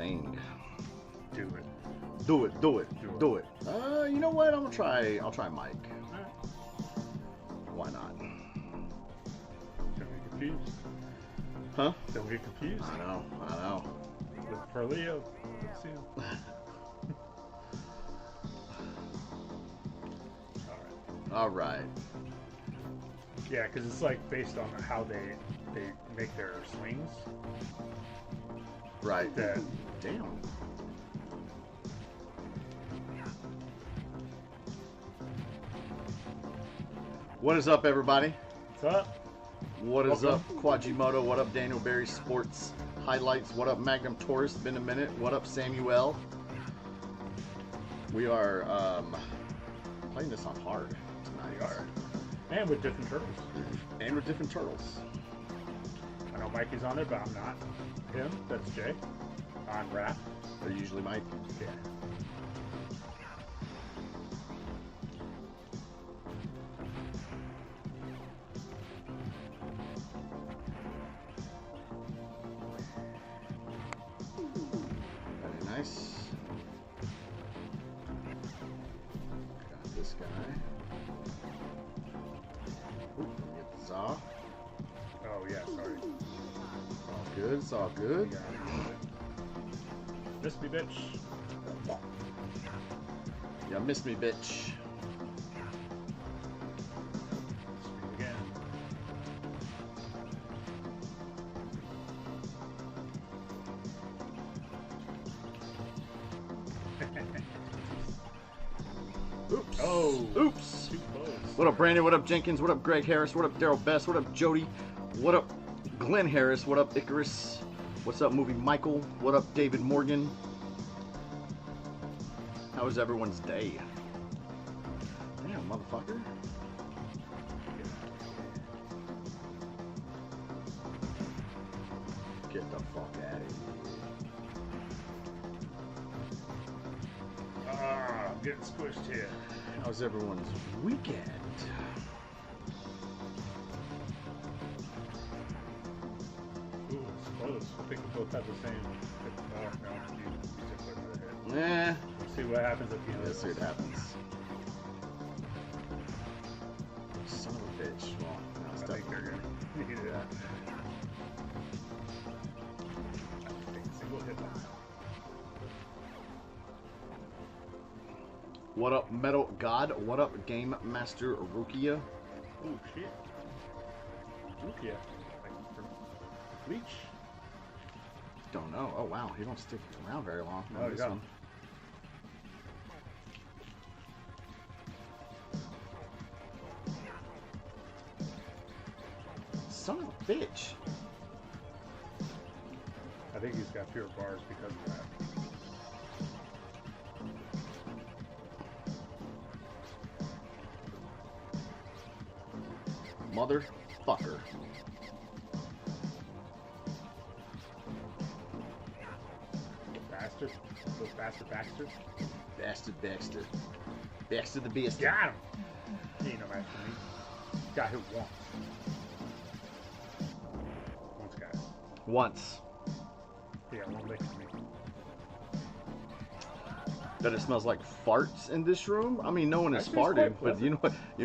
thing. Do it. Do it, do it, do it. You know what? I'll try Mike. Alright. Why not? Don't get confused. Huh? Don't get confused. I know. With Perleo. See him. All right. Yeah, because it's like based on how they make their swings. Right. That Damn. What is up, everybody? What's up? What is Welcome. up, Quajimoto? What up, Daniel Berry Sports Highlights? What up, Magnum Taurus? Been a minute. What up, Samuel? We are playing this on hard tonight. We are. And with different turtles. And with different turtles. I know Mikey's on there, but I'm not. Him, that's Jay. On Raph. They're usually Mike. Yeah. Very nice. Got this guy. Ooh, get the Zaw. Oh, yeah, sorry. All good. It's all good. Yeah. Miss me, bitch. You missed me, bitch. Again. Oops. Oh. Oops. Too close. What up, Brandon? What up, Jenkins? What up, Greg Harris? What up, Daryl Best? What up, Jody? What up, Glenn Harris? What up, Icarus? What's up, Movie Michael? What up, David Morgan? How was everyone's day? Damn, motherfucker. Get the fuck out of here. Ah, I'm getting squished here. How's everyone's weekend? Ooh, it's close. I think we both have the same. Oh, no. You just look at it. Nah. Let's see what happens at the end Let's of see this. what happens. Son of a bitch. Well, no, it's I think they're definitely going to need that. I think single hit line. What up, Metal God? What up, Game Master Rukia? Ooh, shit. Rukia. Like for Bleach? Don't know. Oh, wow. He don't stick around very long. Oh, This yeah. one. Son of a bitch. I think he's got fewer bars because of that. Motherfucker. Bastard. Those bastard bastards. Bastard Baxter. Baxter the Beast. Got him! He ain't no match for me. Got hit once. Once, guys. Once. Yeah, one lick for me. That it smells like farts in this room? I mean, no one has Actually, it's farted, quite but you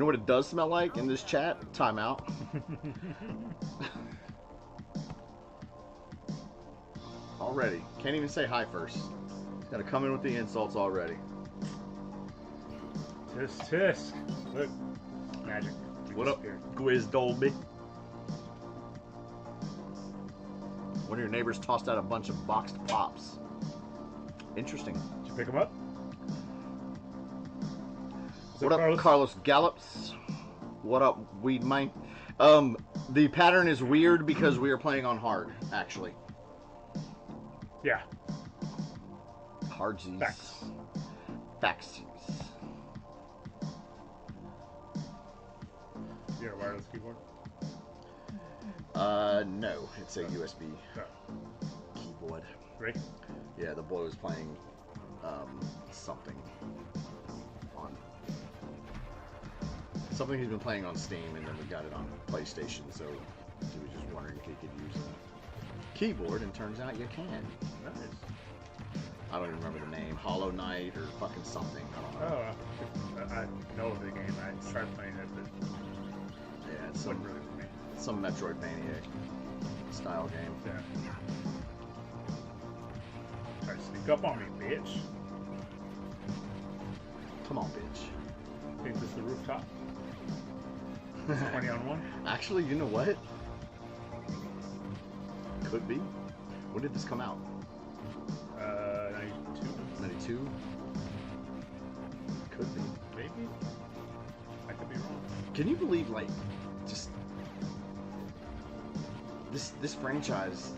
know what it does smell like in this chat? Timeout. Already. Can't even say hi first. Gotta come in with the insults already. Tisk, tisk. Look. Magic. We What up, disappeared. Gwiz Dolby? One of your neighbors tossed out a bunch of boxed pops. Interesting. Did you pick him up? What up, Carlos Gallops? What up, Weed Mine? The pattern is weird because we are playing on hard, actually. Yeah. Hardsies. Facts. Factsies. You got a wireless keyboard? No, it's a USB No. keyboard. Right? Yeah, the boy was playing, something he's been playing on Steam, and then we got it on PlayStation, so he was just wondering if he could use a keyboard, and turns out you can. Nice. I don't even remember the name. Hollow Knight or fucking something. I don't know. Oh, I know the game. I tried playing it, but Yeah, it's wasn't really for me. some Metroidvania style game. Yeah. Try to sneak up on me, bitch. Come on, bitch. Think this is the rooftop? 20 on 1? Actually, you know what? Could be. When did this come out? 92? 92? Could be. Maybe? I could be wrong. Can you believe, like, just this franchise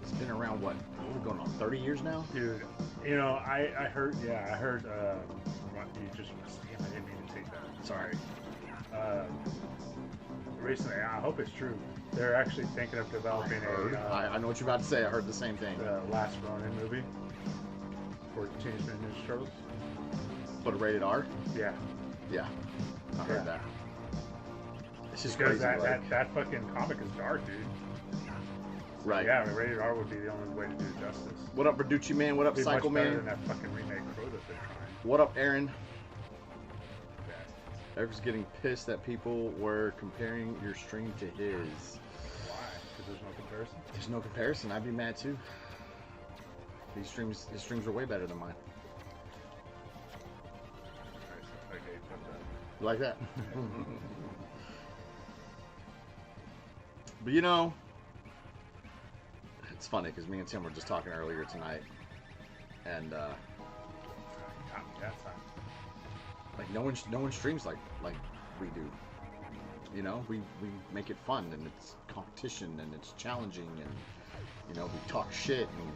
has been around, what, we're going on 30 years now? Dude, you know, I heard, you just, damn, I didn't mean to take that. Sorry. Recently, I hope it's true. They're actually thinking of developing I know what you're about to say. I heard the same thing. the Last Ronin movie for Teenage Mutant Ninja Turtles. But rated R? Yeah. Yeah. I heard Yeah. that. It's just Because crazy. that fucking comic is dark, dude. Right. Yeah, I mean, rated R would be the only way to do it justice. What up, Verducci Man? What up, It'd be Psycho much better Man? than that fucking remake Crow that they're trying. What up, Aaron? Yeah. Eric's getting pissed that people were comparing your stream to his. Why? Because there's no comparison? There's no comparison. I'd be mad too. His streams are way better than mine. Alright, so, okay, put that. You like that? But you know, it's funny because me and Tim were just talking earlier tonight, and Got me that time. like no one streams like we do. You know, we make it fun and it's competition and it's challenging and you know we talk shit and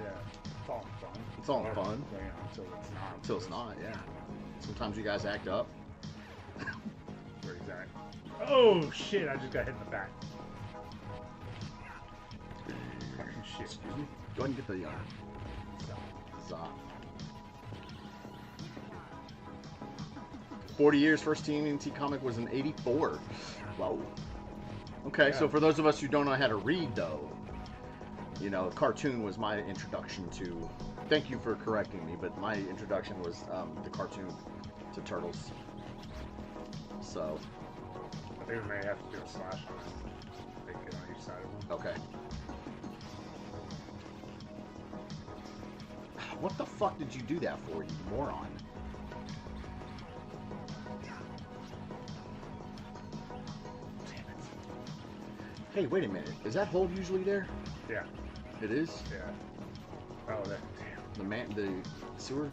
Yeah, it's all fun. It's all Or, fun. well, yeah, until it's not. until it's not. Yeah. Sometimes you guys act up. Where he's at. Oh shit! I just got hit in the back. Fucking shit. Excuse me. Go ahead and get the Zah. 40 years, first TNT comic was in '84. Whoa. Okay, Yeah. so for those of us who don't know how to read, though, you know, cartoon was my introduction to. Thank you for correcting me, but my introduction was the cartoon to Turtles. So, I think we may have to do a slash on it. Make it on each side of them. okay. What the fuck did you do that for, you moron? Damn it. Hey, wait a minute. Is that hold usually there? Yeah. It is? Yeah. Oh, that. Damn. The sewer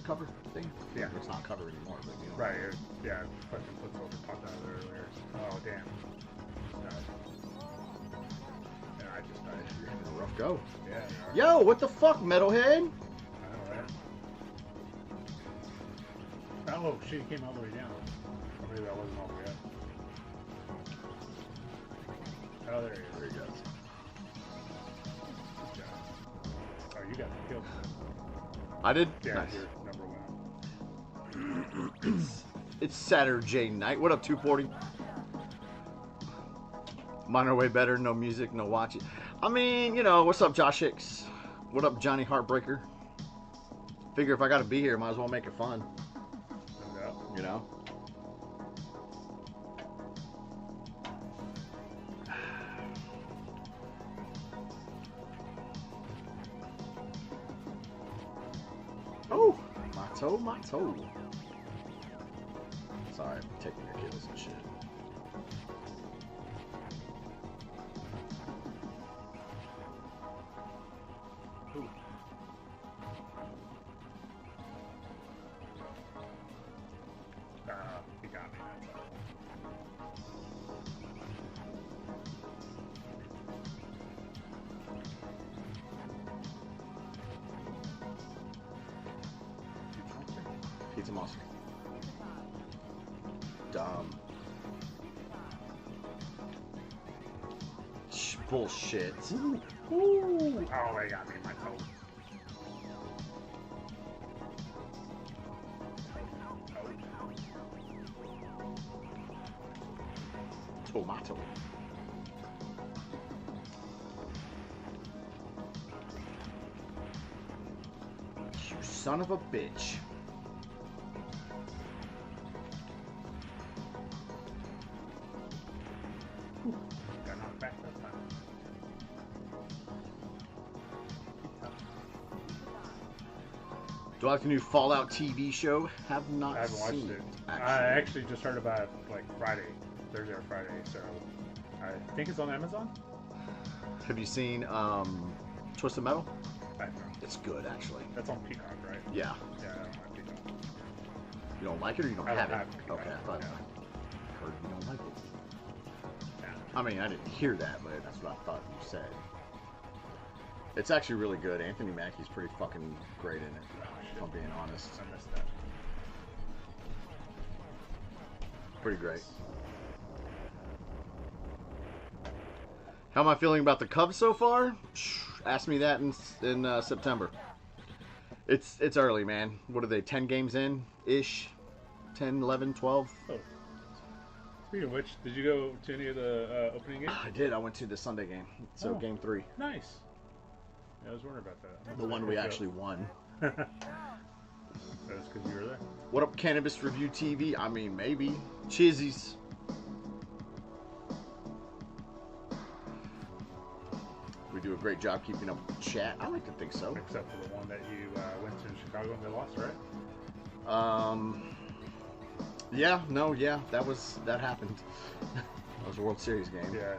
cover thing? Yeah. It's not cover anymore, but you know. Right. Yeah. Fucking foot popped out of there earlier. Oh damn. Yeah, I just died. You're having a rough go. Yeah. Yo, what the fuck, metalhead? I know, right? Oh shit! He came all the way down. Or maybe that wasn't all the way up. Oh, there he is. There he goes. Good job. Oh, you got the kill. I did? Yeah, Nice. you're number one. It's Saturday night. What up, 240? Mine are way better. No music, no watching. I mean, you know, what's up, Josh Hicks? What up, Johnny Heartbreaker? Figure if I gotta be here, might as well make it fun. Yeah. You know? Oh! My toe. Sorry, I'm taking your kills and shit. Ooh. He got me. That's all. Pizza monster. Dumb. Bullshit. Ooh. Oh, they got me in my toe. Tomato. son of a bitch. Whew. Got knocked back that time. Do I like the new Fallout TV show? Have not I haven't watched seen it. Actually. I actually just heard about it like Friday, Thursday or Friday. So I think it's on Amazon. Have you seen Twisted Metal? I don't know. It's good, actually. That's on Peacock, right? Yeah. Yeah, I don't have Peacock. You don't like it or you don't I don't have it? have Peacock, Okay, I thought yeah. I heard you don't like it. Yeah. I mean, I didn't hear that, but that's what I thought you said. It's actually really good. Anthony Mackie's pretty fucking great in it, if I'm being honest. I missed that. Pretty great. How am I feeling about the Cubs so far? Ask me that in September. It's early, man. What are they, 10 games in ish? 10, 11, 12? Oh. Speaking of which, did you go to any of the opening games? I did. I went to the Sunday game. So Oh. game 3. Nice. Yeah, I was wondering about that. The one we actually won. That's because you were there. What up, Cannabis Review TV? I mean, maybe. Chizzies. We do a great job keeping up with the chat. I like to think so. Except for the one that you went to in Chicago and they lost, right? Yeah, no, yeah, that happened. That was a World Series game. Yeah.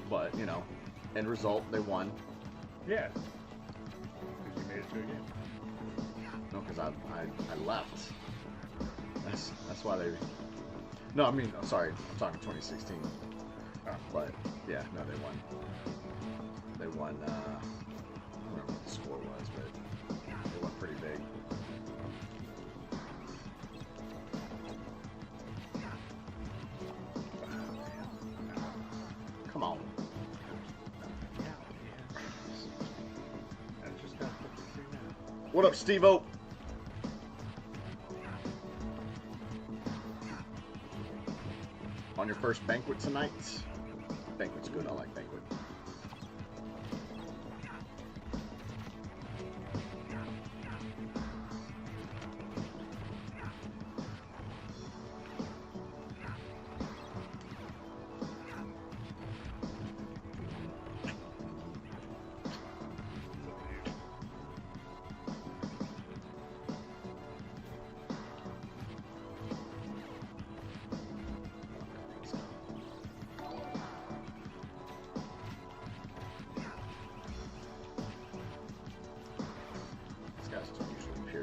But, you know, end result, they won. Yeah. Because you made it to a game. No, because I left. That's why they... No, I mean, I'm sorry. I'm talking 2016. Oh. But, yeah, no, they won. They won, I don't remember what the score was, but they won pretty big. Come on. I just got 53 now. What up, Steve-O? On your first banquet tonight? Banquet's good. I like banquet.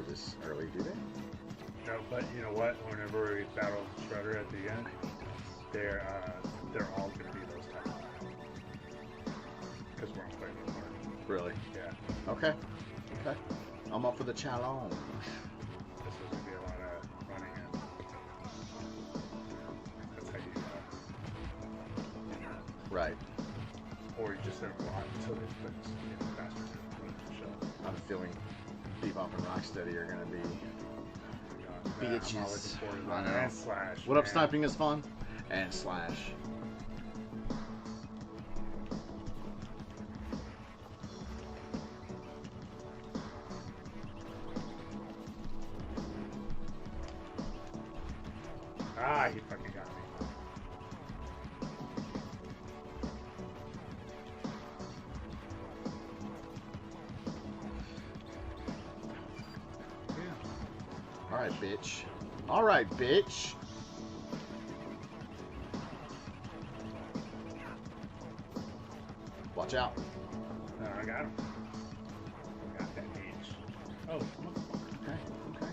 This early, do they? No, but you know what? Whenever we battle Shredder at the end, they're all going to be those types. Because we're on playing anymore. Really? Yeah. Okay. Okay. I'm up for the challenge. This is going to be a lot of running in. That's how you Right. or you just don't go on until they put faster to the show. I have a feeling Bebop and Rocksteady are going to be I'm all looking bitches. forward to I that. know. And Slash. What up, man. Sniping is fun? And Slash. Ah, he fucking got me. Alright, bitch. Alright, bitch. Watch out. No, I got him. Got that bitch. Oh, Okay, okay.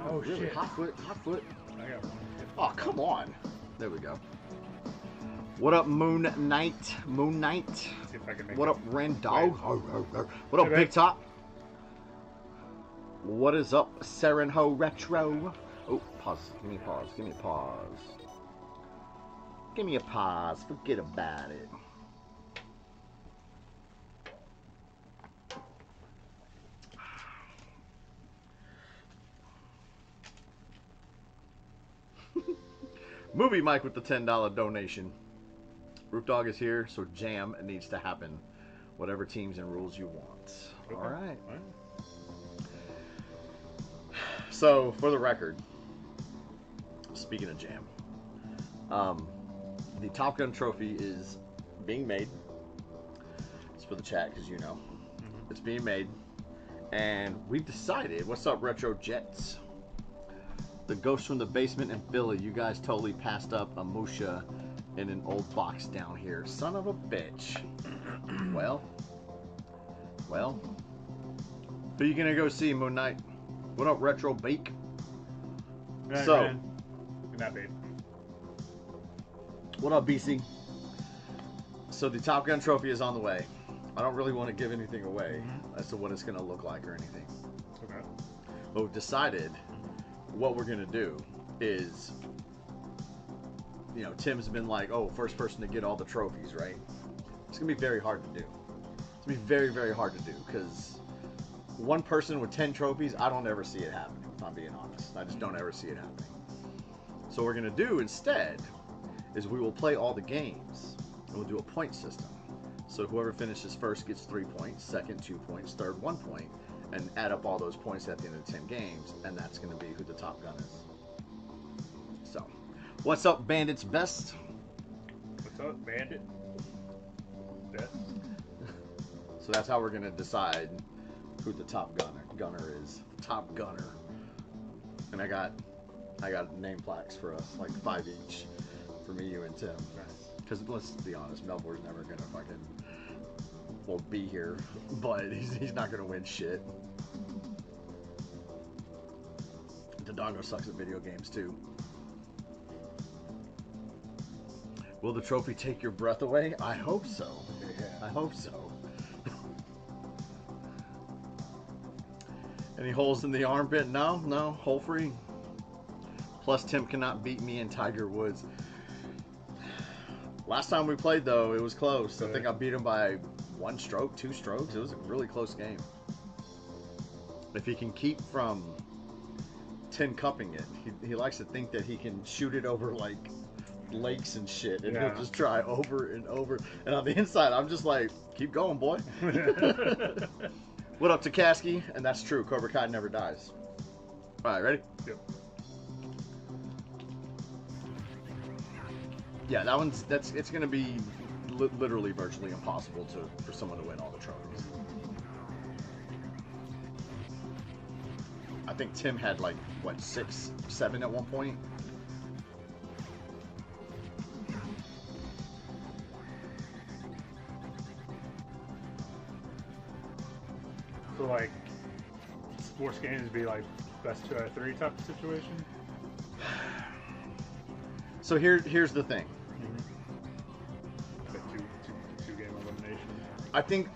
oh Really? shit. Hot foot, hot foot. I got one. Oh, come on. There we go. What up, Moon Knight? Moon Knight? See if I can make What it. up, Randall? What up, Hey, Big babe. Top? What is up, Serenho Retro? Oh, pause. Give me a pause. Give me a pause. Give me a pause. Forget about it. Movie Mike with the $10 donation. Roof Dog is here, so jam needs to happen. whatever teams and rules you want. Okay. All right. All right. So, for the record, speaking of Jam, the Top Gun trophy is being made. It's for the chat, because you know. Mm-hmm. It's being made. And we've decided, what's up, Retro Jets? The ghost from the basement in Philly. You guys totally passed up a Musha in an old box down here. Son of a bitch. Well. Who you gonna go see, Moon Knight? What up, Retro Bake? Good night, So. man. Good night, babe. What up, BC? So the Top Gun trophy is on the way. I don't really want to give anything away as to what it's gonna look like or anything. Okay. But we've decided what we're gonna do is, you know, Tim's been like, oh, first person to get all the trophies, right? It's gonna be very hard to do. It's gonna be very, very hard to do, because one person with 10 trophies, I don't ever see it happening, if I'm being honest. I just don't ever see it happening. So what we're gonna do instead is we will play all the games, and we'll do a point system. So whoever finishes first gets 3 points, second 2 points, third 1 point, and add up all those points at the end of the 10 games, and that's going to be who the Top Gun is. So, what's up, Bandits Best? What's up, Bandit? Best. So that's how we're going to decide who the Top Gunner is. Top Gunner. And I got name plaques for us, like 5 each, for me, you, and Tim. Nice. Because let's be honest, Melbourne's never going to fucking, well, be here, but he's not going to win shit. Dodongo sucks at video games too. Will the trophy take your breath away? I hope so. Yeah. I hope so. Any holes in the armpit? No, hole free. Plus, Tim cannot beat me in Tiger Woods. Last time we played, though, it was close. I think I beat him by 1 stroke, 2 strokes. It was a really close game. If he can keep from 10 cupping it, he likes to think that he can shoot it over, like, lakes and shit, and he'll just try over and over. And on the inside, I'm just like, keep going, boy. What up, Takaski? And that's true. Cobra Kai never dies. All right, ready? Yep. Yeah, it's going to be literally virtually impossible for someone to win all the trophies. I think Tim had like, what, 6, 7 at one point? So, like, sports games would be like best 2 out of 3 type of situation? So here's the thing. Like two game elimination? I think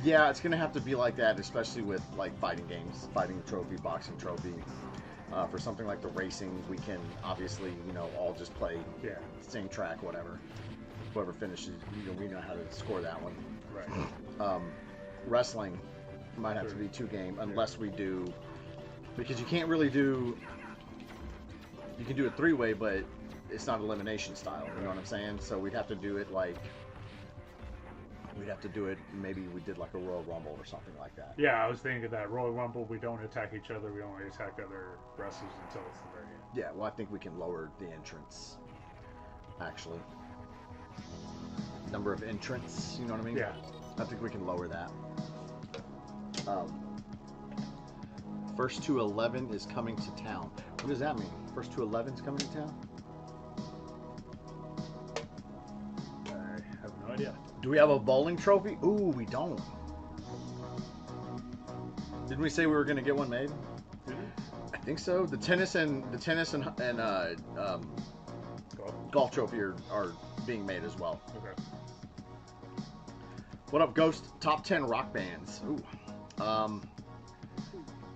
it's going to have to be like that, especially with like fighting games, fighting trophy, boxing trophy. For something like the racing, we can obviously, all just play same track, whatever. Whoever finishes, we know how to score that one. Right. Wrestling might have to be 2 game, unless we do, because you can't really do. You can do it 3-way, but it's not elimination style. You know what I'm saying? So we'd have to do it like. We'd have to do it. Maybe we did like a Royal Rumble or something like that. Yeah, I was thinking that Royal Rumble. We don't attack each other. We only attack other wrestlers until it's the very end. Yeah. Well, I think we can lower the entrance. Actually, number of entrants. You know what I mean? Yeah. I think we can lower that. First to 11 is coming to town. What does that mean? First to 11 is coming to town? I have no idea. Do we have a bowling trophy? Ooh, we don't. Didn't we say we were going to get one made? Did we? I think so. The tennis and golf trophy are being made as well. Okay. What up, Ghost? Top 10 rock bands. Ooh.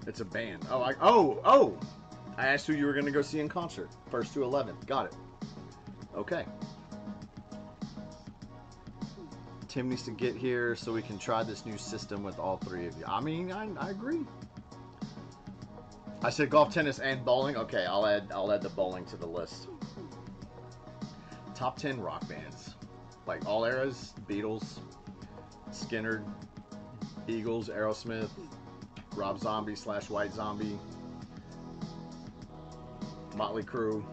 It's a band. I asked who you were going to go see in concert. First to 11. Got it. Okay. Tim needs to get here so we can try this new system with all 3 of you. I mean, I agree. I said golf, tennis, and bowling. Okay, I'll add the bowling to the list. Top 10 rock bands. like all eras: Beatles, Skinner, Eagles, Aerosmith, Rob Zombie / White Zombie, Motley Crue.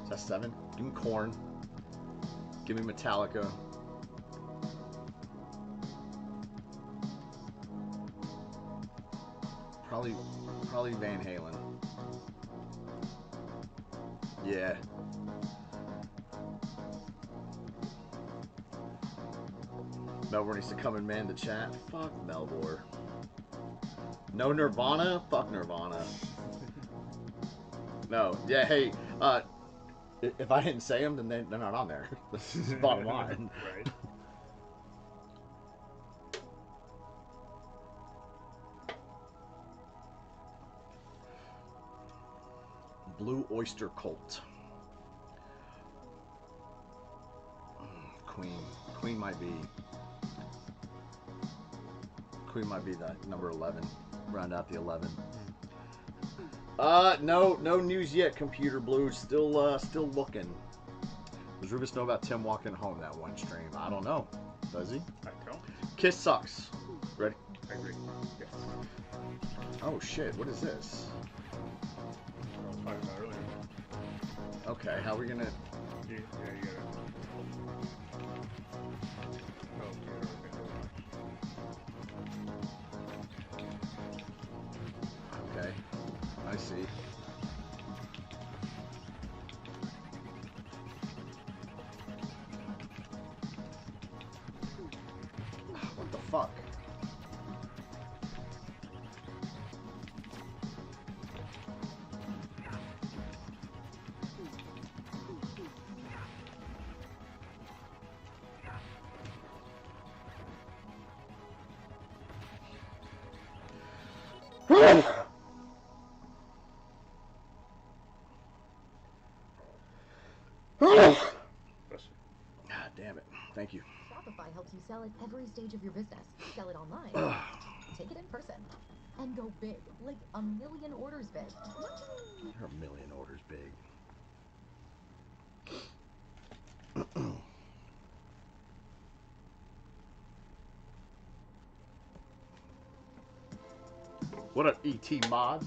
Is that 7? Give me Korn. Give me Metallica. Probably Van Halen. Yeah. Melbourne needs to come and man the chat. Fuck Melbourne. No Nirvana? Fuck Nirvana. No. Yeah, hey, if I didn't say them, then they're not on there. This is the bottom line. Right. Blue Oyster Cult. Queen might be the number 11. Round out the 11. No news yet. Computer Blue still looking. Does Rubus know about Tim walking home that one stream? I don't know. Does he? I don't. Kiss sucks. Ready? I agree. Yes. Oh shit! What is this? I was talking about earlier. Okay, how are we gonna? You gotta. Okay, I see. What the fuck? God damn it. Thank you. Shopify helps you sell at every stage of your business. Sell it online, take it in person, and go big, like a million orders big. You're a million orders big. What up, ET mods?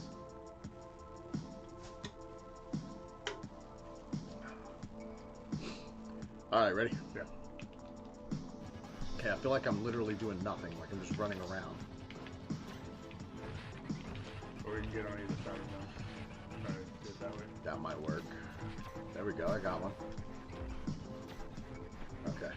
Alright, ready? Yeah. Okay, I feel like I'm literally doing nothing, like I'm just running around. Or you can get on either side of them. Try to do it that way. That might work. There we go, I got one. Okay.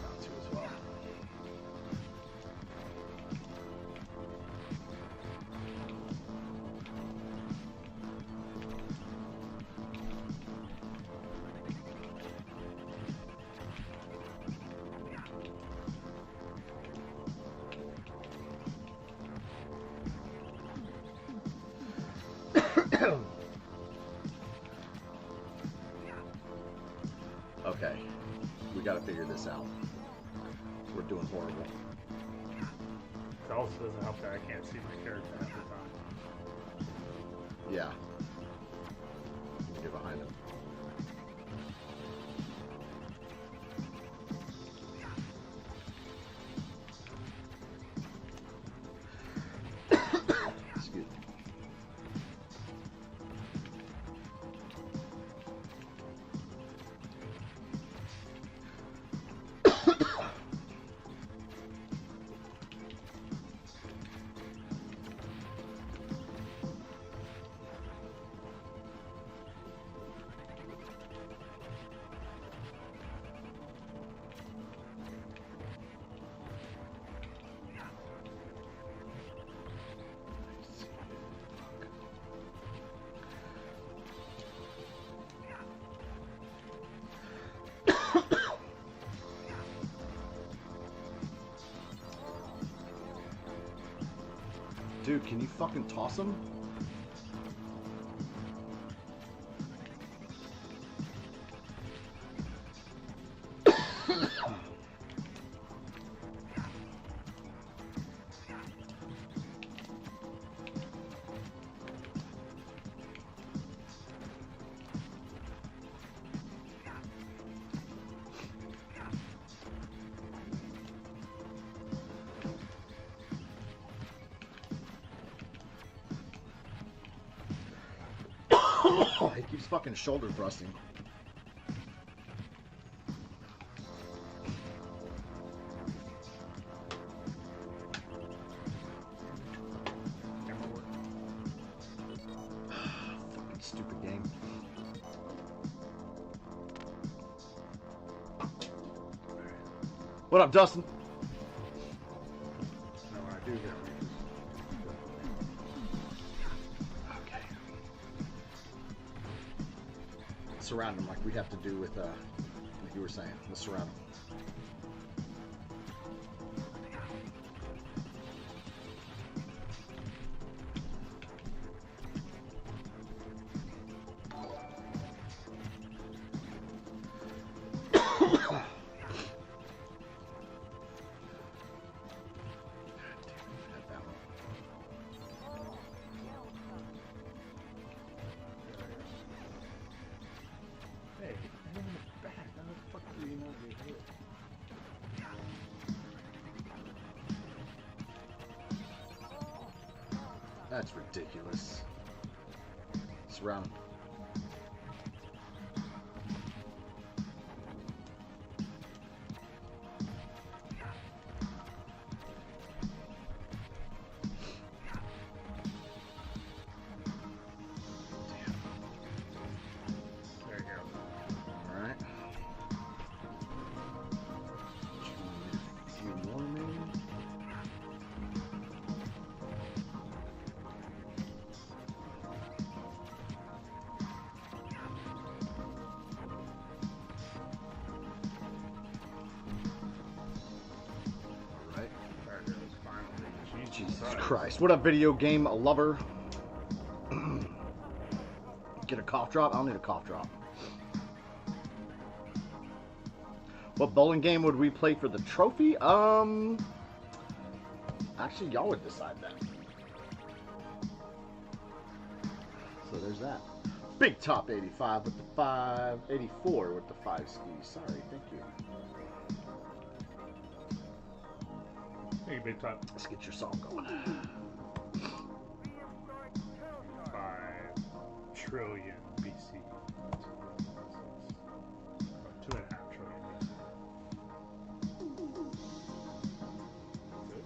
Got two as well. Okay, we gotta figure this out. We're doing horrible. It also doesn't help that I can't see my character half the time. Yeah. Get behind him. Excuse me. Dude, can you fucking toss him? He keeps fucking shoulder thrusting. Fucking stupid game. What up, Dustin? No, I do get Okay. Surround him like we have to do with, like you were saying. Let's surround him. Hey, I'm in the back. How the fuck do you not get hit? That's ridiculous. Surround him. There you go. Alright. Three more, maybe? Alright. There it goes. Finally. Jesus Christ. What up, video game lover? Get a cough drop? I don't need a cough drop. What bowling game would we play for the trophy? Actually, y'all would decide that. So there's that. Big Top 85 with the 584 with the 5 skis. Sorry, thank you. Hey, big top. Let's get your song going. 5 trillion BC. 2.5 trillion BC. Good.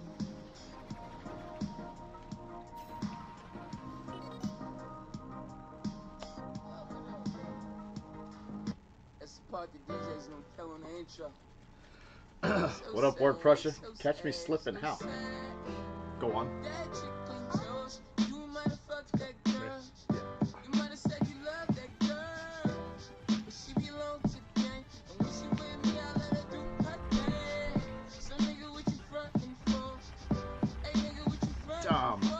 That's the part the DJs don't kill on the intro. What up, Ward Prussia? Catch me slipping. How? Go on. That chick clean Jones. You might have fucked that girl. You might have said you love that girl. But she belong to the gang. And when she with me, I let her do her thing. So nigga, what you frontin' for? Hey nigga, what you frontin' Dumb. for?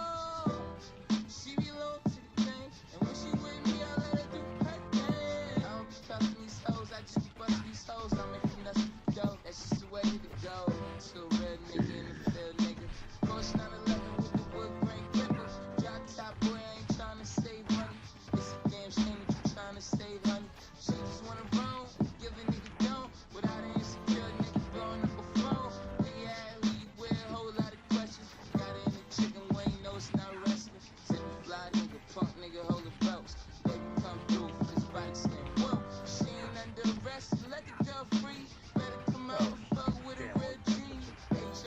She belong to the gang. And when she with me, I let her do her thing. I don't be cuffing these hoes. I just be busting these hoes. I'm making nothing for dough. That's just the way to go. Still red nigga in the field, nigga. Porsche 911 with the wood grain clippers. Drop top boy, I ain't tryna save money. It's a damn shame that you tryna save honey. She just wanna roam, give a nigga dome. Without an insecure nigga blowing up a phone. Nigga had leave with a whole lot of questions. Got it in the chicken wing, no it's not wrestling. Said the fly nigga, punk nigga, hold the belts. Baby come through for this bike skin. Whoa, she ain't under arrest, let the girl free. Better come out and fuck with a real G. HOST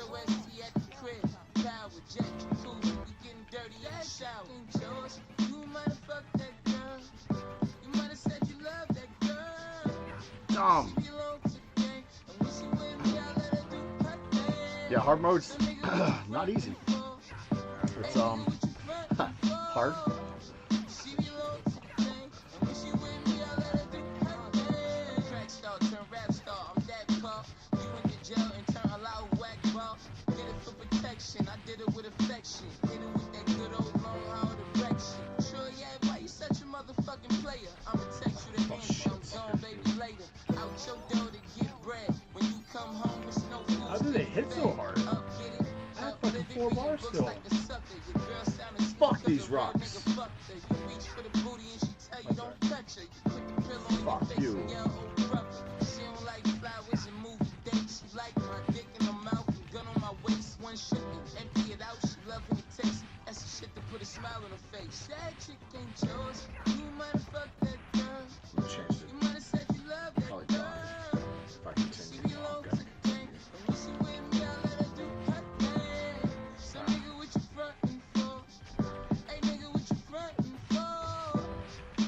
at the crib. Power jet, jacuzzi, we getting dirty in the shower. King George, you might have fucked that girl. You might have said you love that girl. Dumb. She belong to the gang, and when she with me, I let her do her thing. Yeah, hard mode's So nigga, what you not easy. frontin' It's for? Hey, nigga, what you frontin' hard. for? She belong to the gang, and when she with me, I let her do her thing. Crack star, turn rap star, I'm that pop. You went to jail and turn a loud whack ball. Did it for protection, I did it with affection. Hit it with that good old long hard direction. Sure, yeah, why you such a motherfucking player? I'ma text you the answer, I'm gone, baby, later. Out your door to get bread. When you come home, it's no food. How do they hit so hard? Up, get it? I have Up, fucking live it, 4 read bars books still. like a sucker. Your girl sounding sweet Fuck 'cause these a real rocks. nigga fucked her. You reach for the booty and she tell you don't touch her. You put the pillow in Fuck your face you. and yell, oh brother. She don't like flowers and movie dates. She like my dick in her mouth and gun on my waist. One shit and empty it out. She love when it tastes. That's the shit to put a smile smile on her face. That chick ain't yours. You might have fucked that girl. I'm gonna change You it. might have said you love that Probably girl. die if I She continue. I'm belongs gonna to the gang. And when she with me, I let her do her thing. So nigga, what you frontin' for? Hey nigga, what you frontin' for?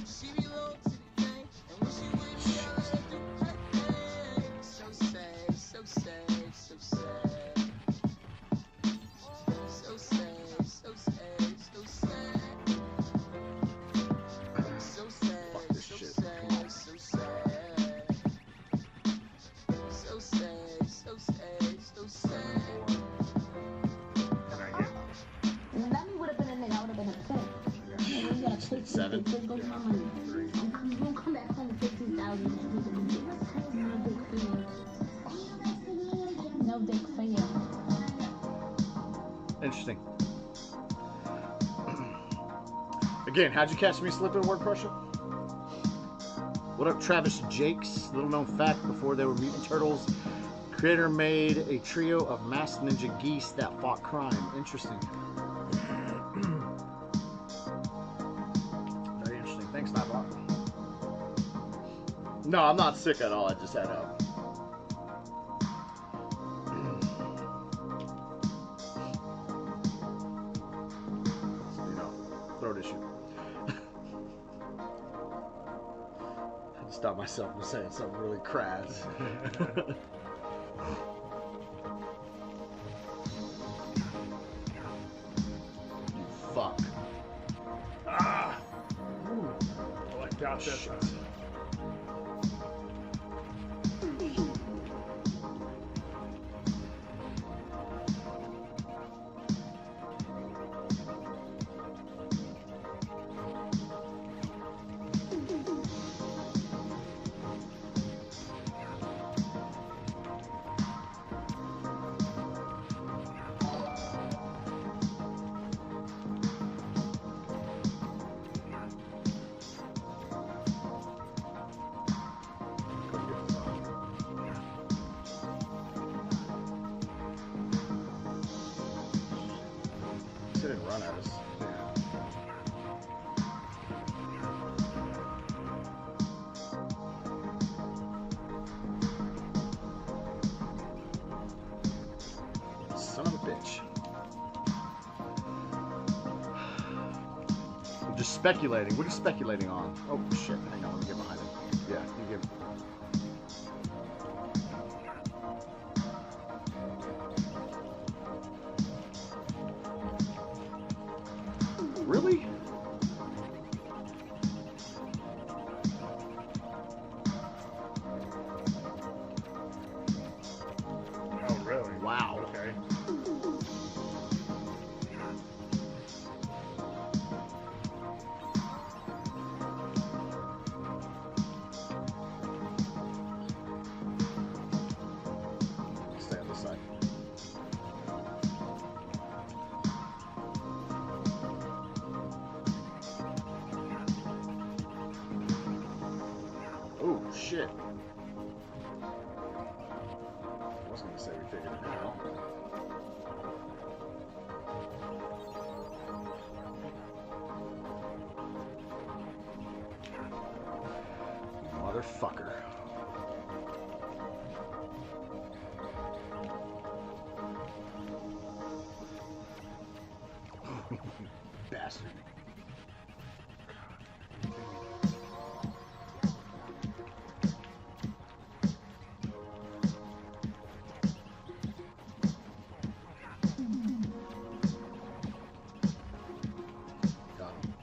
She belongs to the gang. And when she with me, I let her do her thing. So sad, so sad, so sad. So sad, so sad, so sad. So Fuck sad, this so shit. sad, so sad. So sad, so sad, so sad. Can I get That would have been a nigga, I would have been upset. You gotta pay for 7. this, go my money. 3? I'm gonna come back home with 15,000 and no dick for you. No dick for you. Interesting. Again, how'd you catch me slipping, word crusher? What up, Travis Jakes? Little known fact, before they were mutant turtles, creator made a trio of masked ninja geese that fought crime. Interesting. Very interesting. Thanks, Nightbot. No, I'm not sick at all. I just had a... you know, throat issue. I had to stop myself from saying something really crass. You fuck. Ah! Ooh. Oh, I got this. Shit. She didn't run at us. Son of a bitch. I'm just speculating. What are you speculating on? Oh shit, hang on, let me get behind it. Yeah, you get... Really? Oh, really? Wow. Okay. Stay on this side. Oh shit. I was gonna say we figured it out. Motherfucker. Bastard. Got him.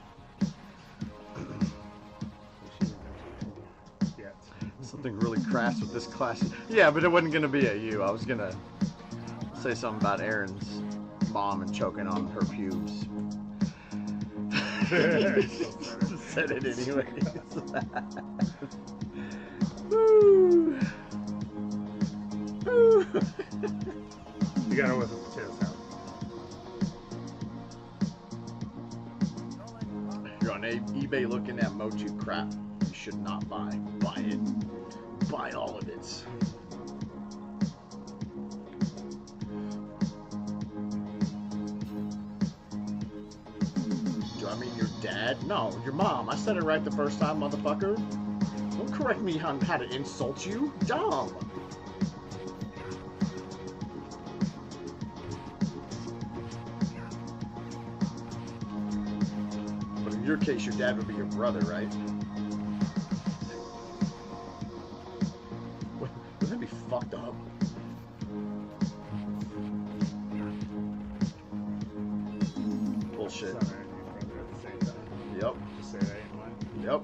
Yet. Something really crass with this class. Yeah, but it wasn't gonna be at you. I was gonna say something about Aaron's mom and choking on her pubes. Said it anyways. Woo. Woo. You gotta listen to his sound. You're on eBay looking at Motu crap. You should not buy. Buy it. Buy all of it. dad. No, your mom. I said it right the first time, motherfucker. Don't correct me on how to insult you. Dumb. But in your case, your dad would be your brother, right? Wouldn't that be fucked up? Bullshit. Son and your brother at the same time. Yep. Just say that ain't mine. Yep.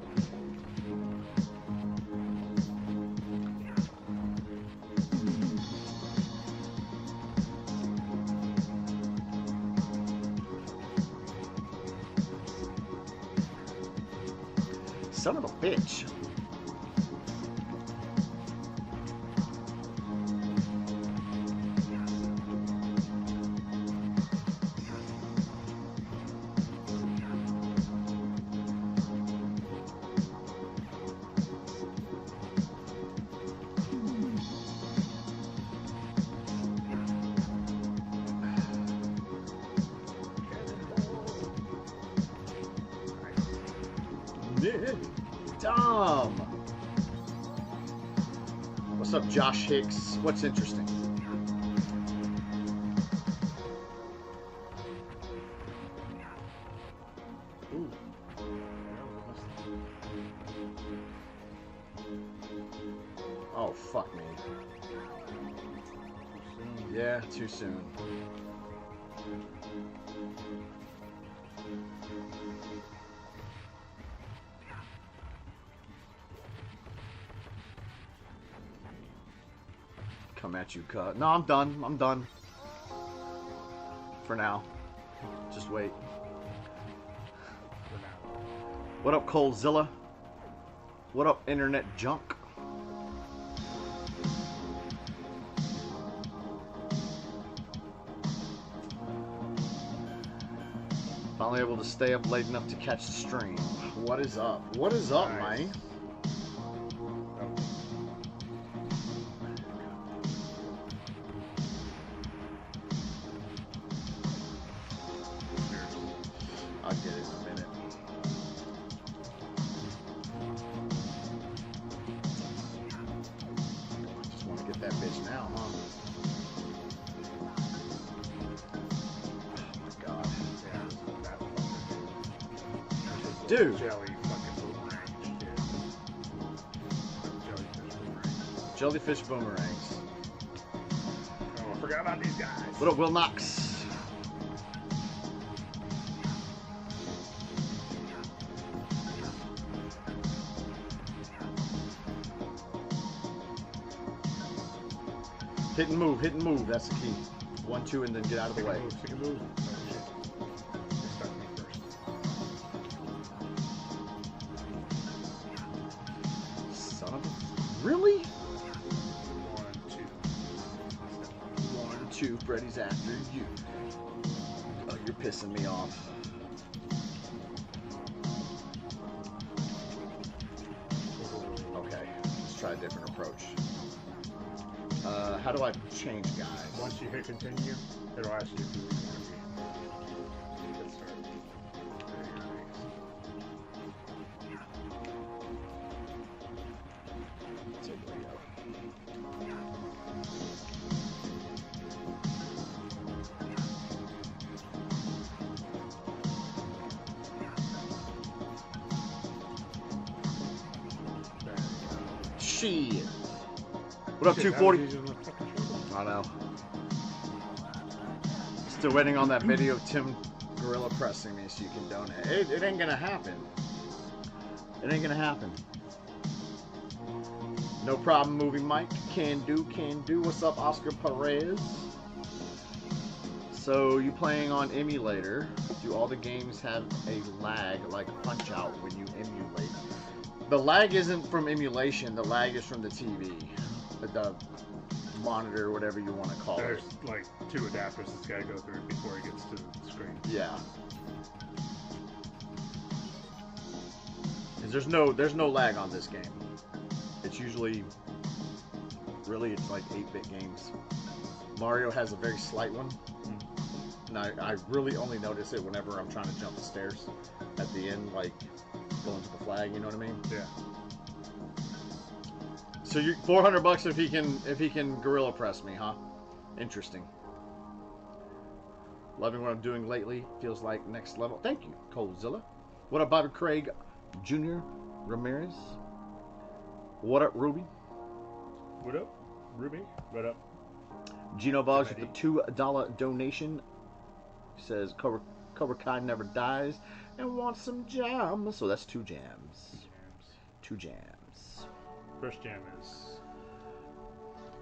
Son of a bitch. Dumb. What's up, Josh Hicks? What's interesting? Ooh. Oh, fuck me. Yeah, too soon. Come at you, cut. No, I'm done. I'm done. For now. Just wait. For now. What up, Colezilla? What up, internet junk? Finally able to stay up late enough to catch the stream. What is up? What is up, Nice. man? I'll get it in a minute. Just want to get that bitch now, huh? Oh my god. Yeah, that fucker. Dude. Jelly fucking boomerang shit. Jellyfish Jellyfish boomerang. boomerangs. Oh, I forgot about these guys. What up, Will Knox? Hit and move, that's the key. 1, 2, and then get out of the way. Take a move. Oh, shit. They stuck me first. Son of a... Really? 1, 2. 1, 2, Freddy's after you. Oh, you're pissing me off. Okay, let's try a different approach. How do I change guys? Once you hit continue, it'll ask you who you want to be. Get started. So here we go. Shit. What up, 240? I know. Still waiting on that video of Tim Gorilla pressing me so you can donate. It ain't gonna happen. It ain't gonna happen. No problem, movie Mike. Can do, can do. What's up, Oscar Perez? So, you playing on emulator? Do all the games have a lag like Punch Out when you emulate? The lag isn't from emulation. The lag is from the TV. The monitor, whatever you want to call it. There's like 2 adapters that's got to go through before it gets to the screen. Yeah. 'Cause there's no lag on this game. It's usually, really, it's like 8-bit games. Mario has a very slight one. And I really only notice it whenever I'm trying to jump the stairs at the end, like going to the flag. You know what I mean? Yeah. So you $400 if he can gorilla press me, huh? Interesting. Loving what I'm doing lately. Feels like next level. Thank you, Colezilla. What up, Bobby Craig Jr. Ramirez? What up, Ruby? What up, Ruby? What up? Gino Boggs with the $2 donation. He says Cobra Kai never dies and wants some jams. So that's 2 jams. 2 jams. First jam is...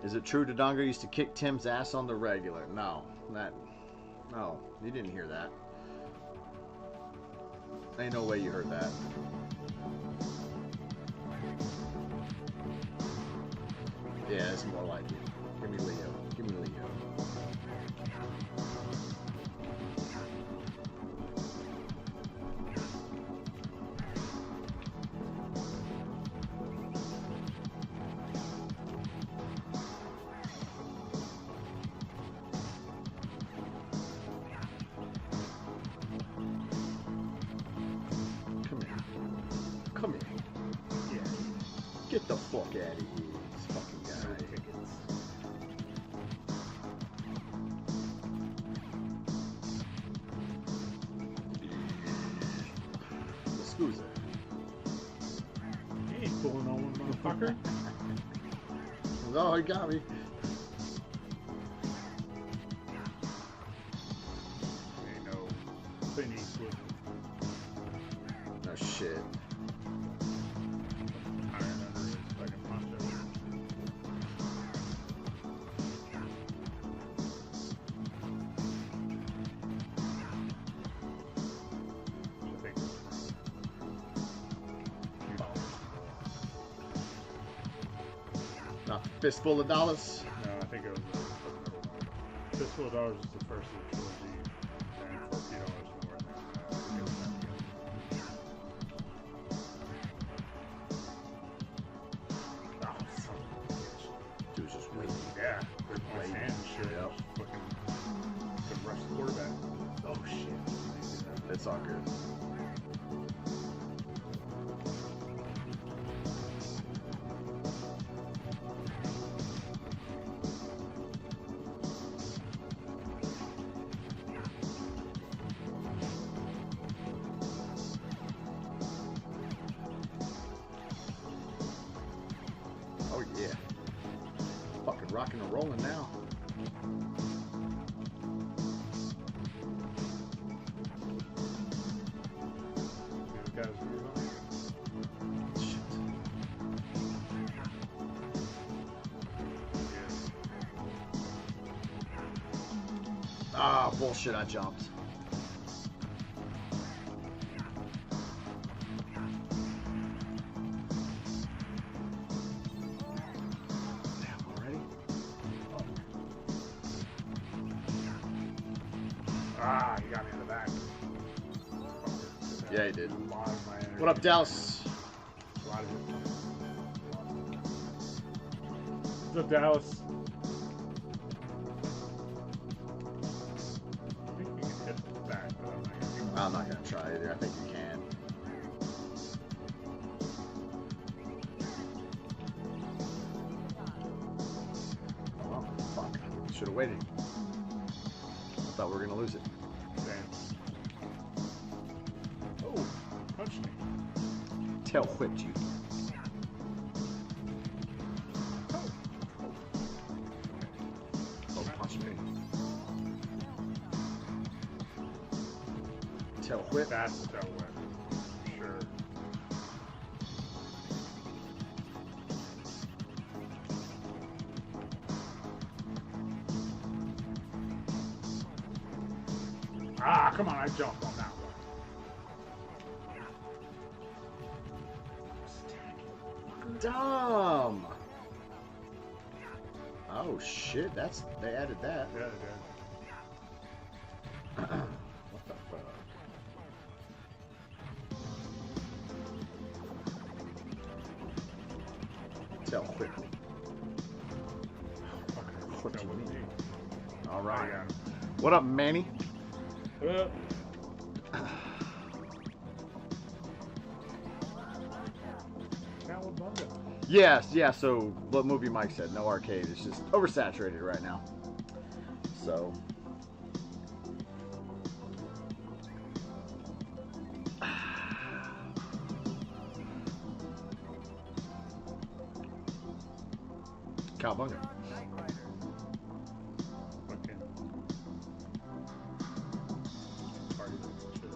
Is it true Dodonga used to kick Tim's ass on the regular? No. No, you didn't hear that. Ain't no way you heard that. Yeah, it's more like it. Give me Leo. Give me Leo. Come here. Yeah. Get the fuck out of here, this fucking guy. Tickets. Excuse it. You ain't fooling no one, motherfucker. No, he got me. Ain't no Clint Eastwood. No shit. Iron under his fucking poncho. I think Not fistful of dollars. no, I think it was the middle one. Fistful of Dollars is the first of the trilogy, and for a few dollars more than it was at the end. Oh, son of a bitch. Dude's just waiting. Yeah, good Wait. hand and shit. Yep. Fucking could rush the quarterback. Oh shit. It's all good. Oh yeah. Fucking rocking and rolling now. These guys move on. Shit. Yes. Ah, bullshit, I jumped. Damn, already? Ah, you got me in the back. Yeah, he did. A lot of my energy. What up, Dallas? A lot of it. What's up, Dallas? I think you can hit the back, but I'm not gonna I'm not gonna try either. I think you can. Oh, fuck. Should have waited. I thought we were gonna lose it. Damn. Oh, punch me. Tail whipped you. Oh, punch me. Tail whip. That's the tail whip. Sure. Ah, come on, I jumped on that one. Dumb. Oh shit, they added that. Yeah, they did. What the fuck? Tail whip. Fucking What that do you wasn't mean? me. All Oh, right. yeah. What up, Manny? Cowabunga. Yes, yeah, so what movie Mike said, no arcade. It's just oversaturated right now. So. Cowabunga. Fucking party shit.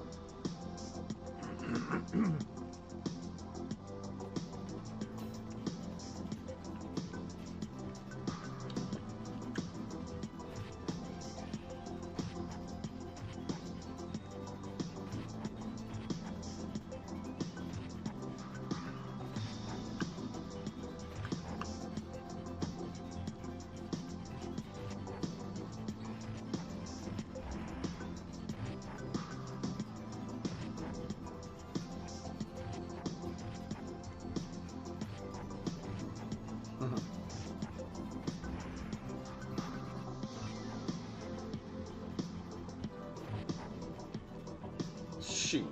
Shit.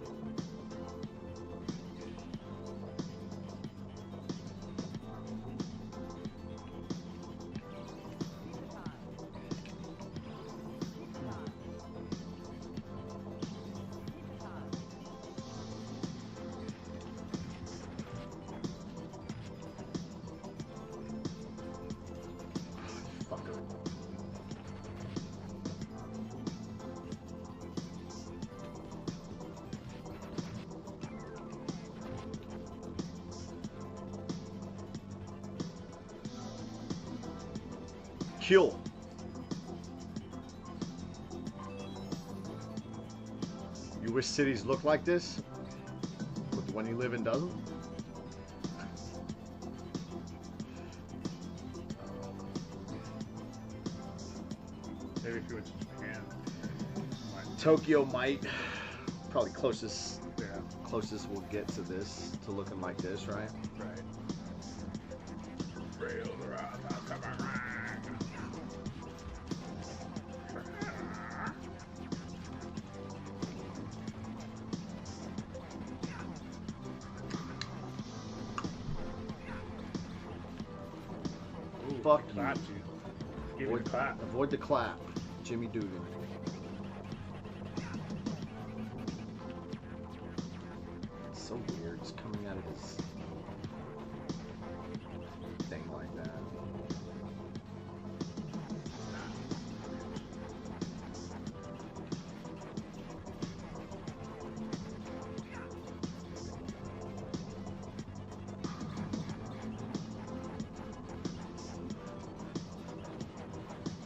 Fucker. Kill. You wish cities looked like this? But the one you live in doesn't? Maybe if you went to Japan. Might, Tokyo might. Probably closest yeah, we'll get to this, to looking like this, right? right. Ooh, Fuck you. clapped you. Give me the clap. Avoid the clap. Jimmy Dugan. It's so weird. It's coming out of his thing like that.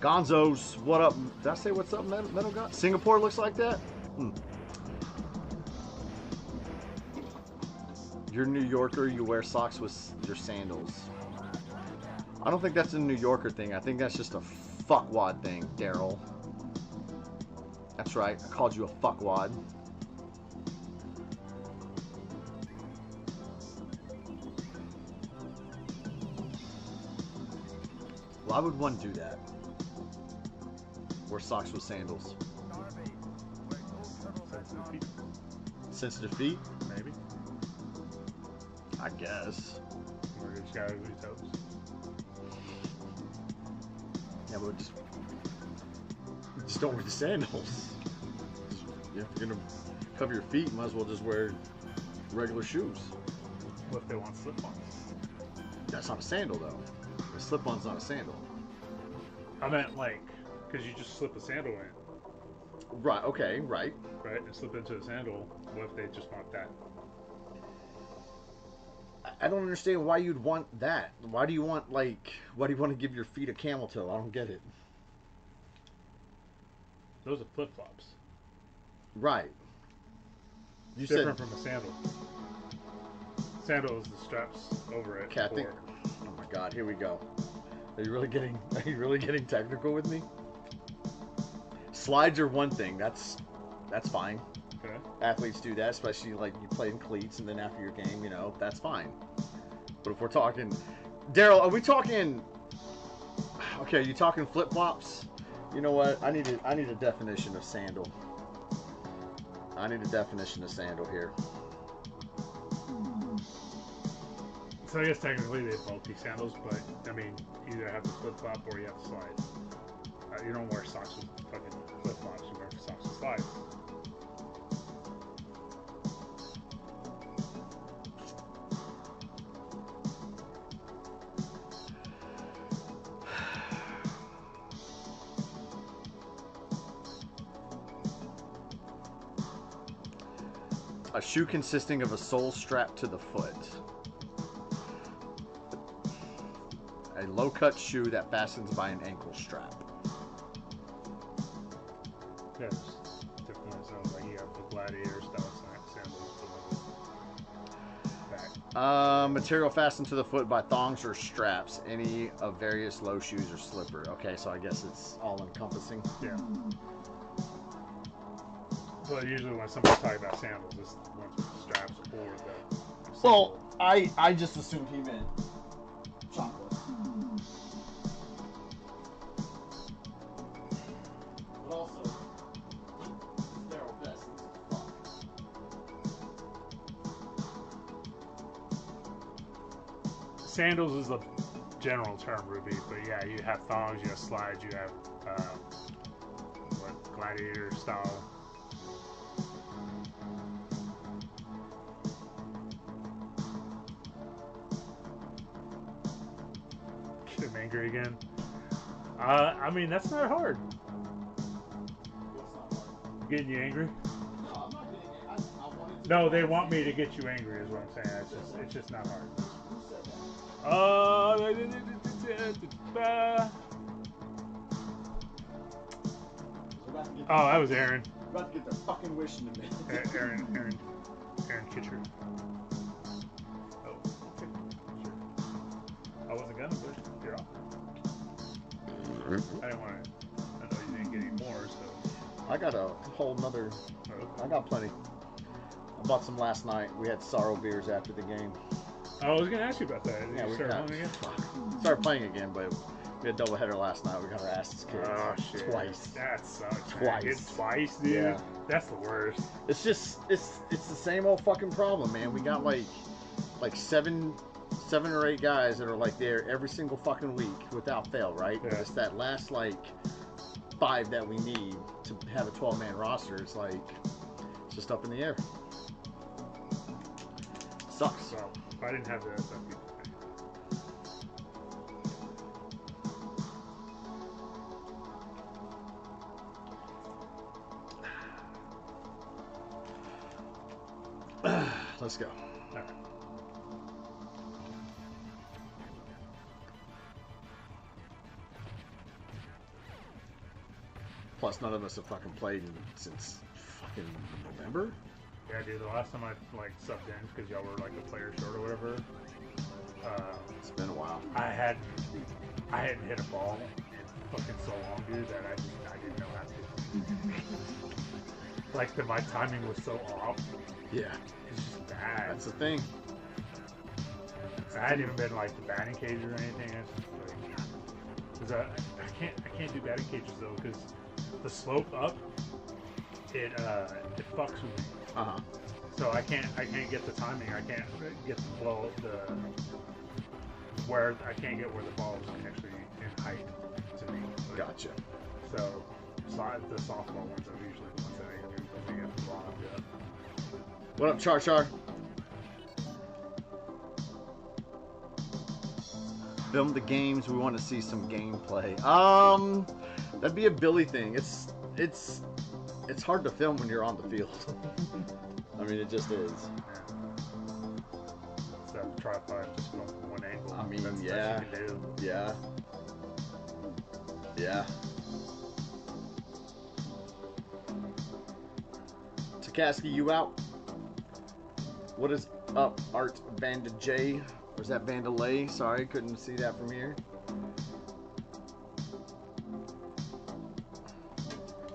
Gonzos, what up? Did I say what's up, Metal God? Singapore looks like that? You're a New Yorker, you wear socks with your sandals. I don't think that's a New Yorker thing. I think that's just a fuckwad thing, Daryl. That's right, I called you a fuckwad. Why would one do that? Wear socks with sandals. Sensitive feet. Sensitive feet? Maybe. I guess. Or you just gotta ugly toes. Yeah, but just don't wear the sandals. If you're gonna cover your feet, you might as well just wear regular shoes. What if they want slip-ons? That's not a sandal, though. A slip-on's not a sandal. I meant like, because you just slip a sandal in, Right, okay, right. right? And slip into a sandal. What if they just want that? I don't understand why you'd want that. Why do you want to give your feet a camel toe? I don't get it. Those are flip-flops. Right. You It's different from a sandal. Sandal is the straps over it. Okay, I think. Oh my God, here we go. Are you really getting technical with me? Slides are one thing. That's fine. Okay. Athletes do that, especially like you play in cleats and then after your game, that's fine. But if we're talking, Daryl, are we talking? Okay, you talking flip flops? You know what? I need a definition of sandal. I need a definition of sandal here. So I guess technically they both be sandals, but I mean, you either have the flip flop or you have the slide. You don't wear socks with fucking flip flops. You wear socks with slides. A shoe consisting of a sole strapped to the foot. A low-cut shoe that fastens by an ankle strap. Yeah, it's different. It sounds like you have the gladiator style sandals to the back. Material fastened to the foot by thongs or straps. Any of various low shoes or slipper. Okay, so I guess it's all-encompassing. Yeah. Well, usually when somebody's talking about sandals, it's the ones with the straps or the. Well, I just assumed he meant chocolate. But also, sterile vest. Sandals is a general term, Ruby, but yeah, you have thongs, you have slides, you have what, gladiator style. Get him angry again. I mean, that's not hard. What's not hard? Getting you angry? No, I'm not getting it. I wanted to. No, they want me to get you angry, is what I'm saying. It's just not hard. Who said that? Oh, that was Aaron. We're about to get their fucking wish in a minute. Aaron Kitcher. Oh, okay, sure. I wasn't gonna, but you're off. I didn't want to. I know you didn't get any more, so. I got a whole nother. I got plenty. I bought some last night. We had sorrow beers after the game. I was gonna ask you about that. Did Yeah, you we start got playing again? started playing again, but we had a doubleheader last night. We got our asses kicked Oh shit! twice. That sucks. Twice. Hit twice, dude. Yeah. That's the worst. It's just it's the same old fucking problem, man. We got like seven or eight guys that are like there every single fucking week without fail, right? But Yeah. it's that last like 5 that we need to have a 12-man roster. It's like it's just up in the air. Sucks. So if I didn't have that, that'd be. Let's go. All right. Plus, none of us have fucking played since fucking November. Yeah, dude. The last time I like subbed in because y'all were like a player short or whatever. It's been a while. I hadn't hit a ball in fucking so long, dude, that I didn't know how to. Like my timing was so off. Yeah, It's just bad. that's the thing. I hadn't even been like the batting cage or anything. It's just like, cause I can't do batting cages though, because the slope up, it fucks with me. So I can't get the timing. I can't get the blow where I can't get where the ball is actually in height to me. Like, Gotcha. So the softball ones are usually the ones that I do because they get blocked up. What up, Char Char? Film the games. We want to see some gameplay. That'd be a Billy thing. It's hard to film when you're on the field. I mean, it just is. So that tripod just going from one angle. I mean, that's yeah. what you can do. Yeah. Yeah. Takaski, you out? What is up, Art Vanda J? Or is that Vandalay? Sorry, couldn't see that from here.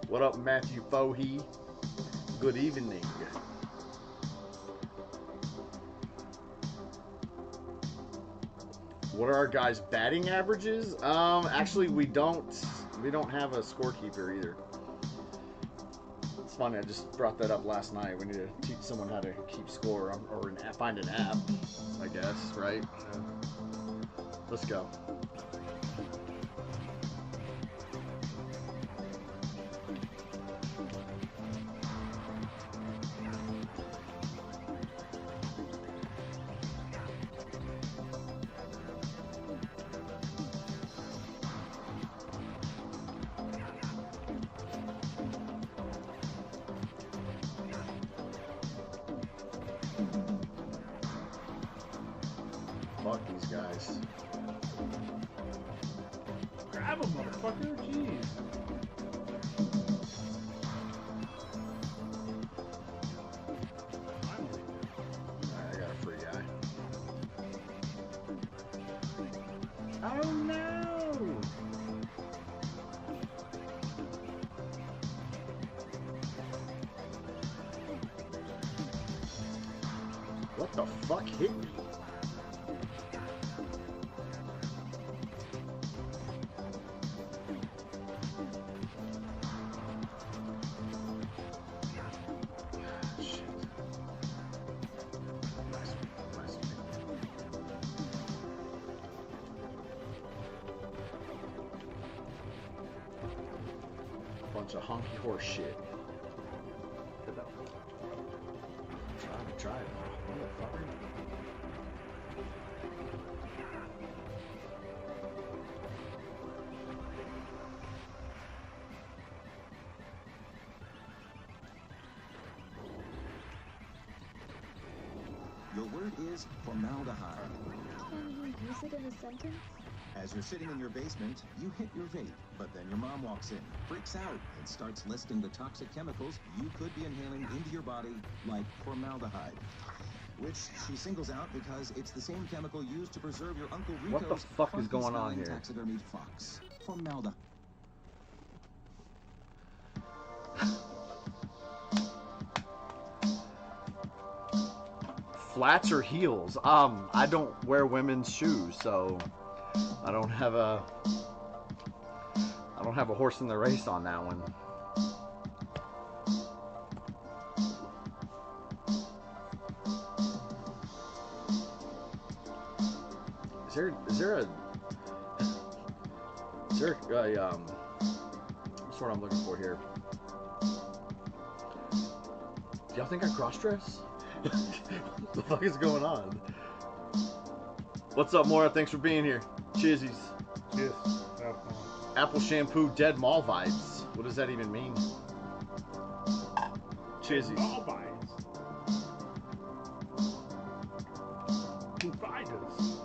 What up, Matthew Fohey? Good evening. What are our guys' batting averages? Actually, we don't have a scorekeeper either. It's funny, I just brought that up last night. We need to teach someone how to keep score or find an app, I guess, right? Let's go. Fuck these guys. Grab him, motherfucker. Jeez. Finally. Alright, I got a free guy. Oh no! What the fuck hit me? Shit. Nice. Bunch of honky horse shit. Try it. Motherfucker. Your word is formaldehyde. Can you use it in a sentence? As you're sitting in your basement, you hit your vape, but then your mom walks in, freaks out, and starts listing the toxic chemicals you could be inhaling into your body, like formaldehyde. Which she singles out because it's the same chemical used to preserve your Uncle Rico's What the fuck is going on here? taxidermied fox. Formaldehyde. Flats or heels? I don't wear women's shoes, so I don't have a horse in the race on that one. Is there a what's what I'm looking for here? Do y'all think I cross-dress? What the fuck is going on? What's up, Maura? Thanks for being here. Cheersies. Cheers. Apple shampoo, dead mall vibes. What does that even mean? Cheersies. All vibes. Who finds us?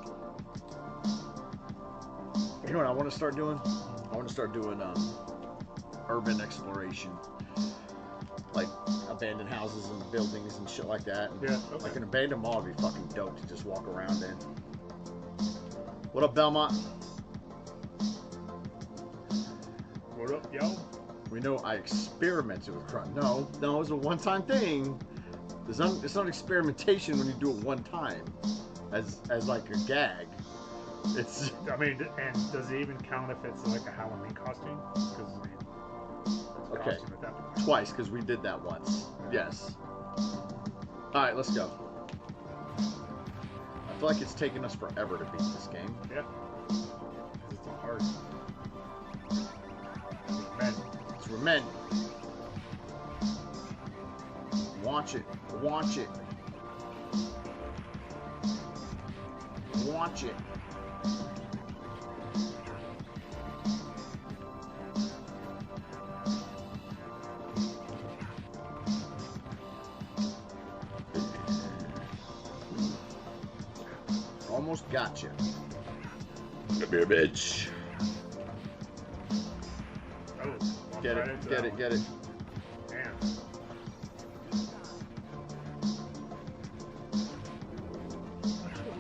You know what I want to start doing? I want to start doing urban exploration. Like abandoned houses and buildings and shit like that. And Yeah, okay. like an abandoned mall would be fucking dope to just walk around in. What up, Belmont? What up, yo? We know I experimented with crime. No, it was a one-time thing. It's not experimentation when you do it one time, as like a gag. It's. I mean, and does it even count if it's like a Halloween costume? Because I mean, it's a Okay. costume at that point. Twice, because we did that once. Yes. Alright, let's go. I feel like it's taken us forever to beat this game. Yeah. It's hard. Man, It's for men. Watch it. Watch it. Watch it. Almost got you. Come here, bitch. oh, walked Get right it, into get that it, one. get it. Damn.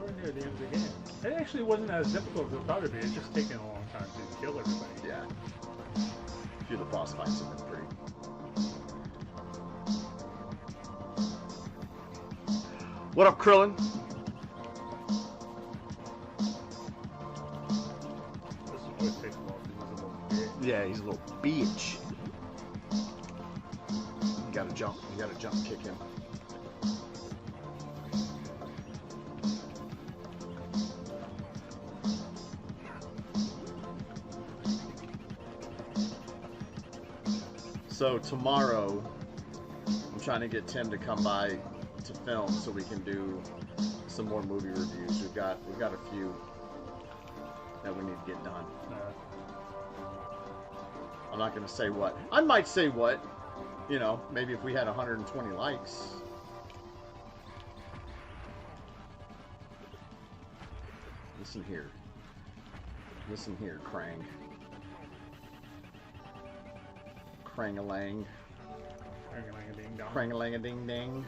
We're near the end of the game. It actually wasn't as difficult as I thought it'd be. It's just taking a long time to kill everybody. Yeah. A few of the boss fights have been pretty. What up, Krillin? This will always take a while because he's a little bit. Yeah, he's a little bitch. gotta jump. You gotta jump and kick him. So tomorrow, I'm trying to get Tim to come by to film so we can do some more movie reviews. We've got a few that we need to get done. I'm not gonna say what. I might say what. You know, maybe if we had 120 likes. Listen here. Listen here, Krang. Krang-a-lang. Krang-a-lang-a-ding-dong. Krang-a-lang-a-ding-ding.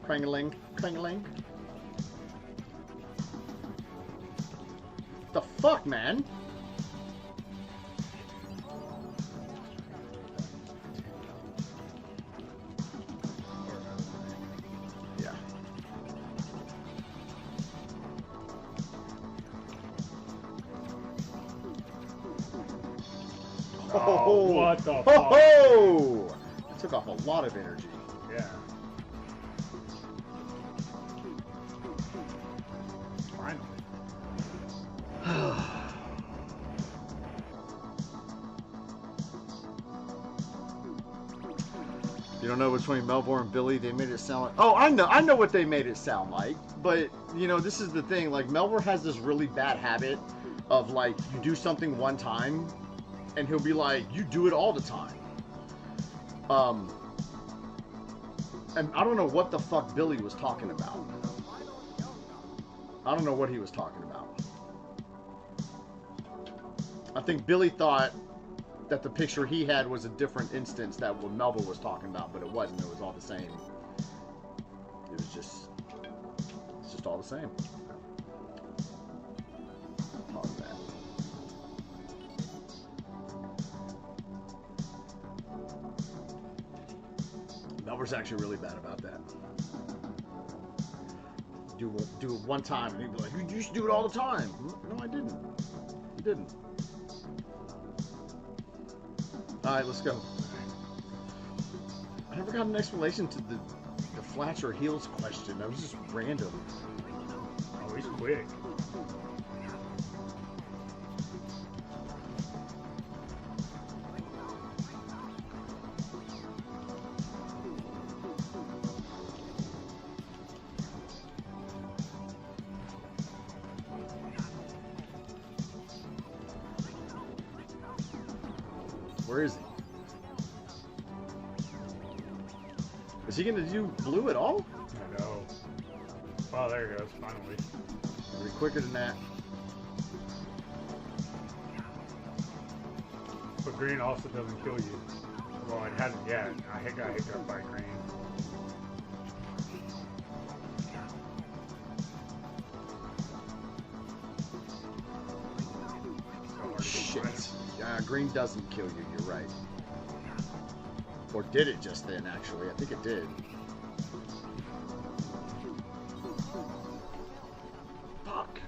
Krang-a-ling. Krang-a-ling. The fuck, man? Yeah. Oh, what the fuck? Ho! It took off a lot of energy. Yeah. Finally. You don't know between Melvor and Billy, they made it sound like... Oh, I know what they made it sound like. But, you know, this is the thing. Like, Melvor has this really bad habit of, like, you do something one time, and he'll be like, you do it all the time. And I don't know what the fuck Billy was talking about. I don't know what he was talking about. I think Billy thought that the picture he had was a different instance that what Melville was talking about, but it wasn't. It was all the same. It was just... It's just all the same. Pause that. Melville's actually really bad about that. Do it one time, and he'd be like, you used to do it all the time. No, I didn't. You didn't. Alright, let's go. I never got an explanation to the flats or heels question. That was just random. Oh, he's quick. Where is he? Is he gonna do blue at all? I know. Oh, there he goes, finally. Are we quicker than that? But green also doesn't kill you. Well, it hasn't yet. I got hit up by green. Shit. Yeah, green doesn't kill you, you're right. Or did it just then, actually? I think it did. Fuck.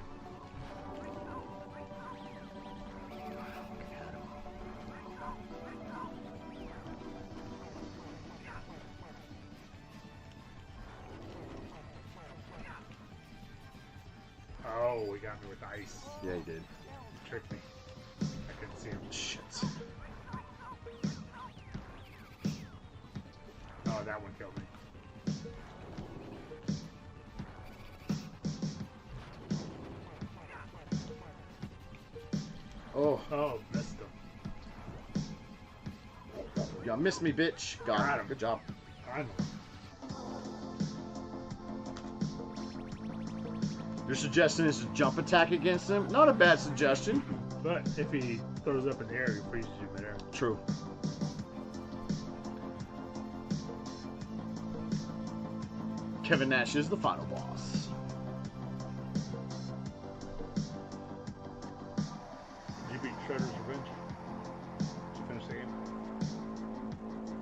Oh, he got me with ice. Yeah, he did. Tricked me. I couldn't see him. Shit. Oh, that one killed me. Oh. Oh, missed him. Y'all missed me, bitch. Got him. Good job. Finally. Your suggestion is to jump attack against him? Not a bad suggestion. But if he throws up in the air, he freezes you midair. True. Kevin Nash is the final boss. Did you beat Shredder's Revenge? Did you finish the game?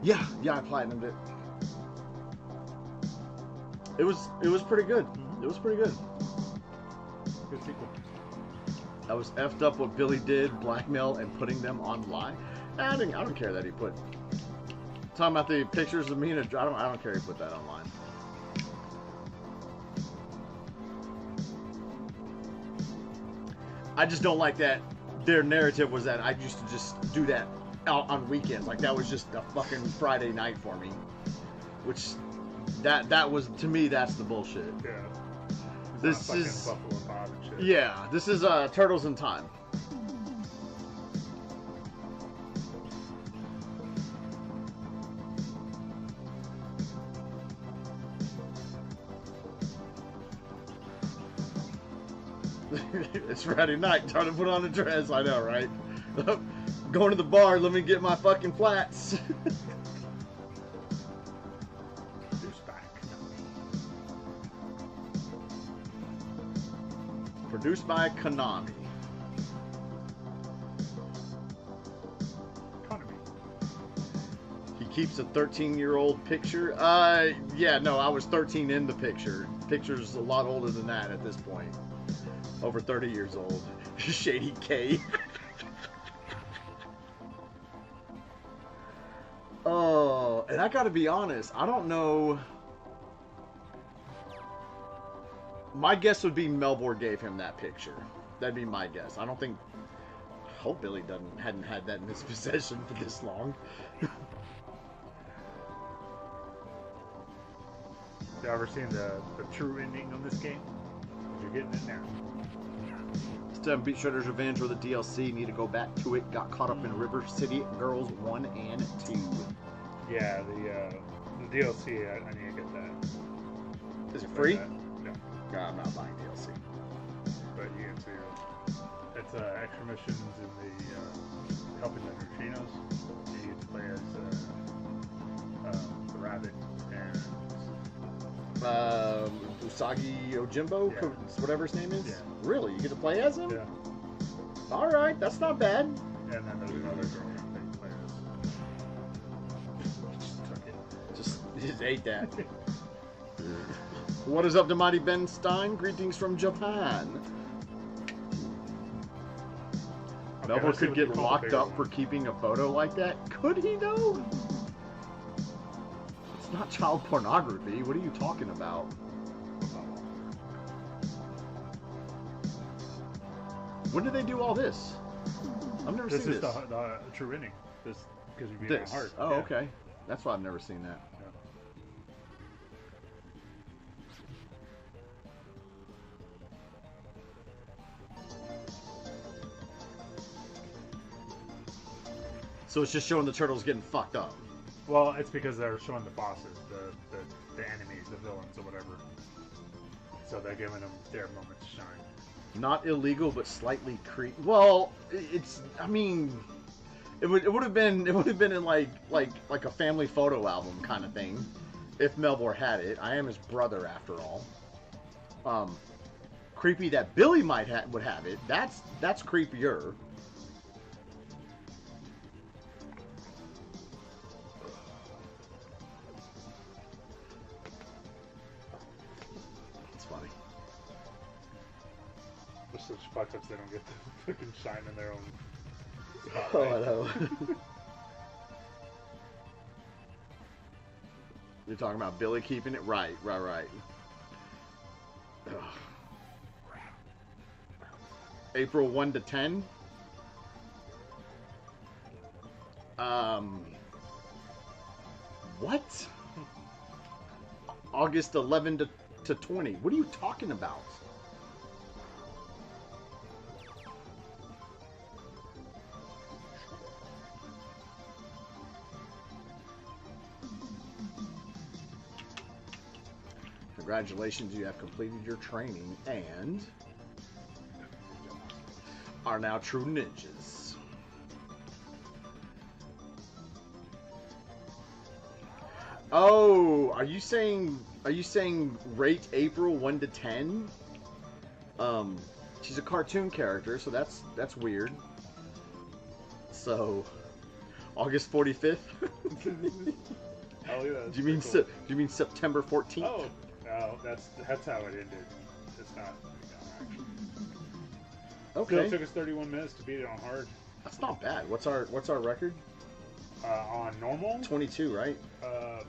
Yeah, I platinumed it. It was pretty good. It was pretty good. Good sequel. I was effed up what Billy did, blackmail and putting them online. I don't care that he put. Talking about the pictures of me and I don't care he put that online. I just don't like that their narrative was that I used to just do that out on weekends. Like that was just a fucking Friday night for me. Which that was, to me, that's the bullshit. Yeah. This is Buffalo Bob and shit. yeah, this is Turtles in Time. It's Friday night, time to put on a dress. I know, right? Going to the bar, let me get my fucking flats. Produced by Konami. He keeps a 13-year-old picture. Yeah, no, I was 13 in the picture. Picture's a lot older than that at this point. Over 30 years old. Shady K. Oh, and I gotta be honest, I don't know. My guess would be Melbourne gave him that picture. That'd be my guess. I don't think. I hope Billy hadn't had that in his possession for this long. You ever seen the true ending of this game? You're getting it now. Still haven't beat Shredder's Revenge or the DLC. Need to go back to it. Got caught up in River City Girls 1 and 2. Yeah, the DLC. I need to get that. Is it free? No, No, I'm not buying DLC. but you get to. It's extra missions in the helping the neutrinos. You get to play as the rabbit and Usagi Ojimbo, Yeah. whatever his name is. Yeah. Really, you get to play as him? yeah, All right, that's not bad. and then there's another girl that you play as. Just took it. Just ate that. What is up to Mighty Ben Stein? Greetings from Japan. Melville let's see could what get the locked cultivator up for keeping a photo like that. Could he though? It's not child pornography. What are you talking about? When did they do all this? I've never This seen is this. the true ending. This because you're being This. heart. Oh, Yeah. okay. That's why I've never seen that. Yeah. So it's just showing the turtles getting fucked up. Well, it's because they're showing the bosses, the enemies, the villains, or whatever. So they're giving them their moment to shine. Not illegal, but slightly Well, it's. I mean, it would have been in like a family photo album kind of thing, if Melvor had it. I am his brother after all. Creepy that Billy would have it. That's creepier. It's funny. They're such fuck ups they don't get to fucking shine in their own Oh, I spotlight. know. You're talking about Billy keeping it right. Ugh. April 1 to 10. What? August 11 to 20. What are you talking about? Congratulations, you have completed your training and are now true ninjas. Oh, are you saying rate April 1 to 10? She's a cartoon character, so that's weird. So August 45th? Oh yeah. Do you mean September 14th? Oh no, that's how it ended. It's not actually. Okay. Still took us 31 minutes to beat it on hard. That's not bad. What's our record? On normal, 22, right? uh, Or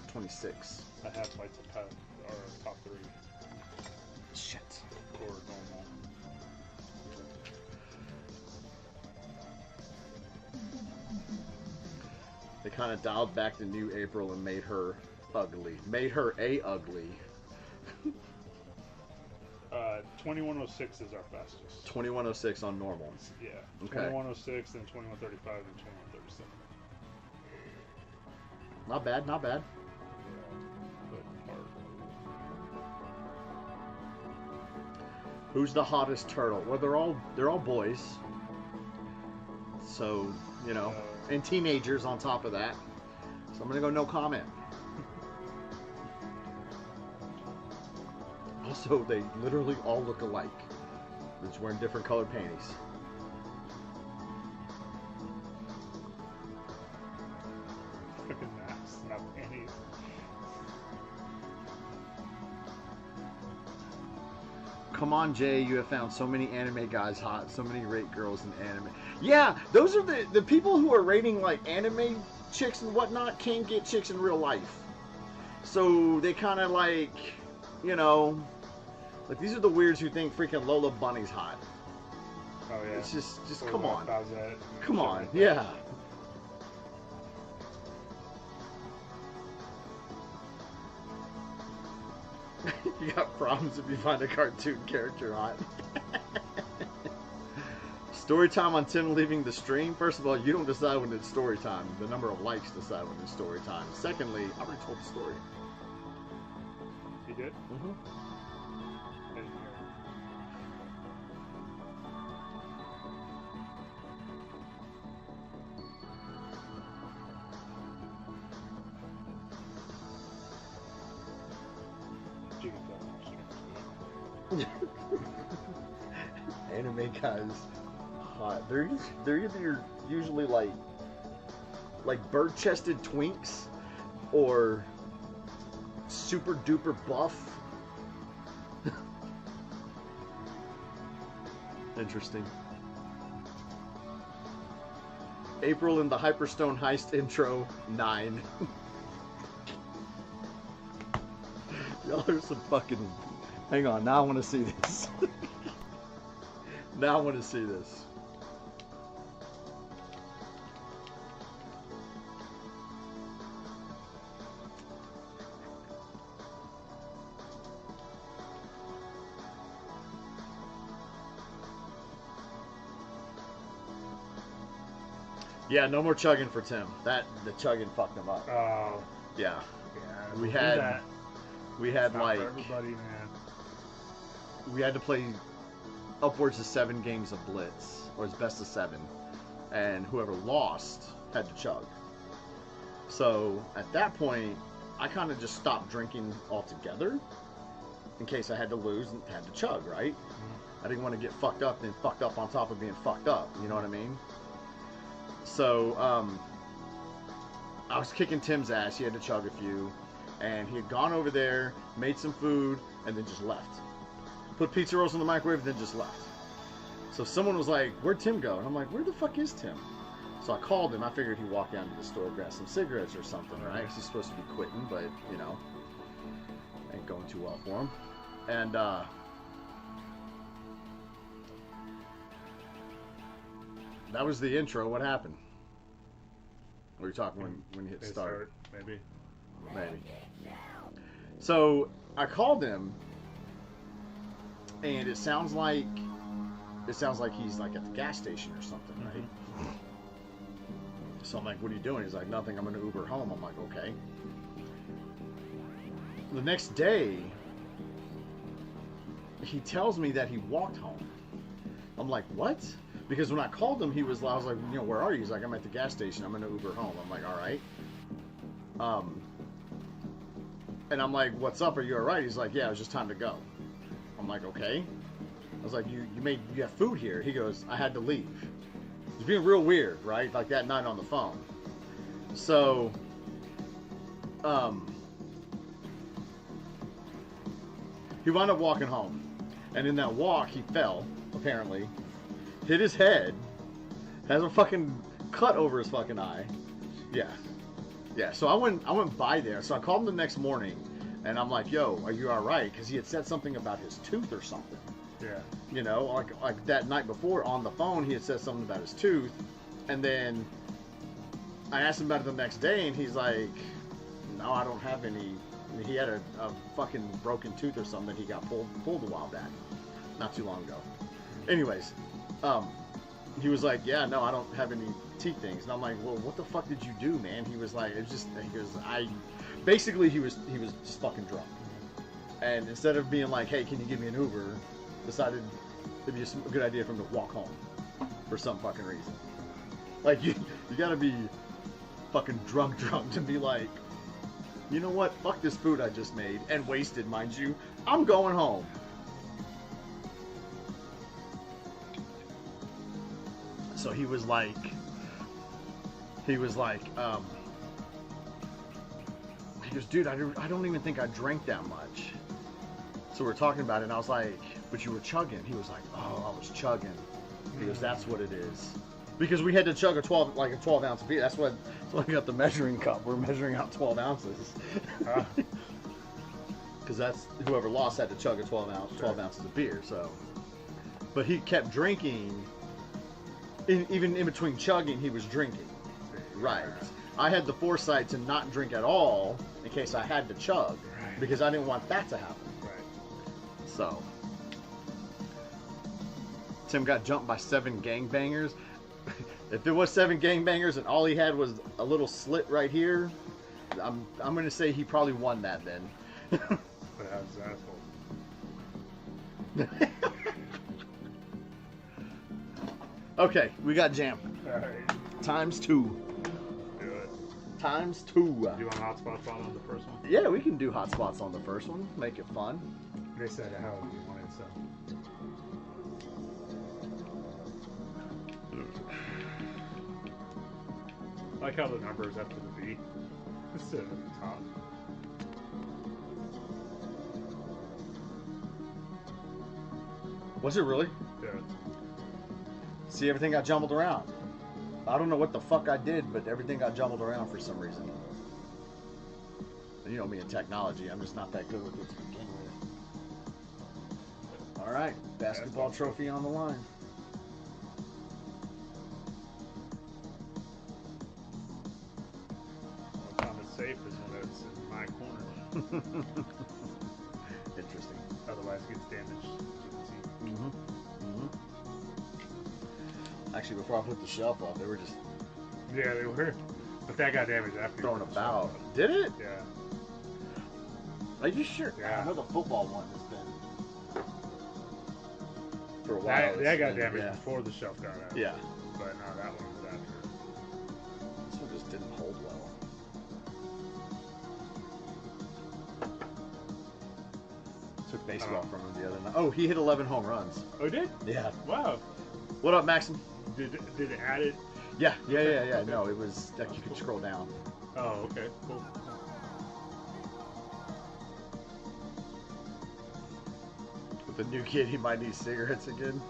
26. I have like the top 3 Shit. for normal. They kind of dialed back the new April and made her ugly. Made her ugly. 2106 is our fastest. 2106 on normal. Yeah. Okay. 2106, then 2135, and 2137. Not bad, not bad. But hard. Who's the hottest turtle? Well, they're all boys. So, you know, and teenagers on top of that. So I'm gonna go no comment. Also, they literally all look alike. They're just wearing different colored panties. Fucking masks, not panties. Come on, Jay, you have found so many anime guys hot, so many rate girls in anime. Yeah, those are the people who are rating like anime chicks and whatnot can't get chicks in real life. So they kind of like, you know, like these are the weirds who think freaking Lola Bunny's hot. Oh yeah. It's just Or come like on. Bowsette, Come shit on, like that. yeah. You got problems if you find a cartoon character hot. Story time on Tim leaving the stream. First of all, you don't decide when it's story time. The number of likes decide when it's story time. Secondly, I already told the story. You did? Mm-hmm. I didn't hear. You can tell. Anime guys, hot. They're either usually like bird-chested twinks or super duper buff. Interesting. April in the Hyperstone Heist intro 9. Y'all are some fucking. Hang on, now I want to see this. Now I want to see this. Yeah, no more chugging for Tim. The chugging fucked him up. Oh, Yeah. yeah. We do had that. we had It's not like for everybody, man. we had to play upwards of 7 games of Blitz, or it's best of 7, and whoever lost had to chug. So at that point, I kind of just stopped drinking altogether in case I had to lose and had to chug, right? I didn't want to get fucked up and fucked up on top of being fucked up, you know what I mean? So I was kicking Tim's ass. He had to chug a few, and he had gone over there, made some food, and then just left. Put pizza rolls in the microwave, then just left. So someone was like, "Where'd Tim go?" And I'm like, "Where the fuck is Tim?" So I called him. I figured he'd walk down to the store, grab some cigarettes or something, right? 'Cause he's supposed to be quitting, but, you know, ain't going too well for him. And, that was the intro. What happened? What are you talking when you hit They start? maybe. Maybe. So I called him, and it sounds like he's like at the gas station or something, right? So I'm like, "What are you doing?" He's like, "Nothing. I'm gonna Uber home." I'm like, "Okay." The next day, he tells me that he walked home. I'm like, "What?" Because when I called him, I was like, "You know, where are you?" He's like, "I'm at the gas station. I'm gonna Uber home." I'm like, "All right." And I'm like, "What's up? Are you all right?" He's like, "Yeah, it was just time to go." I'm like, "Okay." I was like, you have food here." He goes, "I had to leave." He's being real weird, right? Like that night on the phone. So, He wound up walking home, and in that walk, he fell. Apparently, hit his head, has a fucking cut over his fucking eye. Yeah, yeah. So I went by there. So I called him the next morning, and I'm like, "Yo, are you all right?" Because he had said something about his tooth or something. Yeah. You know, like that night before on the phone, he had said something about his tooth, and then I asked him about it the next day, and he's like, "No, I don't have any." He had a fucking broken tooth or something that he got pulled a while back, not too long ago. Anyways, he was like, "Yeah, no, I don't have any teeth things." And I'm like, "Well, what the fuck did you do, man?" He was like, he was just fucking drunk. And instead of being like, "Hey, can you give me an Uber?" decided it'd be a good idea for him to walk home for some fucking reason. Like, you gotta be fucking drunk to be like, "You know what? Fuck this food I just made and wasted, mind you. I'm going home." So he was like, he goes, "Dude, I don't even think I drank that much." So we're talking about it, and I was like, "But you were chugging." He was like, "Oh, I was chugging." He goes, "That's what it is." Because we had to chug a 12 ounce beer. That's why we got the measuring cup. We're measuring out 12 ounces. Because that's whoever lost had to chug a 12 ounces of beer. So, but he kept drinking. Even in between chugging, he was drinking. Right. I had the foresight to not drink at all in case I had to chug, because I didn't want that to happen. Right. So, Tim got jumped by 7 gangbangers. If it was 7 gangbangers and all he had was a little slit right here, I'm gonna say he probably won that then. But how's that? Okay, we got jam. Alright. Times 2. Do it. Times 2. Do you want hotspots on the first one? Yeah, we can do hotspots on the first one. Make it fun. They said however you want it, so. I like how the numbers after the B. Instead of the top. Was it really? Yeah. See, everything got jumbled around. I don't know what the fuck I did, but everything got jumbled around for some reason. And you know me in technology, I'm just not that good with it to begin with. Alright, basketball trophy on the line. What time is safe is when it's in my corner. Interesting. Otherwise it gets damaged, as you can see. Actually, before I put the shelf up, they were just Yeah, they were. But that got damaged after. thrown about. Did it? Yeah. Are you sure? Yeah. I know the football one has been for a while. That it's got been- damaged yeah. before the shelf got out. Yeah. But no, that one was after. This one just didn't hold well. Took baseball from him the other night. Oh, he hit 11 home runs. Oh, it did? Yeah. Wow. What up, Maxim? Did it add it? Yeah. No, it was like you could scroll down. Oh, okay. Cool. With the new kid, he might need cigarettes again.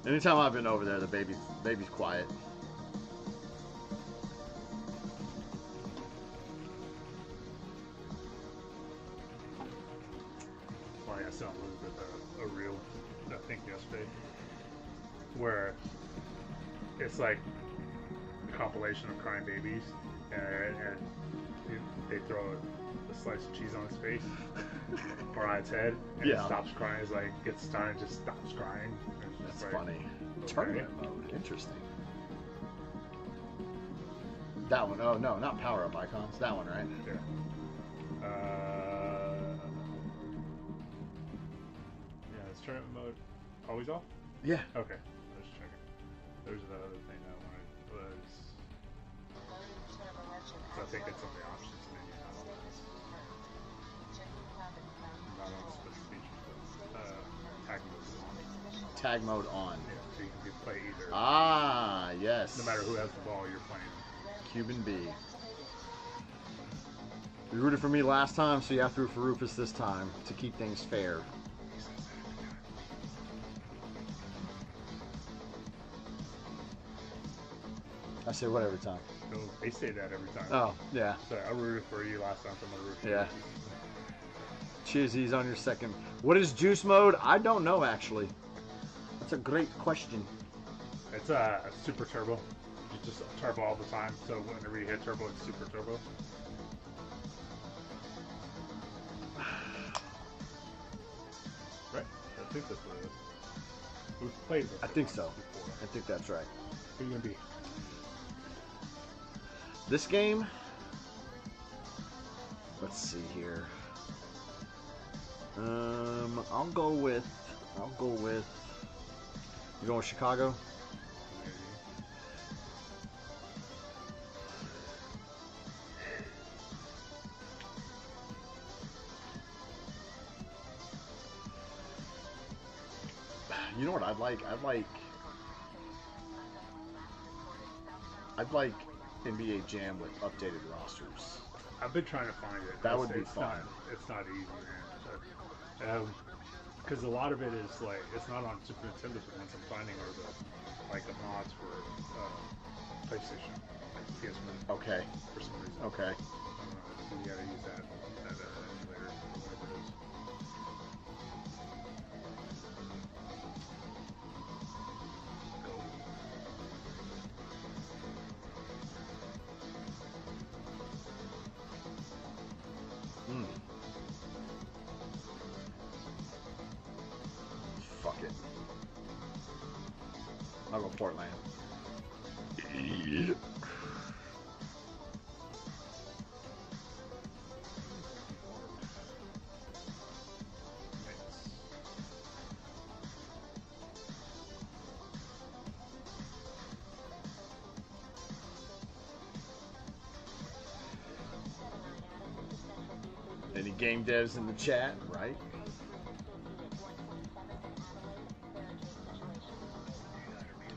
Anytime I've been over there, the baby's quiet. Well, I saw a reel, I think yesterday, where it's like a compilation of crying babies, and they throw a slice of cheese on its face or on its head, and it Yeah. stops crying. It's like gets stunned, just stops crying. And it's just That's like, funny. okay. Tournament mode. Interesting. That one. Oh, no, not Power Up Icons. That one, right? Yeah. Yeah, is tournament mode always off? Yeah. Okay, let's check it. There's the other thing I wanted was. So I think it's on the options menu, not on the special features, but tag mode is on. Tag mode on. Yeah, so you can play either. Ah, yes. No matter who has the ball, you're playing. Cuban B. You rooted for me last time, so you have to root for Rufus this time to keep things fair. I say what every time? No, they say that every time. Oh, yeah. Sorry, I rooted for you last time, so I'm gonna root for Yeah. you. Cheersies on your second. What is juice mode? I don't know, actually. That's a great question. It's super turbo. You just turbo all the time, so whenever you hit turbo, it's super turbo. Right? I think that's what it is. We've played this I think so. before. I think that's right. Who are you gonna be? This game? Let's see here. I'll go with. You going with Chicago? You know what I'd like? I'd like NBA Jam with updated rosters. I've been trying to find it. That would be It's fun. It's not easy, man. Because a lot of it is like it's not on Super Nintendo. The ones I'm finding are the mods for PlayStation, like PS1. Okay. For some reason. Okay. So you gotta use that emulator or whatever it is. Go. Mm. Fuck it. I'll go Portland. Any game devs in the chat, right?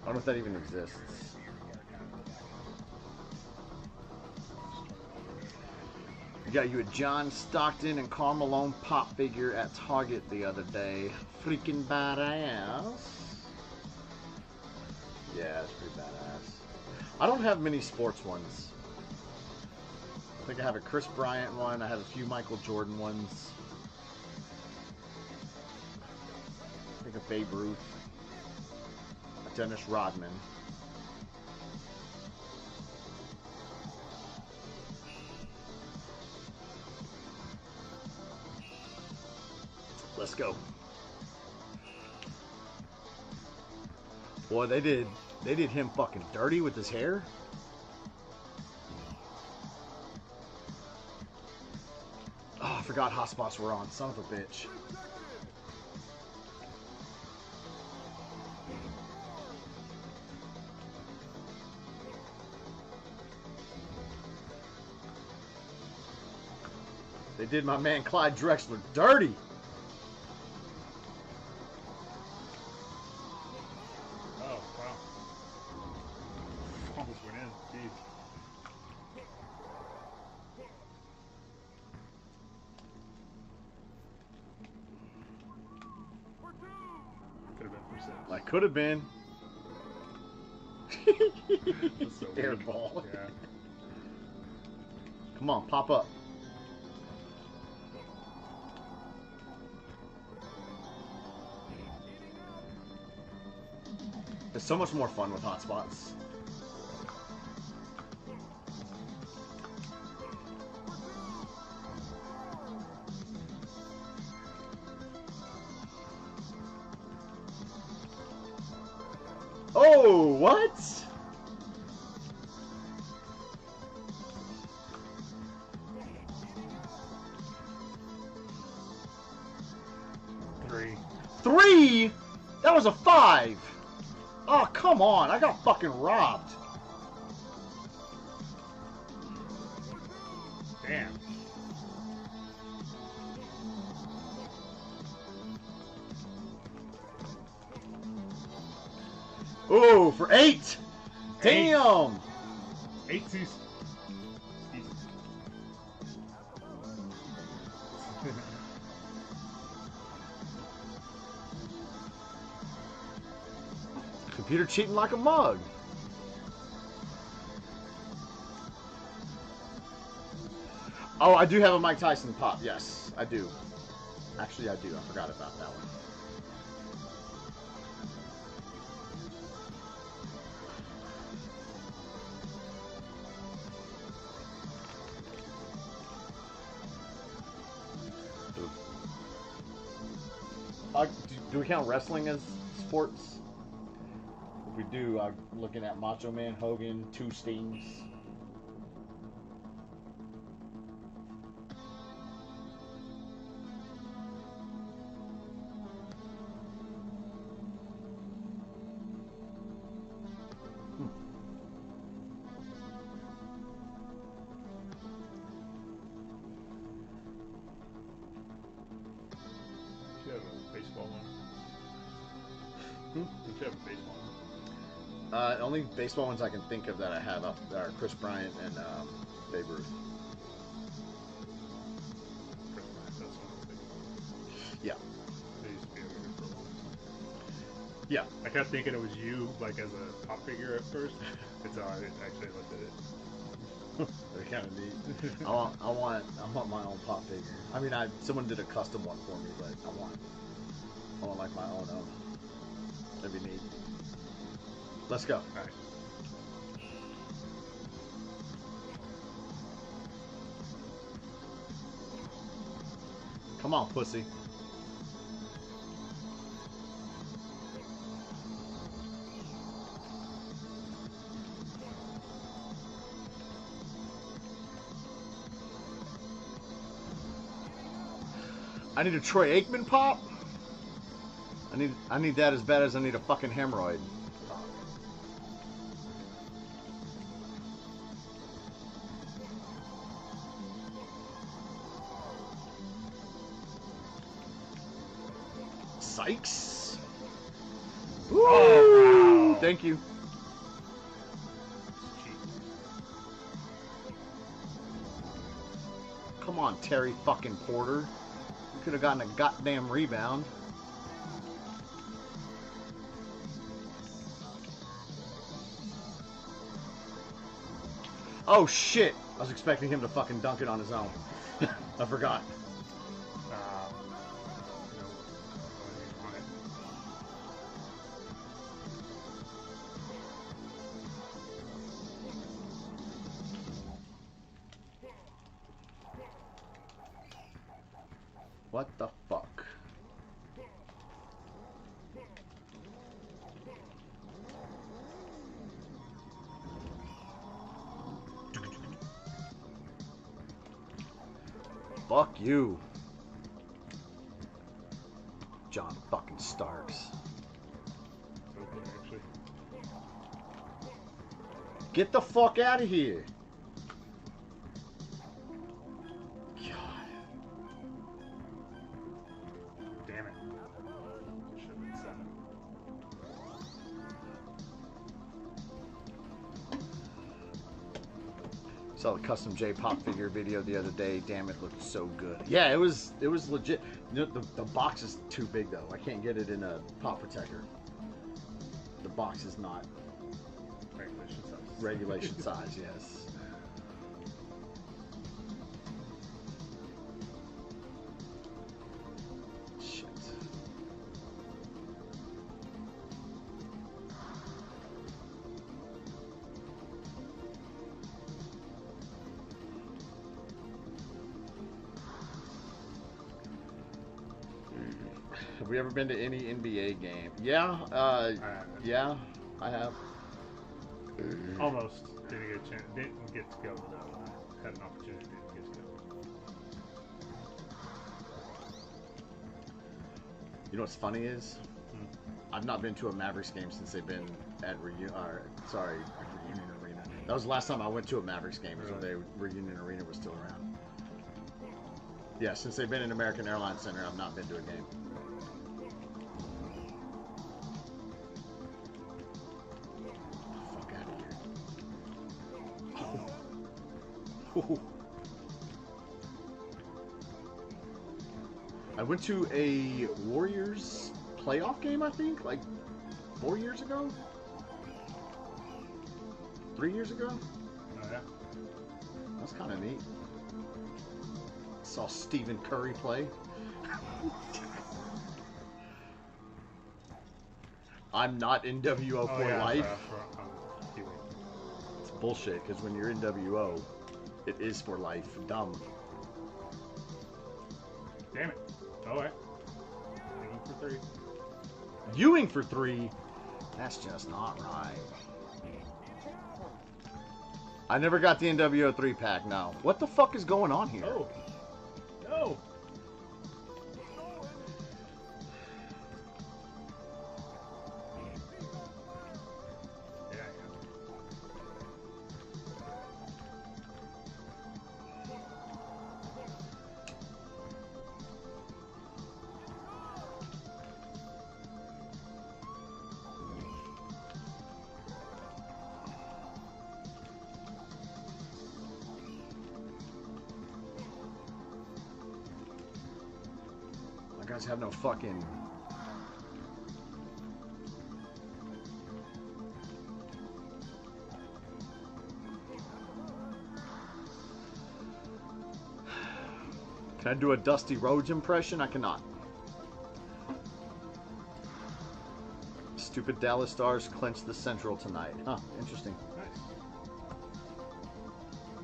I don't know if that even exists. You got you a John Stockton and Karl Malone pop figure at Target the other day. Freaking badass. Yeah, it's pretty badass. I don't have many sports ones. I think I have a Chris Bryant one. I have a few Michael Jordan ones. I think a Babe Ruth. A Dennis Rodman. Let's go. Boy, they did him fucking dirty with his hair. Oh, I forgot hotspots were on. Son of a bitch. They did my man Clyde Drexler dirty. Oh, wow. Almost went in. Jeez. Could have been for six. I could have been. That's so weak. Airball. Yeah. Come on, pop up. It's so much more fun with hotspots. Oh, what? Three. 3? That was a 5. Oh, come on. I got fucking robbed. Damn. Oh, for 8. Damn. 8-2. Computer cheating like a mug. Oh, I do have a Mike Tyson pop. Yes, I do. Actually, I do. I forgot about that one. Do we count wrestling as sports? If we do, I'm looking at Macho Man, Hogan, 2 Stings. You have a baseball one. You have a baseball one. Only baseball ones I can think of that I have up are Chris Bryant and Babe Ruth. Chris Bryant, that's one of the big ones. Yeah. They used to be over here for a long time. Yeah. I kept thinking it was you, like as a pop figure at first. Until I actually looked at it. They're kind of neat. I want my own pop figure. I mean, someone did a custom one for me, but I want like my own. That'd be neat. Let's go. All right. Come on, pussy. I need a Troy Aikman pop. I need that as bad as I need a fucking hemorrhoid. Sykes. Ooh, Oh, wow. Thank you. It's cheap. Come on, Terry fucking Porter. You could have gotten a goddamn rebound. Oh shit! I was expecting him to fucking dunk it on his own. I forgot. No. On it. What the fuck? Fuck you. John fucking Starks. It's open, actually. Get the fuck out of here. God. Damn it. Should have been 7. Saw the custom J-pop figure video the other day. Damn, it looked so good. Yeah, it was legit. You know, the box is too big though. I can't get it in a pop protector. The box is not Regulation size. regulation size. Yes. Shit. Have we ever been to any NBA game? Yeah, yeah, I have. Almost. Didn't get a chance. Didn't get to go though. I had an opportunity. Didn't get to go. You know what's funny is, I've not been to a Mavericks game since they've been at Reunion Arena. That was the last time I went to a Mavericks game. Was when Reunion Arena was still around. Yeah, since they've been in American Airlines Center, I've not been to a game. Fuck out of here. I went to a Warriors playoff game, I think, like 4 years ago? 3 years ago? Oh, yeah. That's kind of neat. Saw Stephen Curry play. I'm not NWO for life. It's bullshit, because when you're NWO, it is for life. Dumb. Damn it. Oh, wait. Ewing for 3. Ewing for 3? That's just not right. I never got the NWO 3-pack, no. What the fuck is going on here? Oh. No. You guys have no fucking... Can I do a Dusty Rhodes impression? I cannot. Stupid Dallas Stars clinch the Central tonight. Huh, interesting. Nice.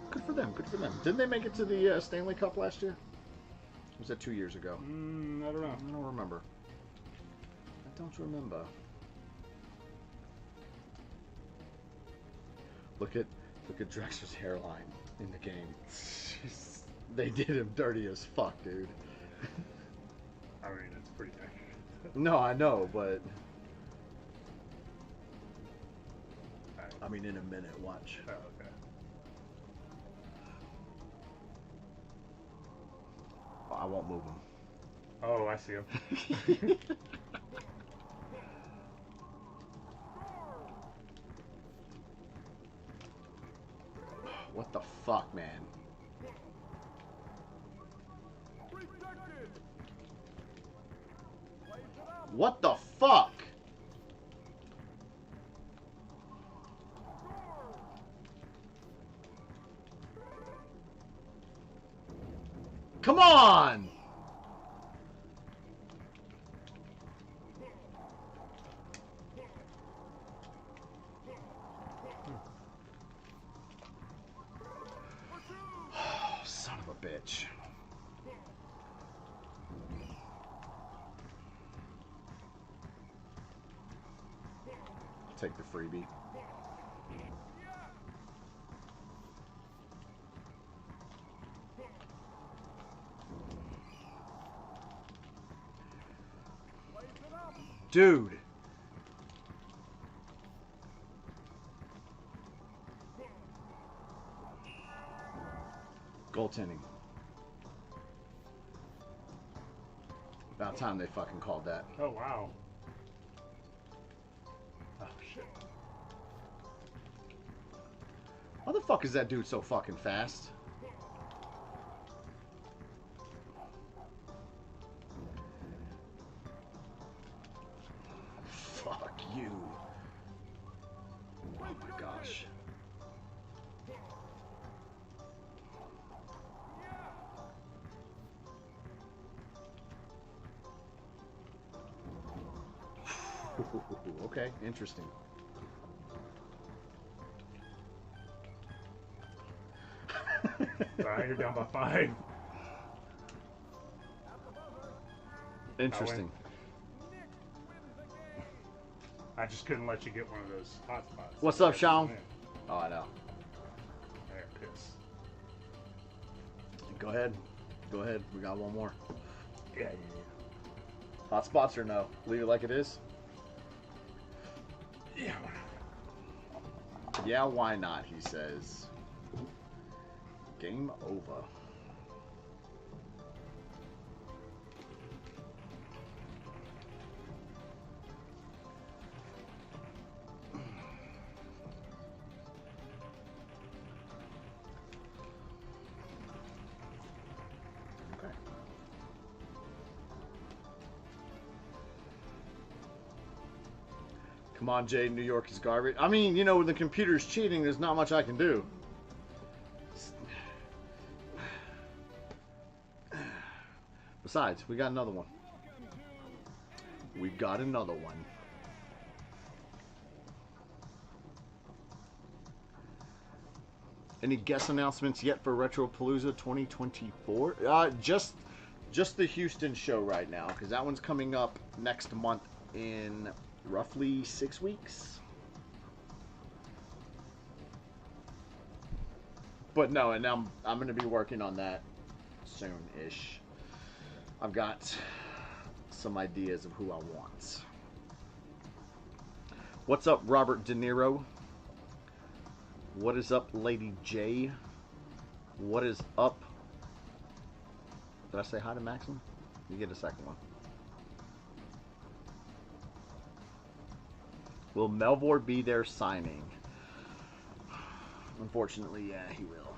Good for them, good for them. Didn't they make it to the Stanley Cup last year? Or was that 2 years ago? I don't know. I don't remember. I don't remember. Look at Drexler's hairline in the game. They did him dirty as fuck, dude. I mean, it's pretty accurate. No, I know, but I mean, in a minute, watch. Oh, okay. I won't move him. Oh, I see him. What the fuck, man? What the fuck? Come on! Oh, son of a bitch. Take the freebie. Dude. Goaltending. About time they fucking called that. Oh, wow. Oh, shit. How the fuck is that dude so fucking fast? Fuck you. Oh my gosh. Okay, interesting. Sorry, you're down by 5. Interesting. I just couldn't let you get one of those hot spots. What's up, Sean? Oh, I know. There, piss. Go ahead. Go ahead. We got one more. Yeah. Hot spots or no? Leave it like it is? Yeah. Yeah, why not, he says. Game over. Okay. Come on, Jay, New York is garbage. I mean, you know, when the computer's cheating, there's not much I can do. Besides, we got another one. We got another one. Any guest announcements yet for Retropalooza 2024? Just the Houston show right now, because that one's coming up next month in roughly 6 weeks. But no, and I'm going to be working on that soon-ish. I've got some ideas of who I want. What's up, Robert De Niro? What is up, Lady J? What is up? Did I say hi to Maxim? You get a second one. Will Melvor be there signing? Unfortunately, yeah, he will.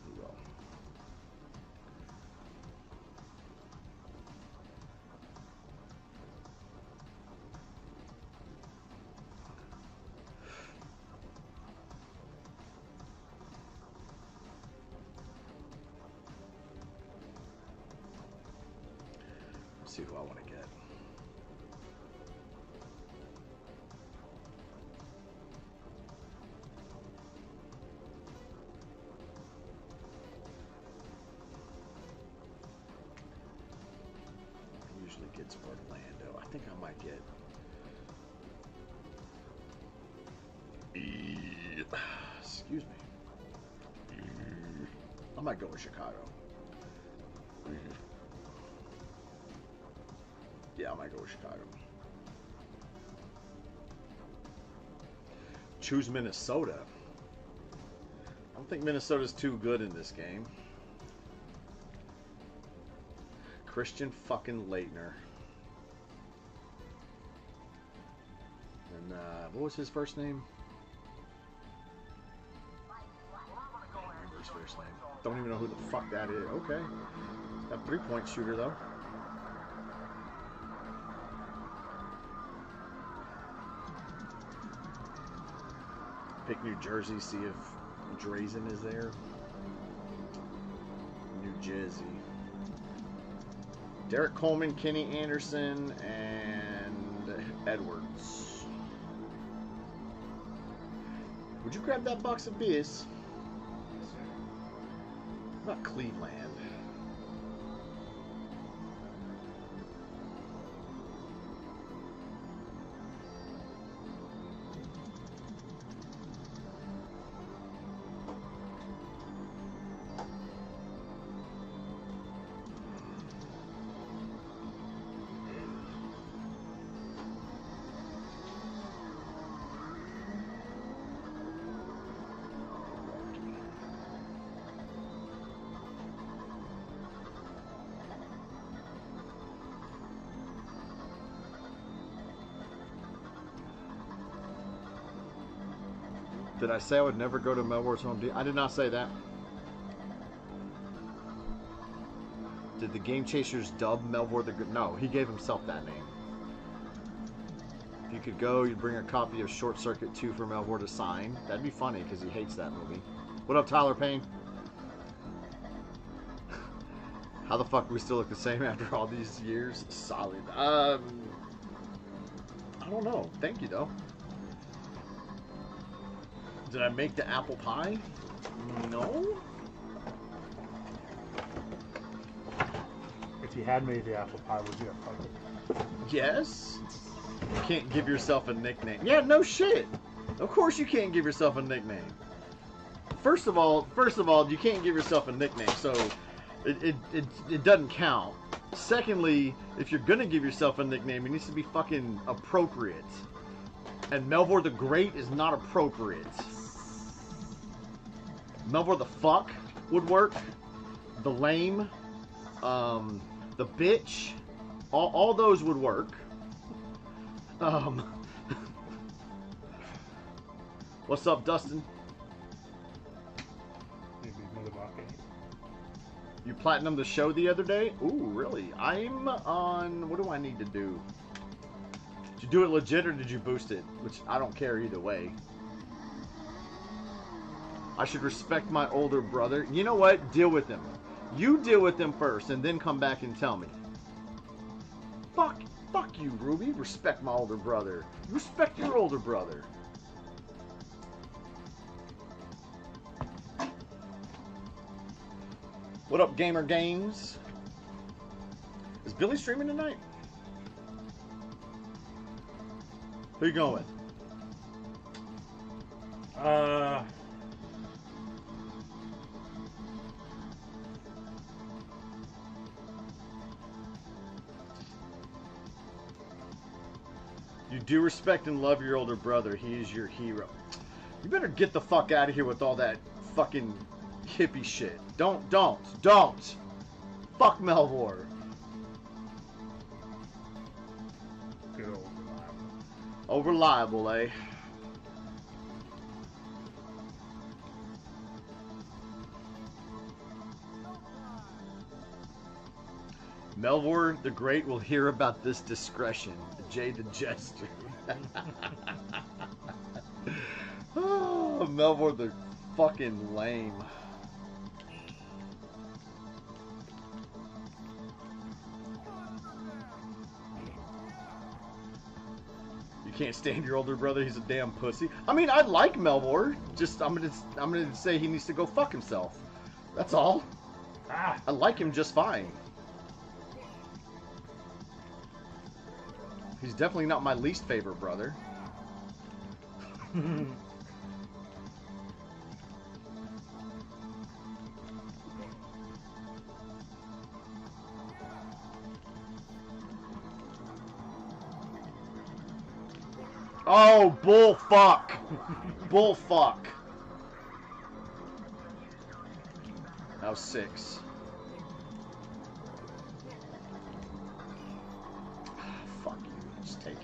He will. Let's see who I want to get. Gets Orlando. I think I might get. Excuse me. I might go with Chicago. Yeah, I might go with Chicago. Choose Minnesota. I don't think Minnesota's too good in this game. Christian fucking Leitner. And what was his first name? I don't remember his first name. Don't even know who the fuck that is. Okay. Got 3-point shooter though. Pick New Jersey, see if Drazen is there. New Jersey. Derek Coleman, Kenny Anderson, and Edwards. Would you grab that box of beers? What about Cleveland? Did I say I would never go to Melbourne's home? I did not say that. Did the Game Chasers dub Melbourne the Good? No, he gave himself that name. If you could go, you'd bring a copy of Short Circuit 2 for Melbourne to sign. That'd be funny because he hates that movie. What up, Tyler Payne? How the fuck do we still look the same after all these years? Solid. I don't know. Thank you, though. Did I make the apple pie? No. If you had made the apple pie, would you have fucked it? Yes. You can't give yourself a nickname. Yeah, no shit. Of course you can't give yourself a nickname. First of all, you can't give yourself a nickname, so it doesn't count. Secondly, if you're gonna give yourself a nickname, it needs to be fucking appropriate. And Melvor the Great is not appropriate. Melvor the fuck would work. The lame, the bitch, all those would work. What's up, Dustin? You platinumed the show the other day? Ooh, really? I'm on... What do I need to do? Did you do it legit or did you boost it? Which I don't care either way. I should respect my older brother. You know what? Deal with him. You deal with him first and then come back and tell me. Fuck you, Ruby. Respect my older brother. Respect your older brother. What up, Gamer Games? Is Billy streaming tonight? Who you going with? You do respect and love your older brother. He is your hero. You better get the fuck out of here with all that fucking hippie shit. Don't. Fuck Melvor. Good old reliable. Oh, reliable, eh? Melvor the Great will hear about this discretion. Jay the Jester. Oh, Melvor the fucking lame. You can't stand your older brother. He's a damn pussy. I mean, I like Melvor. Just I'm gonna say he needs to go fuck himself. That's all. Ah. I like him just fine. He's definitely not my least favorite brother. Oh, bull fuck. Bull fuck. That was 6. Fuck you. Just take it.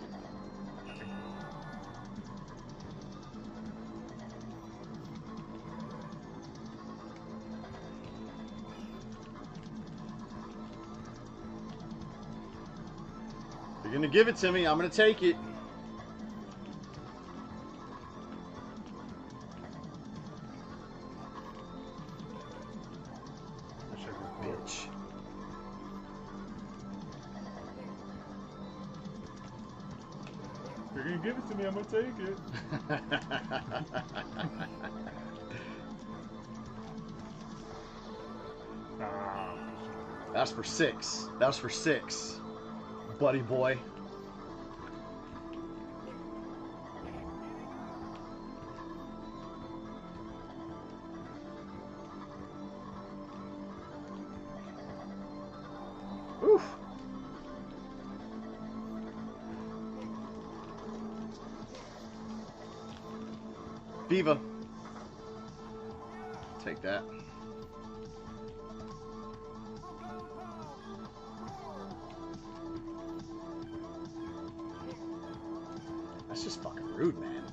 You're gonna give it to me. I'm gonna take it. Bitch. You're gonna give it to me, I'm gonna take it. That's for 6. That was for 6. Buddy boy. Oof. Viva. Take that. That's just fucking rude, man.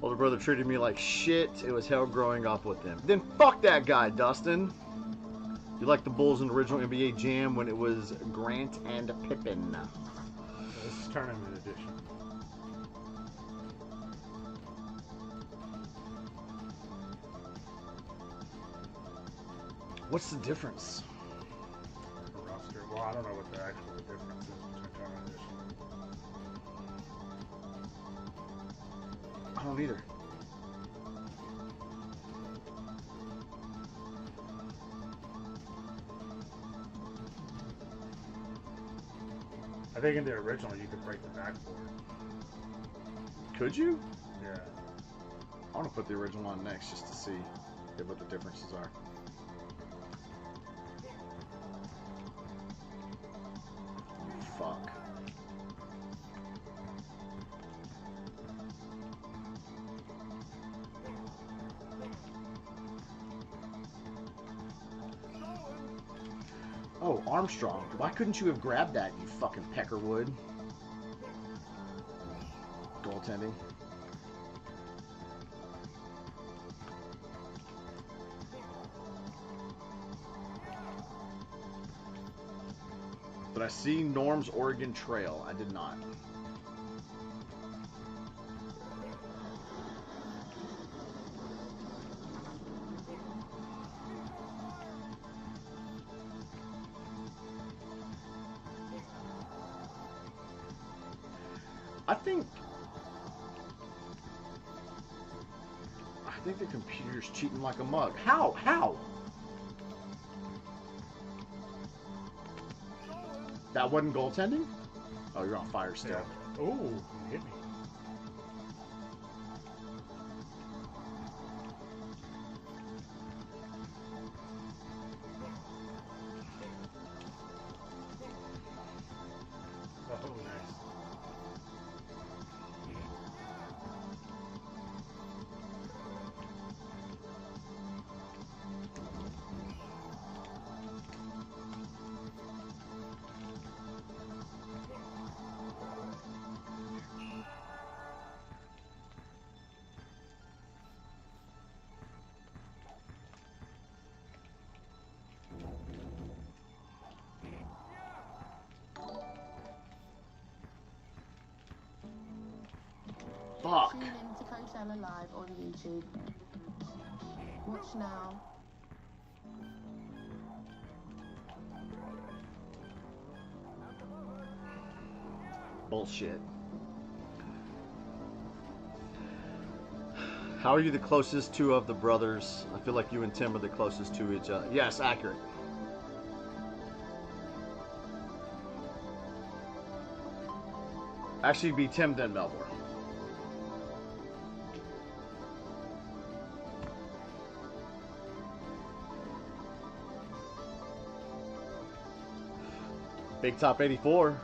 Older brother treated me like shit. It was hell growing up with him. Then fuck that guy, Dustin. You like the Bulls in the original NBA Jam when it was Grant and Pippen. This is tournament edition. What's the difference? The roster. Well, I don't know what the actual difference is between tournament edition. I don't either. I think in the original you could break the backboard. Could you? Yeah. I want to put the original on next just to see what the differences are. Fuck. Oh, Armstrong. Why couldn't you have grabbed that, you fucking peckerwood? Goaltending. Did I see Norm's Oregon Trail? I did not. I think the computer's cheating like a mug. How? How? That wasn't goaltending? Oh, you're on fire still. Yeah. Oh, you hit me. Oh, nice. Fuck. Tune in to Coachella Live on YouTube. Watch now. Bullshit. How are you the closest two of the brothers? I feel like you and Tim are the closest to each other. Yes, accurate. Actually, be Tim then Melbourne. Big Top 84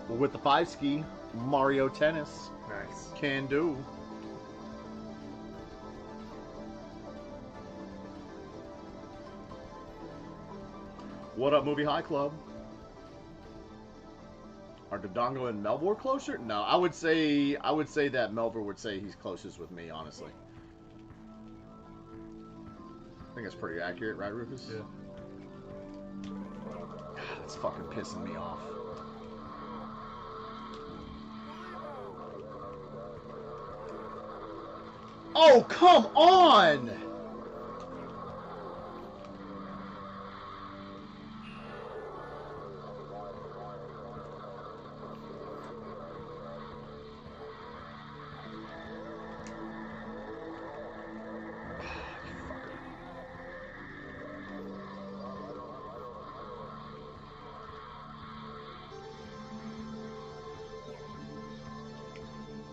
with the 5 ski. Mario Tennis. Nice. Can do. What up, Movie High Club? Are Dodongo and Melbourne closer? No, I would say that Melbourne would say he's closest with me, honestly. I think that's pretty accurate, right, Rufus? Yeah. God, that's fucking pissing me off. Oh, come on!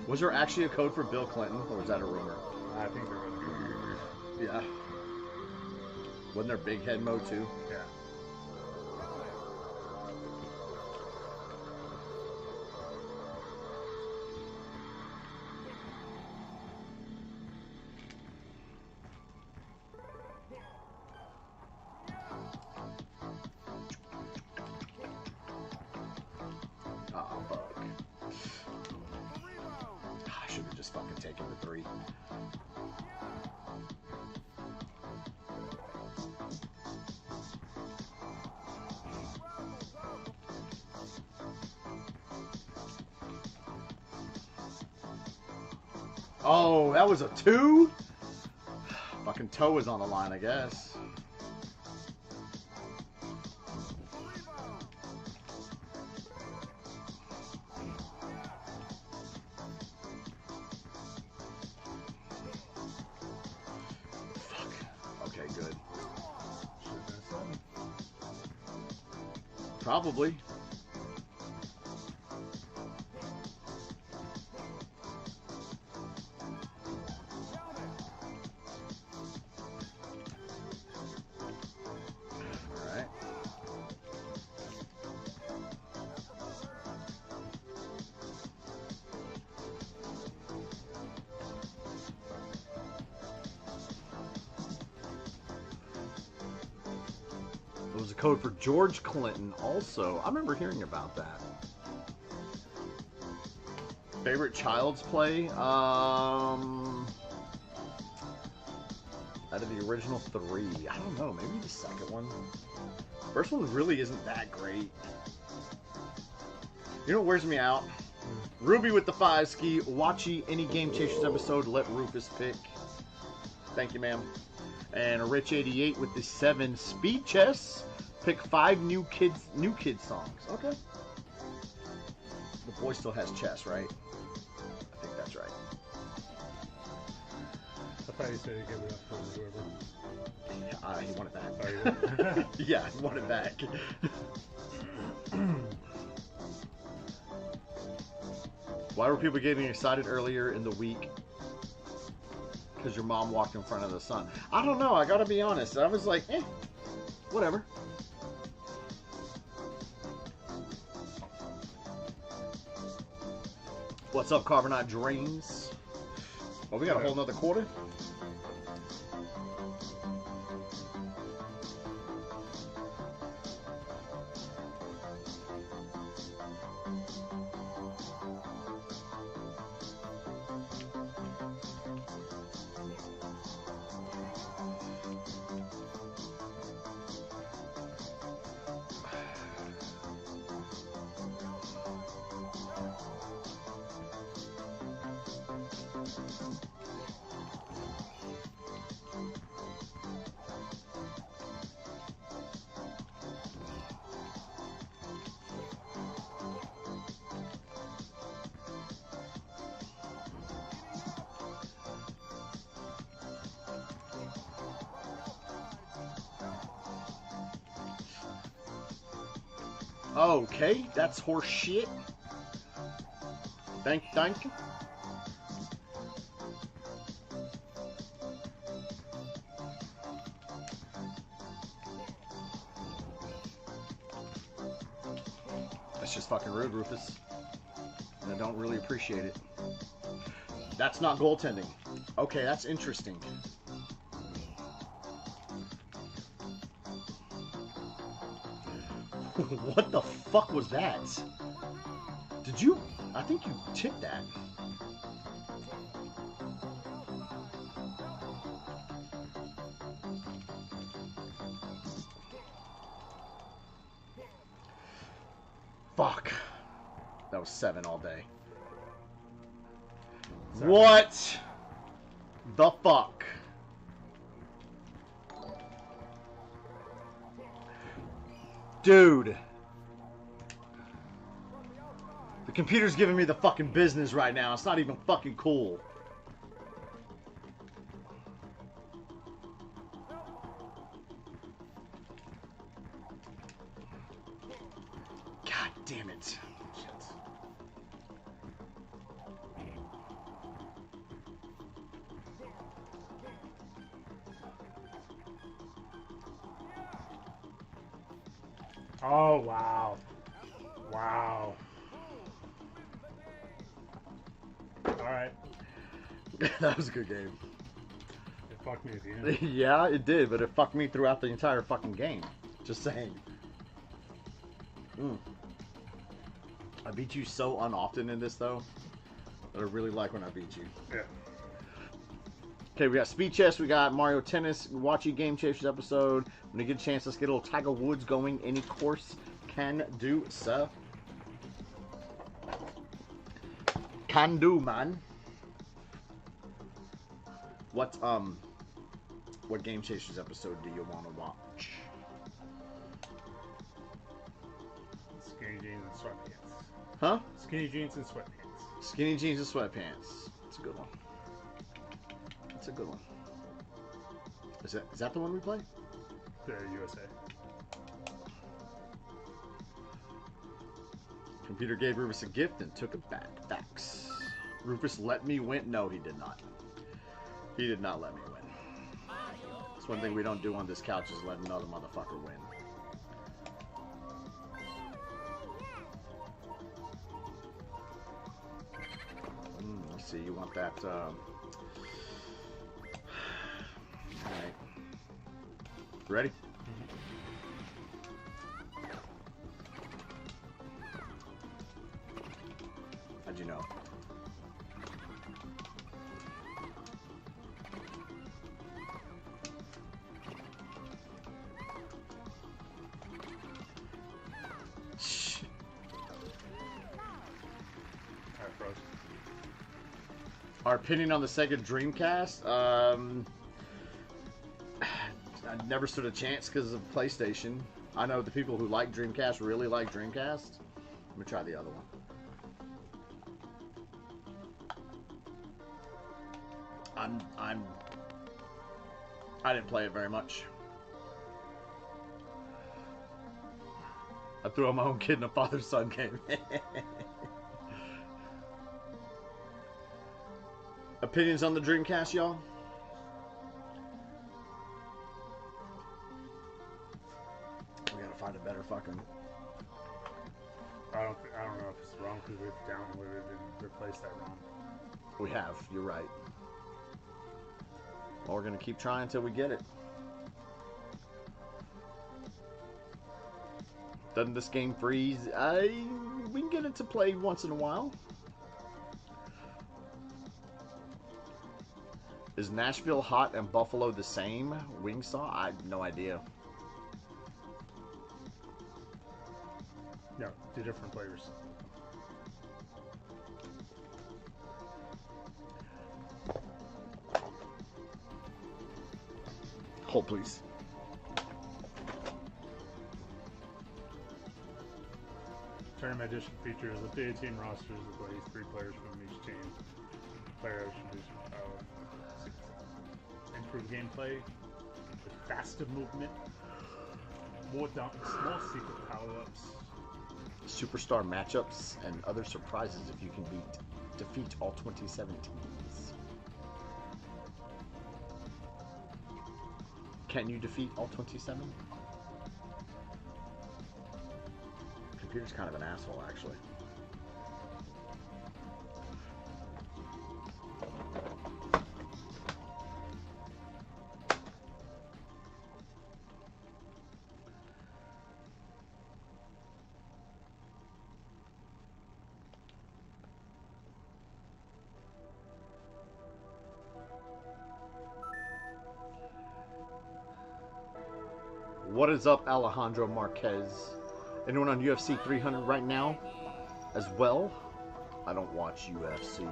Was there actually a code for Bill Clinton, or was that a rumor? I think there was. Yeah. Wasn't there big head mode too? Yeah. Oh, fuck. I should have just fucking taken the 3. Oh, that was a 2? Fucking toe was on the line, I guess. Fuck. Okay, good. Probably. Alright. There was a code for George Clinton also. I remember hearing about that. Favorite Child's Play? Out of the original 3. I don't know, maybe the second one. First one really isn't that great. You know what wears me out? Ruby with the 5 ski. Watchy any Game Chasers episode. Let Rufus pick. Thank you, ma'am. And a Rich 88 with the 7 speed chess. Pick 5 new kids songs. Okay. The boy still has chess, right? I think that's right. I thought you said you gave it up for whoever. Yeah, he wanted back. Oh, you did? Yeah, he wanted back. Why were people getting excited earlier in the week? Because your mom walked in front of the sun. I don't know. I gotta be honest. I was like, whatever. What's up, Carbonite Dreams? Oh, we got a whole nother quarter? Okay, that's horse shit. Thank you. That's just fucking rude, Rufus. And I don't really appreciate it. That's not goaltending. Okay, that's interesting. What the fuck was that? Did you? I think you tipped that. Fuck. That was 7 all day. Sorry. What the fuck? Dude. The computer's giving me the fucking business right now. It's not even fucking cool. God damn it. Shit. Oh, wow. Wow. Alright. That was a good game. It fucked me at the end. Yeah, it did, but it fucked me throughout the entire fucking game. Just saying. I beat you so unoften in this, though, that I really like when I beat you. Yeah. Okay, we got Speed Chess, we got Mario Tennis, Watchy Game Chasers episode. When you get a chance, let's get a little Tiger Woods going. Any course can do, sir. Can do, man. What Game Chasers episode do you want to watch? Skinny jeans and sweatpants. Huh? Skinny jeans and sweatpants. Skinny jeans and sweatpants. That's a good one. That's a good one. Is that the one we play? The USA. Computer gave Rufus a gift and took it back. Facts. Rufus let me win. No, he did not. He did not let me win. That's one thing we don't do on this couch is let another motherfucker win. Let's see. You want that? All right. Ready? How'd you know? Our opinion on the Sega Dreamcast? I never stood a chance because of PlayStation. I know the people who like Dreamcast really like Dreamcast. Let me try the other one. I didn't play it very much. I threw on my own kid in a father-son game. Opinions on the Dreamcast, y'all? We gotta find a better fucking... I don't know if it's wrong because we've downloaded and replaced that ROM. We have, you're right. Well, we're gonna keep trying until we get it. Doesn't this game freeze? We can get it to play once in a while. Is Nashville hot and Buffalo the same? Wingsaw? I have no idea. No, two different flavors. Hold, please. Tournament edition features a 3-team roster that plays 3 players from each team. Players should improve gameplay with faster movement, more small secret power-ups, Superstar matchups and other surprises if you can defeat all 27 teams. Can you defeat all 27? Computer's kind of an asshole, actually. What is up, Alejandro Marquez? Anyone on UFC 300 right now as well? I don't watch UFC.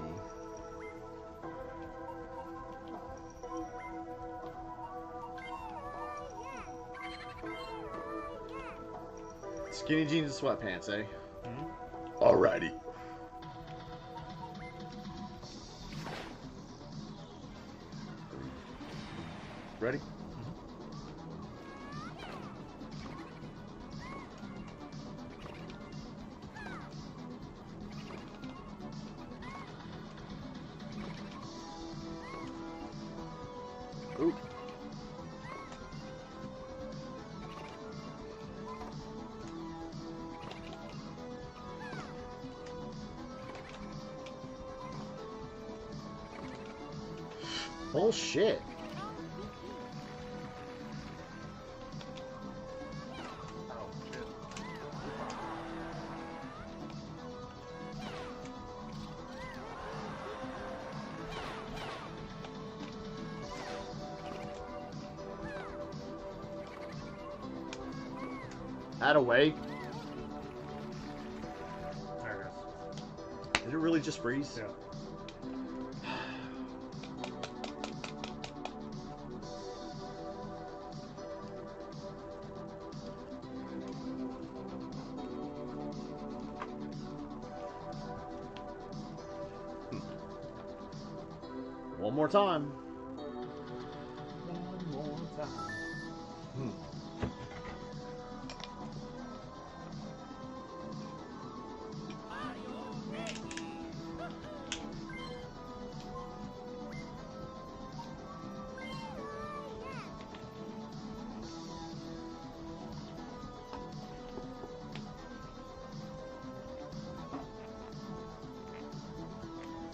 Skinny jeans and sweatpants, eh? Mm-hmm. Alrighty. Ready? Ooh. Bullshit. That away. There it is. Did it really just freeze? Yeah. One more time. One more time.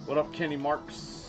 What up, Kenny Marks?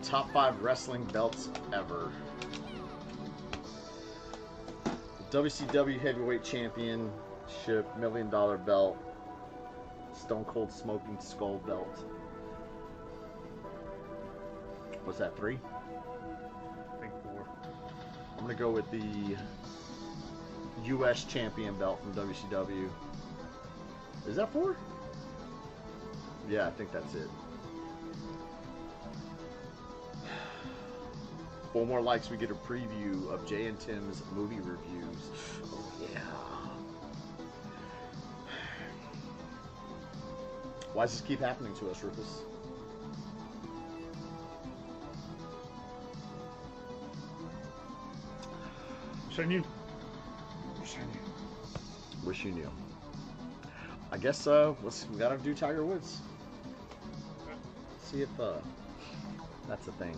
Top 5 wrestling belts ever. WCW Heavyweight Championship, $1 million belt, Stone Cold Smoking Skull belt. What's that, 3? I think 4. I'm going to go with the U.S. Champion belt from WCW. Is that 4? Yeah, I think that's it. 4 more likes, we get a preview of Jay and Tim's movie reviews. Oh, yeah. Why does this keep happening to us, Rufus? Wish I knew. Wish I knew. Wish you knew. I guess we gotta do Tiger Woods. See if that's a thing.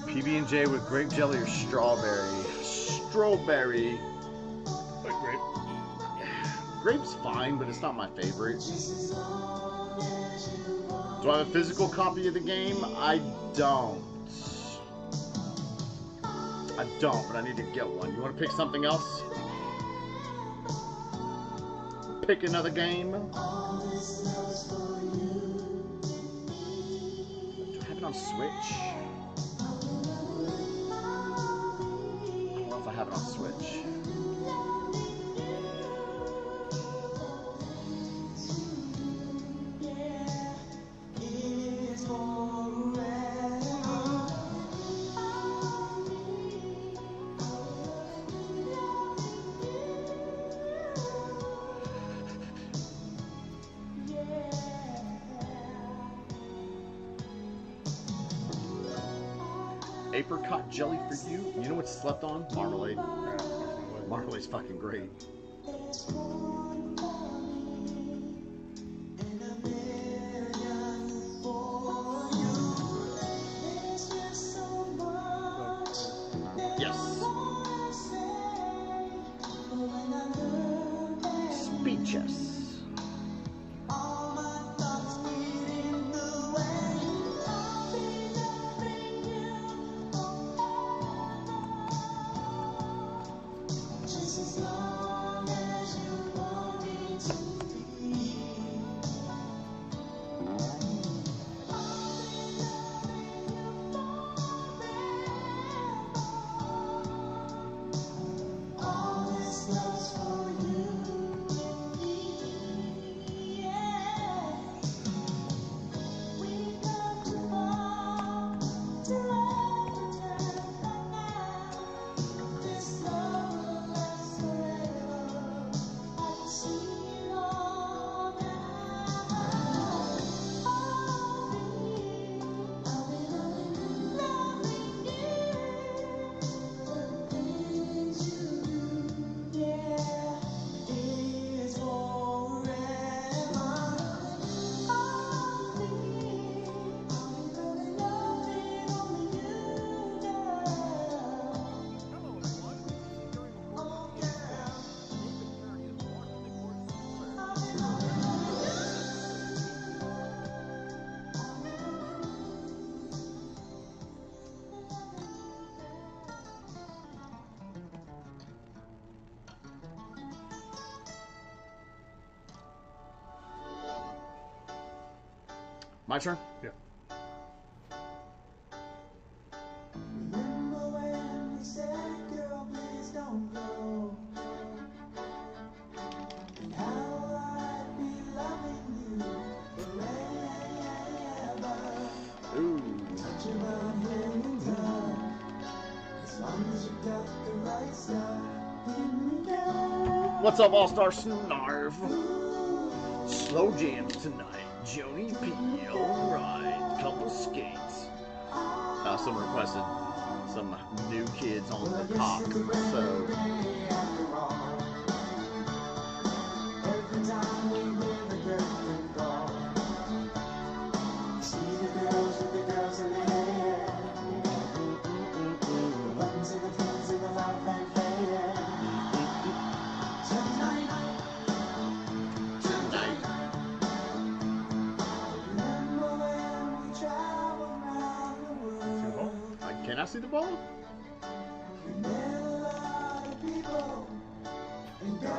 PB&J with grape jelly or strawberry? Strawberry. Like grape. Grape's fine, but it's not my favorite. Do I have a physical copy of the game? I don't. But I need to get one. You want to pick something else? Pick another game? Do I have it on Switch? I don't know if I have it on Switch. Apricot jelly for you. You know what's slept on? Marmalade. Marmalade's fucking great. Yes. Speeches. My turn? Yeah. Remember when we said, girl, please don't go. And how I'd be loving you forever. Ooh. Touch about anytime. As long as you got the right stuff. What's up, All-Star Snarf? Slow jams tonight. Joni P. Alright. Couple skates. Someone requested some new kids on the pop. So every time we hear the curtain call, see the girls with the girls in their hair, buttons in the pins in the loud fanfare. Tonight, remember when we traveled around the world? can I see the ball? We met a lot of people and girls,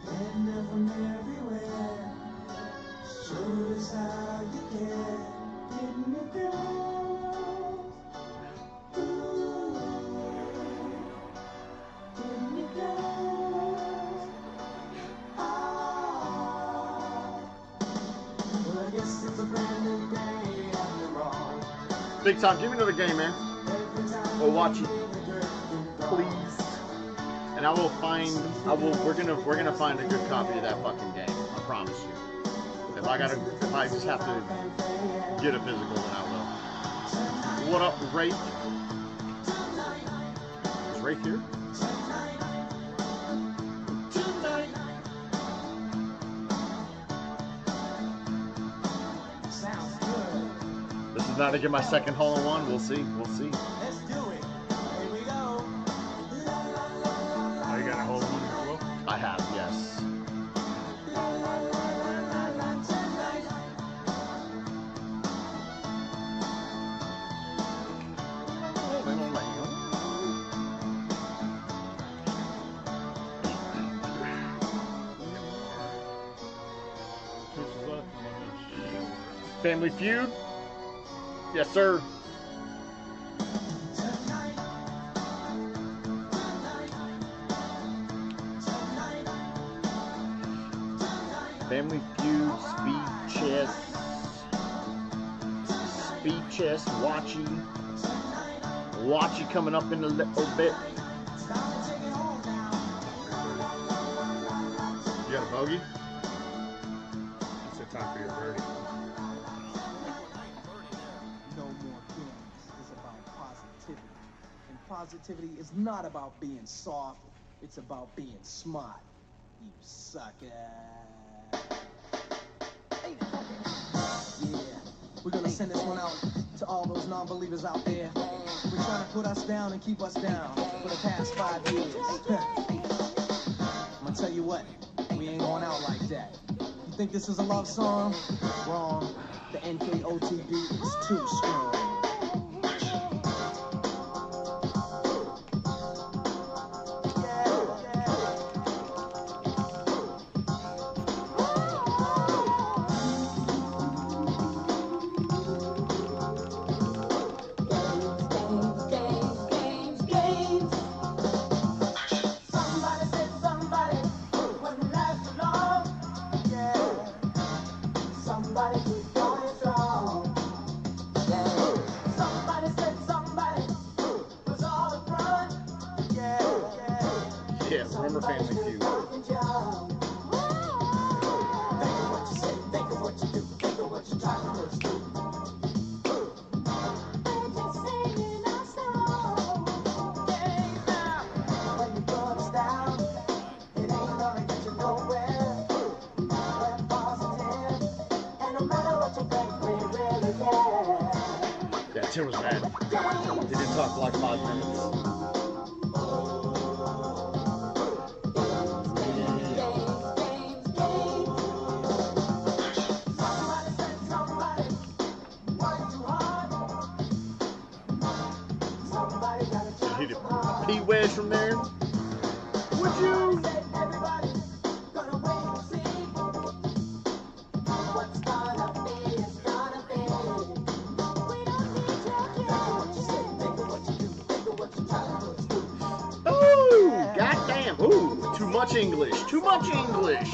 and from everywhere. Showed us how you care, didn't it, girls? Ooh, didn't it, girls? Ah, well, I guess it's a brand new day after all. Big Tom, give me another game, man. Or watch it, please. And I will find. We're gonna find a good copy of that fucking game. I promise you. If I just have to get a physical, then I will. What up, Rafe? Is Rafe here? Sounds good. This is not to get my second hole-in-one. We'll see. We'll see. Let's do it. Here we go. Oh, you got a hold on as well? I have, yes. Family Feud? Yes, sir. Family Feud, Speed Chess, Watchy coming up in a little bit. You got a bogey? It's a time for your birdie. No more games. It's about positivity. And positivity is not about being soft. It's about being smart. You sucker. Yeah, we're gonna send this one out to all those non-believers out there. We're trying to put us down and keep us down for the past 5 years. I'm gonna tell you what, we ain't going out like that. You think this is a love song? Wrong. The NKOTB is too strong. Yeah, remember Family Feud. Yeah, Tim was mad. He didn't talk for like 5 minutes. Hit a P-wedge from there. Would you? Damn. Ooh, too much English. Too much English.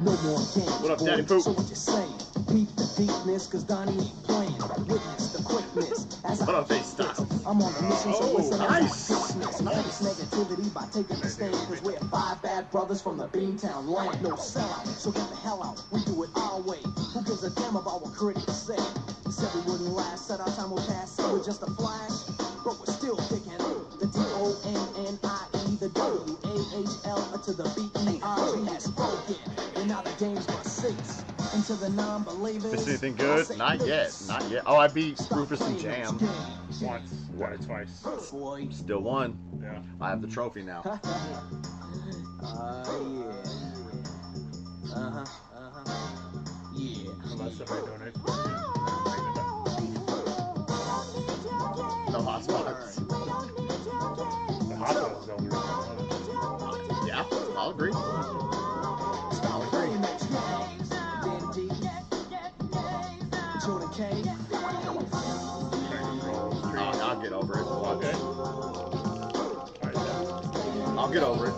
No more games. What up, Daddy boys. Poop? So what you saying? Peep the deepness, cause Donnie ain't playing. Witness the quickness as What I up, Face Style? I'm on the mission, so listen nice. as I dismiss negativity by taking the stand. Cause we're 5 bad brothers from the Beantown land. No sellout, so get the hell out. We do it our way. Who gives a damn about what critics say? They said we wouldn't last, said our time will pass. Said we're just a flash, but we're still kicking. The D-O-N-N-I-E, the W-A-H-L to the B-E-R-G has spoken. And now the game's for 6. And to the non-believers, Missed anything good? Not yet. Not yet. Oh, I beat Rufus and Jam. Once, got it twice. Boy. Still won. Yeah. I have the trophy now. Yeah. Yeah. Unless somebody donates. No hotspots. The hot dog is the only reason I love it. Yeah, I'll agree. I'll agree. I'll get over it. Okay. Alright, I'll get over it.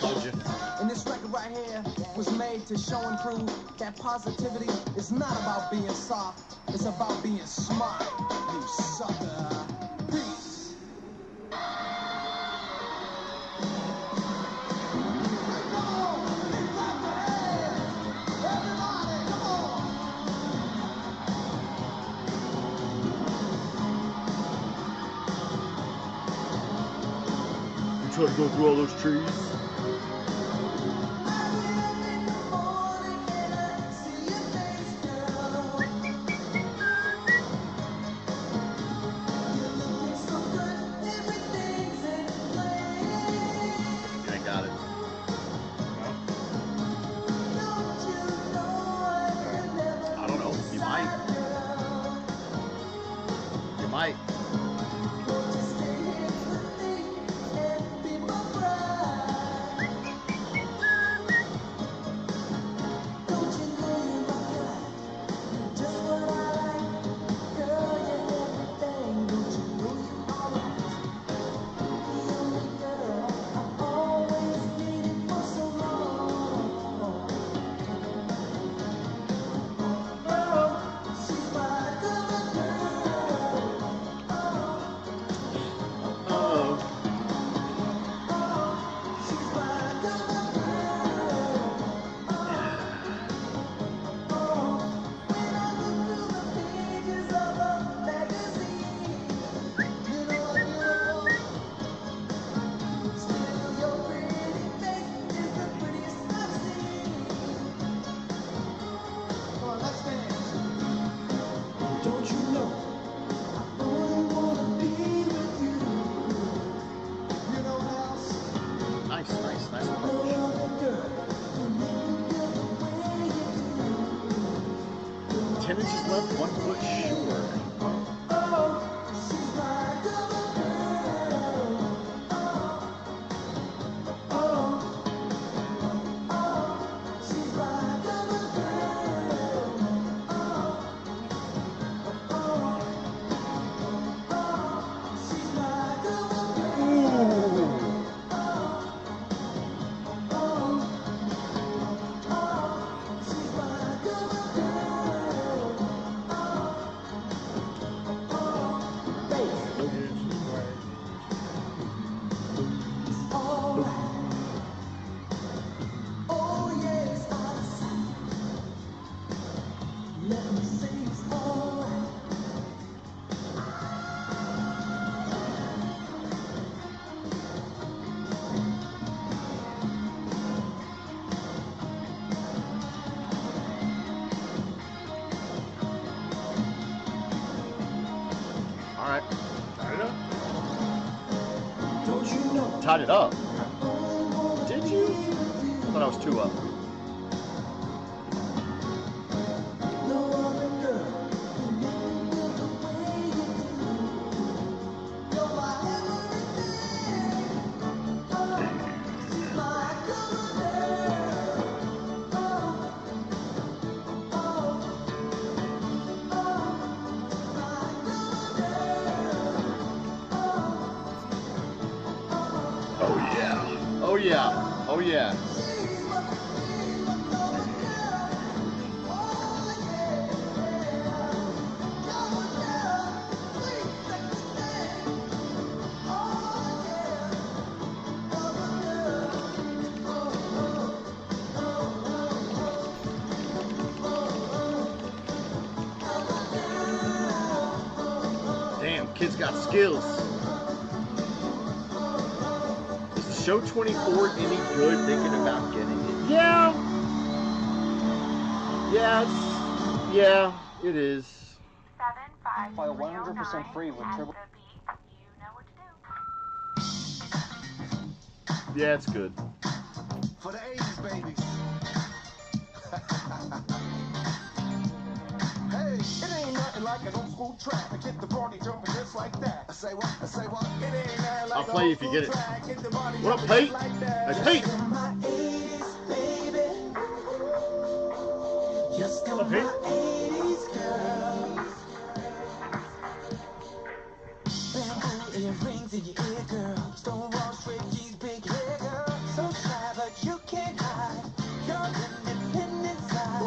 Told you. And this record right here was made to show and prove that positivity is not about being soft, it's about being smart, you sucker. Peace. You try to go through all those trees? I got it. I don't know. You might. You might. Nice, nice, nice approach. 10 inches left, 1 foot short. All right. Tied it up. Tied it up. Did you? I thought I was 2 up. yeah. Oh yeah. Damn, kids got skills. Is the show 24 any good thinking about getting it? Yeah. Yes. Yeah, it is. 75 File 100% free with at Turbo. the beat. You know what to do. Yeah, it's good. For the 80s, babies. Hey, it ain't nothing like an old school track to get the party jumping just like that. I say what? I say what? It ain't nothing like I'll play if you get it. Get the body What up, jumping Pete? just like that. Hey, Pete. My 80s, baby. You're still What up, my Pete? 80s girl. Bamboo earrings in your ear, girl. Stonewall straight jeans, big hair, girl. So shy, but you can't hide your independent side.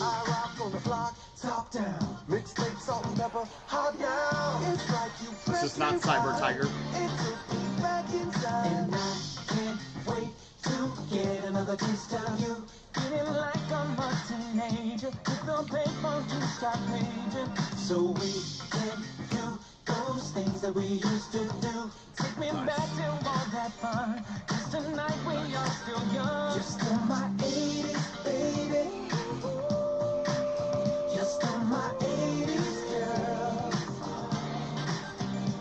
I rock on the block, top down. Mixtape, salt and pepper, hot now. It's like you This is not Cyber Tiger. It took me back inside. And I can't wait to get another taste of you. Feeling like I'm a teenager. With the paper to stop paging. So we can do those things that we used to do. Take me back to all that fun. Cause tonight we are still young. You're still my 80s, baby. You're still my 80s girl.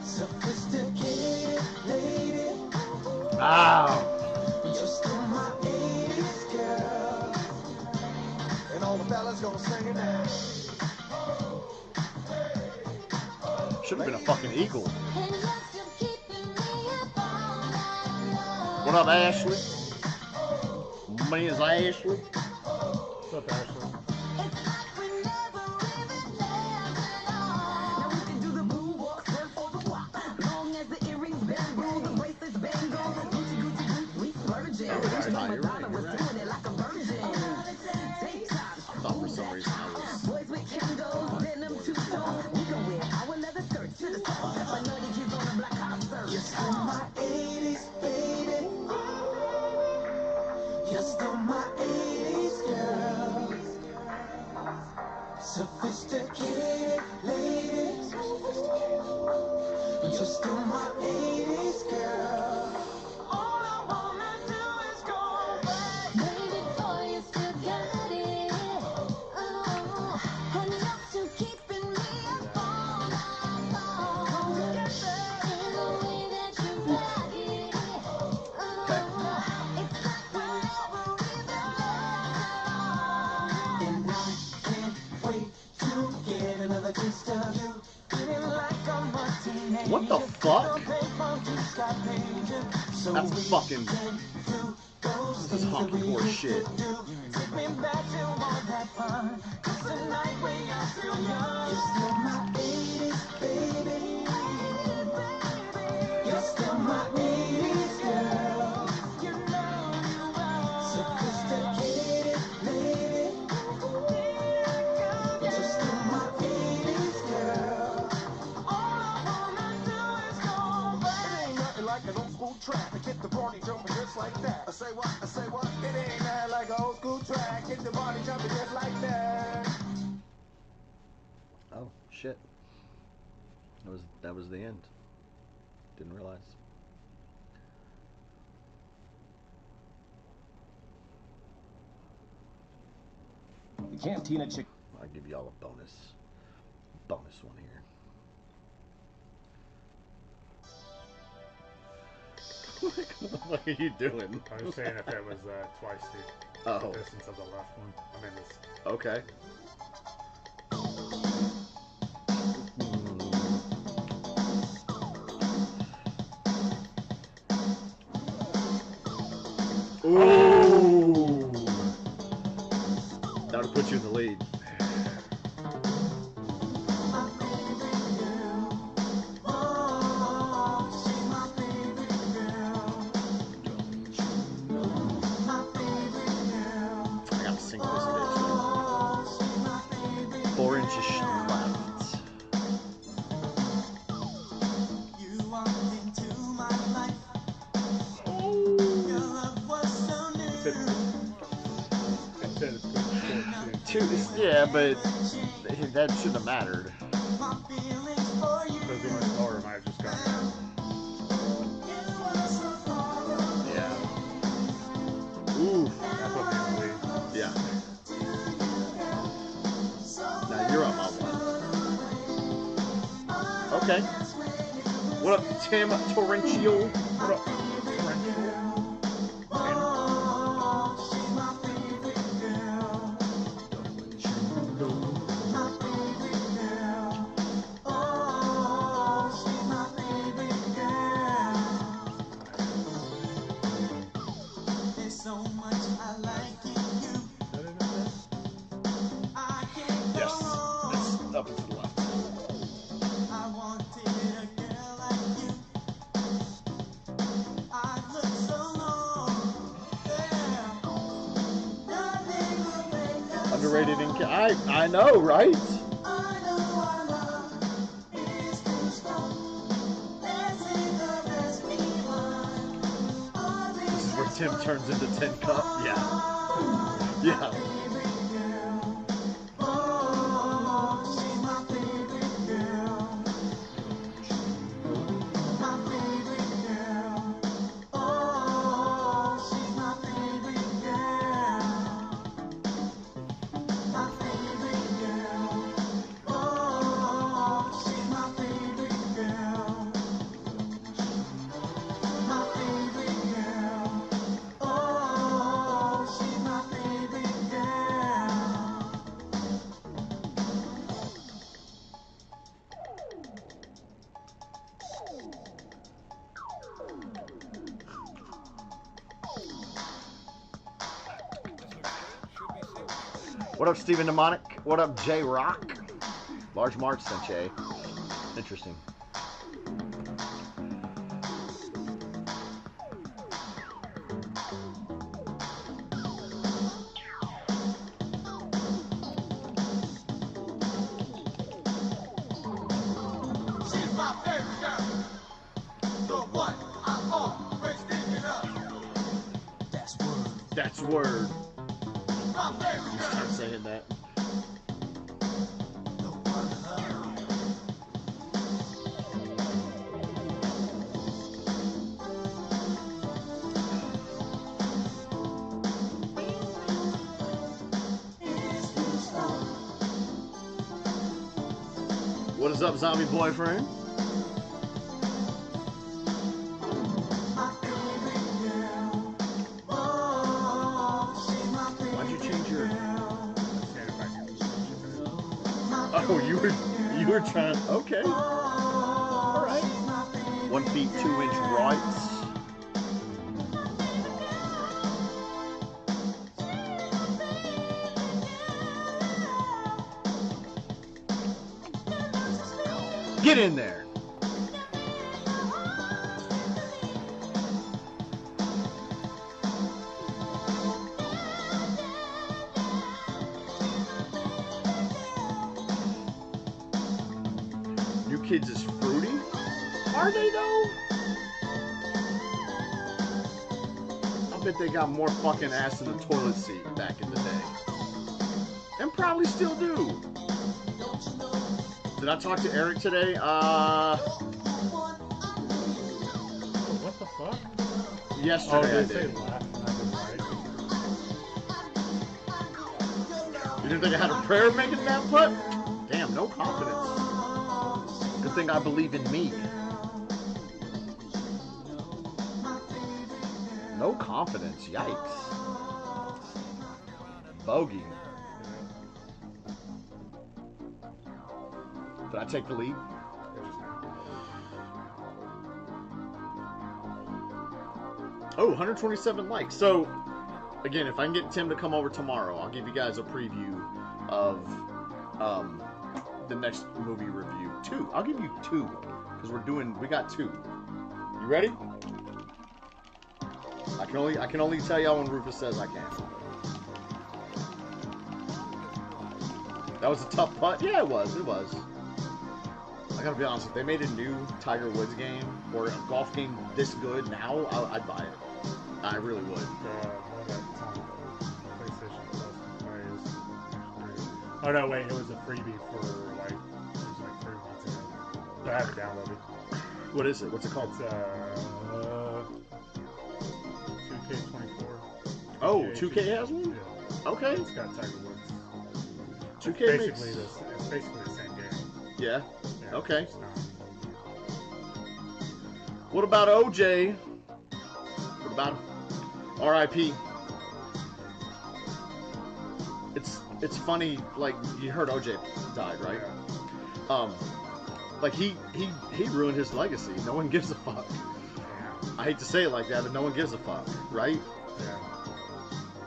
Sophisticated lady. Ow. You're still my 80s girl. And all the fellas gonna sing it now. Should have been a fucking eagle. And you're still keeping me up all night long. What up, Ashley? My name is Ashley. What's up, Ashley? It's like we never even left at all. Now we can do the moonwalk, swerve for the walk. Long as the earrings bamboo, the bracelets bango. Gucci, Gucci, Gucci, we splurging. You're right, you're right, Madonna you're was right. doing it like a virgin. Take time. I thought for some reason I was Boys with Kangols, denim two-tone. We can wear our leather skirts to the salt. Pepper nutty kids on the black hot You're serve. still my 80s, baby. You're still my 80s girl. Sophisticated lady. You're still my 80s girl. All I wanna do is go back. Baby boy, you still got it. Oh, and you're still keeping me up all night long. Together in the way that you like it. Oh, it's like we never even left at all. And I can't wait to get another taste of you. Feeling like I'm a teenager. What the fuck? So That's we fucking- can do those This is things that honky we horse used shit. to do. Take me back to all that fun. 'Cause tonight we are still young. You're still my 80s, baby. You're still my 80s girl. You know you are. Sophisticated lady. You're still my 80s girl. All I wanna do is go back. It ain't nothing like an old school track to get the party jumping just like that. I say what? I say what? It ain't nothing like an old school track. Get the body jumping just like that. Oh shit. That was the end. Didn't realize. The Cantina Chick. I'll give y'all a bonus one here. What are you doing? I was saying if it was twice the Oh, distance of the left one. I mean, this. okay. Ooh. That would put you in the lead. choose. Yeah, but that shouldn't have mattered. If it went slower, it might have just gone down. Yeah. Ooh. That put me in the lead. Yeah. Now you're up on one. Okay. What up, Tim Torrential? What up? Yes, that's up and to the left. Underrated in I know, right? This is where Tim turns into Tin Cup. Yeah. Yeah. What up, Stephen Mnemonic? What up, J Rock? Large March sent Jay. Interesting. She's my favorite girl. The one I'm always thinking of. That's word. That's word. My favorite You girl. start saying that. What is up, zombie boyfriend? Why'd you change your? Oh, you were trying. Okay. All right. 1 feet 2 inch rights. Get in there. New Kids is fruity? Are they though? I bet they got more fucking ass in the toilet seat back in the day. And probably still do. Did I talk to Eric today? What the fuck? Yesterday Oh, I they say did. laugh and I did right. You didn't think I had a prayer making that putt? Damn, no confidence. Good thing I believe in me. No confidence, yikes. Bogey. Did I take the lead? Oh, 127 likes. So, again, if I can get Tim to come over tomorrow, I'll give you guys a preview of the next movie review. 2. I'll give you 2 because we got 2. You ready? I can only tell y'all when Rufus says I can. That was a tough putt. Yeah, it was. I gotta be honest, if they made a new Tiger Woods game or a golf game this good now, I'd buy it. I really would. PlayStation Plus is Oh no, wait, it was a freebie for like it was like 3 months ago. But I have it downloaded. What is it? What's it called? It's 2K24. Oh, 2K has one? Yeah. Okay. It's got Tiger Woods. 2K It's makes... basically the same game. Yeah. Yeah, Okay. it's not- What about OJ? What about him? R.I.P. It's funny, like, you heard OJ died, right? Yeah. Like he ruined his legacy. No one gives a fuck. I hate to say it like that, but no one gives a fuck, right? Yeah.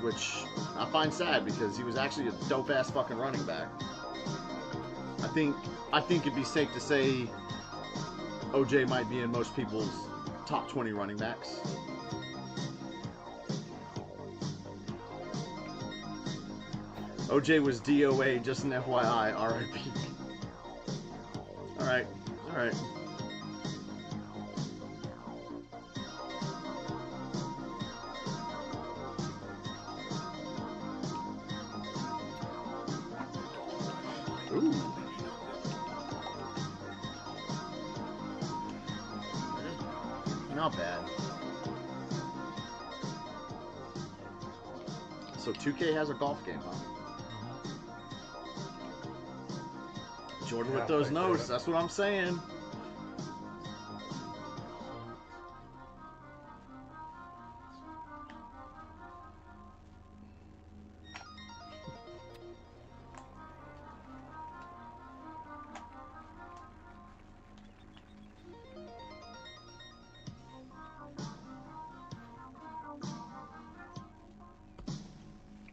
Which I find sad because he was actually a dope ass fucking running back. I think it'd be safe to say OJ might be in most people's top 20 running backs. OJ was DOA, just an FYI, RIP. Alright, alright. Ooh. Not bad. So 2K has a golf game, huh? Jordan with those notes, that's what I'm saying.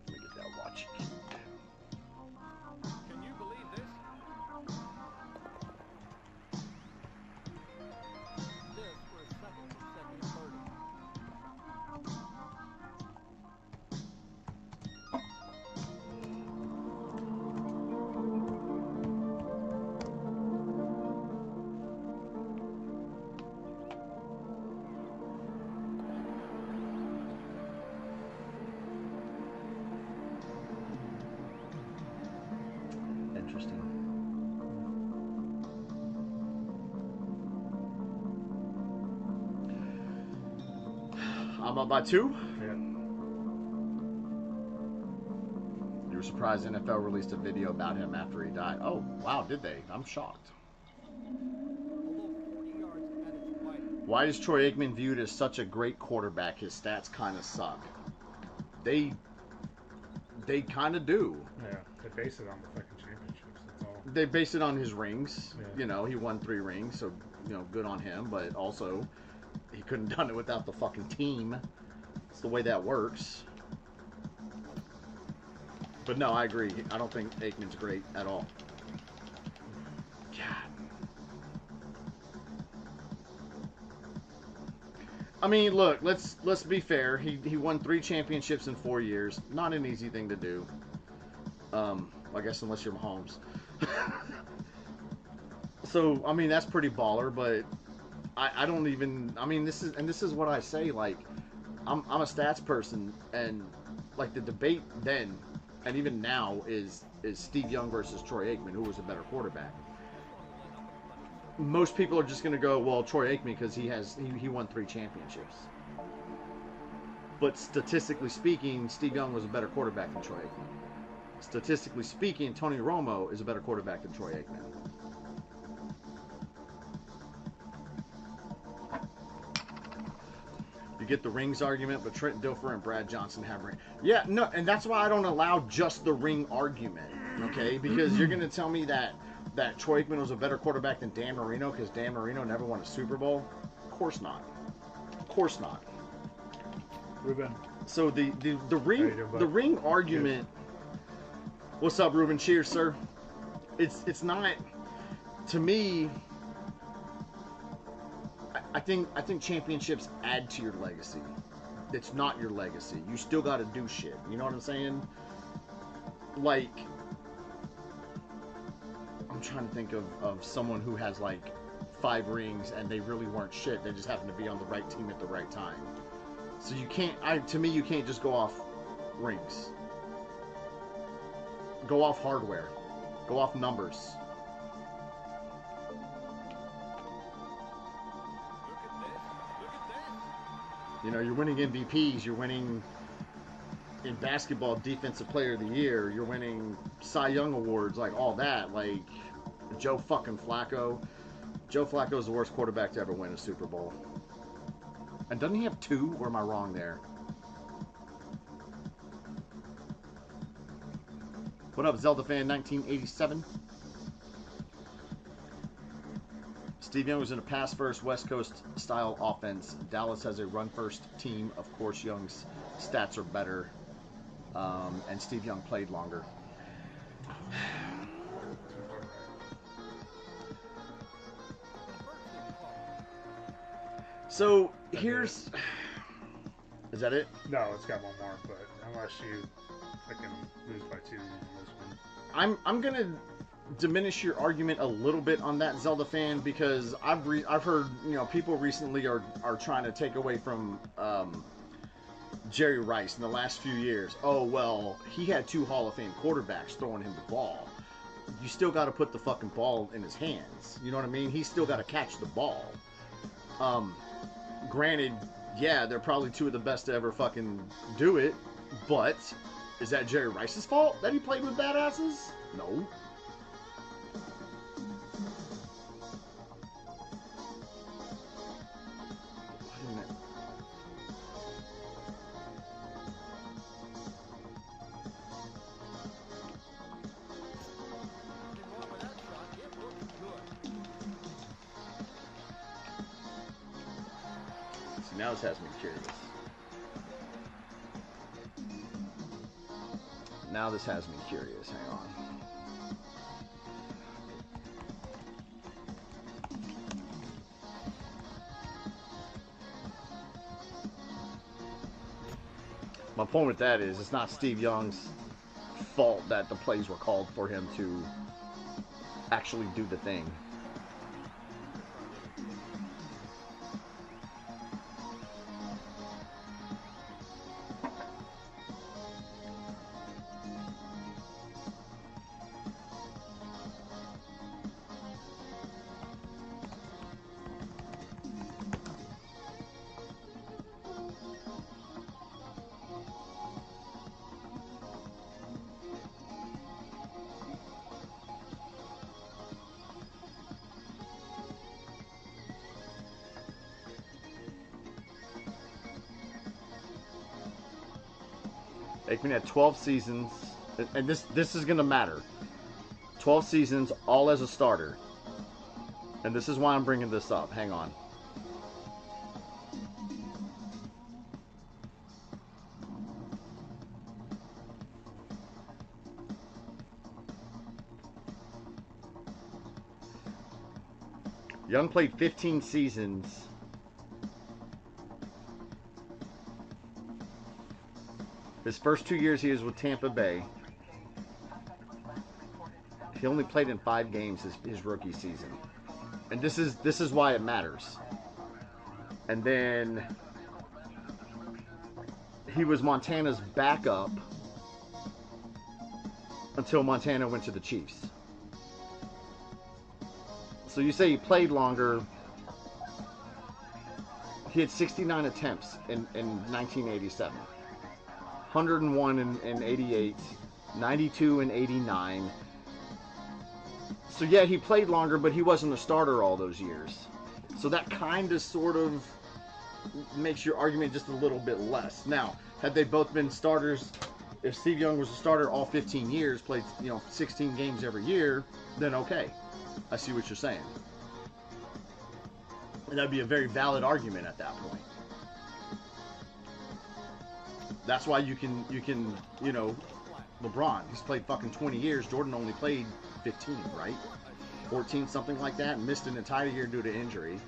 Let me get that watch. Can you believe this? This for a second consecutive birdie. Interesting. I'm up by 2. Yeah. You were surprised NFL released a video about him after he died. Oh, wow, did they? I'm shocked. Although 40 yards at its widest. Why is Troy Aikman viewed as such a great quarterback? His stats kind of suck. They kind of do. Yeah. They base it on the fucking championships. That's all. They base it on his rings. Yeah. You know, he won 3 rings, so, you know, good on him. But also, he couldn't have done it without the fucking team. It's the way that works. But no, I agree. I don't think Aikman's great at all. God. I mean, look, let's be fair. He won 3 championships in 4 years. Not an easy thing to do. I guess unless you're Mahomes. So, I mean, that's pretty baller, but I don't even, I mean, this is what I say, like, I'm a stats person, and like the debate then and even now is Steve Young versus Troy Aikman, who was a better quarterback. Most people are just going to go, well, Troy Aikman, because he won 3 championships. But statistically speaking, Steve Young was a better quarterback than Troy Aikman. Statistically speaking, Tony Romo is a better quarterback than Troy Aikman. You get the rings argument, but Trent Dilfer and Brad Johnson have ring. Yeah, no, and that's why I don't allow just the ring argument, okay? Because you're going to tell me that Troy Aikman was a better quarterback than Dan Marino because Dan Marino never won a Super Bowl? Of course not. Of course not. Ruben. So the ring argument. What's up, Ruben? Cheers, sir. It's not, to me. I think championships add to your legacy. It's not your legacy. You still got to do shit. You know what I'm saying? Like, I'm trying to think of someone who has like 5 rings and they really weren't shit. They just happened to be on the right team at the right time. So you can't. To me, you can't just go off rings. Go off hardware. Go off numbers. You know, you're winning MVPs. You're winning in basketball Defensive Player of the Year. You're winning Cy Young awards, like all that. Like Joe fucking Flacco. Joe Flacco is the worst quarterback to ever win a Super Bowl. And doesn't he have 2? Or am I wrong there? What up, Zelda fan 1987? Steve Young was in a pass-first West Coast-style offense. Dallas has a run-first team. Of course, Young's stats are better. And Steve Young played longer. So, here's... Is that it? No, it's got one more, but unless you freaking lose by 2 in this one. I'm gonna diminish your argument a little bit on that, Zelda fan, because I've heard, you know, people recently are trying to take away from Jerry Rice in the last few years. Oh, well, he had 2 Hall of Fame quarterbacks throwing him the ball. You still got to put the fucking ball in his hands. You know what I mean? He's still got to catch the ball. Granted, yeah, they're probably 2 of the best to ever fucking do it, but is that Jerry Rice's fault that he played with badasses? No. Wait a minute. See, now this has me curious. Now this has me curious. Hang on. My point with that is it's not Steve Young's fault that the plays were called for him to actually do the thing. Aikman had 12 seasons, and this is going to matter. 12 seasons, all as a starter. And this is why I'm bringing this up. Hang on. Young played 15 seasons. His first 2 years he was with Tampa Bay. He only played in 5 games his rookie season. And this is why it matters. And then he was Montana's backup until Montana went to the Chiefs. So you say he played longer. He had 69 attempts in 1987. 101 in 88, 92 in 89. So yeah, he played longer, but he wasn't a starter all those years. So that kind of sort of makes your argument just a little bit less. Now, had they both been starters, if Steve Young was a starter all 15 years, played 16 games every year, then okay. I see what you're saying. And that'd be a very valid argument at that point. That's why you can, LeBron, he's played fucking 20 years. Jordan only played 15, right? 14, something like that. Missed an entire year due to injury.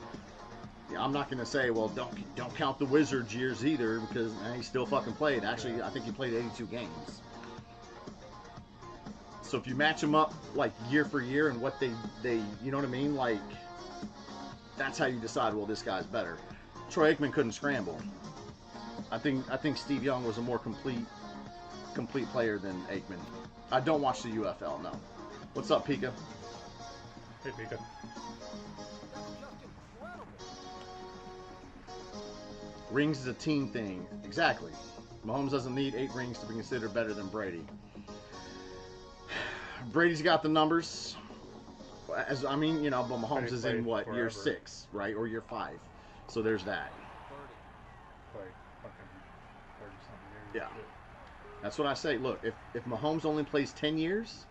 Yeah, I'm not going to say, well, don't count the Wizards years either, because he still fucking played. Actually, I think he played 82 games. So if you match them up, like, year for year and what they you know what I mean? Like, that's how you decide, well, this guy's better. Troy Aikman couldn't scramble. I think Steve Young was a more complete player than Aikman. I don't watch the UFL, no. What's up, Pika? Hey, Pika. Rings is a team thing. Exactly. Mahomes doesn't need 8 rings to be considered better than Brady. Brady's got the numbers. As I mean, you know, but Mahomes is in what, year 6, right? Or year 5. So there's that. Like fucking 30-something years. Yeah. That's what I say. Look, if Mahomes only plays 10 years,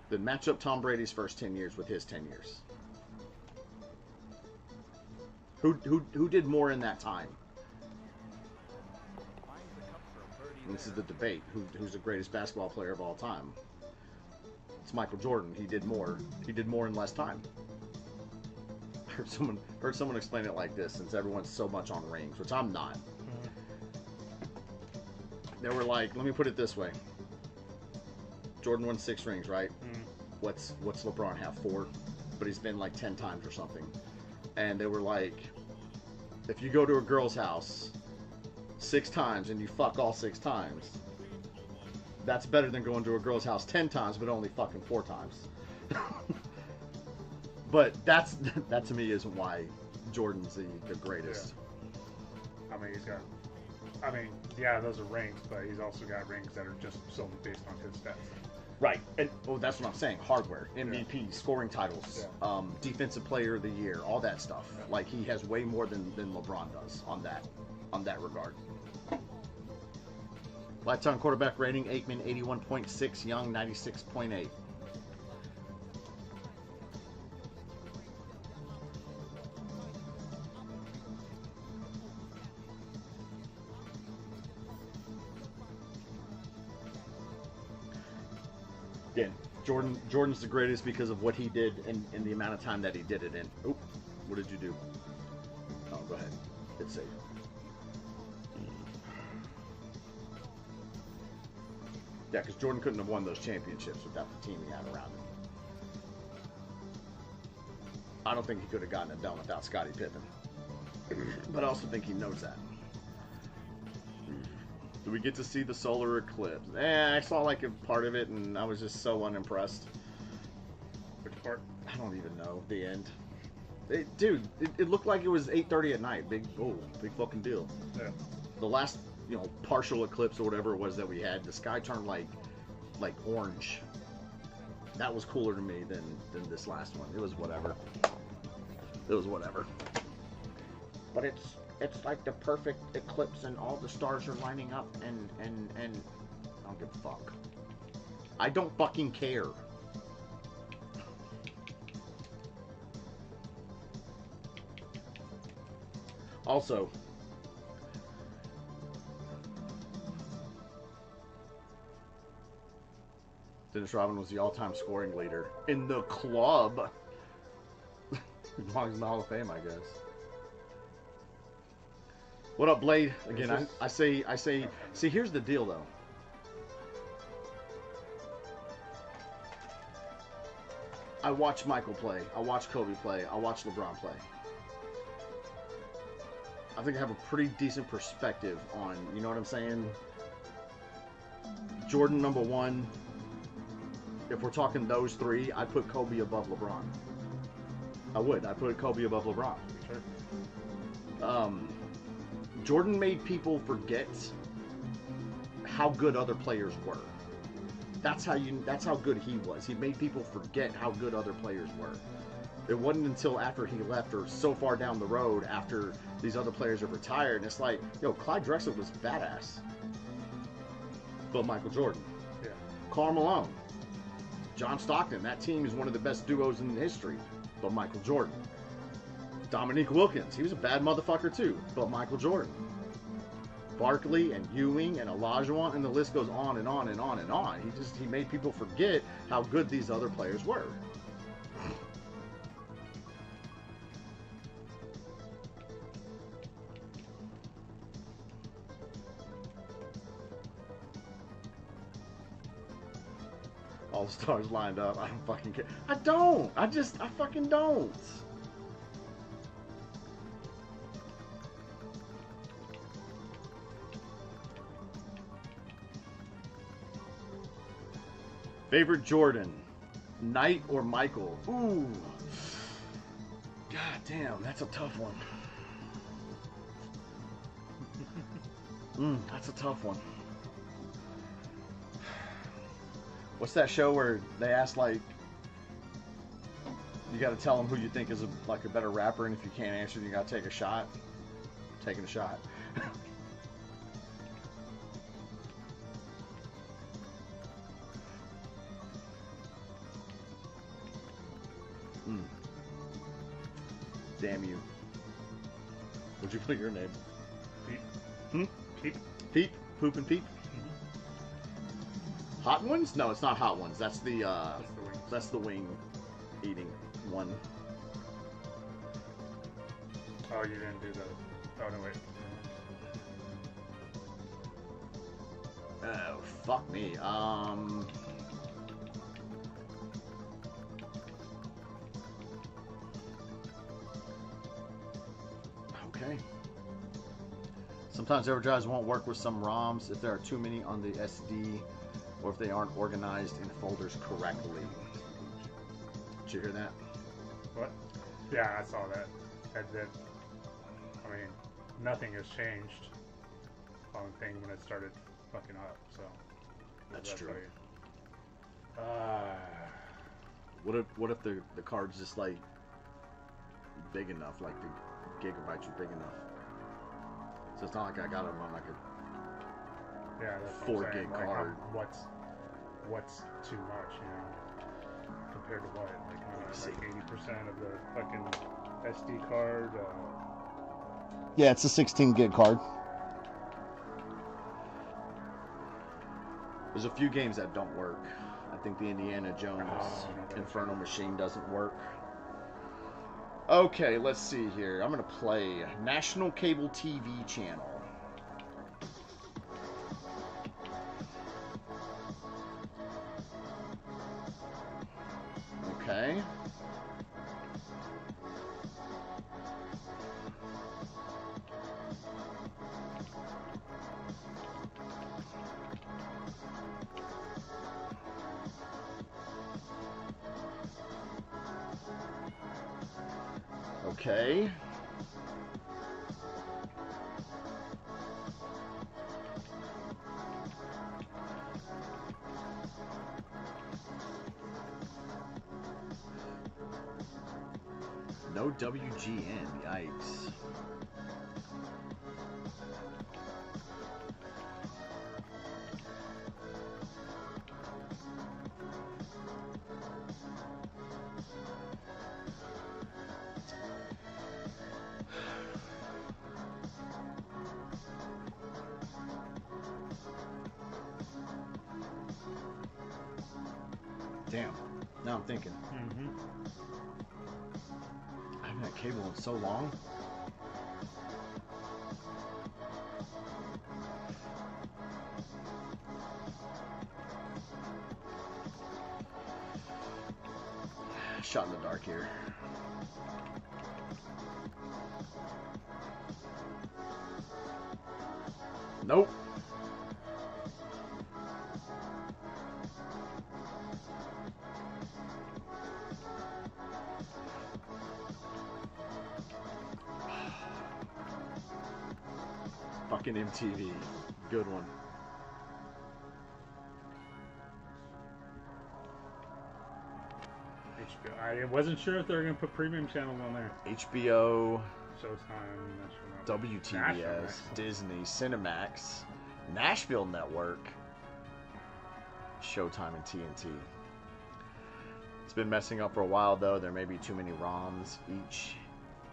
then match up Tom Brady's first 10 years with his 10 years. Who did more in that time? And this is the debate. Who's the greatest basketball player of all time? It's Michael Jordan. He did more. He did more in less time. Heard someone explain it like this, since everyone's so much on rings, which I'm not. They were like, let me put it this way. Jordan won 6 rings, right? What's LeBron have? 4? But he's been like 10 times or something. And they were like, if you go to a girl's house 6 times and you fuck all 6 times, that's better than going to a girl's house 10 times but only fucking 4 times. But that to me isn't why Jordan's the greatest. Yeah. I mean, he's got. I mean, yeah, those are rings, but he's also got rings that are just solely based on his stats. Right, and that's what I'm saying. Hardware, MVP, scoring titles, defensive player of the year, all that stuff. Yeah. Like, he has way more than LeBron does on that regard. Lifetime quarterback rating: Aikman 81.6, Young 96.8. Again, Jordan's the greatest because of what he did in the amount of time that he did it in. Oop, what did you do? Oh, go ahead. Hit save. Yeah, because Jordan couldn't have won those championships without the team he had around him. I don't think he could have gotten it done without Scottie Pippen. But I also think he knows that. Do we get to see the solar eclipse? I saw like a part of it and I was just so unimpressed. Which part? I don't even know. The end. Dude, it looked like it was 8:30 at night. Big fucking deal. Yeah. The last, partial eclipse or whatever it was that we had, the sky turned like orange. That was cooler to me than this last one. It was whatever. But it's like the perfect eclipse and all the stars are lining up and I don't give a fuck. I don't fucking care. Also, Dennis Rodman was the all-time scoring leader in the club. He belongs in the Hall of Fame, I guess. What up, Blade? Again, I say, see, here's the deal, though. I watch Michael play. I watch Kobe play. I watch LeBron play. I think I have a pretty decent perspective on, you know what I'm saying? Jordan, number 1. If we're talking those 3, I'd put Kobe above LeBron. I would. I'd put Kobe above LeBron. Sure. Jordan made people forget how good other players were. That's how good he was. He made people forget how good other players were. It wasn't until after he left or so far down the road after these other players are retired, and it's like, Clyde Drexler was badass. But Michael Jordan. Yeah. Karl Malone. John Stockton. That team is one of the best duos in history. But Michael Jordan. Dominique Wilkins. He was a bad motherfucker too. But Michael Jordan. Barkley and Ewing and Olajuwon, and the list goes on and on and on and on. He made people forget how good these other players were. All the stars lined up. I don't fucking care. I fucking don't. Favorite Jordan, Knight or Michael? Ooh. God damn, that's a tough one. That's a tough one. What's that show where they ask, like, you got to tell them who you think is a better rapper, and if you can't answer, you got to take a shot? Taking a shot. Damn you. Would you put your name? Peep. Peep. Peep? Poop and Peep? Hot Ones? No, it's not Hot Ones. That's the wing eating one. Oh, you didn't do those. Oh, no, wait. Oh, fuck me. Okay. Sometimes EverDrives won't work with some ROMs if there are too many on the SD or if they aren't organized in folders correctly. Did you hear that? What? Yeah, I saw that. I mean, nothing has changed on the thing when it started fucking up, so. That's true. What if the card's just like big enough, like the gigabytes are big enough? So it's not like I got them on like a that's 4 what I'm saying. gig Like, card. What's too much, you know? Compared to what? Like 80% of the fucking SD card. Yeah, it's a 16 gig card. There's a few games that don't work. I think the Indiana Jones Infernal Machine doesn't work. Okay, let's see here. I'm going to play National Cable TV Channel. Okay. Okay. No WGN, yikes. Damn. Now I'm thinking. I haven't had cable in so long. Shot in the dark here. Nope. Fucking MTV. Good one. HBO. I wasn't sure if they were going to put premium channels on there. HBO, Showtime, WTBS, Disney, Cinemax, Nashville Network, Showtime, and TNT. It's been messing up for a while, though. There may be too many ROMs. Each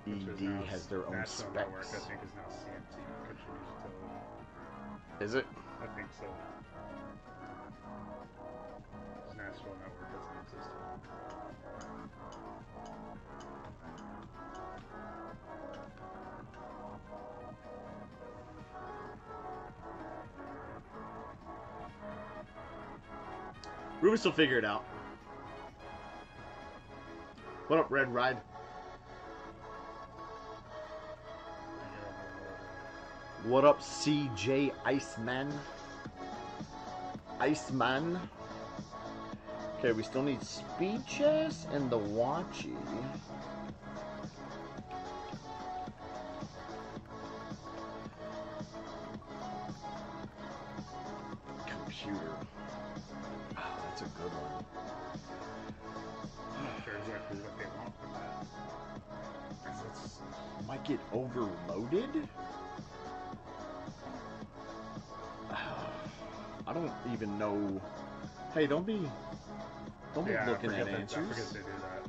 ED has their own Nashville Network, I specs. think, is now CMT. Country Music Television. Is it? I think so. Nashville Network doesn't exist. Rubens will figure it out. What up, Red Ride? What up, CJ Iceman? Iceman? Okay, we still need speed chess and the watchy. Computer. Oh, that's a good one. I'm not sure exactly what they want from that. 'Cause it's Might get overloaded? I don't even know. Hey, don't be looking at I forget answers. they do that.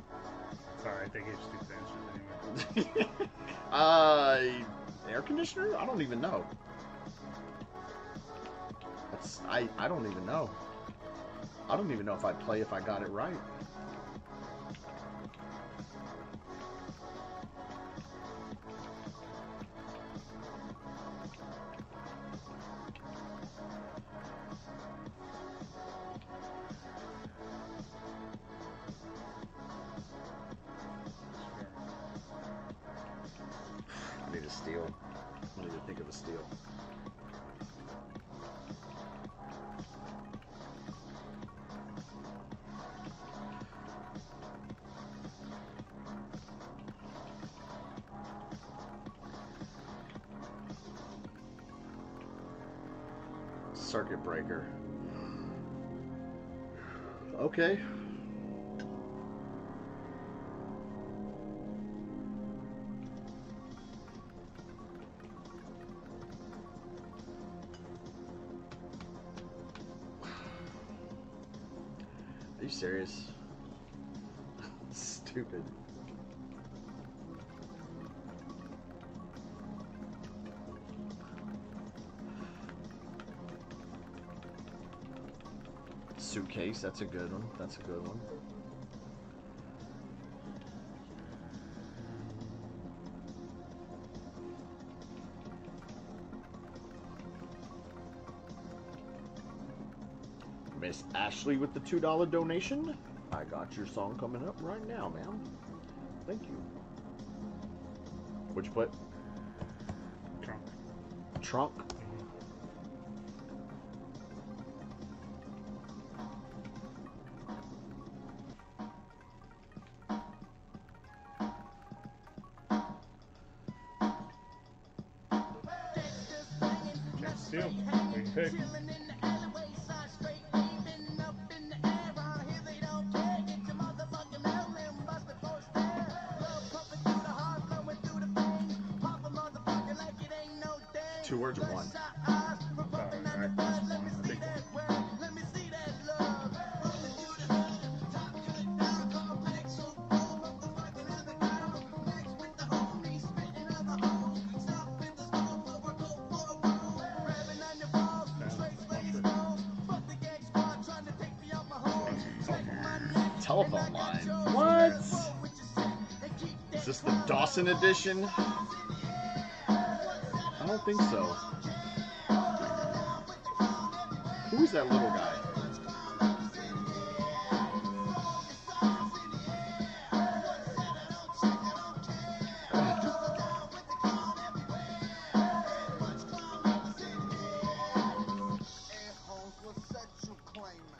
Sorry, they gave stupid answers anyway. Air conditioner? I don't even know. I don't even know. I don't even know if I'd play if I got it right. I need a steal. I need to think of a steal. Circuit breaker. Okay. Are you serious? Stupid. Suitcase, that's a good one. That's a good one. Miss Ashley with the $2 donation. I got your song coming up right now, ma'am. Thank you. What'd you put? Trunk. Trunk? Can't steal. What do you pick? Two words or one? Telephone line. What? Is this the Dawson edition? I don't think so. Who's that little guy?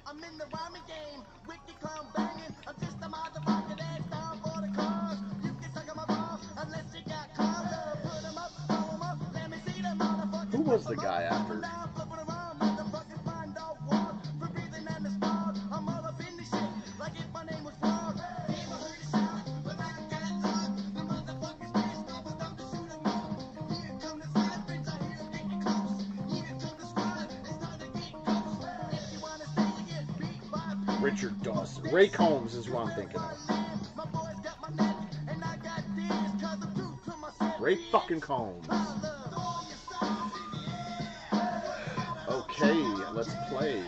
I'm in the rhyming game, wicked clown banging. I'm just a motherfucking ass down for the cause. You can suck on my balls unless you got collar. Put 'em up, throw 'em up, let me see them motherfuckers. Who was the guy after? Flipping around, motherfuckers find out walk. For breathing and the spark, I'm all up in this shit, like if my name was Frog. People heard the sound, but I got luck. The motherfuckers pissed off, but I'm to shoot 'em up. Here come the savage, I hear 'em getting close. Here come the squad, it's time to get close. If you wanna stay, you get beat by Richard Dawson. Ray Combs is who I'm thinking of. Ray fucking Combs. Okay, let's play.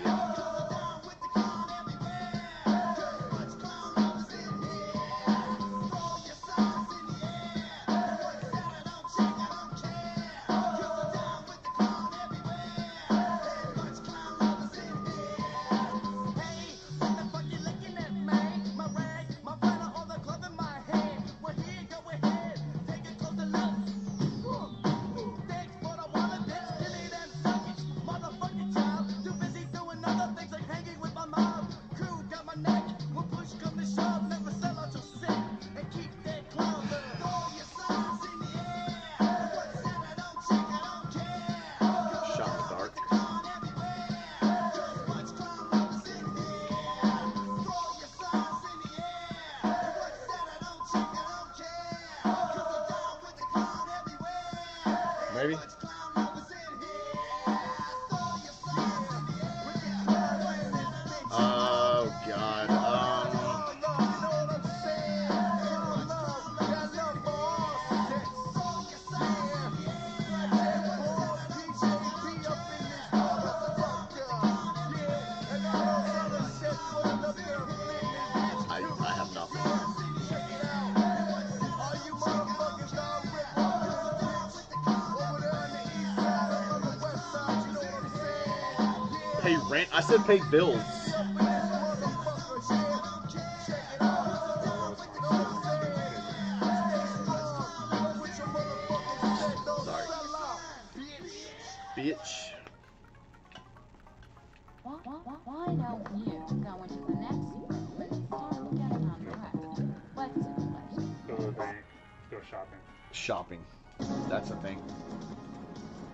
Motherfucking child, too busy doing other things like Maybe. Oh God. I have nothing. Pay rent? I said pay bills. Sorry. Bitch. Why don't you go into the next room and start getting undressed? What's it like? Go to the bank. Go shopping. Shopping. That's a thing.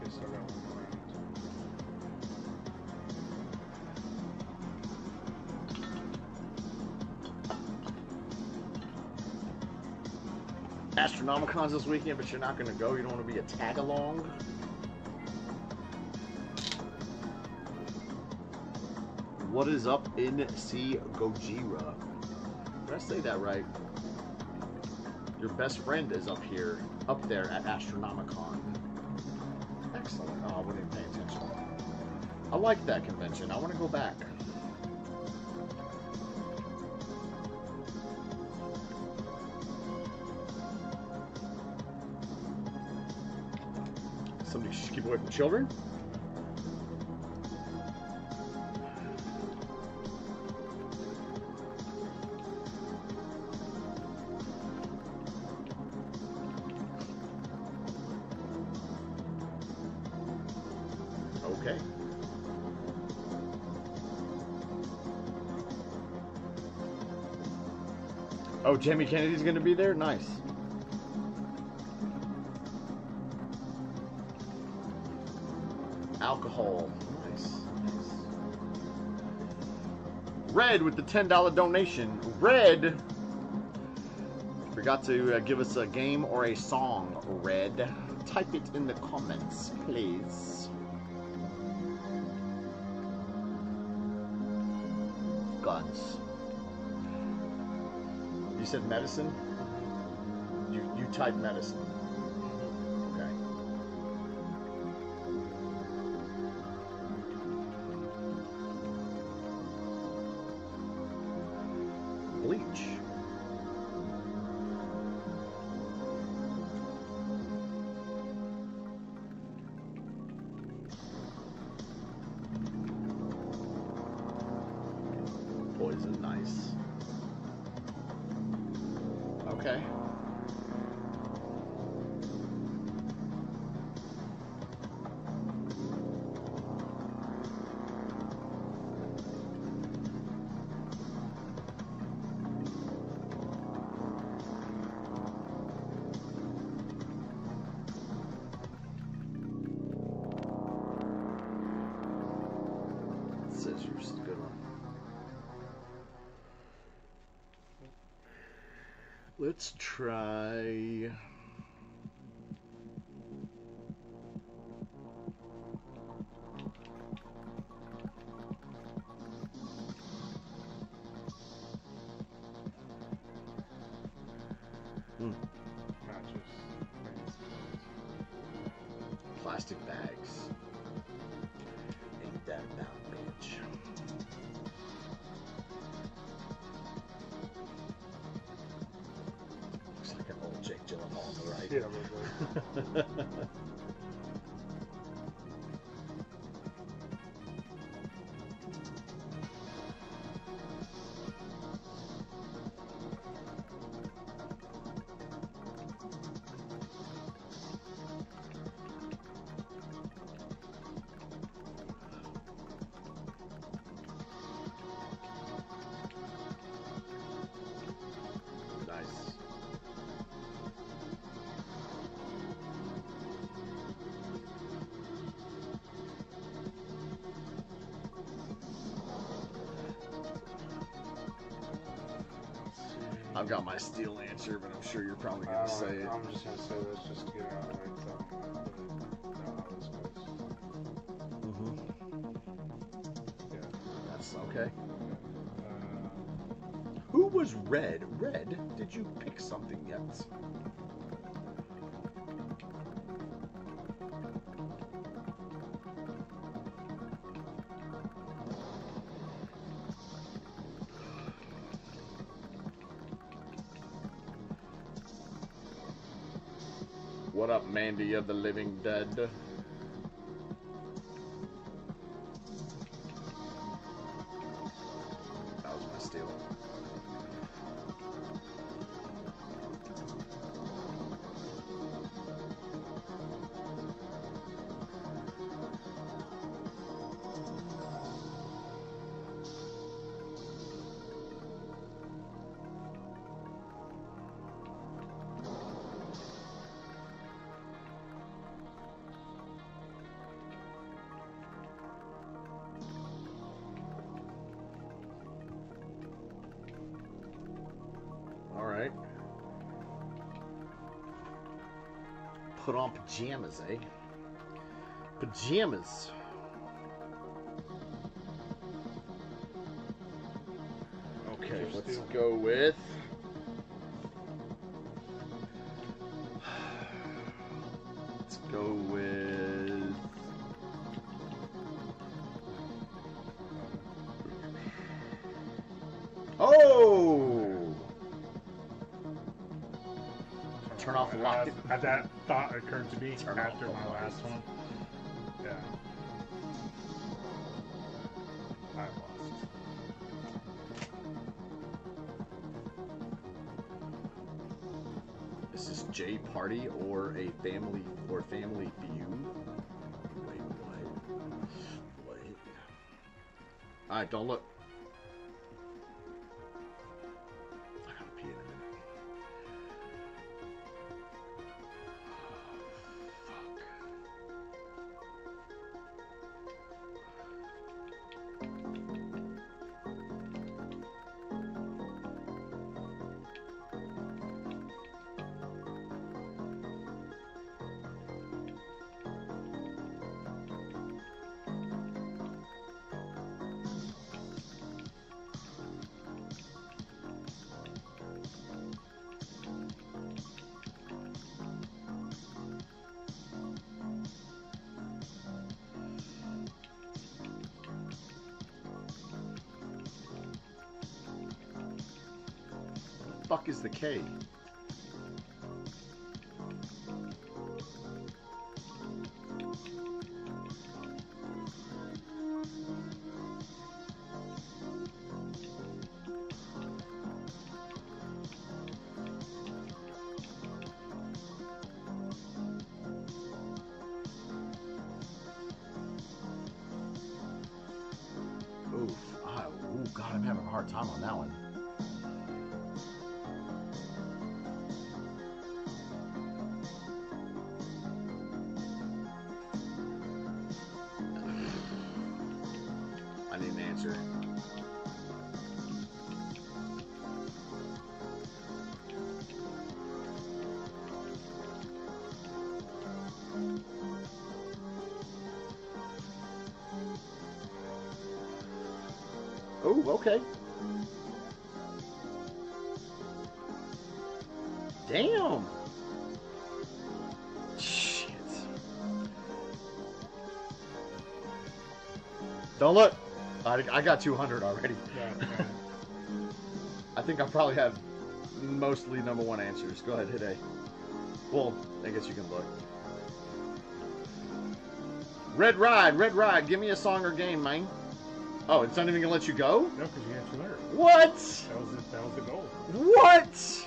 Okay, so I got one round. Astronomicon's this weekend, but you're not going to go. You don't want to be a tag along. What is up in C Gojira? Did I say that right? Your best friend is up there at Astronomicon. Excellent. Oh, I wasn't even paying attention. I like that convention. I want to go back. Somebody should keep away from children. Okay. Oh, Jamie Kennedy's going to be there? Nice. Alcohol. Nice. Red with the $10 donation. Red forgot to give us a game or a song. Red. Type it in the comments, please. Guns. You said medicine? You typed medicine. Okay. Bleach. Poison, nice. Okay. Scissors is a good one. Let's try. Matches. Plastic bags. Ain't that about, bitch? Looks like an old Jake Gyllenhaal on the right. Yeah, a little bit. Nice. I've got my steel answer, but I'm sure you're probably gonna say it. I'm just gonna say this just to get it out of the way. Okay. Who was Red? Red, did you pick something yet? What up, Mandy of the Living Dead? That was my steal. Alright. Put on pajamas, eh? Pajamas. Okay, let's go with... Let's go with... Oh! Turn off the lock. That thought occurred to me after my last one. Yeah. I lost. Is this J Party or a family feud? Wait, what? Alright, don't look. I gotta pee in a minute. Fuck is the K? Oof. Oh, God, I'm having a hard time on that one. I need an answer. Oh, okay. Damn. Shit. Don't look. I got 200 already. Yeah. I think I probably have mostly #1 answers. Go ahead, hit A. Well, I guess you can look. Red Ride. Give me a song or game, man. Oh, it's not even gonna let you go? No, because you got 200. What? That was the goal. What?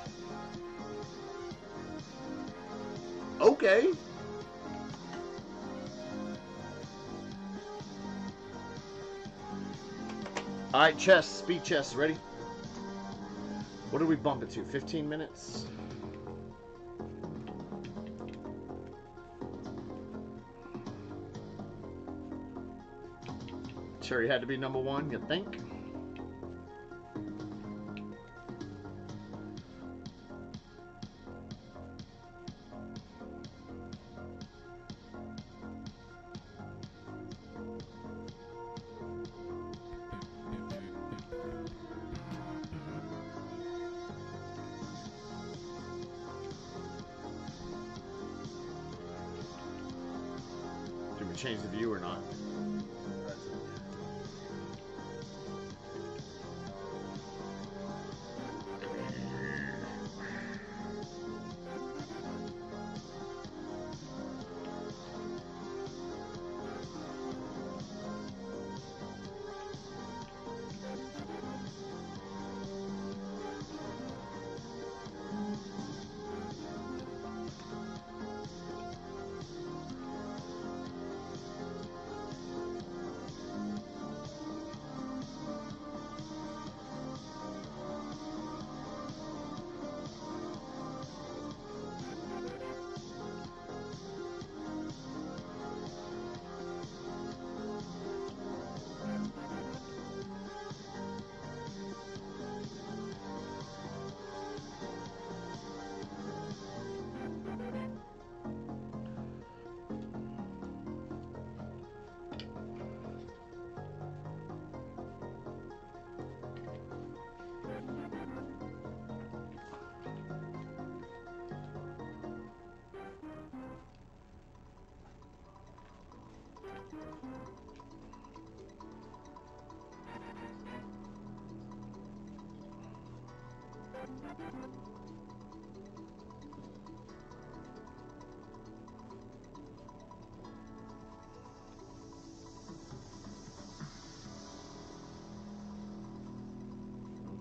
Okay. Alright, chess. Speed chess. Ready? What did we bump it to? 15 minutes? Cherry had to be #1, you think? change the view or not?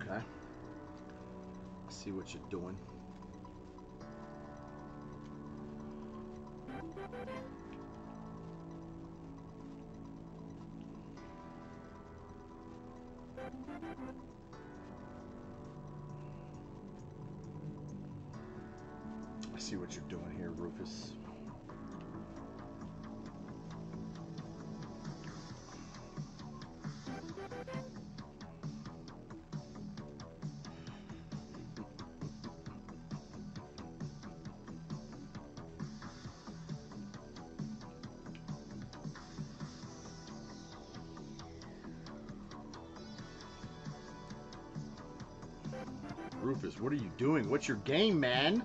Okay. See what you're doing. I see what you're doing here, Rufus. Rufus, what are you doing? What's your game, man?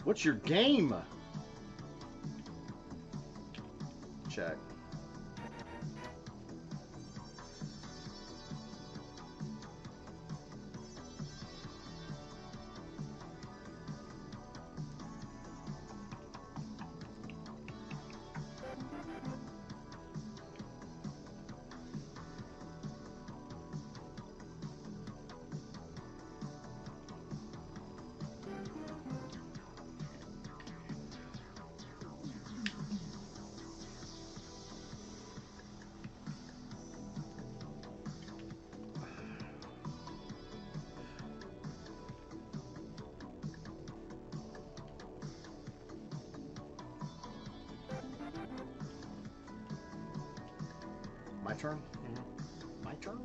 What's your game? Check. My turn? My turn?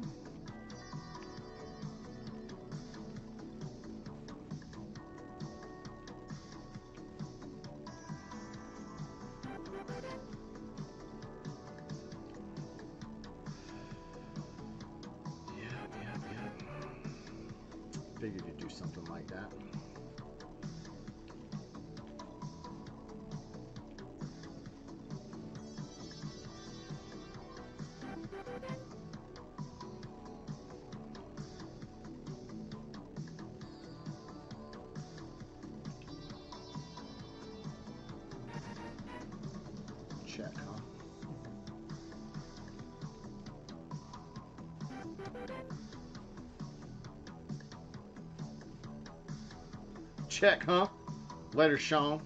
Yeah. Figured you'd do something like that. Check, huh? Check, huh? Later, Sean.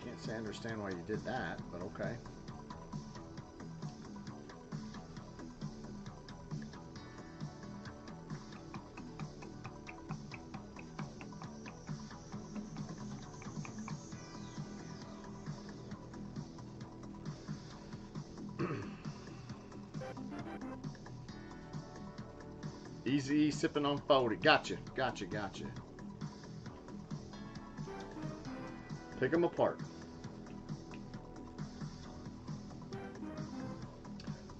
Can't say I understand why you did that, but okay. Easy sipping on 40. Gotcha. Pick them apart.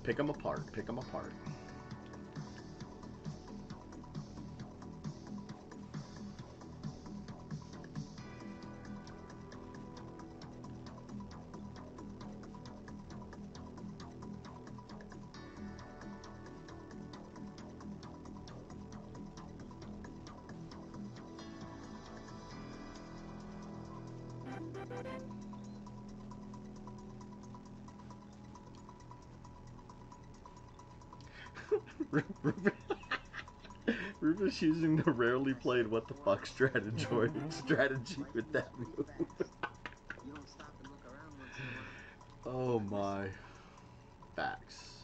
Pick them apart. Pick them apart. Rufus using the rarely played what the fuck strategy with that move. Oh my. Facts.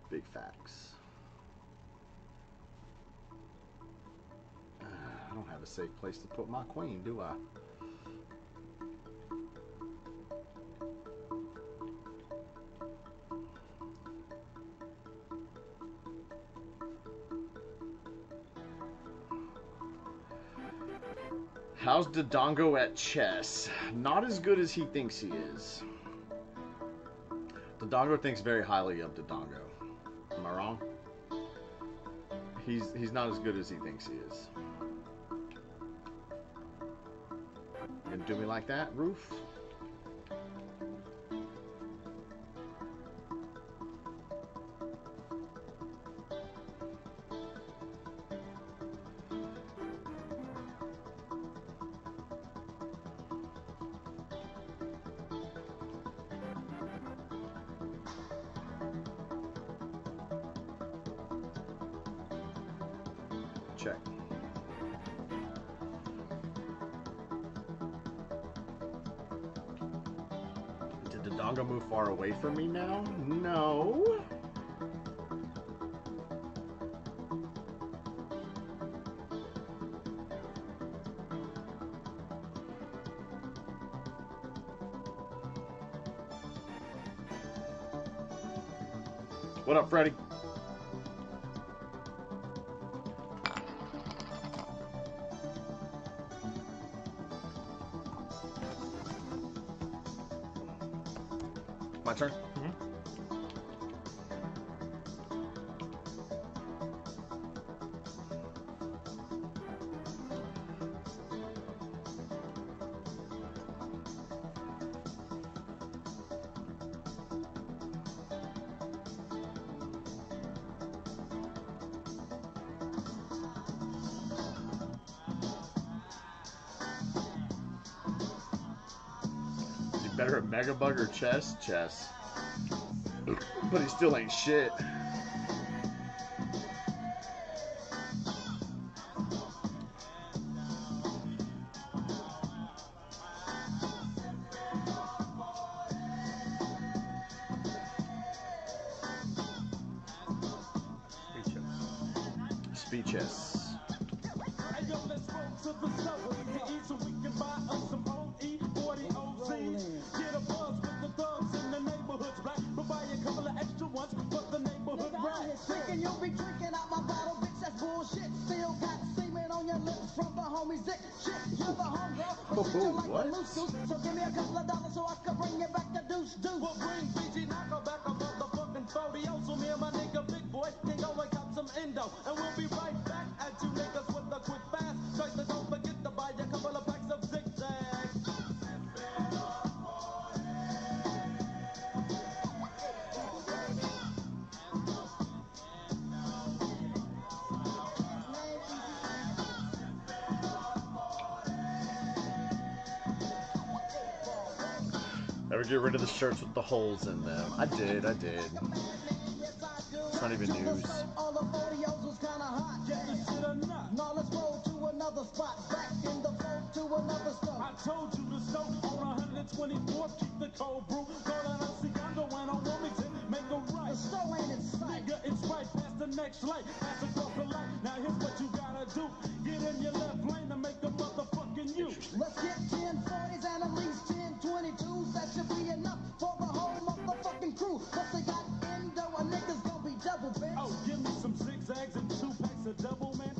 Big facts. I don't have a safe place to put my queen, do I? How's Dodongo at chess? Not as good as he thinks he is. Dodongo thinks very highly of Dodongo. Am I wrong? He's not as good as he thinks he is. You gonna do me like that, Roof? Check. Did Dodongo move far away from me now? No. What up, Freddy? My turn? Is he better at Mega Bug or chess? Chess. But he still ain't shit. Speeches. Hey, yo, let's roll to the suburbs to eat so we can buy us some OE 40 OZs. Get a buzz with the thugs in the neighborhoods, black. But buy a couple of extra ones for the neighborhood rats. Thinking you'll be drinking out my bottle, bitch, that's bullshit. Still got semen on your lips from the homie's dick. Shit, you're the homegirl, but shit, you like what? a loose goose. So give me a couple of dollars so I can bring you back the deuce deuce. We'll bring BG Knocker back a motherfucking 40. So me and my nigga Big Boy can go and cop some endo. And we'll be right back at you niggas with a quick fast. Choice to don't forget to buy a couple of packs of zigzags. Ever get rid of the shirts with the holes in them? I did. It's not even news. All the 40s was kinda hot. Now let's roll to another spot. Back in the boat to another stop. I told you to soak on 124th, keep the cold brew. Go down to Segundo and on Wilmington, make a right. The store ain't in sight. Nigga, it's right past the next light. Pass across the light. Now here's what you gotta do. Get in your left lane and make a motherfucking U. Let's get 10 40s and at least 10 22s. That should be enough for the whole motherfucking crew. Plus they got endo, a nigga's gonna be double bitch. Oh, give me some zigzags and 2 packs of double, man.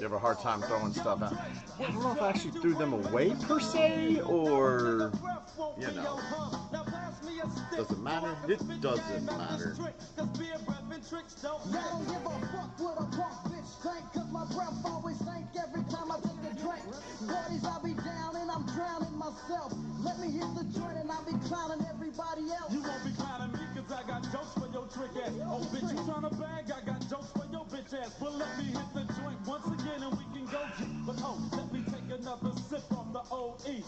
have a hard time throwing stuff out. I don't know if I actually threw them away per se, or, you know, does it matter? It doesn't matter. I don't give a fuck what a punk bitch think, cause my breath always stink every time I take a drink. Parties I be down and I'm drowning myself. Let me hit the joint and I'll be clowning everybody else. You won't be clowning me cause I got jokes for your trick ass. Oh bitch, you tryna bag? I got jokes for your bitch ass. But let me hit the joint once again and we can go. But oh, let me take another sip from the OE.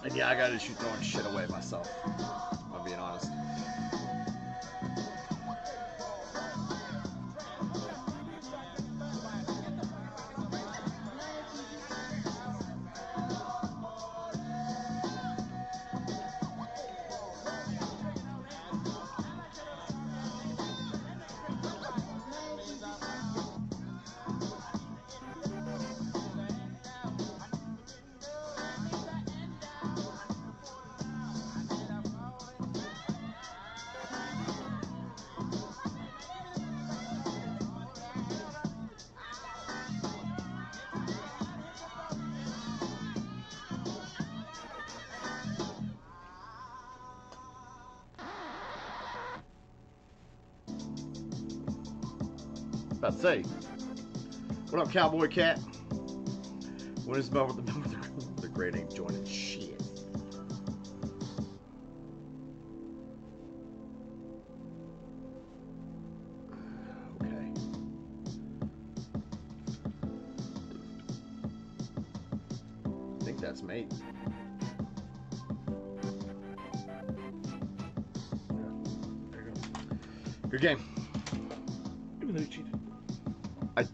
And yeah, I got issues throwing shit away myself. I'm being honest. About to say, what up, Cowboy Cat? When is about the great ain't joining shit. Okay. I think that's mate. There you go. Good game. Even though you cheated.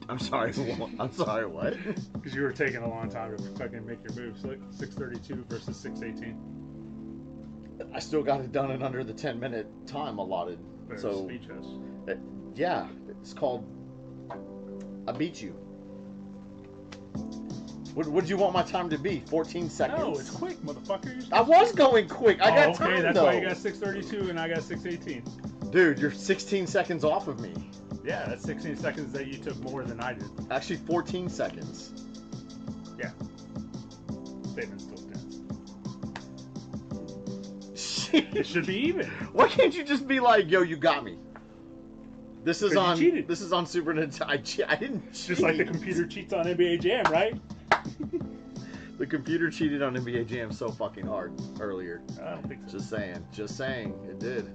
I'm sorry. I'm sorry. What? Because you were taking a long time to fucking make your moves. Like 6:32 versus 6:18. I still got it done in under the 10-minute time allotted. Better So, speech us. yeah, it's called I beat you. What would you want my time to be? 14 seconds? No, it's quick, motherfucker. I was going quick. I got okay, time, that's though. why you got 6:32 and I got 6:18. Dude, you're 16 seconds off of me. Yeah, that's 16 seconds that you took more than I did. Actually, 14 seconds. Yeah. Statement still stands. It should be even. Why can't you just be like, yo, you got me? This is 'Cause you on. cheated. This is on Super Nintendo. I didn't cheat. Just like the computer cheats on NBA Jam, right? The computer cheated on NBA Jam so fucking hard earlier. I don't think so. Just saying. Just saying. It did.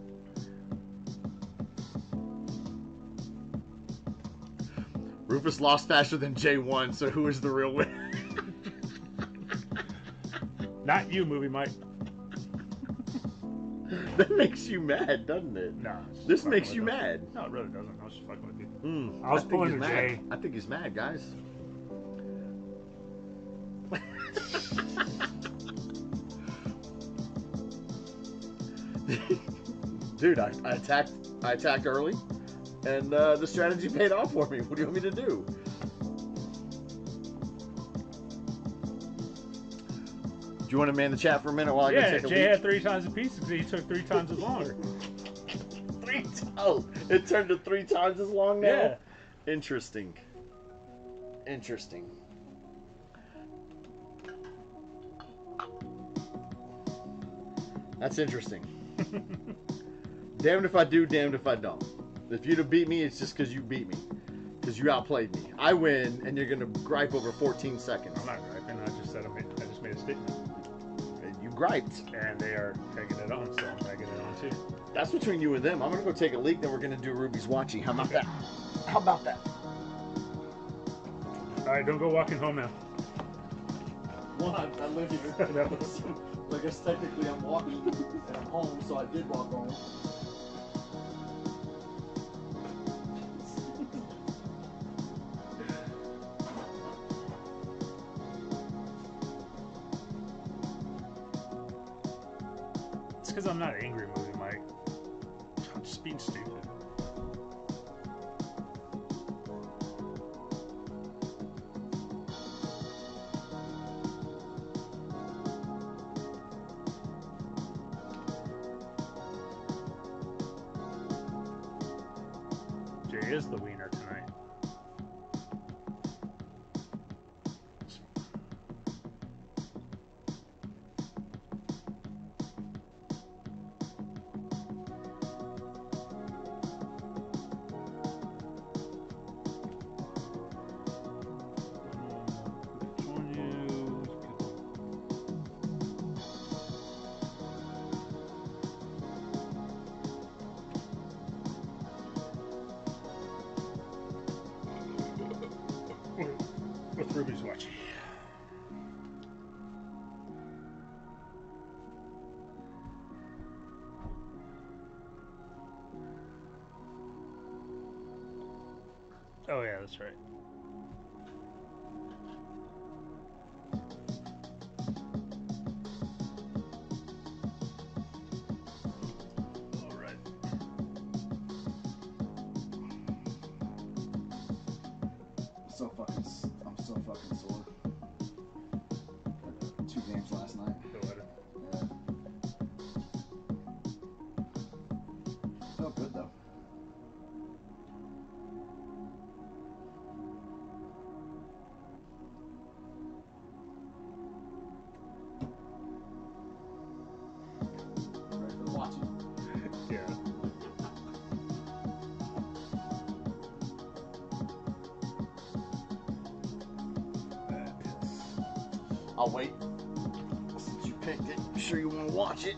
Rufus lost faster than Jay won, so who is the real winner? Not you, Movie Mike. That makes you mad, doesn't it? No. This makes you mad. No, it really doesn't. I was just fucking with you. I was think pulling he's a mad. Jay. I think he's mad, guys. Dude, I attacked early, and the strategy paid off for me. What do you want me to do? Do you want to man the chat for a minute while I go take a Jay leak? had 3 times the pieces because he took 3 times as longer. Oh, it turned to 3 times as long now? Yeah. Interesting. Interesting. That's interesting. Damned if I do, damned if I don't. If you'd have beat me, it's just because you beat me. Because you outplayed me. I win, and you're going to gripe over 14 seconds. I'm not griping. I just said I just made a statement. You griped. And they are tagging it on, so I'm tagging it on too. That's between you and them. I'm going to go take a leak, then we're going to do Ruby's watching. How about that? How about that? Alright, don't go walking home now. Well, I live here. I guess technically I'm walking and I'm home, so I did walk home. It's because I'm not angry, Movie Mike. I'm just being stupid. Jay is the wiener tonight. With Ruby's watching. Oh yeah, that's right. All right. I'm so fucking sore. Had 2 games last night. Yeah. Felt good though. Ready for the watching? Yeah. I'll wait. Since you picked it, you sure you want to watch it?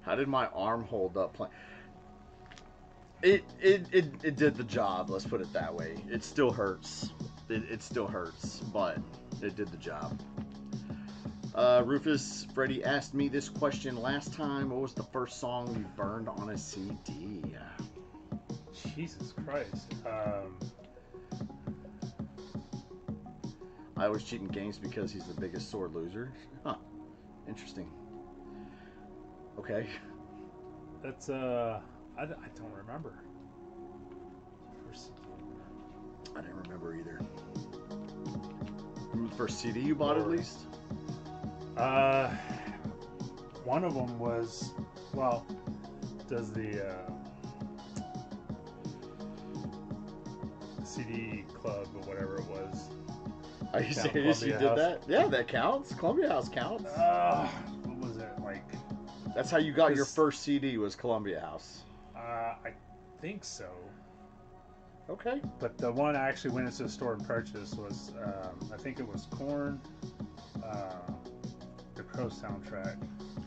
How did my arm hold up playing? It did the job. Let's put it that way. It still hurts. It still hurts, but it did the job. Rufus Freddy asked me this question last time. What was the first song you burned on a CD? Jesus Christ. I was cheating games because he's the biggest sore loser. Huh. Interesting. Okay. That's I don't remember. First, I didn't remember either. Remember the first CD you bought at least? one of them was, well, does the CD club or whatever it was. Are you down serious? You Columbia did House. that? Yeah, that counts. Columbia House counts. What was it like? That's how you got your This- first CD, was Columbia House. I think so. Okay. But the one I actually went into the store and purchased was, I think it was Korn, the Crow soundtrack.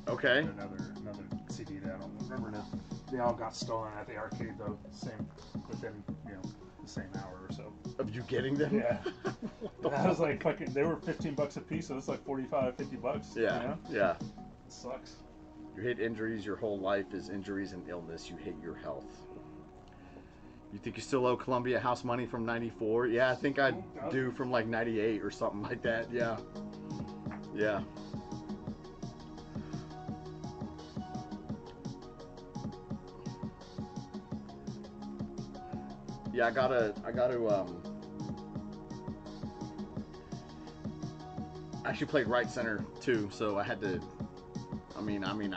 Okay. And another CD that I don't remember now. They all got stolen at the arcade though. Within the same hour or so. Of you getting them? Yeah. That was like fucking. They were $15 a piece, so it's like $45, $50. Yeah. You know? Yeah. It sucks. You hate injuries. Your whole life is injuries and illness. You hate your health. You think you still owe Columbia House money from '94? Yeah, I think I do from like '98 or something like that. Yeah. Yeah. Yeah, I gotta I actually played right center too, so I had to I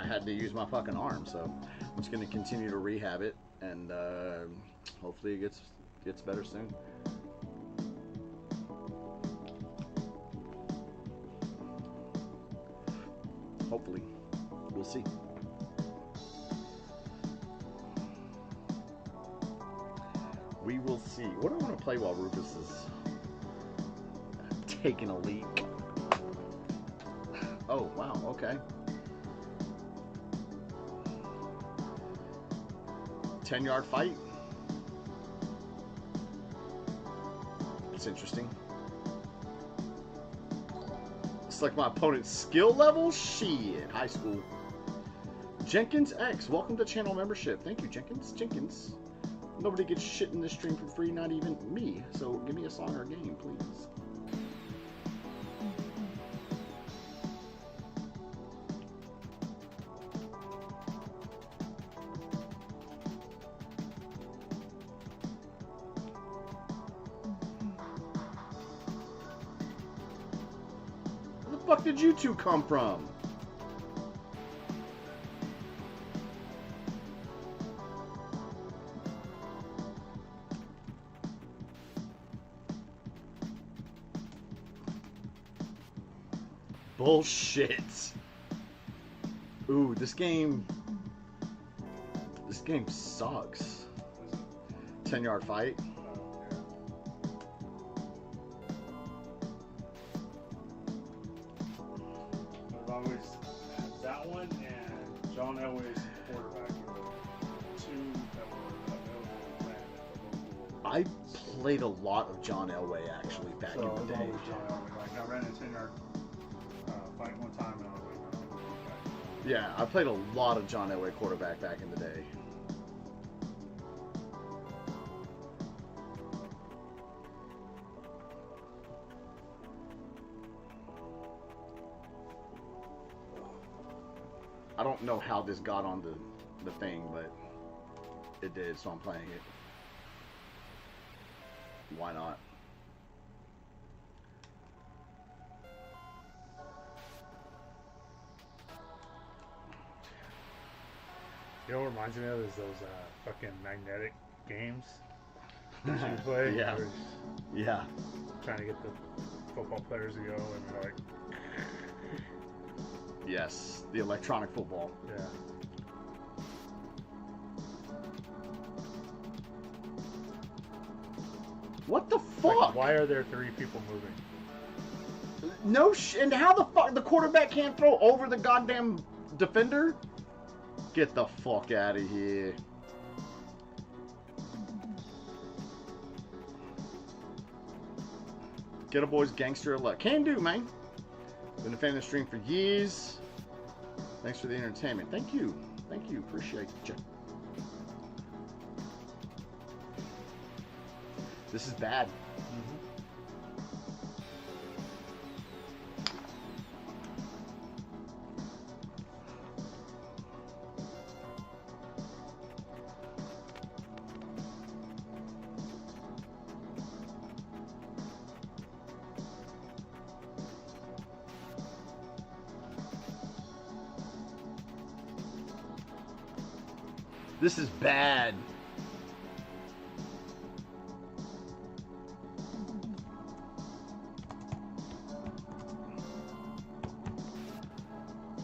had to use my fucking arm, so I'm just gonna continue to rehab it, and hopefully it gets better soon. Hopefully. We'll see. We will see. What do I want to play while Rufus is taking a leak? Oh, wow, okay. 10-yard fight. That's interesting. It's like my opponent's skill level? Shit, high school. Jenkins X, welcome to channel membership. Thank you, Jenkins. Nobody gets shit in this stream for free, not even me. So give me a song or a game, please. fuck did you two come from? Bullshit. Ooh, this game sucks. 10-yard fight. I've always that one and John Elway's quarterback were two that were available ran at the local. I played a lot of John Elway actually back in the day. John Elway. Like I ran a 10-yard fight one time and I was like, oh, okay. Yeah, I played a lot of John Elway quarterback back in the day. I don't know how this got on the thing, but it did, so I'm playing it. Why not? You know what reminds me of is those fucking magnetic games that you play. Yeah. where you're Yeah. trying to get the football players to go and you're like, Yes, the electronic football. yeah. What the Like, fuck? why are there 3 people moving? No and how the fuck the quarterback can't throw over the goddamn defender? Get the fuck out of here. Get a boy's gangster alert. Can do, man. Been a fan of the stream for years. Thanks for the entertainment. Thank you. Thank you. Appreciate you. This is bad. This is bad.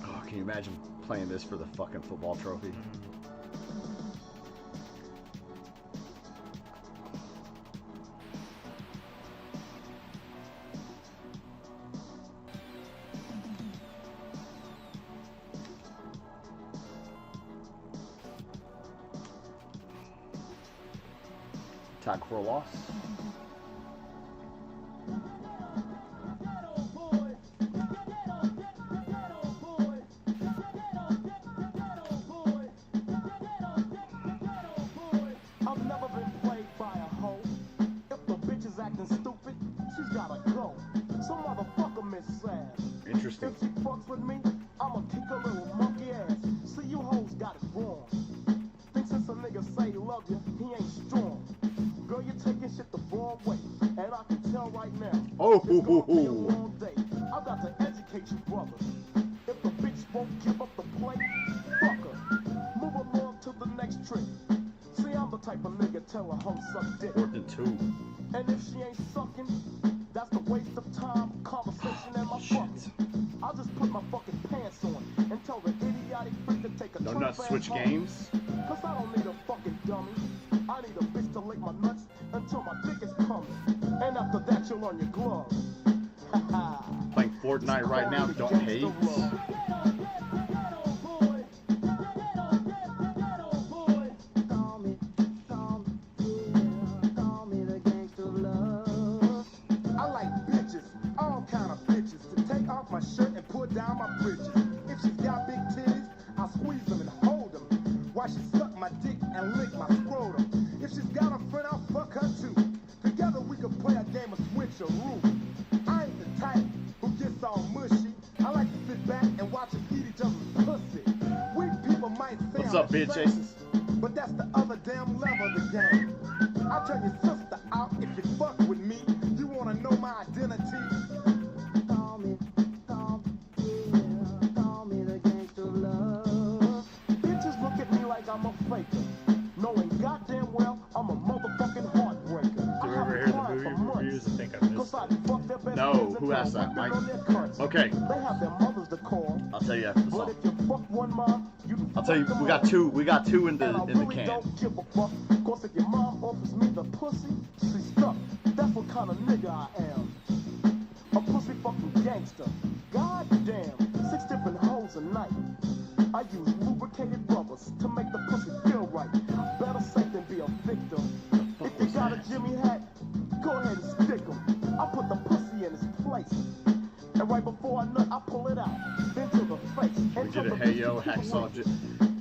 Oh, can you imagine playing this for the fucking football trophy? Tag for a loss. I've never been played by a hoe. If the bitch is acting stupid, she's gotta go. Some motherfucker miss sad. Interesting. If she fucks with me, I'ma kick her little monkey ass. See, you hoes got it wrong. Think since a nigga say he love you, he ain't strong. Girl, you're taking shit the wrong way. And I can tell right now. Oh, it's gonna be a long day. I've got to educate you, brothers. If the bitch won't give up the plate, fuck her. Move along to the next trick. See, I'm the type of nigga tell a hoe suck dick. 4th and 2. And if she ain't sucking, that's the waste of time, conversation, and my fucking. I'll just put my fucking pants on and tell the idiotic freak to take a No trip nuts, back switch home. games. Cause I don't need a fucking dummy. I need a bitch to lick my nuts until my dick is coming. And after that, you'll learn your gloves. Playing Fortnite right now, don't hate. I like bitches, all kind of bitches, to take off my shirt and put down my britches. If she's got big titties, I squeeze them and hold them, while she suck my dick and lick my scrotum. If she's got a friend, I'll fuck her too. Together we can play a game of switcheroo. I ain't the type who gets all mushy. I like to sit back and watch them eat each other's pussy. We people might say What's I'm up, bitch safe, aces? but that's the other damn level of the game. I'll turn your sister out if you fuck with me. You wanna know my identity? Call me, call past that, Mike. On their conscience. Okay. They have their mothers to call. I'll tell you after the But song. if you fuck one mom, you can I'll tell you, fuck them we got all. two. We got two in And I the really can. don't give a fuck. Cause if your mom offers me the pussy, she's stuck. That's what kind of nigga I am. A pussy fucking gangster. God damn. 6 different hoes a night. I use lubricated rubbers to make the pussy feel right. Better safe than be a victim. If you got a Jimmy hat, go ahead and stick 'em. I put the pussy in its place. And right before I nut, I pull it out. Then to the face. We And did to a the hey yo bitch hacksaw. keep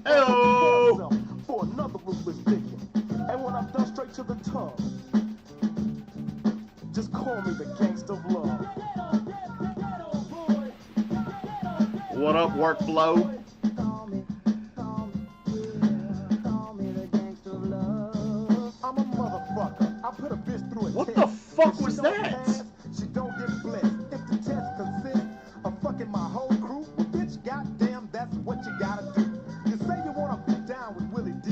Heyo! myself for another ruthless digging. And when I'm done, straight to the tub. Just call me the gangster of love. What up, workflow? I'm a motherfucker. I put a bitch through a What test. the fuck If she was don't that? pass, she don't get blessed. If the test consists of fucking my whole crew, well, bitch, goddamn, that's what you gotta do. You say you wanna be down with Willie D,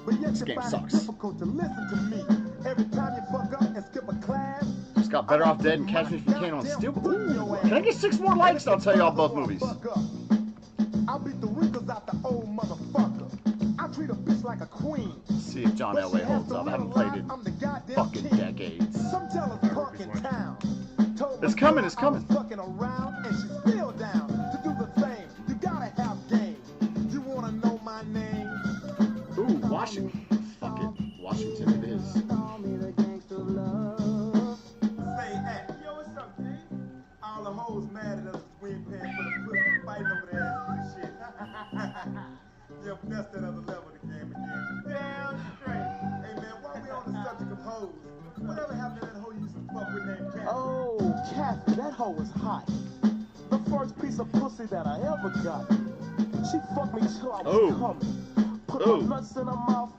but yet you game find sucks. it difficult to listen to me. Every time you fuck up and skip a class, Just got Better Off Dead and Catch Me If You Can on Steel. Ooh, can I get 6 more likes? I'll tell y'all both movies. I'll beat the wrinkles out the old motherfucker. I treat a bitch like a queen. See if John Elway holds up. I haven't played it I'm the goddamn fucking king. decades. Some tell us punk in town. Told my It's coming, girl it's coming. I was fucking around and she's still down to do the same. You gotta have game. You wanna know my name? Ooh, Washington. Fuck it. Washington it is. Say, hey, yo, what's up, G? All the hoes mad at us we ain't paying for the pussy, fighting over the ass and shit. Yeah, that's that other level of the game again. Damn straight. Hey, man, while we on the subject of hoes, whatever happened to that hoe you used to fuck with named Kathy? Oh, Kathy, that hoe was hot. The first piece of pussy that I ever got. She fucked me till I was coming. Put her nuts in her mouth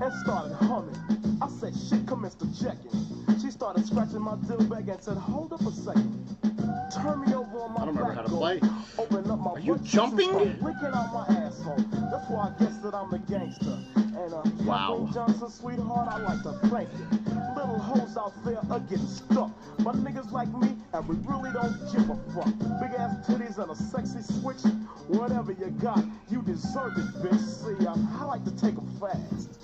and started humming. I said, shit, commenced to checking. She started scratching my dill bag and said, hold up a second. Turn me over on my I don't remember how to play. Open up my Are you butt cheeks jumping? and start licking out my asshole. That's why I guess that I'm a gangster. And Wow. Captain Johnson, sweetheart, I like to thank you. Little hoes out there are getting stuck. But niggas like me, and we really don't give a fuck. Big ass titties and a sexy switch. Whatever you got, you deserve it, bitch. See, I like to take them fast.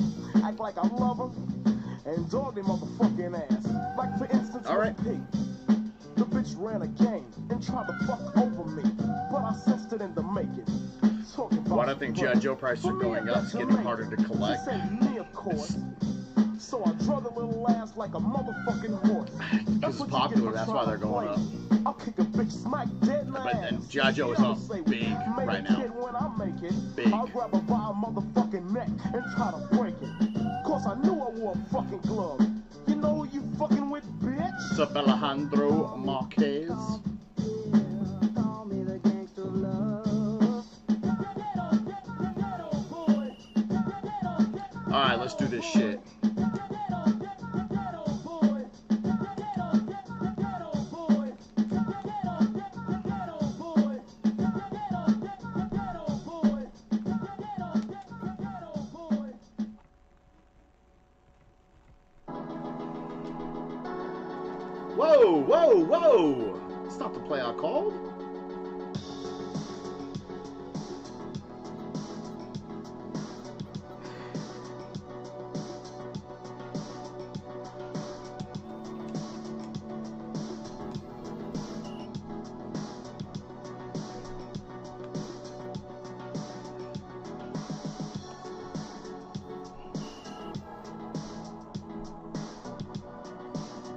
Act like I love them and dog their motherfucking ass. Like for instance, All right. P. The bitch ran a game and tried to fuck over me, but I sensed it in the making. Talking about Why do I think G.I. Joe prices are going up? It's getting harder to collect. She said me, of course. So I drug a little ass like a motherfucking horse. Because it's popular, that's why they're going up. I'll kick a bitch smack dead in the But ass. and G.I. Joe is up big right now. When I make it, Big. I'll grab her by a motherfucking neck and try to break it. Cause I knew I wore a fucking glove. You know who you fucking with, bitch? What's up, Alejandro Marquez? Alright, let's do this shit. Whoa, whoa, whoa! It's not the play I called.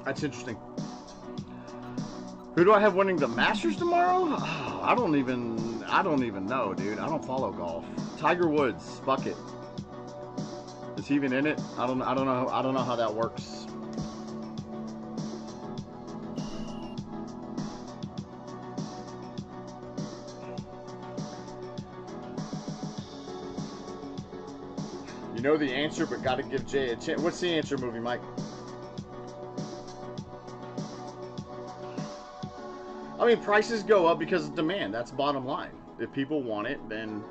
That's interesting. Who do I have winning the Masters tomorrow? Oh, I don't even know, dude. I don't follow golf. Tiger Woods, bucket. Is he even in it? I don't know how that works. You know the answer, but gotta give Jay a chance. What's the answer, movie, Mike? I mean, prices go up because of demand. That's bottom line. If people want it, then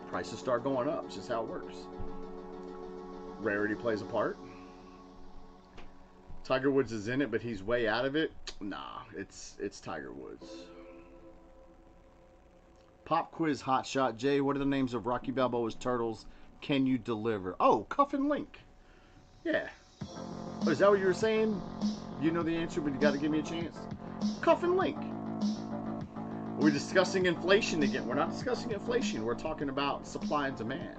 prices start going up. It's just how it works. Rarity plays a part. Tiger Woods is in it, but he's way out of it. Nah, it's Tiger Woods. Pop quiz hot shot. Jay, what are the names of Rocky Balboa's turtles? Can you deliver? Oh, Cuff and Link. Yeah. Oh, is that what you were saying? You know the answer, but you got to give me a chance. Cuff and Link. We're discussing inflation again. We're not discussing inflation. We're talking about supply and demand.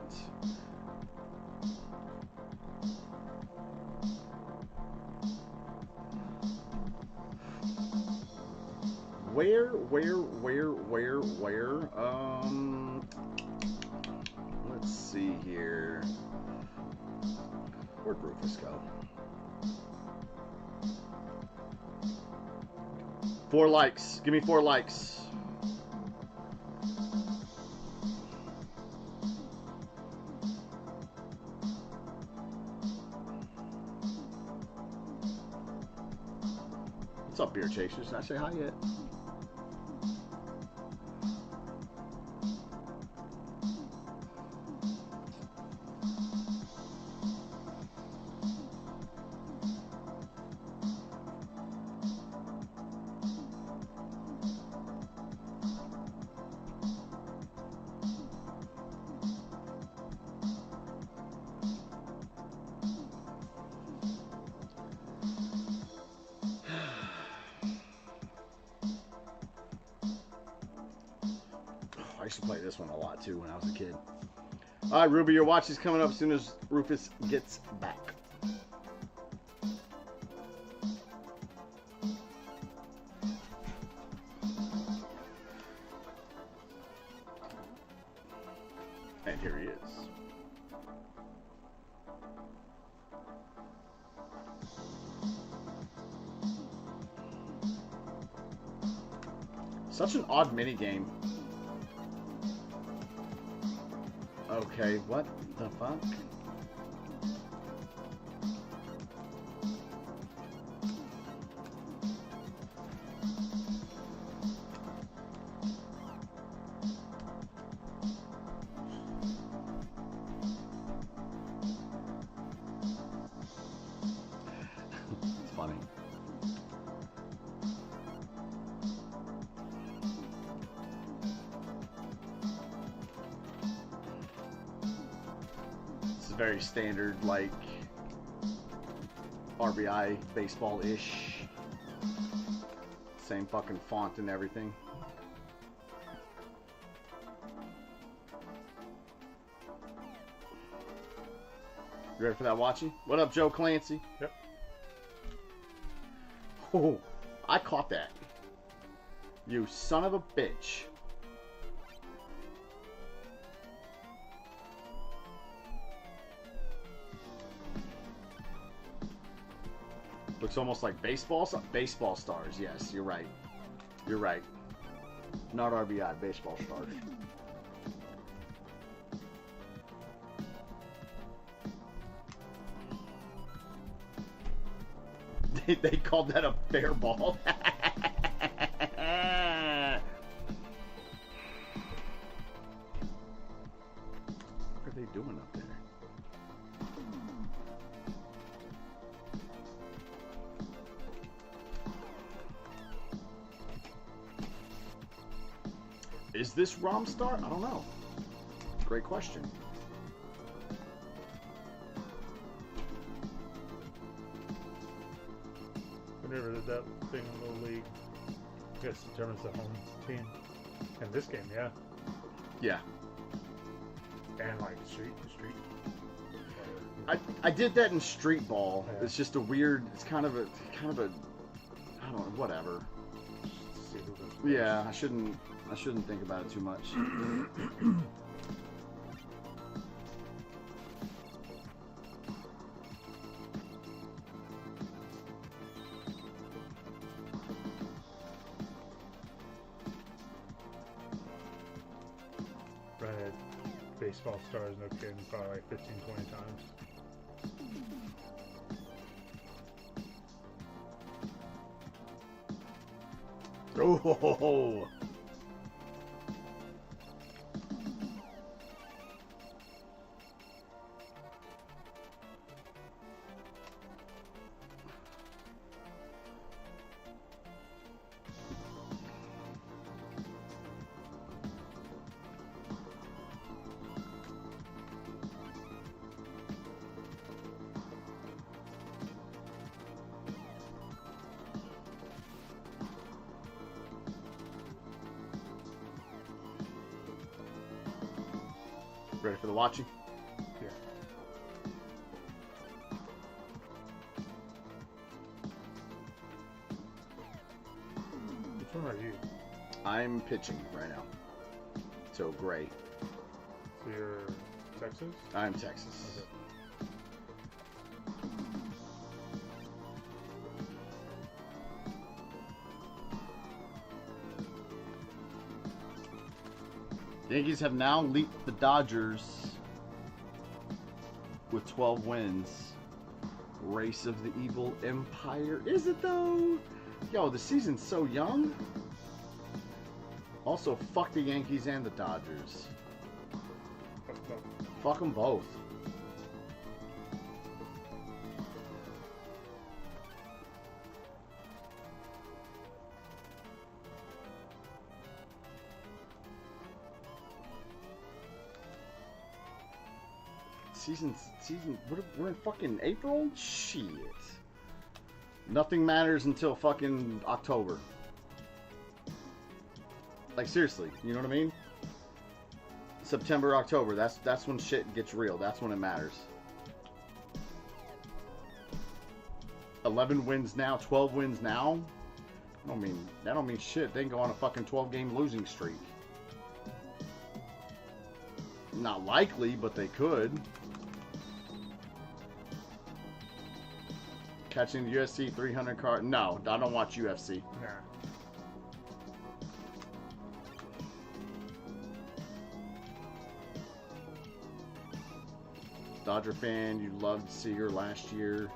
Where? Let's see here. Where'd Rufus go? 4 likes. Give me 4 likes. What's up, beer chasers? Did I say hi yet? I used to play this one a lot too when I was a kid. All right, Ruby, your watch is coming up as soon as Rufus gets back. And here he is. Such an odd minigame. Okay, what the fuck? It's funny. Very standard, like RBI baseball-ish. Same fucking font and everything. You ready for that, Watchy? What up, Joe Clancy? Yep. Oh, I caught that. You son of a bitch. Looks almost like baseball. Baseball stars. Yes, you're right. You're right. Not RBI. Baseball stars. They called that a fair ball. What are they doing up there? Is this Romstar? I don't know. Great question. Whenever that thing in the league, I guess determines the home team. In this game, yeah. Yeah. And like street. I did that in Street Ball. Yeah. It's just a weird. It's kind of a. I don't know. Whatever. Yeah, I shouldn't think about it too much. Read baseball stars, no kidding, probably like 15, 20 times. Oh. Ready for the watching? Yeah. Which one are you? I'm pitching right now. So gray. So you're Texas? I'm Texas. Okay. Yankees have now leaped the Dodgers with 12 wins. Race of the Evil Empire. Is it though? Yo, the season's so young. Also, fuck the Yankees and the Dodgers. Fuck them both. Season, we're in fucking April? Shit. Nothing matters until fucking October. Like, seriously, you know what I mean? September, October, that's when shit gets real. That's when it matters. 11 wins now, 12 wins now? That don't mean shit. They can go on a fucking 12-game losing streak. Not likely, but they could. Catching the UFC 300 card? No, I don't watch UFC. Nah. Dodger fan, you loved Seager last year.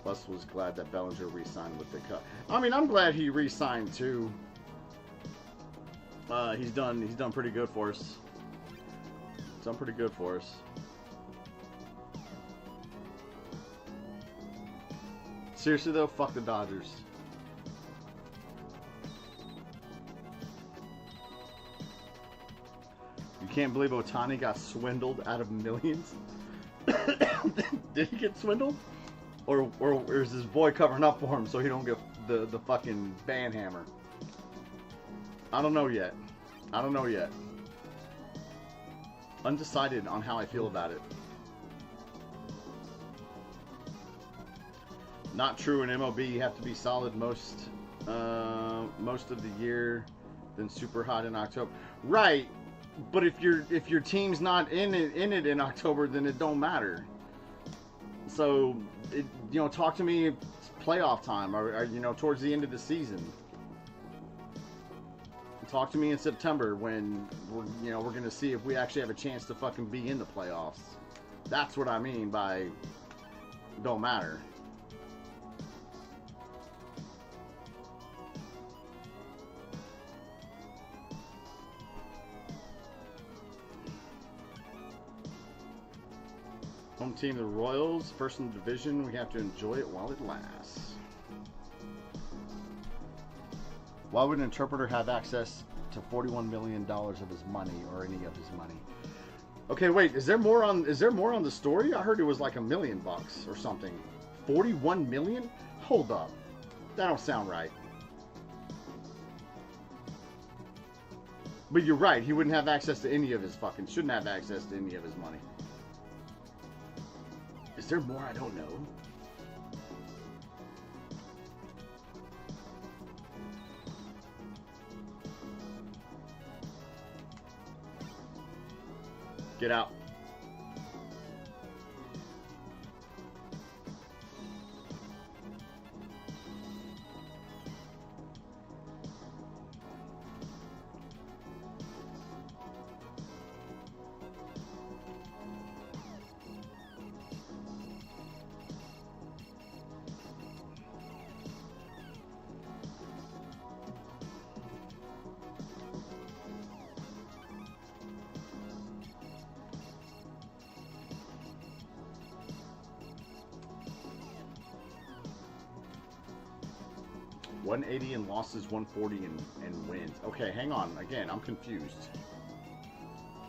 Plus was glad that Bellinger re-signed with the Cubs. I mean, I'm glad he re-signed too. He's done pretty good for us. He's done pretty good for us. Seriously though, fuck the Dodgers. You can't believe Ohtani got swindled out of millions. Did he get swindled? Or is his boy covering up for him so he don't get the fucking ban hammer? I don't know yet. Undecided on how I feel about it. Not true in MLB. You have to be solid most of the year, then super hot in October. Right, but if your team's not in it in October, then it don't matter. So, talk to me playoff time or towards the end of the season. Talk to me in September when we're gonna see if we actually have a chance to fucking be in the playoffs. That's what I mean by don't matter. Home team, the Royals, first in the division. We have to enjoy it while it lasts. Why would an interpreter have access to $41 million of his money or any of his money? Okay, wait. Is there more on the story? I heard it was like $1 million or something. 41 million? Hold up. That don't sound right. But you're right. He wouldn't have access to any of his shouldn't have access to any of his money. Is there more I don't know? Get out. $180 in losses, $140 in wins. Okay, hang on. Again, I'm confused.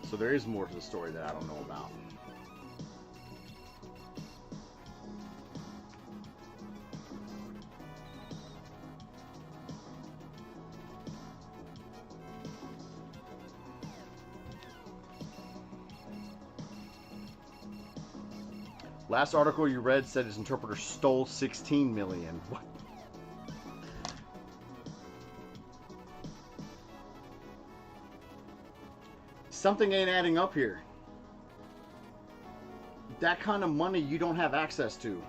So there is more to the story that I don't know about. Last article you read said his interpreter stole 16 million. What? Something ain't adding up here. That kind of money you don't have access to.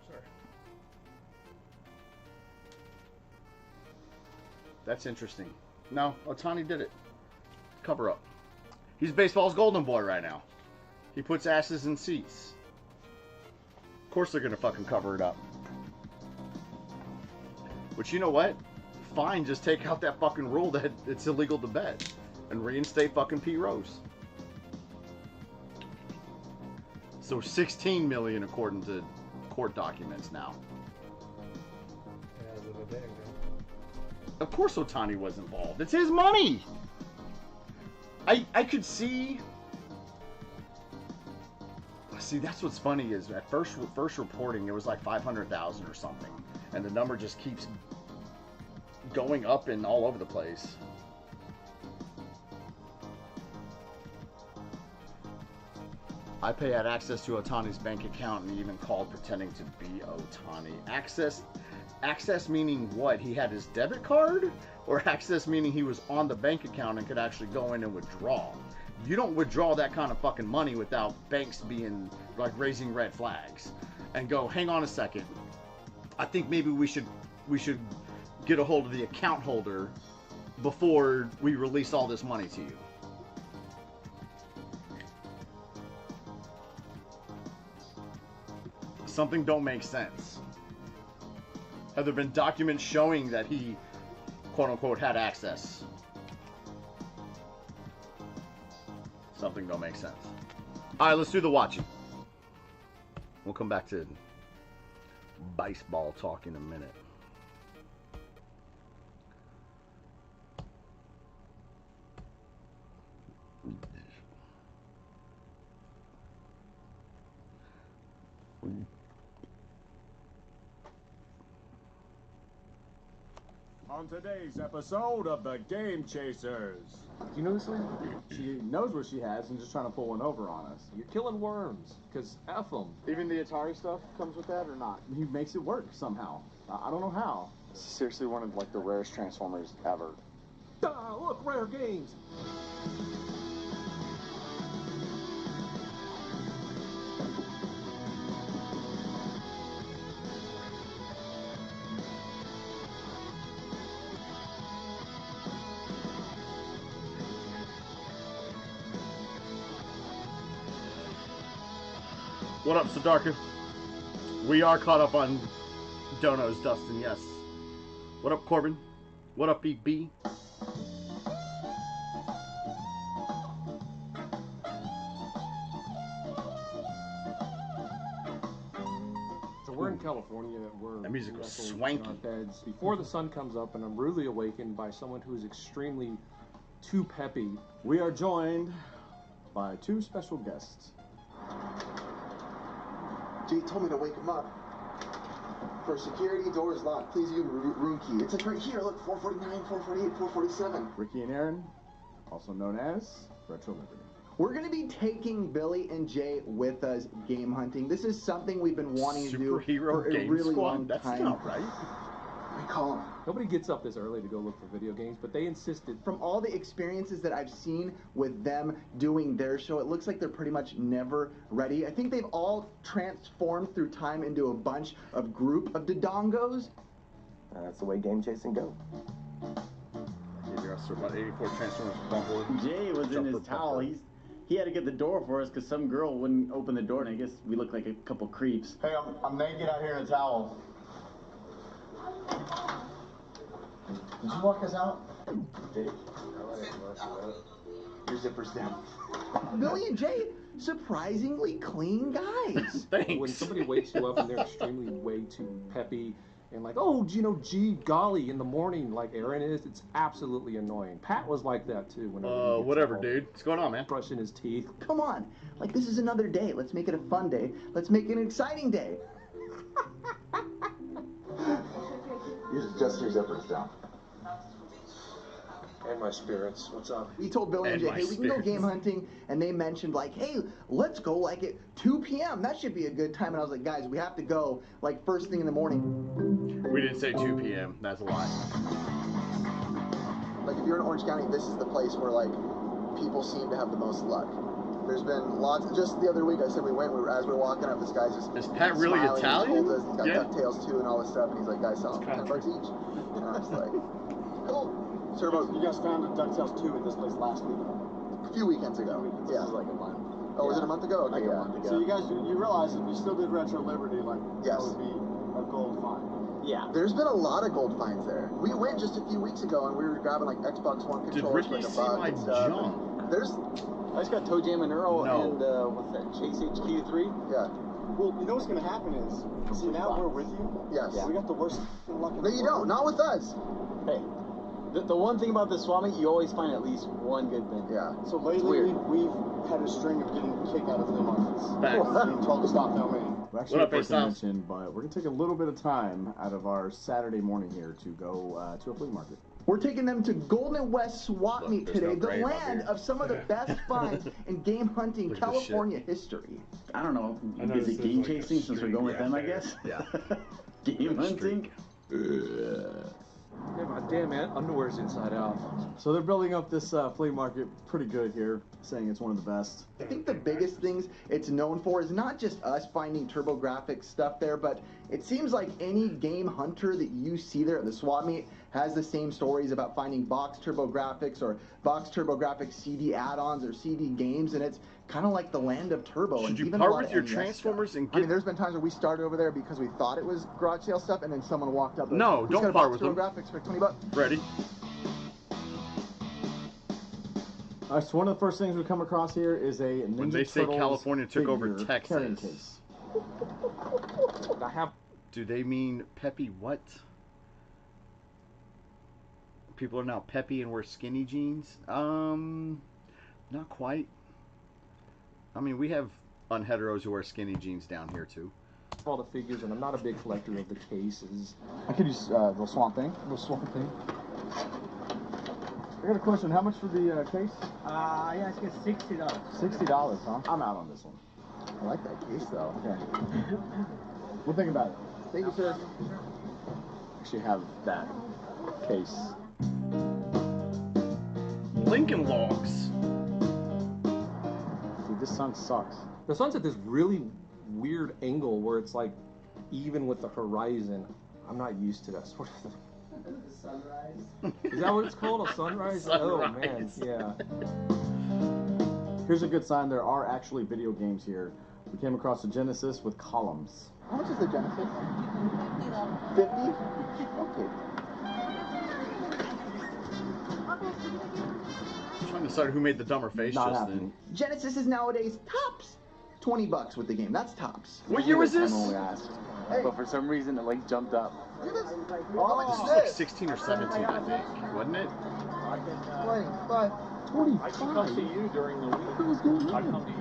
Sorry. That's interesting. No, Ohtani did it. Cover up. He's baseball's golden boy right now. He puts asses in seats. Of course they're gonna fucking cover it up. But you know what? Fine, just take out that fucking rule that it's illegal to bet and reinstate fucking Pete Rose. So 16 million according to court documents now. Yeah, as of a day ago. Of course Ohtani was involved. It's his money. I could see. See, that's what's funny is at first reporting it was like 500,000 or something, and the number just keeps going up and all over the place. iPay had access to Ohtani's bank account and even called pretending to be Ohtani. Access meaning what? He had his debit card? Or access meaning he was on the bank account and could actually go in and withdraw? You don't withdraw that kind of fucking money without banks being like raising red flags and go, hang on a second. I think maybe we should get a hold of the account holder before we release all this money to you. Something don't make sense. Have there been documents showing that he, quote unquote, had access? Something don't make sense. Alright, let's do the watching. We'll come back to baseball talk in a minute. On today's episode of the Game Chasers. Do you know this lady? She knows what she has and just trying to pull one over on us. You're killing worms, because F them. Even the Atari stuff comes with that or not? He makes it work somehow. I don't know how. Seriously one of like the rarest Transformers ever. Look, rare games. What up, Sadarka? We are caught up on Donos, Dustin, yes. What up, Corbin? What up, Big B? So we're in California. That music was nestled swanky. in our beds before the sun comes up, and I'm rudely awakened by someone who's extremely too peppy. We are joined by two special guests. Jay told me to wake him up. For security, door is locked. Please use room key. It's like right here. Look, 449, 448, 447. Ricky and Aaron, also known as Retro Liberty. We're going to be taking Billy and Jay with us game hunting. This is something we've been wanting to do for a really long time. That's not right. I call him. Nobody gets up this early to go look for video games, but they insisted. From all the experiences that I've seen with them doing their show, it looks like they're pretty much never ready. I think they've all transformed through time into a bunch of group of dodongos. That's the way game chasing go. You're also about 84 Transformers Bumble. Jay was in his towel. He had to get the door for us because some girl wouldn't open the door, and I guess we looked like a couple creeps. Hey, I'm naked out here in a towel. Did you walk us out? Your zipper's down. Billy and Jay, surprisingly clean guys. Thanks. When somebody wakes you up and they're extremely way too peppy and like, oh, you know, gee golly, in the morning like Aaron is, it's absolutely annoying. Pat was like that too. Whatever, dude. What's going on, man? Brushing his teeth. Come on. Like, this is another day. Let's make it a fun day. Let's make it an exciting day. Just your zippers down. And my spirits. What's up? We told Billy and Jay, hey, we can go game hunting, and they mentioned like, hey, let's go like at 2 p.m. That should be a good time. And I was like, guys, we have to go like first thing in the morning. We didn't say 2 p.m. That's a lie. Like if you're in Orange County, this is the place where like people seem to have the most luck. There's been lots. Just the other week, I said we went. As we were walking up, this guy's just. Is Pat really smiling, Italian? He's got DuckTales too and all this stuff, and he's like, guys, sell $10 each. And I was like, cool. So you guys found a DuckTales 2 in this place last week? A few weekends ago. This is like a month. Oh, was it a month ago? Okay, like a month ago. So you guys, you realize if you still did Retro Liberty, like that would be a gold find. Yeah. There's been a lot of gold finds there. We went just a few weeks ago and we were grabbing like Xbox One controllers for like $1 see my and stuff. junk? There's. I just got Toe Jam and Earl No. and what's that? Chase HQ3. Yeah. Well, you know what's gonna happen is, see now we're with you. Yes. Yeah. We got the worst luck in No, the you world. don't. Not with us. Hey, the one thing about this swap meet, you always find at least one good thing. Yeah. So lately we've had a string of getting kicked out of flea markets. Being told to stop filming. We're actually What up, supposed to Ace? mention, but we're gonna take a little bit of time out of our Saturday morning here to go to a flea market. We're taking them to Golden West Swap Look, Meet there's today, no the grave up land here. of some of the best finds in game hunting Look at this California history. I don't know. I know Is this it is game like a chasing since we're going with streak, them, I yeah. guess? Yeah. Game hunting? Yeah, my damn underwear's inside out. So they're building up this flea market pretty good here, saying it's one of the best. I think the biggest things it's known for is not just us finding TurboGrafx stuff there, but it seems like any game hunter that you see there at the swap meet has the same stories about finding box TurboGrafx or box TurboGrafx CD add-ons or CD games, and it's kind of like the land of Turbo. Should and you even part a lot with of your NES Transformers stuff. and I mean, get- there's been times where we started over there because we thought it was garage sale stuff, and then someone walked up. No, "Just don't got a part box with them." TurboGrafx for $20. Ready? All right, so one of the first things we come across here is a Ninja When they say Turtles California took over figure Texas. carrying case. I have. Do they mean peppy what? People are now peppy and wear skinny jeans? Not quite. I mean, we have unheteros who wear skinny jeans down here too. All the figures, and I'm not a big collector of the cases. I could use the Swamp Thing. The Swamp Thing. I got a question. How much for the case? Yeah, it's $60. $60, huh? I'm out on this one. I like that case though. Okay. We'll think about it. Thank you, sir. Actually have that case. Lincoln Logs. Dude, this sun sucks. The sun's at this really weird angle where it's like even with the horizon. I'm not used to this. What is it? Sunrise. Is that what it's called? A sunrise? Oh man, yeah. Here's a good sign. There are actually video games here. We came across a Genesis with columns. How much is the Genesis? $50? Okay. I'm trying to decide who made the dumber face Not just happening. then. Genesis is nowadays tops $20 with the game. That's tops. What year was this? I'm only asked. But for some reason it like jumped up. This was like 16 or 17, I think, wasn't it? Bye. I can come to you during the week. I come to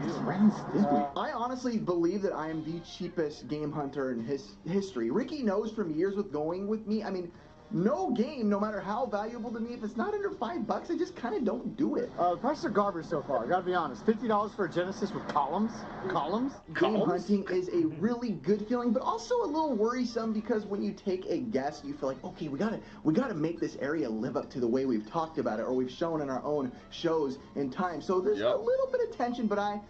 you. I honestly believe that I am the cheapest game hunter in history. Ricky knows from years with going with me. I mean, no game, no matter how valuable to me, if it's not under $5, I just kind of don't do it. Prices are garbage so far. Gotta be honest. $50 for a Genesis with columns? Columns? Game hunting is a really good feeling, but also a little worrisome because when you take a guess, you feel like, okay, we gotta make this area live up to the way we've talked about it or we've shown in our own shows in time. So there's a little bit of tension, but I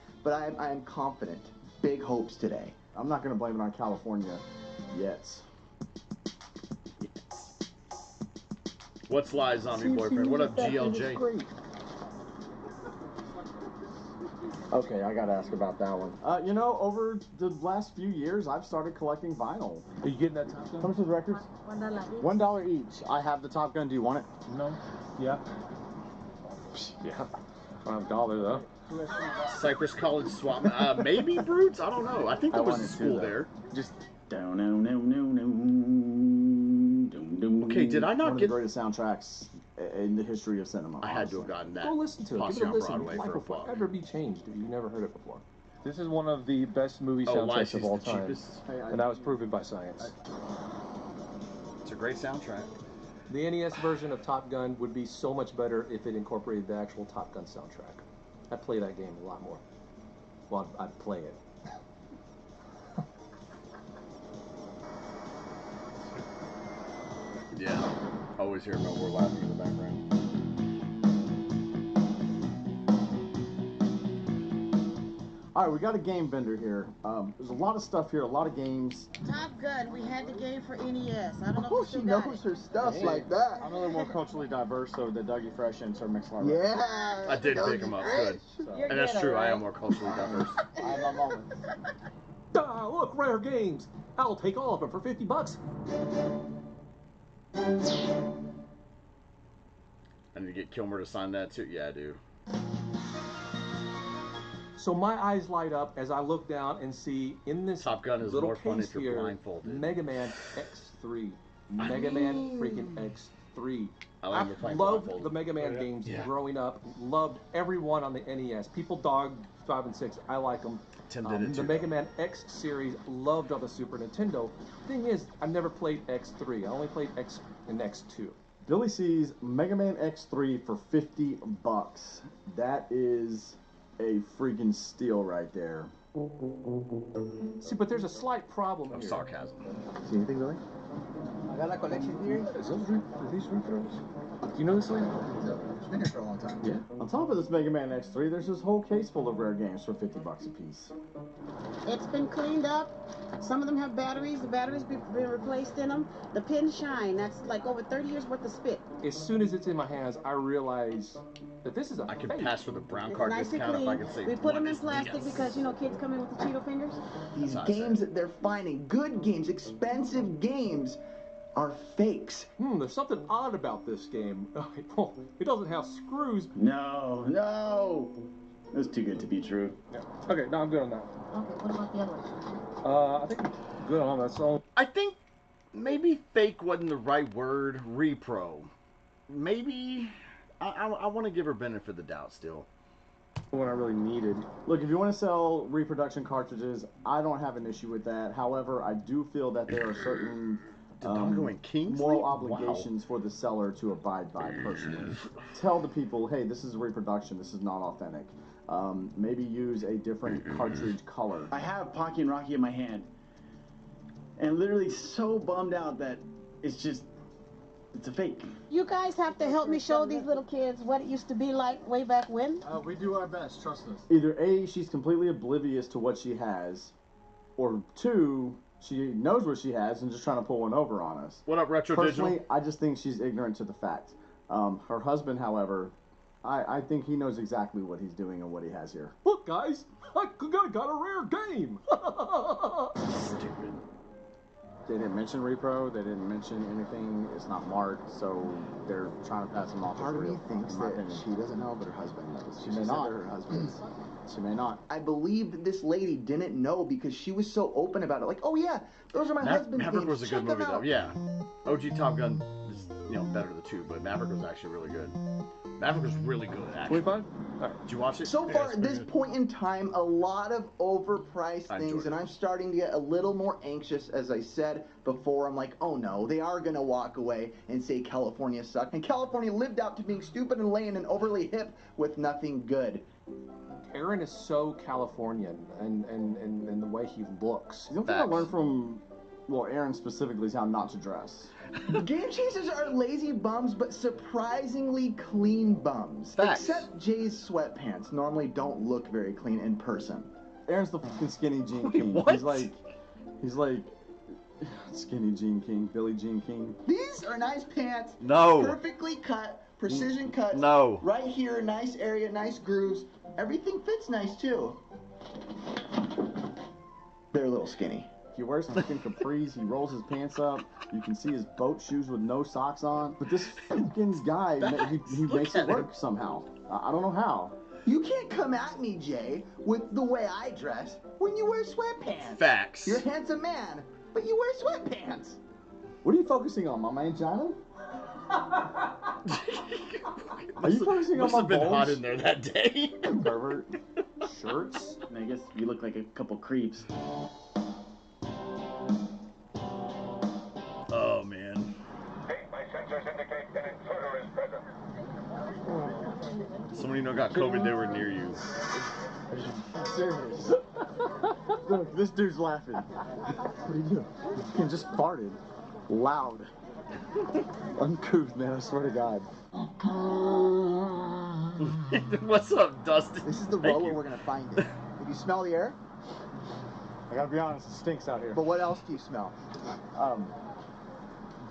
am confident. Big hopes today. I'm not gonna blame it on California yet. What's Lies Zombie Boyfriend? What up, GLJ? Okay, I gotta ask about that one. You know, over the last few years, I've started collecting vinyl. Are you getting that Top Gun? How much are the records? $1 each. I have the Top Gun. Do you want it? No. Yeah. Yeah. I don't have a dollar though. Cypress College Swap. Maybe Brutes? I don't know. I think there was a wanted to, school though. there. Just Okay, did I not One of get... the greatest soundtracks in the history of cinema. I had to have gotten that. Go listen to it. Posse Give it a on listen. Broadway Life for a will while. forever be changed if you've never heard it before. This is one of the best movie Oh, soundtracks Lice of is all the time, cheapest? and that was proven by science. It's a great soundtrack. The NES version of Top Gun would be so much better if it incorporated the actual Top Gun soundtrack. I'd play that game a lot more. Well, I'd play it. Yeah. Always hear Melbourne laughing in the background. All right, we got a game vendor here. There's a lot of stuff here, a lot of games. Top Gun, we had the game for NES. I don't know Oh, if she you got knows it. her stuff Hey, like that. I'm a little more culturally diverse, so the Dougie Fresh and Sir Mix-a-Lot. Yeah. I did pick him up. Good. You're And that's good, true. I alright. am more culturally diverse. I have my moments. Ah, look, rare games. I'll take all of them for $50. I need to get Kilmer to sign that too. Yeah, I do. So my eyes light up as I look down and see in this Top Gun is little more fun case if you're here, blindfolded. Mega Man X3. Mega Man freaking X3. I like the playing loved blindfolded. the Mega Man games growing up. Loved every one on the NES. People dog 5 and 6. I like them. Tim did it The too. Mega Man X series loved on the Super Nintendo. Thing is, I never played X3. I only played X and X2. Billy sees Mega Man X3 for $50. That is a freaking steal right there. See, but there's a slight problem here. Sarcasm. See anything, Billy? I got a collection here. Is those these refills? Do you know this lady? It's been here for a long time. Yeah. On top of this Mega Man X3, there's this whole case full of rare games for $50 a piece. It's been cleaned up. Some of them have batteries. The batteries been replaced in them. The pins shine. That's like over 30 years worth of spit. As soon as it's in my hands, I realize that this is a I could fake. pass for the brown It's card nice and discount if I clean. could say We put them in buenos plastic dias. because, you know, kids come in with the Cheeto fingers. These That's games that they're finding, good games, expensive games, are fakes. There's something odd about this game. It doesn't have screws. No. That's too good to be true. Yeah. Okay, no, I'm good on that. Okay, what about the other one? I think I'm good on that. So I think maybe fake wasn't the right word. Repro. Maybe I want to give her benefit of the doubt still. what I really needed. Look, if you want to sell reproduction cartridges, I don't have an issue with that. However, I do feel that there are certain moral obligations for the seller to abide by personally. Tell the people, hey, this is a reproduction, this is not authentic. Maybe use a different cartridge color. I have Pocky and Rocky in my hand, and literally so bummed out that it's a fake. You guys have to help me show these little kids what it used to be like way back when. We do our best, trust us. Either A, she's completely oblivious to what she has, or 2, she knows what she has and just trying to pull one over on us. What up, Retro Personally, Digital? I just think she's ignorant to the fact. Her husband, however, I think he knows exactly what he's doing and what he has here. Look, guys, I got a rare game. Stupid. They didn't mention repro. They didn't mention anything. It's not marked, so they're trying to pass him off Part as of me real. thinks in my that opinion. she doesn't know, but her husband knows. She may said not. that her husband's. She may not. I believe that this lady didn't know because she was so open about it. Like, oh yeah, those are my husband's Maverick games. was a Check good them movie though. out. Yeah, OG Top Gun is better of the two, but Maverick was actually really good. Maverick was really good. Actually. 25? Did you watch it? So far, at this point in time, a lot of overpriced I things, enjoyed and I'm starting to get a little more anxious. As I said before, I'm like, oh no, they are gonna walk away and say California sucked, and California lived out to being stupid and lame and overly hip with nothing good. Aaron is so Californian, and the way he looks. The only thing I learned from, well, Aaron specifically is how not to dress. Game chasers are lazy bums, but surprisingly clean bums. Facts. Except Jay's sweatpants normally don't look very clean in person. Aaron's the fucking skinny Jean King. what? He's like skinny Jean King, Billy Jean King. These are nice pants. No. Perfectly cut, precision cuts. No. Right here, nice area, nice grooves. Everything fits nice too. They're a little skinny. He wears fucking capris, he rolls his pants up, you can see his boat shoes with no socks on. But this fucking guy, he makes it work somehow. I don't know how. You can't come at me, Jay, with the way I dress when you wear sweatpants. Facts. You're a handsome man, but you wear sweatpants. What are you focusing on, my mangina? Are you focusing on Must my have been bulge? hot in there that day. Pervert. Shirts? And I guess we look like a couple creeps. Oh man. My sensors indicate you know got COVID, they were near you. I'm serious. Look, this dude's laughing. What are you doing? He just farted. Loud. Uncouth, man, I swear to God. What's up, Dustin? This is the row where we're gonna find it. Did you smell the air? I gotta be honest, it stinks out here. But what else do you smell?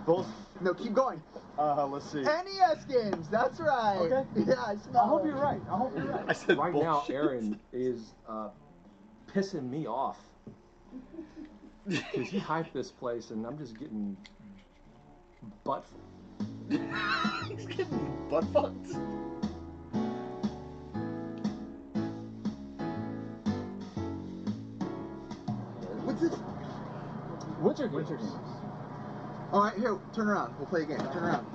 Both. No, keep going. Let's see. NES games, that's right. Okay. Yeah, I smell I hope it. you're right. I hope you're right. I said Right bullshit. now, Aaron is pissing me off. Because he hyped this place, and I'm just getting butt. He's getting butt fucked. What's this? Winter games. All right, here, turn around. We'll play a game. Turn around.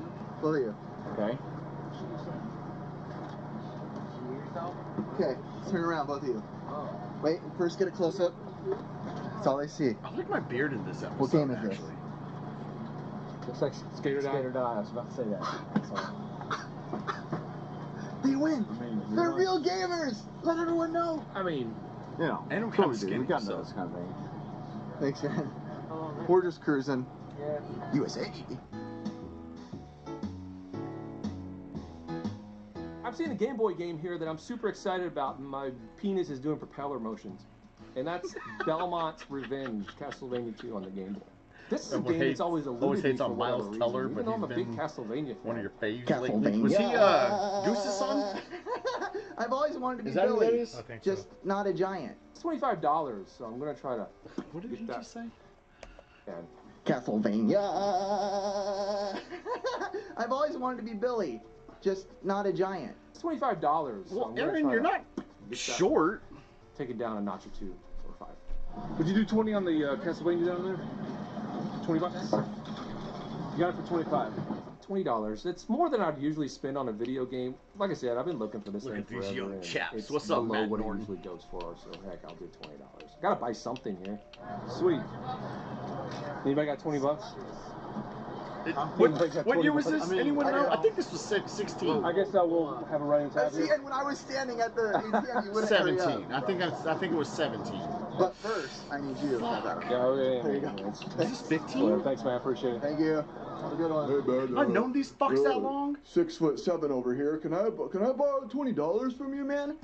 Both of you. Okay. Okay, turn around, both of you. Wait, first get a close up. That's all they see. I like my beard in this episode. What game is this? actually. Looks like Skater Die. Skater Die. I was about to say that. Sorry. They win. I mean, They're real gamers. Let everyone know. I mean, you know, and I'm that's kind what of we do. skinny, We got so. those kind of thing. Thanks, man. We're just cruising. Yeah. USA. I'm seeing a Game Boy game here that I'm super excited about. My penis is doing propeller motions. And that's Belmont's Revenge, Castlevania 2 on the Game Boy. This is a game that's always eluded me hates for on whatever Miles reason, Teller, even but though I'm a he's big been Castlevania fan. one of your faves Castlevania. lately. Was he Goose's son? I've always wanted to be Is that who Billy. that is? I think Just so. not a giant. It's $25, so I'm going to try to What did get he that. just say? And Castlevania. I've always wanted to be Billy. Just not a giant. it's $25, so Well, I'm going to Aaron, try you're to not get that. short. Take it down a notch or two or 5. Would you do 20 on the Castlevania down there? $20? You got it for 25. $20. It's more than I'd usually spend on a video game. Like I said, I've been looking for this Look thing at these forever, young and chaps. It's What's up, below Matt what Norton? it usually goes for, so heck, I'll do $20. Gotta buy something here. Sweet. Anybody got $20? What year was this? I mean, Anyone I know? know. I think this was 16. I guess I will have a running tab See, here. and when I was standing at the ATM, you wouldn't hurry 17. up. I think it was 17. But first, I need you to have that. Yeah, okay. There you go. Is this 15? Thanks, man. I appreciate it. Thank you. Have a good one. Hey, man, I've known these fucks that long. 6'7" over here. Can I borrow $20 from you, man?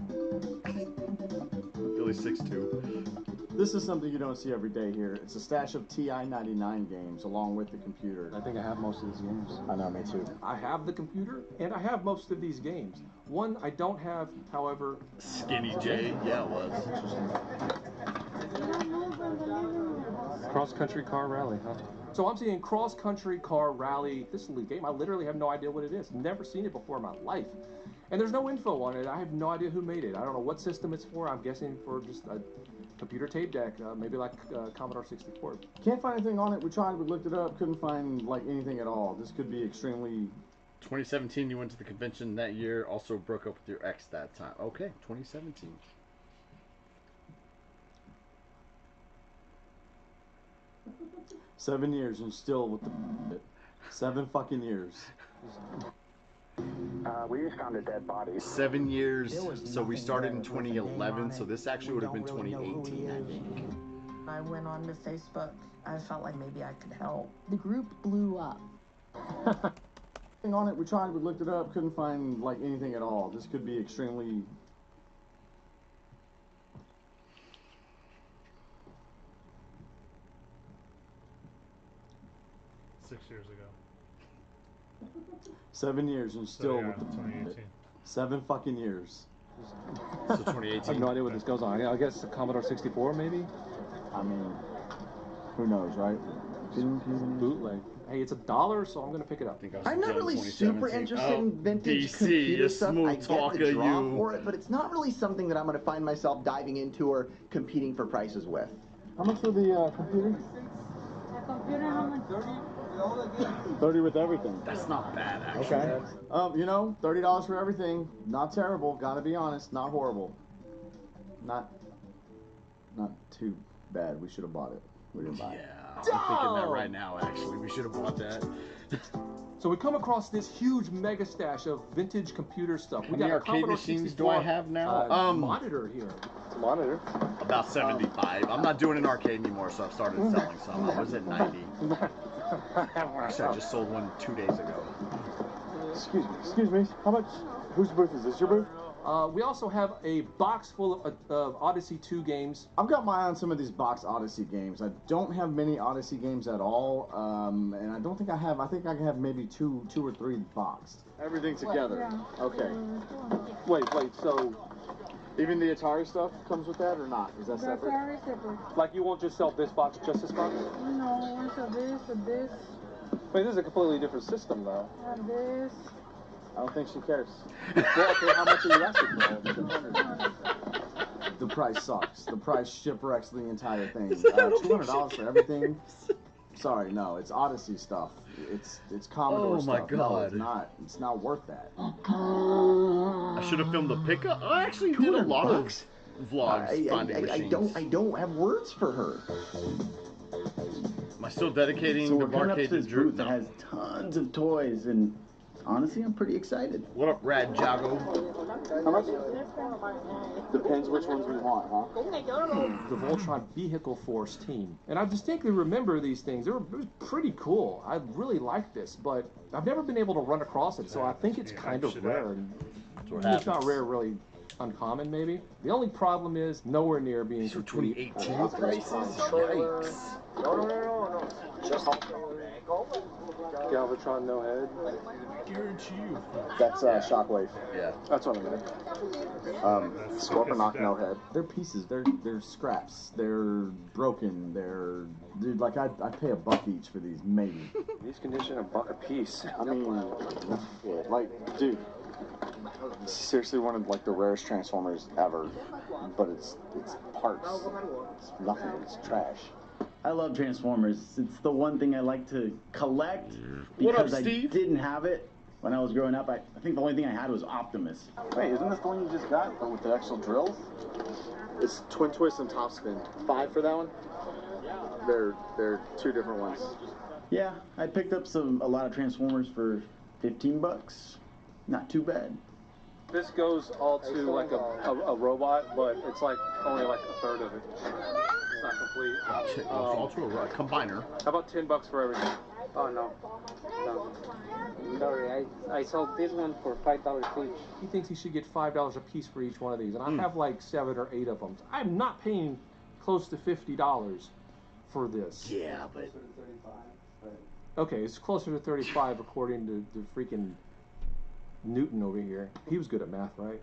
Billy's 6'2". This is something you don't see every day here. It's a stash of TI-99 games along with the computer. I think I have most of these games. I know, me too. I have the computer, and I have most of these games. One I don't have, however... Skinny J. Yeah, it was. Cross Country Car Rally, huh? So I'm seeing Cross Country Car Rally. This game, I literally have no idea what it is. Never seen it before in my life. And there's no info on it. I have no idea who made it. I don't know what system it's for. I'm guessing for just a computer tape deck, maybe like Commodore 64. Can't find anything on it. We tried, we looked it up, couldn't find like anything at all. This could be extremely... 2017, you went to the convention that year. Also broke up with your ex that time. Okay, 2017. $7 years and still with the... 7 fucking years. We just found a dead body. 7 years. So we started in 2011. So this actually would have been 2018, I think. I went on to Facebook. I felt like maybe I could help. The group blew up. On it, we tried, we looked it up, couldn't find like anything at all. This could be extremely... Six years ago. 7 years and So, still yeah, with the... 2018. 7 fucking years. So I 2018. have no idea what this goes on. I guess a Commodore 64, maybe? I mean, who knows, right? Bootleg. Hey, it's $1, so I'm going to pick it up. I'm not really super interested in vintage DC, computer you stuff. smooth I get talker, the draw you. for it, but it's not really something that I'm going to find myself diving into or competing for prices with. How much for the computer? The computer, how much? 30 with everything. That's not bad, actually. Okay. You know, $30 for everything. Not terrible, gotta be honest. Not horrible. Not too bad. We should have bought it. We didn't buy it. Yeah, I'm thinking that right now, actually. We should have bought that. So we come across this huge mega stash of vintage computer stuff. How many arcade machines do I have now? Monitor here. It's a monitor. About 75. I'm not doing an arcade anymore, so I've started selling some. I was at 90. Actually, I just sold one 2 days ago. Excuse me. How much? Whose booth is this? Your booth? We also have a box full of Odyssey 2 games. I've got my eye on some of these box Odyssey games. I don't have many Odyssey games at all, and I don't think I have. I think I have maybe two or three boxed. Everything together. Okay. Wait. So, even the Atari stuff comes with that, or not? Is that separate? Atari separate. Like you won't just sell this box, just this box? No, one for this, for this, Wait, this is a completely different system, though. and this. I don't think she cares. Well, okay, how much are you asking for? The price sucks. The price shipwrecks the entire thing. $200 for everything. Sorry, no, it's Odyssey stuff. It's Commodore stuff. Oh my God! No, it's not worth that. I should have filmed the pickup. I actually did a lot of vlogs finding machines. I don't have words for her. Am I still dedicating So the we're coming up to arcade this to booth that has tons of toys, and honestly, I'm pretty excited. What up, Rad Jago? How much? Depends which ones we want, huh? The Voltron Vehicle Force team. And I distinctly remember these things. It was pretty cool. I really like this, but I've never been able to run across it, so I think it's kind of rare. And it's not rare, really uncommon, maybe. The only problem is nowhere near being for 2018 prices. Yikes. No. Just Galvatron no head. Guarantee you. That's Shockwave. Yeah. That's what I meant. Scorponok no head. They're pieces. They're scraps. They're broken. Dude, like I pay $1 each for these, maybe. These condition $1 a piece. I mean, like, dude, this is seriously one of like the rarest Transformers ever. But it's parts. It's nothing. It's trash. I love Transformers. It's the one thing I like to collect What up, because I Steve? didn't have it when I was growing up. I think the only thing I had was Optimus. Wait, isn't this the one you just got, but with the actual drills? It's Twin Twist and Top Spin. 5 for that one? They're two different ones. Yeah, I picked up a lot of Transformers for $15. Not too bad. This goes all to like a robot, but it's like only like a third of it. It's not complete. Also a combiner. How about $10 for everything? Oh no. Sorry, I sold this one for $5 each. He thinks he should get $5 a piece for each one of these, and I have like 7 or 8 of them. I'm not paying close to $50 for this. Yeah, but okay, it's closer to 35 according to the freaking Newton over here. He was good at math, right?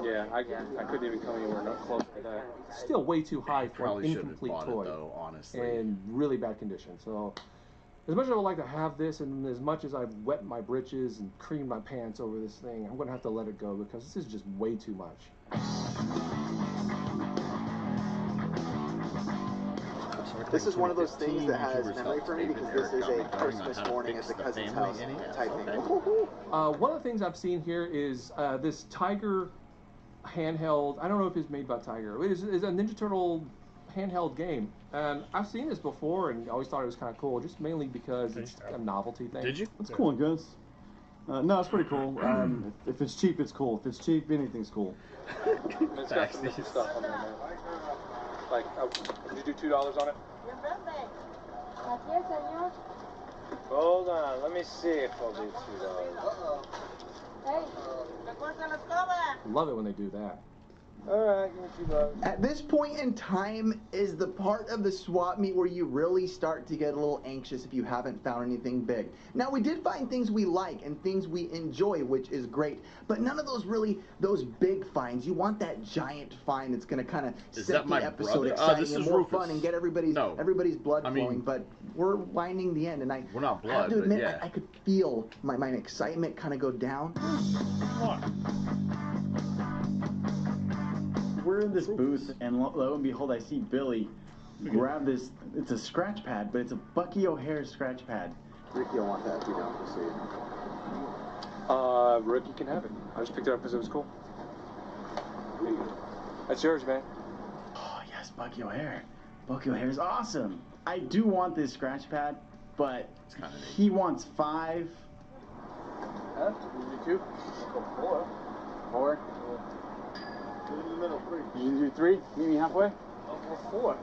Yeah, I couldn't even come anywhere close to that. Still way too high for an probably should have incomplete bought toy. it though, honestly. And really bad condition. So, as much as I would like to have this, and as much as I've wet my britches and creamed my pants over this thing, I'm going to have to let it go because this is just way too much. This is one of those things that has memory for me because this is a Christmas morning at the cousin's house type thing. One of the things I've seen here is this Tiger handheld. I don't know if it's made by Tiger. It's a Ninja Turtle handheld game. And I've seen this before and always thought it was kind of cool, just mainly because it's a novelty thing. Did you? It's cool and good. No, it's pretty cool. If it's cheap, it's cool. If it's cheap, anything's cool. It's got some different stuff on there, man. Like, did you do $2 on it? Hold on, let me see if I'll do $2. Love it when they do that. Alright, give me $2. At this point in time is the part of the swap meet where you really start to get a little anxious if you haven't found anything big. Now, we did find things we like and things we enjoy, which is great, but none of those big finds. You want that giant find that's going to kind of set the episode exciting and more fun and get everybody's blood flowing, but we're winding the end, and we're not blood, I have to admit, yeah. I could feel my excitement kind of go down. We're in this booth, and lo and behold, I see Billy grab this. It's a scratch pad, but it's a Bucky O'Hare scratch pad. Ricky, I want that if you don't see it. Ricky can have it. I just picked it up because it was cool. That's yours, man. Oh, yes, Bucky O'Hare. Bucky O'Hare is awesome. I do want this scratch pad, but he wants 5 Huh? You do 2? Go 4. 4? Yeah. In the middle, 3. You can do 3? Meet me halfway? I'll go 4.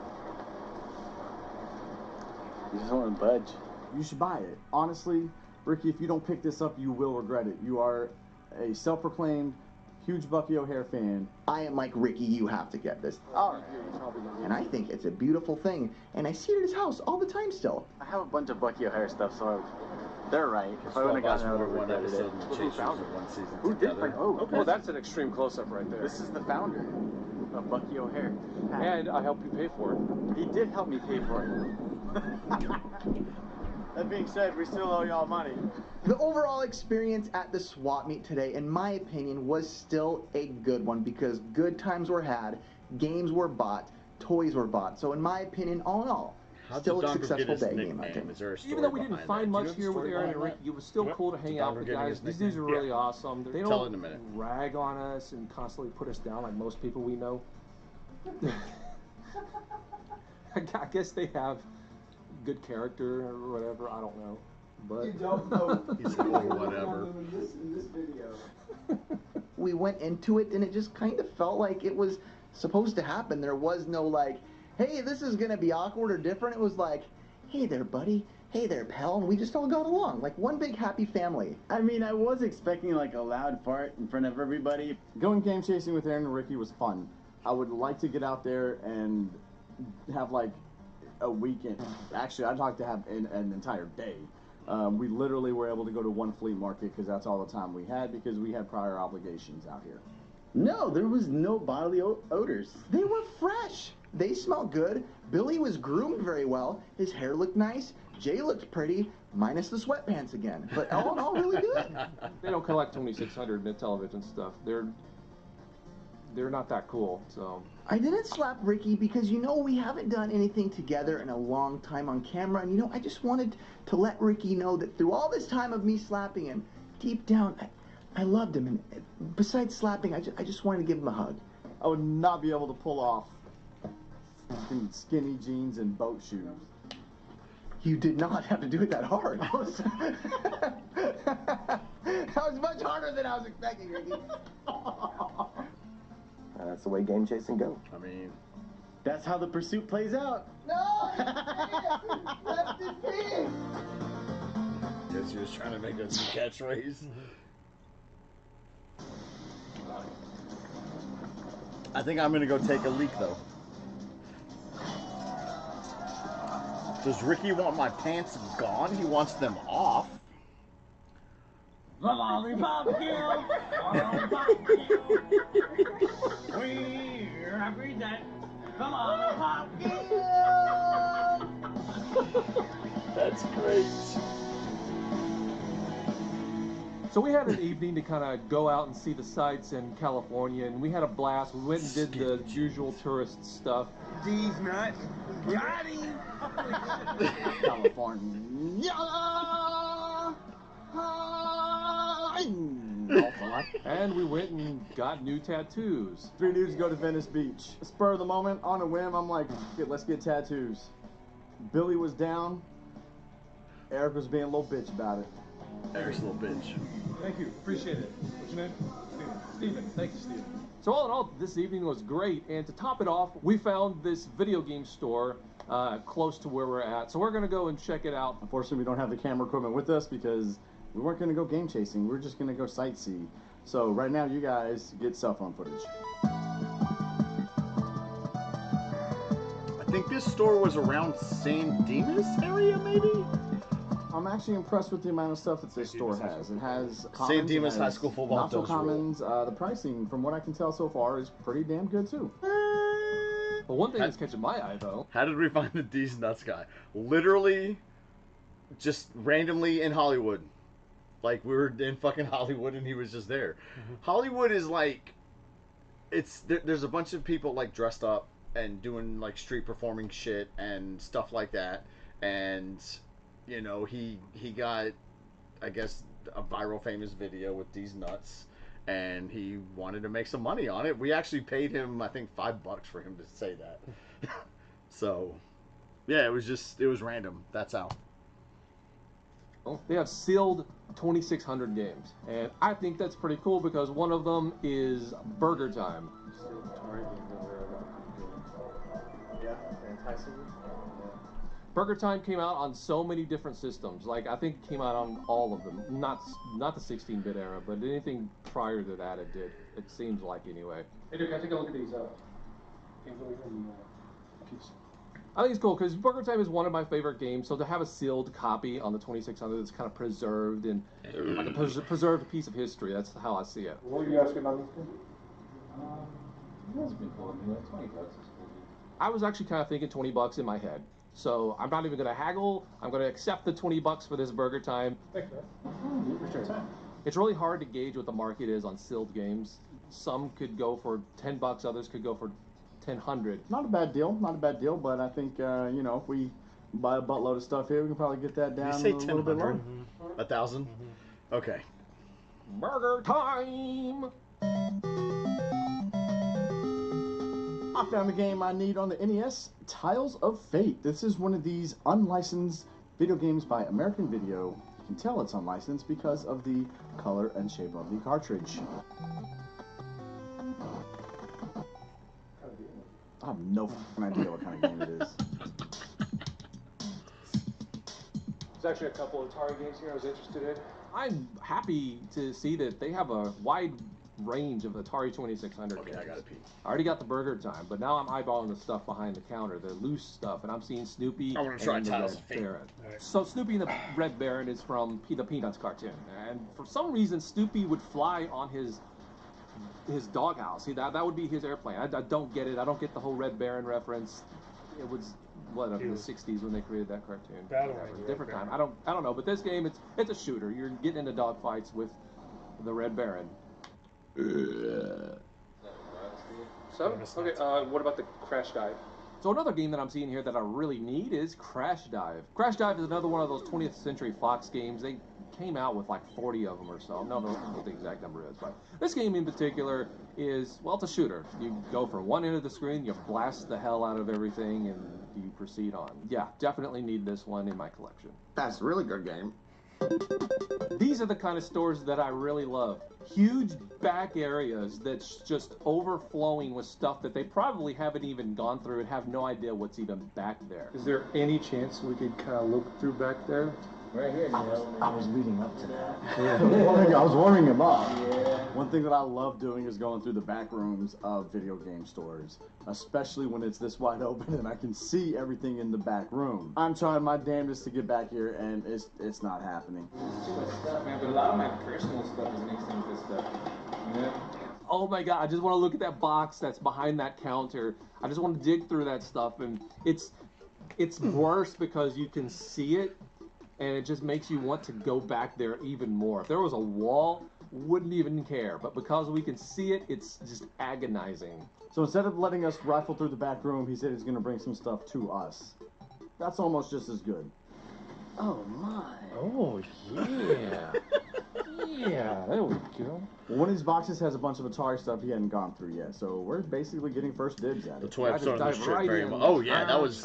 You just want to budge. You should buy it. Honestly, Ricky, if you don't pick this up, you will regret it. You are a self-proclaimed huge Bucky O'Hare fan. I am like, Ricky, you have to get this. Alright. And I think it's a beautiful thing, and I see it at his house all the time still. I have a bunch of Bucky O'Hare stuff, so they're right. If I wouldn't have gotten it, I would have one regretted episode it. and the Chasers in one season Who did together. bring? Oh, Okay. Well, that's an extreme close-up right there. This is the founder of Bucky O'Hare. And I helped you pay for it. He did help me pay for it. That being said, we still owe y'all money. The overall experience at the swap meet today, in my opinion, was still a good one because good times were had, games were bought, toys were bought. So in my opinion, all in all, still a successful day game hunting. Even though we didn't find much here with Aaron and Ricky, it was still cool to hang out with guys. These dudes are really awesome. They Tell it in don't a minute. rag on us and constantly put us down like most people we know. I guess they have good character or whatever. I don't know. But You don't know. He's like, oh, whatever. In this video. We went into it and it just kind of felt like it was supposed to happen. There was no like, hey, this is going to be awkward or different. It was like, hey there, buddy. Hey there, pal. And we just all got along like one big happy family. I mean, I was expecting like a loud fart in front of everybody. Going game chasing with Aaron and Ricky was fun. I would like to get out there and have like a weekend. Actually, I'd like to have an entire day. We literally were able to go to one flea market because that's all the time we had because we had prior obligations out here. No, there was no bodily odors. They were fresh. They smelled good. Billy was groomed very well. His hair looked nice. Jay looked pretty, minus the sweatpants again. But all in all, really good. they don't collect 2600 net television stuff. They're not that cool, so. I didn't slap Ricky because, you know, we haven't done anything together in a long time on camera. And, you know, I just wanted to let Ricky know that through all this time of me slapping him, deep down, I loved him. And besides slapping, I just wanted to give him a hug. I would not be able to pull off skinny jeans and boat shoes. You did not have to do it that hard. That was much harder than I was expecting, Ricky. That's the way game chasing go. I mean, that's how the pursuit plays out. No! Left his feet! Guess he was trying to make us a catchphrase. I think I'm gonna go take a leak though. Does Ricky want my pants gone? He wants them off. The lollipop kill. Lollipop kill. We represent the lollipop kill. That's great. So we had an evening to kind of go out and see the sights in California, and we had a blast. We went and did the usual tourist stuff. These nuts. Got him. California. And we went and got new tattoos. 3 dudes go to Venice Beach. Spur of the moment, on a whim, I'm like, let's get tattoos. Billy was down. Eric was being a little bitch about it. Eric's a little bitch. Thank you. Appreciate it. What's your name? Steven. Thank you, Steven. So all in all, this evening was great. And to top it off, we found this video game store close to where we're at. So we're going to go and check it out. Unfortunately, we don't have the camera equipment with us because we weren't going to go game chasing. We're just going to go sightsee. So right now, you guys get cell phone footage. I think this store was around San Dimas area, maybe? I'm actually impressed with the amount of stuff that this store has. It has commons, San Dimas High School football not so does commons. The pricing, from what I can tell so far, is pretty damn good too. But one thing that's catching my eye, though. How did we find the D's Nuts guy? Literally, just randomly in Hollywood. Like, we were in fucking Hollywood and he was just there. Hollywood is like, there's a bunch of people like dressed up and doing like street performing shit and stuff like that. And, you know, he got, I guess, a viral famous video with these nuts. And he wanted to make some money on it. We actually paid him, I think, $5 for him to say that. So, yeah, it was random. That's how. They have sealed 2,600 games, and I think that's pretty cool because one of them is Burger Time. Yeah, enticing. Burger Time came out on so many different systems. Like, I think it came out on all of them. Not the 16-bit era, but anything prior to that it did. It seems like, anyway. Hey, Duke, I take a look at these games over here in piece. I think it's cool because Burger Time is one of my favorite games. So to have a sealed copy on the 2600 that's kind of preserved and like a preserved piece of history, that's how I see it. What were you asking on these? That's been cool. You know, 20 bucks is cool. I was actually kind of thinking 20 bucks in my head. So I'm not even going to haggle. I'm going to accept the 20 bucks for this Burger Time. Thanks, man. It's really hard to gauge what the market is on sealed games. Some could go for 10 bucks, others could go for 1,000. Not a bad deal, but I think, you know, if we buy a buttload of stuff here, we can probably get that down You say a little bit lower. 1,000? Okay. Burger Time! I found the game I need on the NES, Tiles of Fate. This is one of these unlicensed video games by American Video. You can tell it's unlicensed because of the color and shape of the cartridge. I have no f***ing idea what kind of game it is. There's actually a couple of Atari games here I was interested in. I'm happy to see that they have a wide range of Atari 2600 games. I gotta pee. I already got the Burger Time, but now I'm eyeballing the stuff behind the counter, the loose stuff, and I'm seeing Snoopy I want to try and the Tiles Red of Fate. Baron. So Snoopy and the Red Baron is from the Peanuts cartoon, and for some reason Snoopy would fly on his doghouse. See, that would be his airplane. I don't get it. I don't get the whole Red Baron reference. It was in the 60s when they created that cartoon. Different time. I don't know, but this game it's a shooter. You're getting into dogfights with the Red Baron. Seven? Okay, what about the Crash Dive? So another game that I'm seeing here that I really need is Crash Dive. Crash Dive is another one of those 20th Century Fox games. They came out with like 40 of them or so. No, I don't know what the exact number is, but this game in particular is, well, it's a shooter. You go from one end of the screen, you blast the hell out of everything, and you proceed on. Yeah, definitely need this one in my collection. That's a really good game. These are the kind of stores that I really love. Huge back areas that's just overflowing with stuff that they probably haven't even gone through and have no idea what's even back there. Is there any chance we could kind of look through back there? Right here, I was leading up to that. Yeah. I was warming him up. Yeah. One thing that I love doing is going through the back rooms of video game stores, especially when it's this wide open and I can see everything in the back room. I'm trying my damnedest to get back here, and it's not happening. Too much stuff, man, but a lot of my personal stuff is mixed in with this stuff. Yeah. Oh my god, I just want to look at that box that's behind that counter. I just want to dig through that stuff, and it's worse because you can see it, and it just makes you want to go back there even more. If there was a wall, wouldn't even care, but because we can see it, it's just agonizing. So instead of letting us rifle through the back room, he said he's going to bring some stuff to us. That's almost just as good. Oh my. Oh yeah. Yeah, there we go. Well, one of these boxes has a bunch of Atari stuff he hadn't gone through yet, so we're basically getting first dibs at it. The toy episode of this shit very much. Oh yeah, that was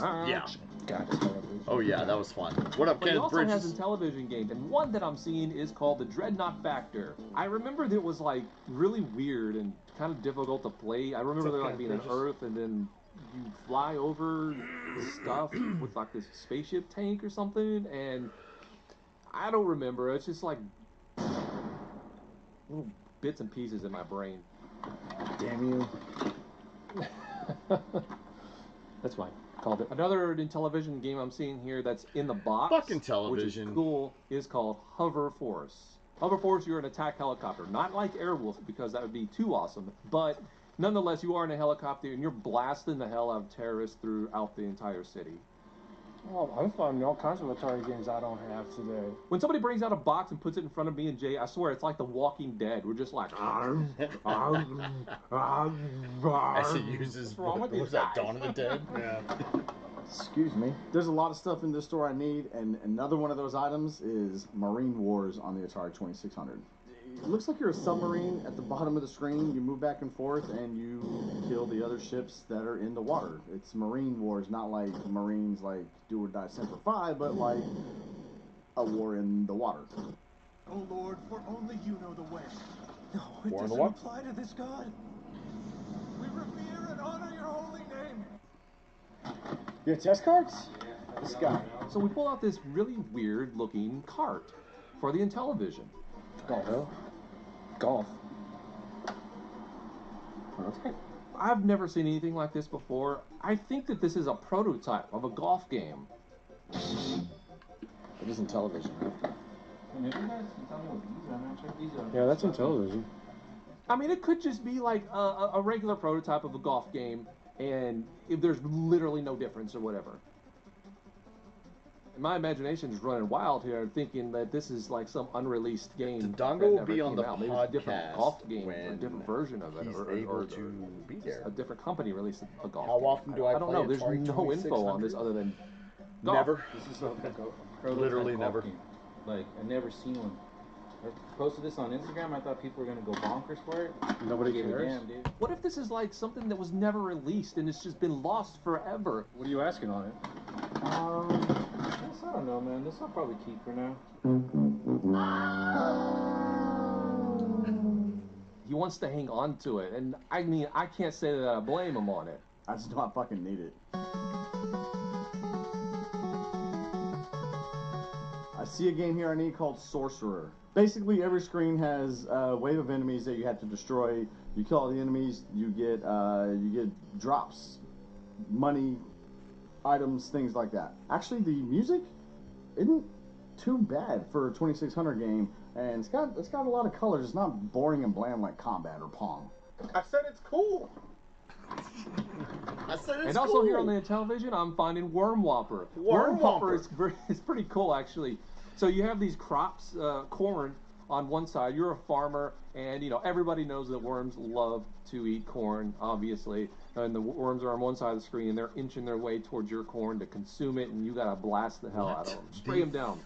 Oh yeah, that was fun. What up, But he Ken also Bridges? has some television games, and one that I'm seeing is called the Dreadnought Factor. I remember that it was like really weird and kind of difficult to play. I remember there like being an Earth, and then you fly over stuff with like this spaceship tank or something, and I don't remember. It's just like little bits and pieces in my brain. Damn you. That's fine. Called it. Another television game I'm seeing here that's in the box, Fucking television. which is cool, is called Hover Force. Hover Force, you're an attack helicopter. Not like Airwolf, because that would be too awesome, but nonetheless, you are in a helicopter and you're blasting the hell out of terrorists throughout the entire city. Oh, I'm finding all kinds of Atari games I don't have today. When somebody brings out a box and puts it in front of me and Jay, I swear it's like The Walking Dead. We're just like, As he uses, what was that, Dawn of the Dead? Yeah. Excuse me. There's a lot of stuff in this store I need, and another one of those items is Marine Wars on the Atari 2600. It looks like you're a submarine at the bottom of the screen. You move back and forth, and you kill the other ships that are in the water. It's Marine Wars, not like Marines like Do or Die Semper Fi, but like a war in the water. Oh Lord, for only you know the way. No, it War in the doesn't what? apply to this God. We revere and honor your holy name. You have test cards? This guy. So we pull out this really weird looking cart for the Intellivision. Golf. Golf. Okay. I've never seen anything like this before. I think that this is a prototype of a golf game. It isn't television. And if you guys can tell me what these are, man, check these out. Yeah, that's in television. I mean, it could just be like a regular prototype of a golf game, and if there's literally no difference or whatever. My imagination is running wild here, thinking that this is like some unreleased game. The dongle that will never be on came the out. Maybe it's a different podcast golf game, or a when different version of it, he's or able to be there. A different company released a golf How game. often do I don't play know. There's Atari no info on 2600? this other than golf. Never. This is a prototype Literally golf never. game. Like, I never seen one. I posted this on Instagram. I thought people were gonna go bonkers for it. Nobody Give a cares? damn, dude. What if this is like something that was never released and it's just been lost forever? What are you asking on it? I don't know, man. This I'll probably keep for now. He wants to hang on to it, and I mean, I can't say that I blame him on it. I just don't fucking need it. I see a game here I need called Sorcerer. Basically, every screen has a wave of enemies that you have to destroy. You kill all the enemies, you get drops, money, items, things like that. Actually, the music isn't too bad for a 2600 game, and it's got a lot of colors. It's not boring and bland like Combat or Pong. I said it's cool. I said it's And also cool. here on the television, I'm finding Worm Whopper. Worm Whopper. Is pretty cool, actually. So you have these crops, corn on one side. You're a farmer, and everybody knows that worms love to eat corn, obviously. And the worms are on one side of the screen, and they're inching their way towards your corn to consume it, and you gotta blast the hell out of them. Spray them down.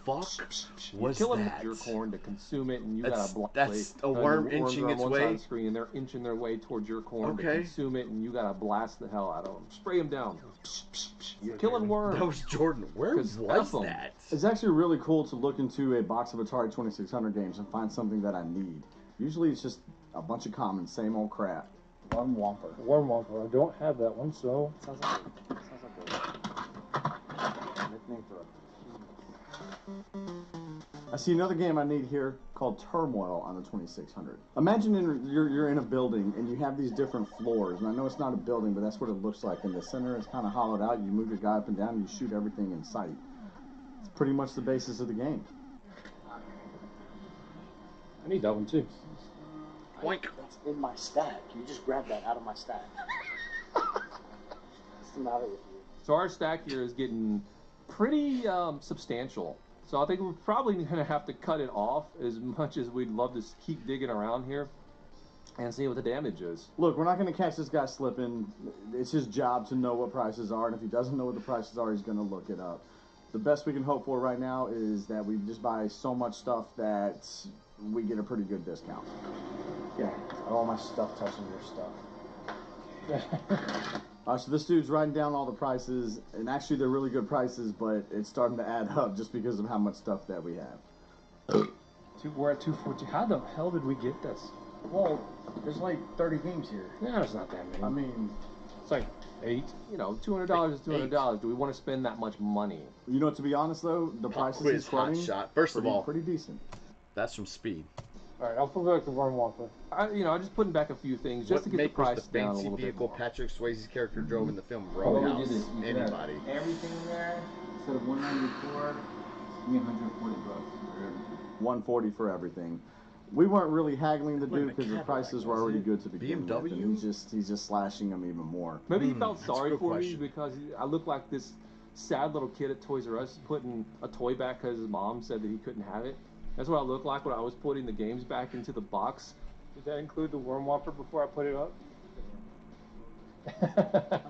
You kill them with your corn to consume it, and you gotta blast. That's a worm inching its on one way? side of the screen, and they're inching their way towards your corn to Okay. consume it, and you gotta blast the hell out of them. Spray them down. You're killing worms. That was Jordan. Where 'Cause was F 'em. that? It's actually really cool to look into a box of Atari 2600 games and find something that I need. Usually it's just a bunch of common, same old crap. Worm Whopper. Worm Whopper. I don't have that one, so. Sounds like a nickname for a. I see another game I need here called Turmoil on the 2600. Imagine you're in a building and you have these different floors, and I know it's not a building, but that's what it looks like. In the center is kind of hollowed out. You move your guy up and down, and you shoot everything in sight. It's pretty much the basis of the game. I need that one too. Boink. That's in my stack. You just grabbed that out of my stack. What's the matter with you? So our stack here is getting pretty substantial. So I think we're probably going to have to cut it off, as much as we'd love to keep digging around here and see what the damage is. Look, we're not going to catch this guy slipping. It's his job to know what prices are, and if he doesn't know what the prices are, he's going to look it up. The best we can hope for right now is that we just buy so much stuff that we get a pretty good discount. Yeah, all my stuff touching your stuff. So this dude's writing down all the prices, and actually they're really good prices, but it's starting to add up just because of how much stuff that we have. We're at 214. How the hell did we get this? Well, there's like 30 games here. Yeah, there's not that many. I mean, it's like 8. $200 is $200. Do we want to spend that much money? You know, to be honest though, the prices Quiz he's hot quoting, shot. First of all, pretty decent. That's from Speed. All right, I'll put back the Worm Whopper. I'm just putting back a few things just to get the price the down a fancy little bit vehicle more. Patrick Swayze's character drove in the film Well, we Roadhouse? did this. You could have Anybody? everything in there instead of 194. Give me $140 for everything. 140 for everything. We weren't really haggling the Wait a dude minute, because the Cadillac, prices were was already it good to begin with, BMW? and he's just slashing them even more. Maybe he felt that's a sorry good for me question. because I look like this sad little kid at Toys R Us putting a toy back because his mom said that he couldn't have it. That's what I looked like when I was putting the games back into the box. Did that include the Worm Whopper before I put it up? How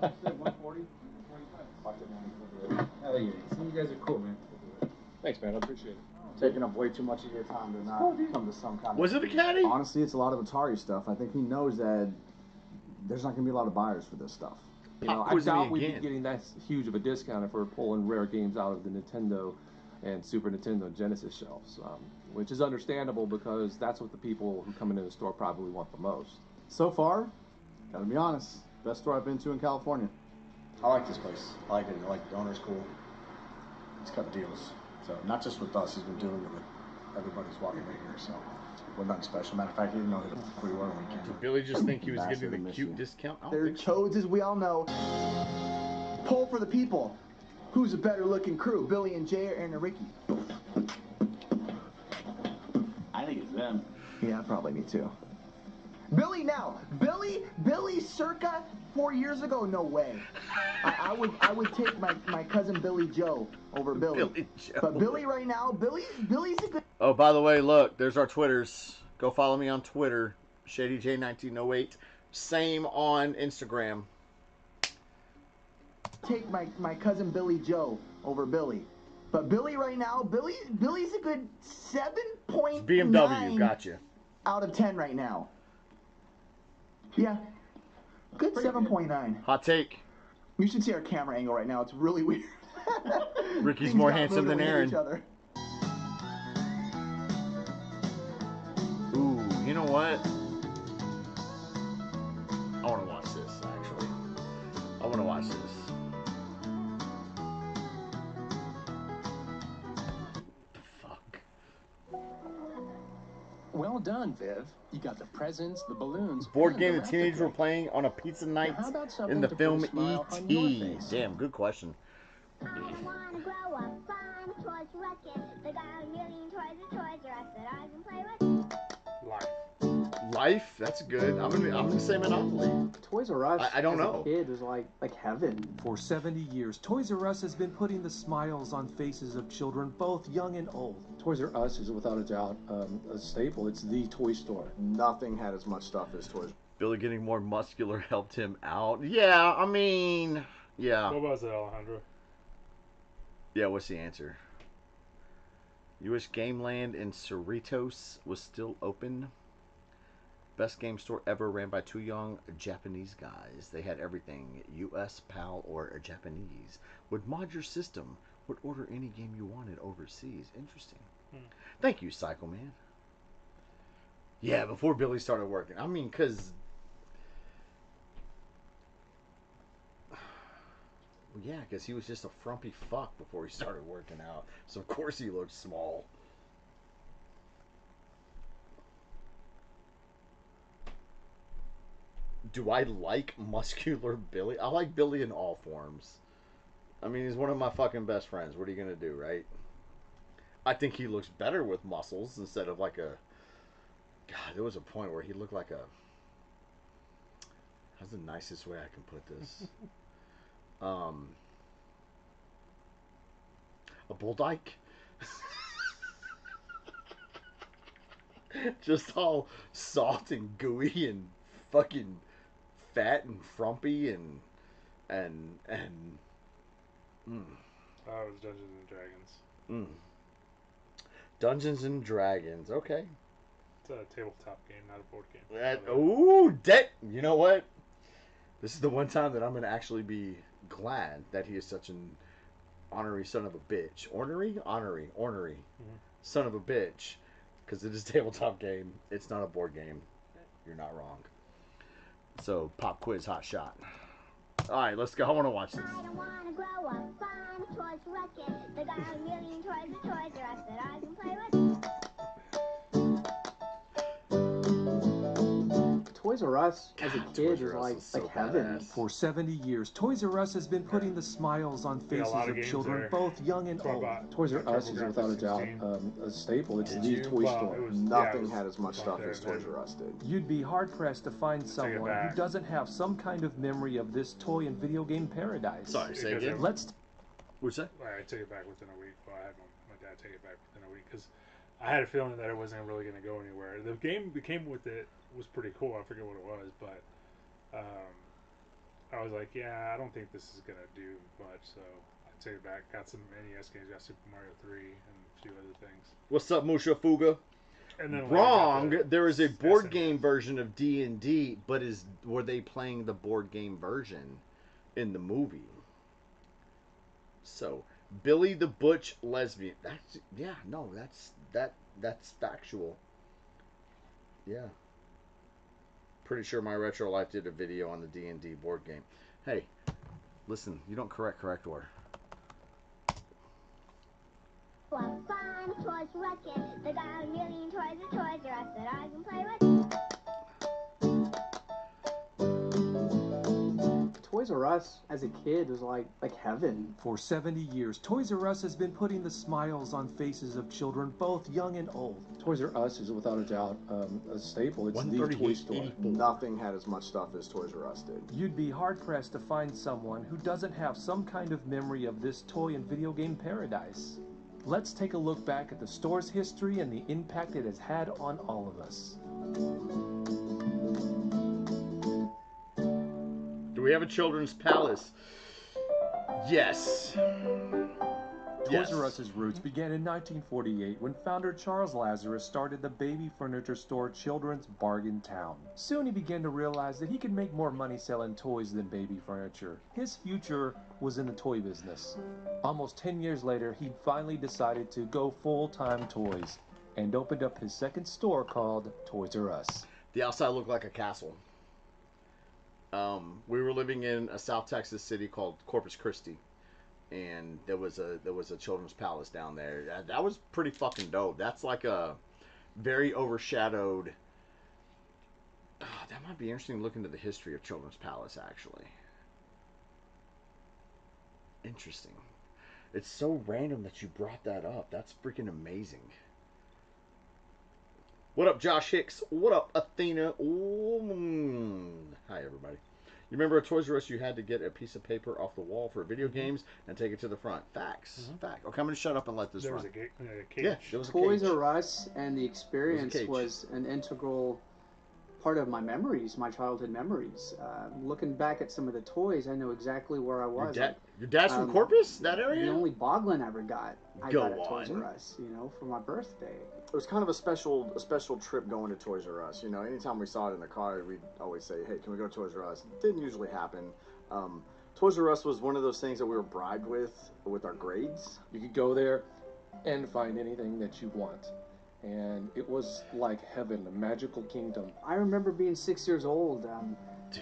much is it? 140? 125. Hell yeah. See, you guys are cool, man. Thanks, man. I appreciate it. Taking up way too much of your time to not come to some kind of... Was it a caddy? Honestly, it's a lot of Atari stuff. I think he knows that there's not going to be a lot of buyers for this stuff. I doubt we'd be getting that huge of a discount if we're pulling rare games out of the Nintendo and Super Nintendo Genesis shelves, which is understandable because that's what the people who come into the store probably want the most. So far, gotta be honest, best store I've been to in California. I like this place. I like it. I like the owner's cool. He's cut deals. So not just with us, he's been doing it with everybody who's walking right here. So we're nothing special. Matter of fact, he didn't know who we were when we came. Did Billy just think he was getting the cute discount? I don't They're think so. chodes, as we all know. Poll for the people. Who's a better looking crew, Billy and Jay or Aaron and Ricky? I think it's them. Yeah, probably me too. Billy now. Billy circa 4 years ago, no way. I would take my cousin Billy Joe over Billy. Billy Joe. But Billy right now, Billy's a good. Oh, by the way, look, there's our Twitters. Go follow me on Twitter, ShadyJ1908. Same on Instagram. Take my cousin Billy Joe over Billy. But Billy right now, Billy's a good 7.9 BMW, gotcha. out of 10 right now. Yeah. Good 7.9. Hot take. You should see our camera angle right now. It's really weird. Ricky's Things more got handsome moved than when we hit Aaron. each other. Ooh, you know what? I want to watch this, actually. I want to watch this. Well done, Viv. You got the presents, the balloons. Board and game the the teenagers were wrap-a-cake. playing on a pizza night how about in something the to put film a smile on your E.T. face? Damn, good question. I wanna grow up, find a toy to wreck it. They got a million toys and Toys R Us that I can play with. Life, that's good. I'm gonna say Monopoly. Toys R Us I don't as know. a kid was like heaven. For 70 years, Toys R Us has been putting the smiles on faces of children, both young and old. Toys R Us is without a doubt a staple. It's the toy store. Nothing had as much stuff as Toys. Billy getting more muscular helped him out. Yeah, I mean, yeah. What was it, Alejandro? Yeah, what's the answer? You wish Game Land in Cerritos was still open? Best game store ever, ran by two young Japanese guys. They had everything, US, PAL, or Japanese. Would mod your system. Would order any game you wanted overseas. Interesting. Thank you, Cycle Man. Yeah, before Billy started working. I mean, because... Yeah, because he was just a frumpy fuck before he started working out. So, of course, he looked small. Do I like muscular Billy? I like Billy in all forms. I mean, he's one of my fucking best friends. What are you going to do, right? I think he looks better with muscles instead of like a... God, there was a point where he looked like a... How's the nicest way I can put this? A bull dyke? Just all soft and gooey and fucking fat and frumpy and That was Dungeons and Dragons. Dungeons and Dragons, okay. It's a tabletop game, not a board game. You know what? This is the one time that I'm going to actually be glad that he is such an ornery son of a bitch. Ornery? Ornery. Son of a bitch. Because it is a tabletop game. It's not a board game. You're not wrong. So, pop quiz, hot shot. Alright, let's go. I want to watch this. I don't wanna grow up, find a toy to wreck it. They got a million toys and Toys R Us that I can play with. Toys R Us as a kid was like heaven. For 70 years, Toys R Us has been putting the smiles on Yeah, a faces lot of of games children, there. both young and old. Toys R Us is without a doubt a staple. It's the toy store. Nothing had as much stuff as Toys R Us did. You'd be hard-pressed to find someone who back. doesn't have some kind of memory of this toy and video game paradise. Sorry, say again. Let's... What's that? I took it back within a week. Well, I had my dad take it back within a week because I had a feeling that it wasn't really going to go anywhere. The game that came with it was pretty cool. I forget what it was, but I was like, yeah, I don't think this is going to do much. So I took it back. Got some NES games. Got Super Mario 3 and a few other things. What's up, Musha Fuga? And then Wrong. There is a board game version of D&D, but were they playing the board game version in the movie? So Billy the Butch Lesbian. That's yeah, no, that's factual. Yeah. Pretty sure My Retro Life did a video on the D&D board game. Hey, listen, you don't correct order. Well, fun Toys R Us kid. They got a million toys at Toys R Us that I can play with. Toys R Us as a kid was like heaven. For 70 years, Toys R Us has been putting the smiles on faces of children, both young and old. Toys R Us is without a doubt a staple. It's the toy store. Nothing had as much stuff as Toys R Us did. You'd be hard-pressed to find someone who doesn't have some kind of memory of this toy and video game paradise. Let's take a look back at the store's history and the impact it has had on all of us. Do we have a children's palace? Yes. Toys R Us's roots began in 1948 when founder Charles Lazarus started the baby furniture store Children's Bargain Town. Soon he began to realize that he could make more money selling toys than baby furniture. His future was in the toy business. Almost 10 years later, he finally decided to go full-time toys and opened up his second store called Toys R Us. The outside looked like a castle. We were living in a South Texas city called Corpus Christi, and there was a children's palace down there. That was pretty fucking dope. That's like a very overshadowed. That might be interesting to look into the history of Children's Palace, actually. Interesting. It's so random that you brought that up. That's freaking amazing. What up, Josh Hicks? What up, Athena? Hi, everybody. You remember at Toys R Us you had to get a piece of paper off the wall for video games and take it to the front. Facts. Fact. Okay, I'm going to shut up and let this There run. was a cage. Yeah, there was a Toys cage. R Us and the experience cage. was an integral part of my memories, my childhood memories. Looking back at some of the toys, I know exactly where I was. Your dad's from Corpus? That area? The only Boglin I ever got, I Go got at Toys on. R Us, you know, for my birthday. It was kind of a special trip going to Toys R Us. You know, anytime we saw it in the car, we'd always say, "Hey, can we go to Toys R Us?" It didn't usually happen. Toys R Us was one of those things that we were bribed with our grades. You could go there and find anything that you want. And it was like heaven, a magical kingdom. I remember being 6 years old,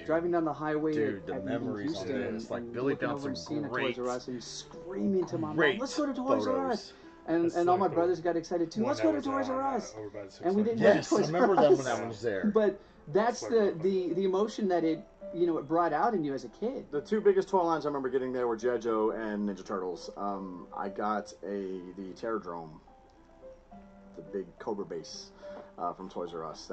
driving down the highway Dude, the at memories on Houston, this. Like, and Billy looking found over and some seeing a great, Toys R Us and screaming to my mom, great "Let's go to Toys R Us!" photos. And all my brothers got excited too. Let's go to Toys R Us. And we didn't go to Yes, I Toys remember R that Us. when I was there. But that's the emotion that it brought out in you as a kid. The two biggest toy lines I remember getting there were G.I. Joe and Ninja Turtles. I got the Terradrome, the big Cobra base from Toys R Us.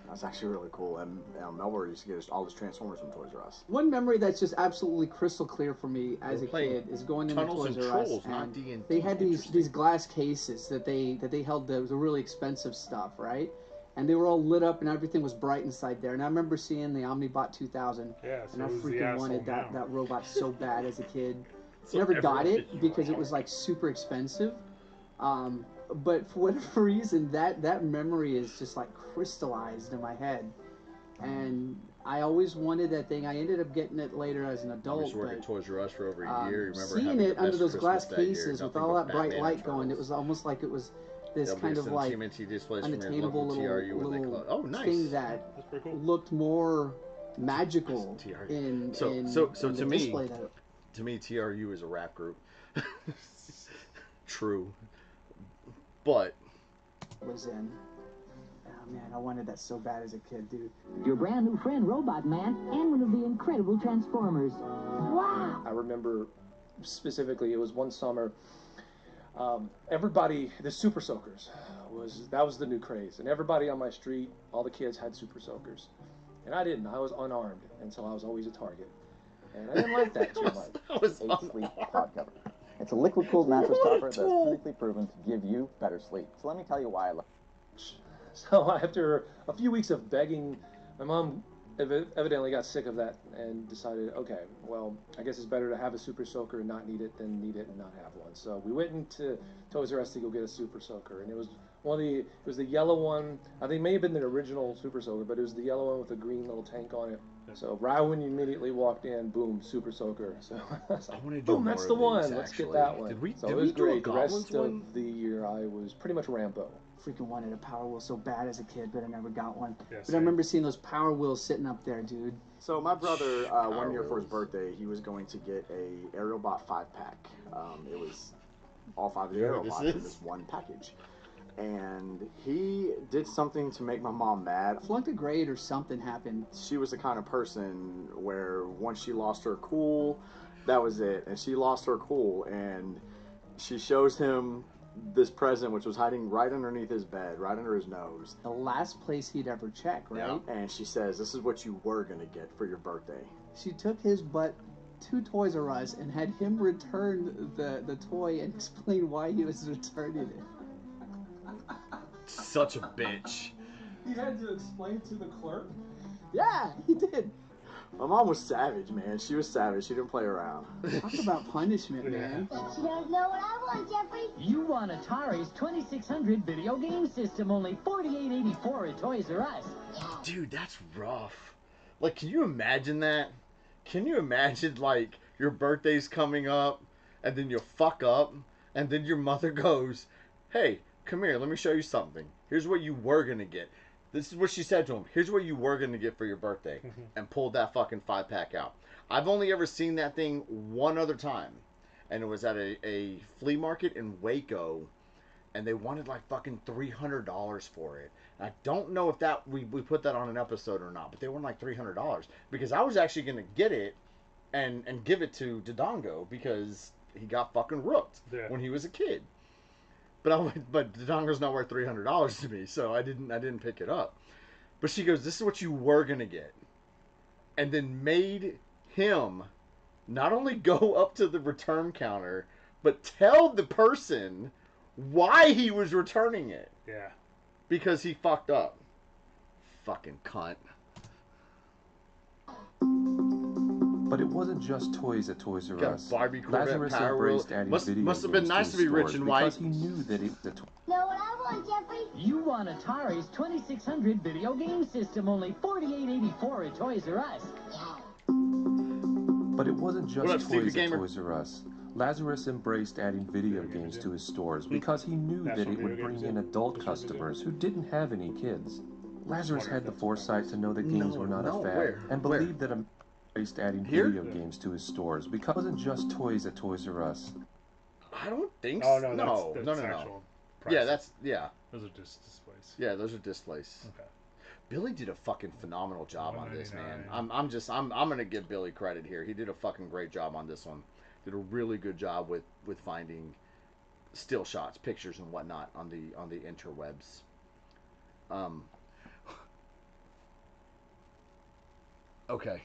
That's actually really cool. And Melbourne used to get all his Transformers from Toys R Us. One memory that's just absolutely crystal clear for me as a kid is going into Tunnels Toys and R Us, Trolls, not and D&D. they had these glass cases that they held the really expensive stuff, right? And they were all lit up and everything was bright inside there. And I remember seeing the Omnibot 2000, Yeah, so and I it was the freaking wanted asshole that robot so bad as a kid. So Never got everybody it because it was like super expensive. But for whatever reason, that memory is just like crystallized in my head, and I always wanted that thing. I ended up getting it later as an I adult. was working at Toys R Us for over a year. Remember Seeing having it the under best those glass Christmas that year, cases with nothing all but that bright Batman light and going, it Turtles. was almost like it was this There'll kind be of some like TMNT displays from your unattainable local TRU when they close. Oh, nice. thing that looked more magical in So in to the me, display that to me, TRU is a rap group. True, but was in. Oh man, I wanted that so bad as a kid, dude. Your brand new friend, Robot Man, and one of the incredible Transformers. Wow! I remember specifically, it was one summer, everybody, the Super Soakers, that was the new craze. And everybody on my street, all the kids had Super Soakers. And I didn't. I was unarmed, and so I was always a target. And I didn't like that too much. Sleep pod cover. It's a liquid-cooled mattress cover that's clinically proven to give you better sleep. So let me tell you why I love it. So after a few weeks of begging, my mom evidently got sick of that and decided, okay, well, I guess it's better to have a Super Soaker and not need it than need it and not have one. So we went into Toys R Us to go get a Super Soaker, and it was It was the yellow one. I think it may have been the original Super Soaker, but it was the yellow one with the green little tank on it. So right when you immediately walked in, boom, Super Soaker. So I was like, boom, that's the one. Let's get that one. So it was great. The rest of the year, I was pretty much Rambo. Freaking wanted a Power Wheel so bad as a kid, but I never got one. Yeah, but I remember seeing those Power Wheels sitting up there, dude. So my brother, 1 year for his birthday, he was going to get a Aerobot 5-pack. It was all 5 of the Aerobots in this one package. And he did something to make my mom mad. Flunked a grade or something happened. She was the kind of person where once she lost her cool, that was it. And she lost her cool, and she shows him this present, which was hiding right underneath his bed, right under his nose. The last place he'd ever check, right? Yeah. And she says, this is what you were going to get for your birthday. She took his butt to Toys R Us and had him return the toy and explain why he was returning it. Such a bitch. He had to explain to the clerk? Yeah, he did. My mom was savage, man. She was savage. She didn't play around. Talk about punishment, man. You don't know what I want, Jeffrey. You want Atari's 2600 video game system, only $48.84 at Toys R Us. Dude, that's rough. Like, can you imagine that? Can you imagine, like, your birthday's coming up, and then you fuck up, and then your mother goes, hey, come here, let me show you something. Here's what you were going to get. This is what she said to him. Here's what you were going to get for your birthday. And pulled that fucking 5-pack out. I've only ever seen that thing one other time. And it was at a flea market in Waco. And they wanted like fucking $300 for it. And I don't know if that we put that on an episode or not. But they wanted like $300. Because I was actually going to get it and give it to Dodongo. Because he got fucking rooked when he was a kid. But Dodongo's not worth $300 to me, so I didn't pick it up. But she goes, this is what you were gonna get, and then made him not only go up to the return counter, but tell the person why he was returning it. Yeah. Because he fucked up. Fucking cunt. But it wasn't just toys at Toys R Got a Us. Barbie Corvette Lazarus Power Wheel. embraced adding video Must have been games nice to to be his rich stores and white. because he knew that Know what I want, Jeffrey? You want Atari's 2600 video game system, only $48.84 at Toys R Us. But it wasn't What up, just Steve the toys at Gamer? Toys R Us. Lazarus embraced adding video games to his stores because he knew that it would bring in adult customers who didn't have any kids. Lazarus had the foresight to know that games were not a fad and believed that embraced adding video games to his stores because it wasn't just toys at Toys R Us. I don't think Oh, so. no, No, that's no. actual Yeah, prices. Those are just displays. Yeah, those are displays. Okay. Billy did a fucking phenomenal job on this, man. I'm gonna give Billy credit here. He did a fucking great job on this one. Did a really good job with finding still shots, pictures, and whatnot on the interwebs. Okay.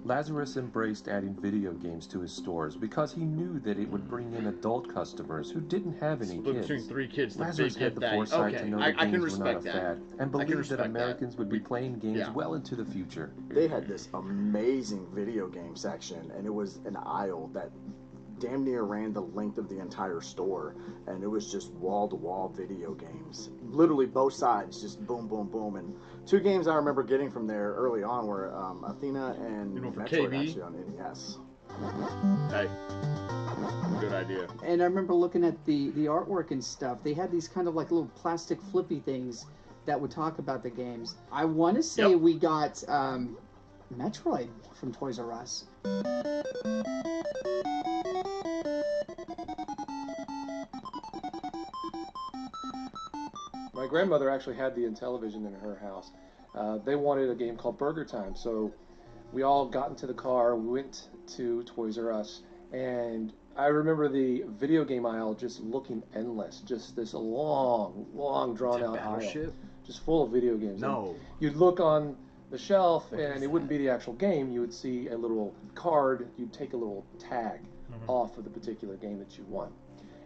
Lazarus embraced adding video games to his stores because he knew that it would bring in adult customers who didn't have any Split kids. between 3 kids, the Lazarus big had hit the daddy. foresight Okay, to know I that can games were respect not a that. fad and I can believed that respect that. Americans would be playing games well into the future. They had this amazing video game section, and it was an aisle that damn near ran the length of the entire store, and it was just wall-to-wall video games. Literally both sides, just boom, boom, boom. And 2 games I remember getting from there early on were Athena and for Metroid, KB? actually, on NES. Hey, good idea. And I remember looking at the artwork and stuff. They had these kind of like little plastic flippy things that would talk about the games. I want to say we got Metroid from Toys R Us. My grandmother actually had the Intellivision in her house. They wanted a game called Burger Time, so we all got into the car, we went to Toys R Us, and I remember the video game aisle just looking endless, just this long drawn-out aisle, just full of video games. No. And you'd look on the shelf, and it wouldn't be the actual game. You would see a little card. You'd take a little tag off of the particular game that you won,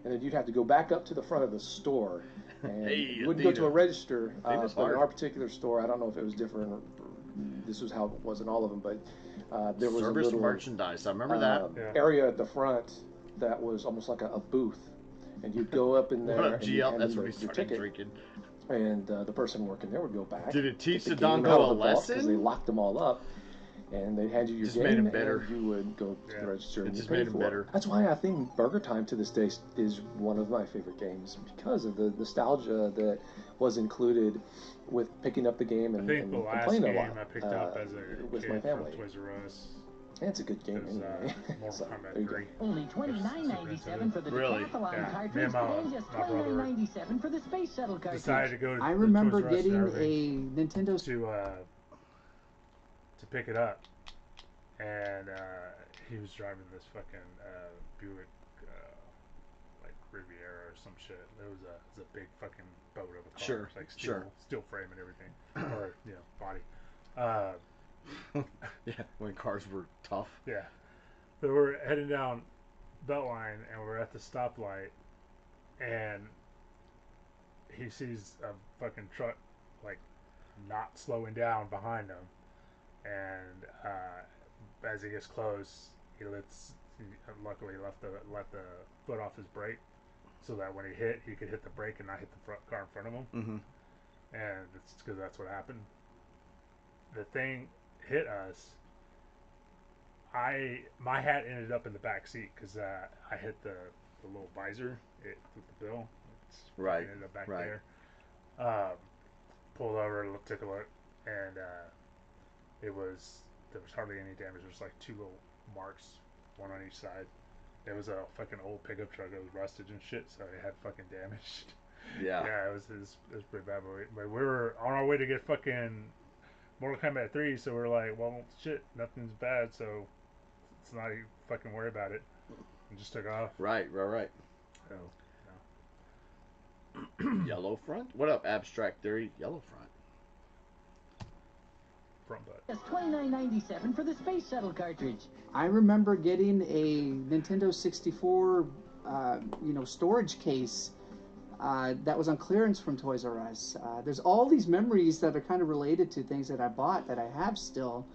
and then you'd have to go back up to the front of the store. And you wouldn't go to a register, but in our particular store, I don't know if it was different, or this was how it was in all of them, but there was Service a little merchandise. I remember that area at the front that was almost like a booth, And you'd go up in there What up, and you'd GL? hand That's them when he your started ticket, drinking. and the person working there would go back. Did it teach get the game Dongo out of a the vault, 'cause lesson? they locked them all up, and they'd hand you your Just game, made him better. and you would go to the register and It you just pay made him for better. it. That's why I think Burger Time to this day is one of my favorite games, because of the nostalgia that was included with picking up the game and, I think and the last playing a game lot I picked up as a with kid my family. from Toys R Us. Yeah, it's a good game was, anyway. Mortal Kombat there you go. 3. Only $29.97 for the Really? Decathlon Yeah. cartridge, Me and my and just brother $29.97 for the Space Shuttle cartridge. decided to go to I the remember Toys R Us getting and everything a Nintendo to pick it up, and he was driving this fucking Buick like Riviera or some shit. It was a big fucking boat of a car. Sure, It was like steel frame and everything, or body. Yeah, when cars were tough. Yeah. So we're heading down Beltline, and we're at the stoplight, and he sees a fucking truck, like, not slowing down behind him, and as he gets close, luckily left the foot off his brake, so that when he could hit the brake and not hit the car in front of him. Mm-hmm. And it's because that's what happened. The thing hit us. My hat ended up in the back seat because I hit the little visor with the bill. It ended up back there. Pulled over, took a look, and there was hardly any damage. There was like 2 little marks, one on each side. It was a fucking old pickup truck that was rusted and shit, so it had fucking damaged. Yeah. Yeah, it was pretty bad. But we were on our way to get fucking Mortal Kombat 3, so we're like, well, shit, nothing's bad, so let's not even fucking worry about it. And just took off. Right. So, Yellow front? What up, Abstract Theory? Yellow front. Front butt. Just $29.97 for the Space Shuttle cartridge. I remember getting a Nintendo 64, storage case that was on clearance from Toys R Us. There's all these memories that are kind of related to things that I bought that I have still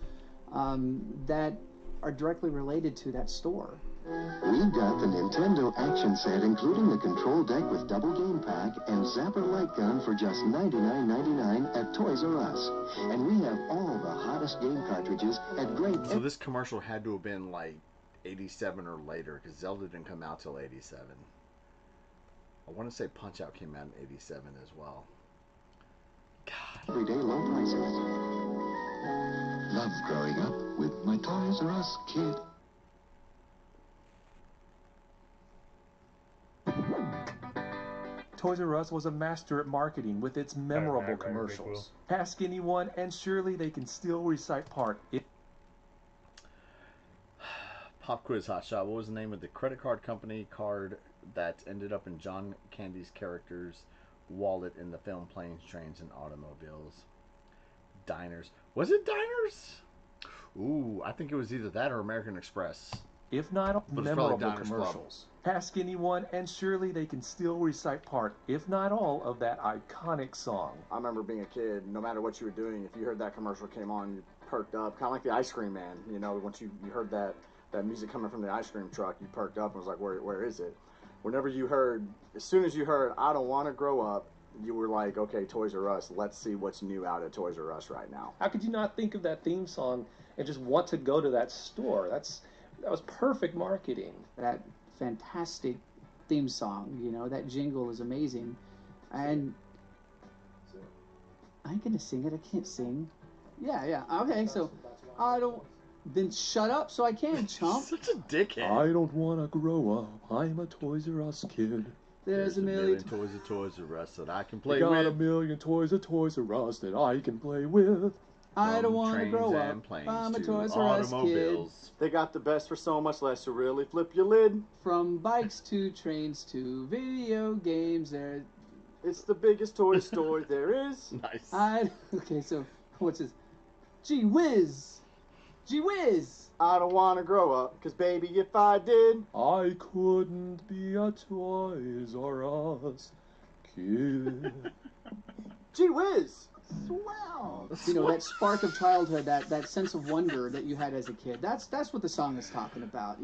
that are directly related to that store. We've got the Nintendo Action Set, including the control deck with double game pack and Zapper light gun for just $99.99 at Toys R Us. And we have all the hottest game cartridges at great... So this commercial had to have been like 87 or later, because Zelda didn't come out till 87. I want to say Punch-Out came out in 87 as well. God. Everyday low prices. Love growing up with my Toys R Us kid. Toys R Us was a master at marketing with its memorable commercials. Ask anyone, and surely they can still recite part. Pop quiz hotshot. What was the name of the credit card company card that ended up in John Candy's character's wallet in the film Planes, Trains, and Automobiles? Diners. Was it Diners? Ooh, I think it was either that or American Express. If not, But it's memorable probably Diners commercials. Ask anyone, and surely they can still recite part, if not all, of that iconic song. I remember being a kid, no matter what you were doing, if you heard that commercial came on, you perked up, kind of like the Ice Cream Man. You know, once you heard that music coming from the ice cream truck, you perked up and was like, where is it? Whenever you heard, as soon as you heard, I don't want to grow up, you were like, okay, Toys R Us, let's see what's new out at Toys R Us right now. How could you not think of that theme song and just want to go to that store? That was perfect marketing. That fantastic theme song, that jingle is amazing. And I ain't gonna sing it, I can't sing. Yeah, okay, so I don't... Then shut up so I can, chump. Such a dickhead. I don't want to grow up, I'm a Toys R Us kid. There's a million toys at Toys R Us that I can play got with. a million toys at Toys R Us that I can play with. I don't want to grow up, I'm a Toys R Us kid. They got the best for so much less to really flip your lid. From bikes to trains to video games, it's the biggest toy store there is. Nice. Okay, so what's this? Gee whiz! Gee whiz! I don't want to grow up, because baby, if I did, I couldn't be a Toys R Us kid. Gee whiz! Swell! That spark of childhood, that sense of wonder that you had as a kid. That's what the song is talking about,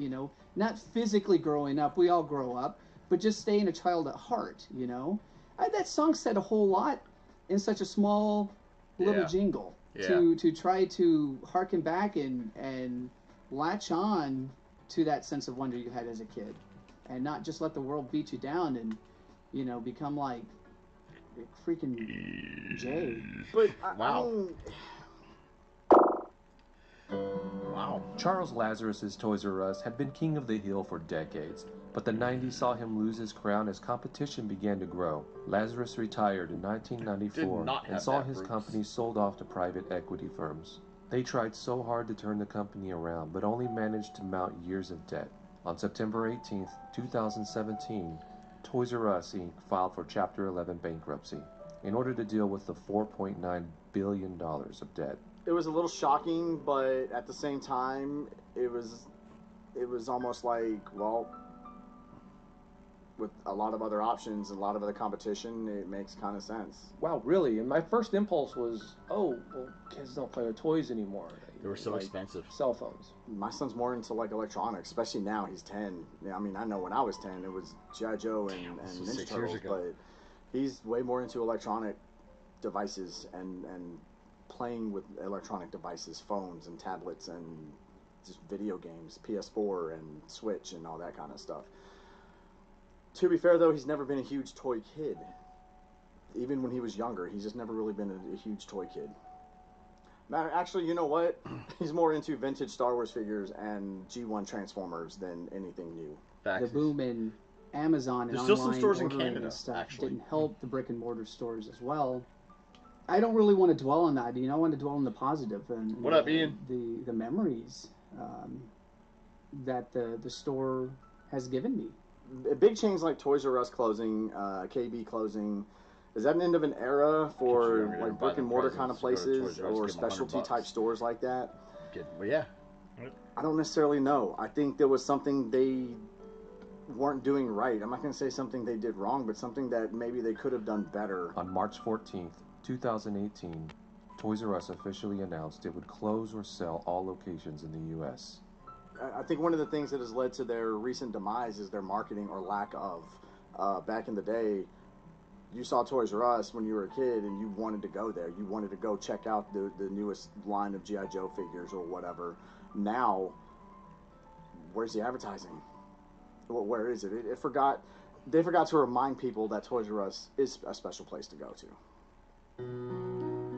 Not physically growing up. We all grow up. but just staying a child at heart, you know? That song said a whole lot in such a small little jingle. To try to harken back and latch on to that sense of wonder you had as a kid, and not just let the world beat you down and, you know, become like freaking Jay. But Wow. Wow. Charles Lazarus's Toys R Us had been king of the hill for decades, but the 90s saw him lose his crown as competition began to grow. Lazarus retired in 1994 and saw his company sold off to private equity firms. They tried so hard to turn the company around, but only managed to mount years of debt. On September 18, 2017, Toys R Us Inc. filed for Chapter 11 bankruptcy in order to deal with the $4.9 billion of debt. It was a little shocking, but at the same time, it was almost like, well, with a lot of other options and a lot of other competition, it makes kind of sense. Wow, really? And my first impulse was, oh, well, kids don't play with toys anymore. They were so expensive. Cell phones. My son's more into like electronics, especially now. He's 10. Yeah, I mean, I know when I was 10, it was G.I. Joe and Ninja Turtles, but he's way more into electronic devices and playing with electronic devices, phones and tablets and just video games, PS4 and Switch and all that kind of stuff. To be fair, though, he's never been a huge toy kid. Even when he was younger, he's just never really been a huge toy kid. Actually, you know what? He's more into vintage Star Wars figures and G1 Transformers than anything new. The boom in Amazon and There's still online some stores in ordering Canada, and stuff actually. didn't help the brick and mortar stores as well. I don't really want to dwell on that. You know, I want to dwell on the positive and what up, Ian? The memories that the store has given me. Big chains like Toys R Us closing, KB closing, is that an end of an era for like brick and mortar kind of places or specialty type stores like that? Well, yeah. I don't necessarily know. I think there was something they weren't doing right. I'm not going to say something they did wrong, but something that maybe they could have done better. On March 14th, 2018, Toys R Us officially announced it would close or sell all locations in the U.S. I think one of the things that has led to their recent demise is their marketing or lack of. Back in the day, you saw Toys R Us when you were a kid and you wanted to go there. You wanted to go check out the newest line of G.I. Joe figures or whatever. Now, where's the advertising? Where is it? They forgot to remind people that Toys R Us is a special place to go to.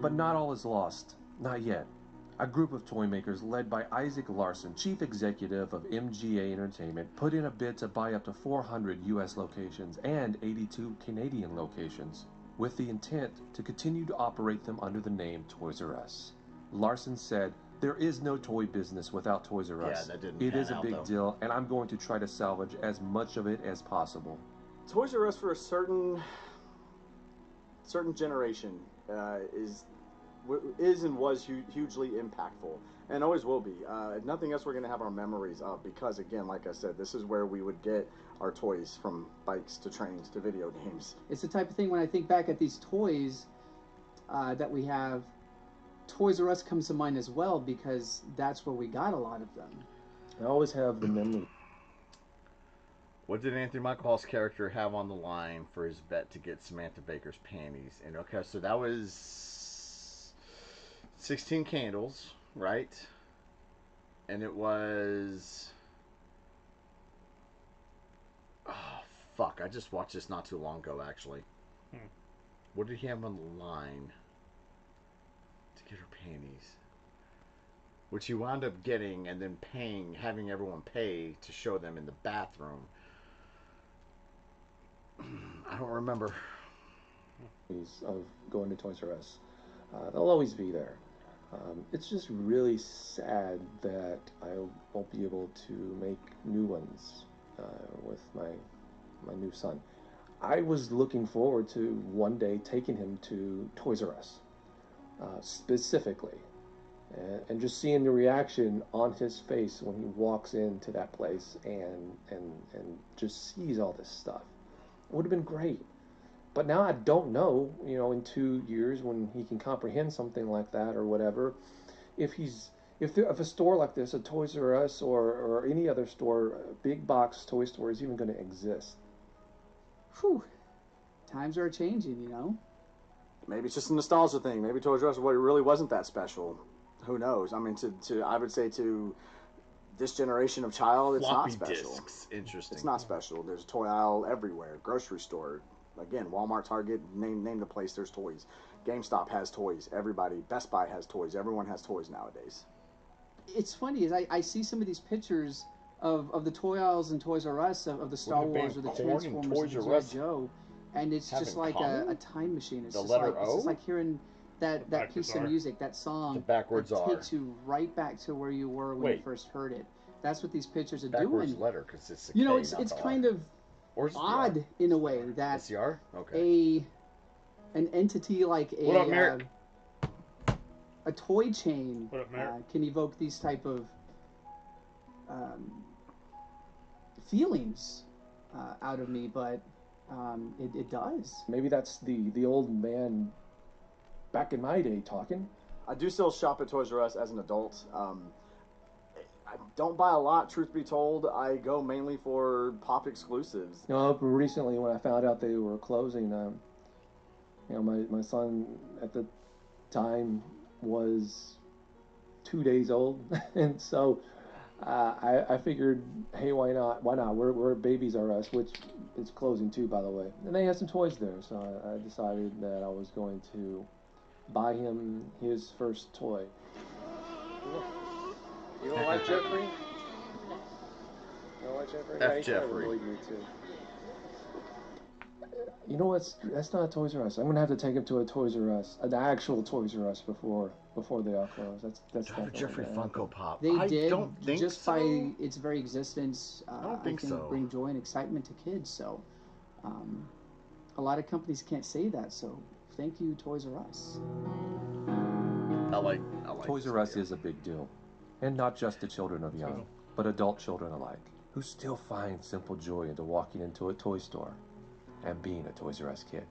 But not all is lost. Not yet. A group of toy makers led by Isaac Larson, chief executive of MGA Entertainment, put in a bid to buy up to 400 U.S. locations and 82 Canadian locations, with the intent to continue to operate them under the name Toys R Us. Larson said, "There is no toy business without Toys R Us. Yeah, that didn't It pan is a out, big though. deal, and I'm going to try to salvage as much of it as possible." Toys R Us for a certain generation is and was hugely impactful and always will be. If nothing else, we're going to have our memories of, because again, like I said, this is where we would get our toys, from bikes to trains to video games. It's the type of thing when I think back at these toys that we have, Toys R Us comes to mind as well, because that's where we got a lot of them. I always have the memory. What did Anthony Michael Hall's character have on the line for his bet to get Samantha Baker's panties? And okay, so that was 16 candles, right? And it was... Oh, fuck. I just watched this not too long ago, actually. What did he have on the line to get her panties? Which he wound up getting and then paying, having everyone pay to show them in the bathroom. I don't remember. Of going to Toys R Us. They'll always be there. It's just really sad that I won't be able to make new ones with my new son. I was looking forward to one day taking him to Toys R Us, specifically, and just seeing the reaction on his face when he walks into that place and just sees all this stuff. It would have been great. But now I don't know, in 2 years when he can comprehend something like that or whatever, if a store like this, a Toys R Us or any other store, a big box toy store, is even going to exist. whew, times are changing, you know. Maybe it's just a nostalgia thing. Maybe Toys R Us really wasn't that special. Who knows? I mean, I would say to this generation of child, it's Floppy not special. disks. Interesting. It's not special. There's a toy aisle everywhere. Grocery store. Again, Walmart, Target, name the place, there's toys. GameStop has toys. Everybody, Best Buy has toys. Everyone has toys nowadays. It's funny is I see some of these pictures of the toy aisles and Toys R Us of the Star Wars or the Transformers or the G.I. Joe, and it's just like a time machine. It's just like it's just like hearing that piece of music, that song. The backwards that R. takes you right back to where you were when you first heard it. That's what these pictures are Backwards doing. letter, because it's a You know, K, it's not the R. kind of Or is it the odd R? in a way that It's the R? Okay. an entity like What up, Merrick? A toy chain What up, Merrick? can evoke these type of feelings out of me, but it does. Maybe that's the old man back in my day talking. I do still shop at Toys R Us as an adult. I don't buy a lot, truth be told. I go mainly for pop exclusives. You know, recently when I found out they were closing, you know, my son at the time was 2 days old, and so I figured, hey, why not? Why not? We're Babies R Us, which is closing too, by the way. And they had some toys there, so I decided that I was going to buy him his first toy. You don't like Jeffrey? You don't like Jeffrey? F Jeffrey. Me too. You know what? That's not a Toys R Us. I'm gonna have to take him to a Toys R Us, an actual Toys R Us before they all close. That's a Jeffrey Funko Pop. They I did don't think just so. by its very existence. I don't think so. Bring joy and excitement to kids. So, a lot of companies can't say that. So, thank you, Toys R Us. I like Toys R Us is a big deal. And not just to children of young, but adult children alike, who still find simple joy into walking into a toy store and being a Toys R Us kid.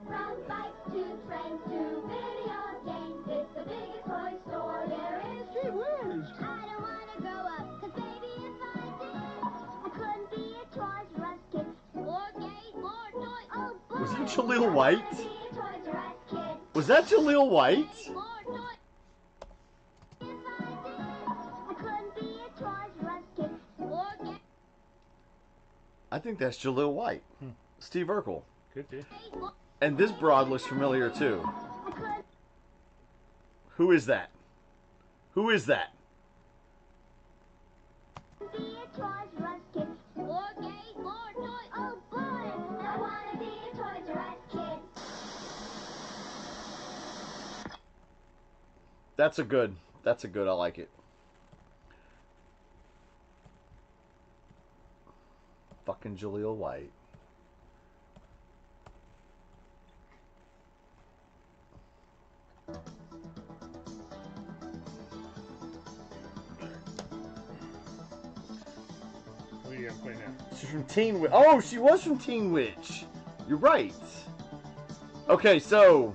From bikes to trains to video games, it's the biggest toy store there is. Gee whiz! I don't want to grow up, 'cause baby, if I did, I couldn't be a Toys R Us kid. More games, more toys. Oh boy! Was that Jaleel White? I wanna be a Toys R Us kid. Was that Jaleel White? More toys. If I did, I couldn't be a Toys R Us kid. More games. I think that's Jaleel White. Steve Urkel. Could be. And this broad looks familiar too. Who is that? Who is that? Be a Toys R Us kid. More games, more toys. Oh boy, I wanna be a Toys R Us kid. That's a good. I like it. Fucking Jaleel White. What are you gonna play now? She's from Teen Witch. Oh, she was from Teen Witch. You're right. Okay, so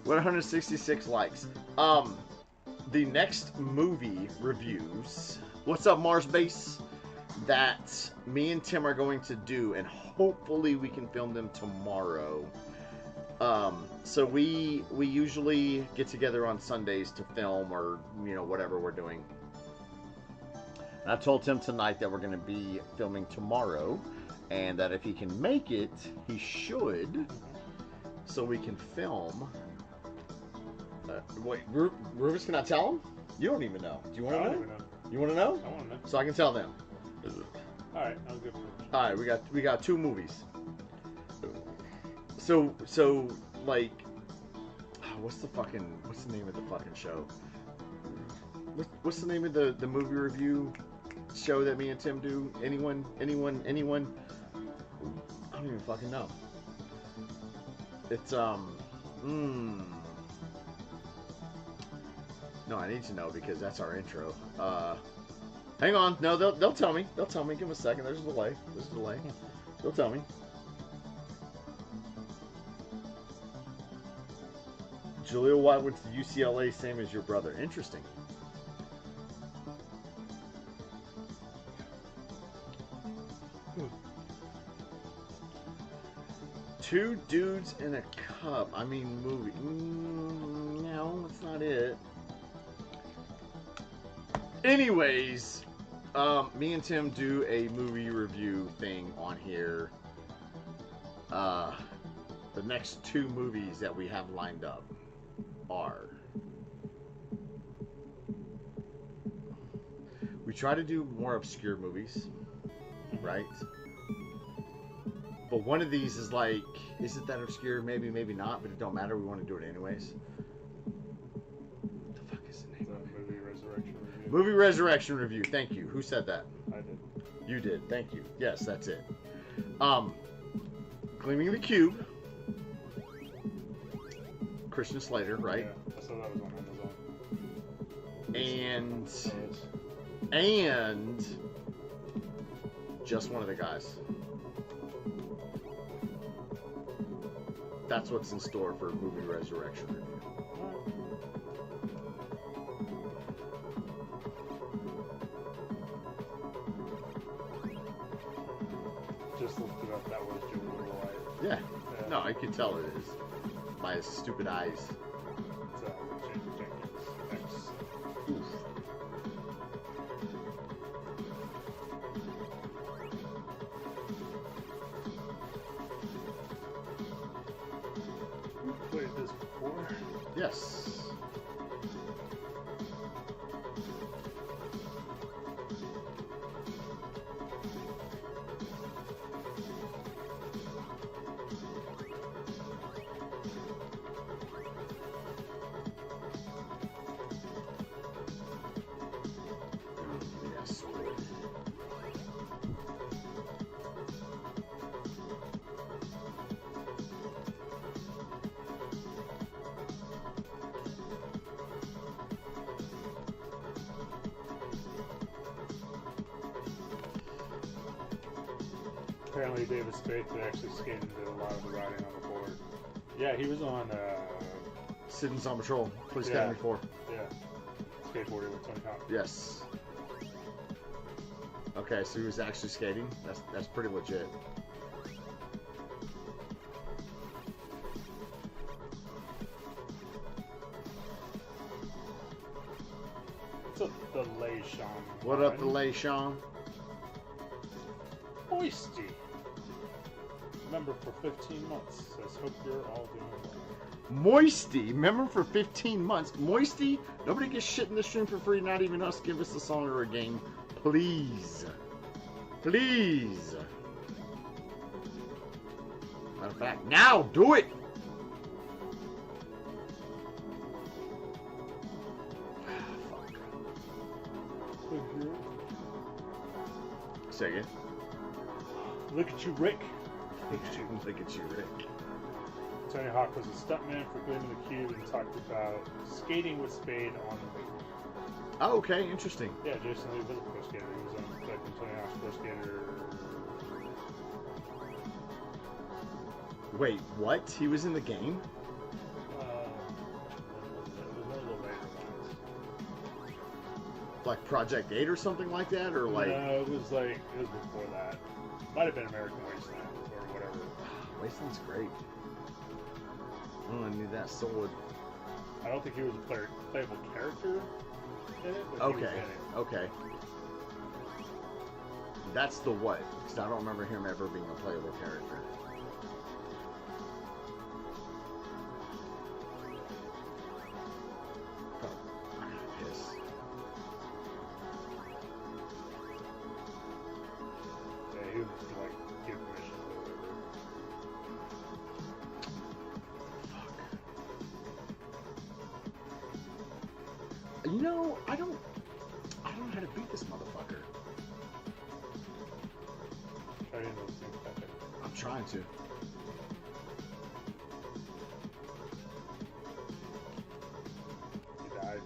166 likes. The next movie reviews. What's up, Mars Base? That me and Tim are going to do, and hopefully we can film them tomorrow. So we usually get together on Sundays to film, or whatever we're doing. And I told Tim tonight that we're going to be filming tomorrow, and that if he can make it, he should, so we can film. Wait, Rufus, can I tell him? You don't even know. Do you want to know? I don't even know. You want to know? I want to know. So I can tell them. All right, I'll go first. All right, we got 2 movies. So like, what's the name of the fucking show? What's the name of the movie review show that me and Tim do? Anyone? I don't even fucking know. It's No, I need to know because that's our intro. Hang on. No, they'll tell me. They'll tell me. Give them a second. There's a delay. They'll tell me. Jaleel White went to UCLA, same as your brother. Interesting. Two Dudes in a Cup. I mean, movie. No, that's not it. Anyways, me and Tim do a movie review thing on here. The next two movies that we have lined up are... We try to do more obscure movies, right? But one of these is like, is it that obscure? Maybe, maybe not, but it don't matter. We want to do it anyways. What the fuck is the name? Movie Resurrection Review. Movie Resurrection Review. Thank you. Who said that? I did. You did. Thank you. Yes, that's it. Gleaming the Cube. Christian Slater, right? Yeah, I saw that was on Amazon. And Just One of the Guys. That's what's in store for Movie Resurrection Review. Just looked it up. That was Joe White. Yeah. No, I can tell it is. By his stupid eyes. It's James Jenkins. Thanks. Oof. You played this before? Yes. Apparently David Spade actually skated a lot of the riding on the board. Yeah, he was on Citizens on Patrol, Police yeah, Academy 4. Yeah. Skateboarding with Tony Hawk. Yes. Okay, so he was actually skating? That's pretty legit. What's up, the Lay Sean? What up, the Lay Sean? Moisty. Member for 15 months. Says, hope you're all doing well. Moisty, member for 15 months. Moisty, nobody gets shit in the stream for free, not even us. Give us a song or a game, please. Please. Matter of fact, now do it. Say again. Look at you, Rick. Look at you. Look at you, Rick. Tony Hawk was a stuntman for Gleaming the Cube and talked about skating with Spade on the lake. Oh, okay, interesting. Yeah, Jason Lee was a pro skater. He was on Tony Hawk's Pro Skater. Wait, what? He was in the game? It was one of the later ones. Like Project 8 or something like that? Or like... No, it was before that. Might have been American Wasteland or whatever. Wasteland's great. Oh, I need that sword. I don't think he was a playable character in it, but he was in it. Okay. That's the what? Because I don't remember him ever being a playable character. Oh, I gotta piss. Yeah, he was like, give permission or whatever. You know, I don't know how to beat this motherfucker. I'm trying to. You died.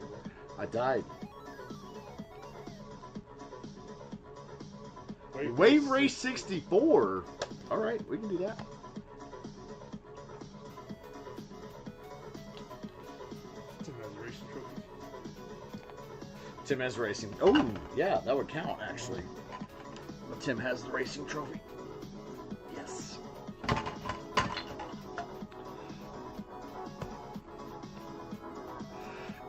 I died. Wave Race 64. All right, we can do that. Tim has racing. Oh, yeah, that would count, actually. But Tim has the racing trophy. Yes.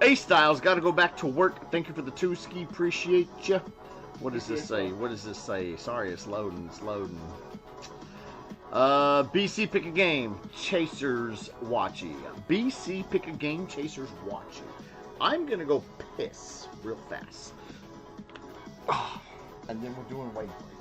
A Styles, got to go back to work. Thank you for the 2 ski. Appreciate you. What does this say? What does this say? Sorry, it's loading. It's loading. BC pick a game. Chasers watching. BC pick a game. Chasers watching. I'm gonna go piss real fast. And then we're doing weight breaks.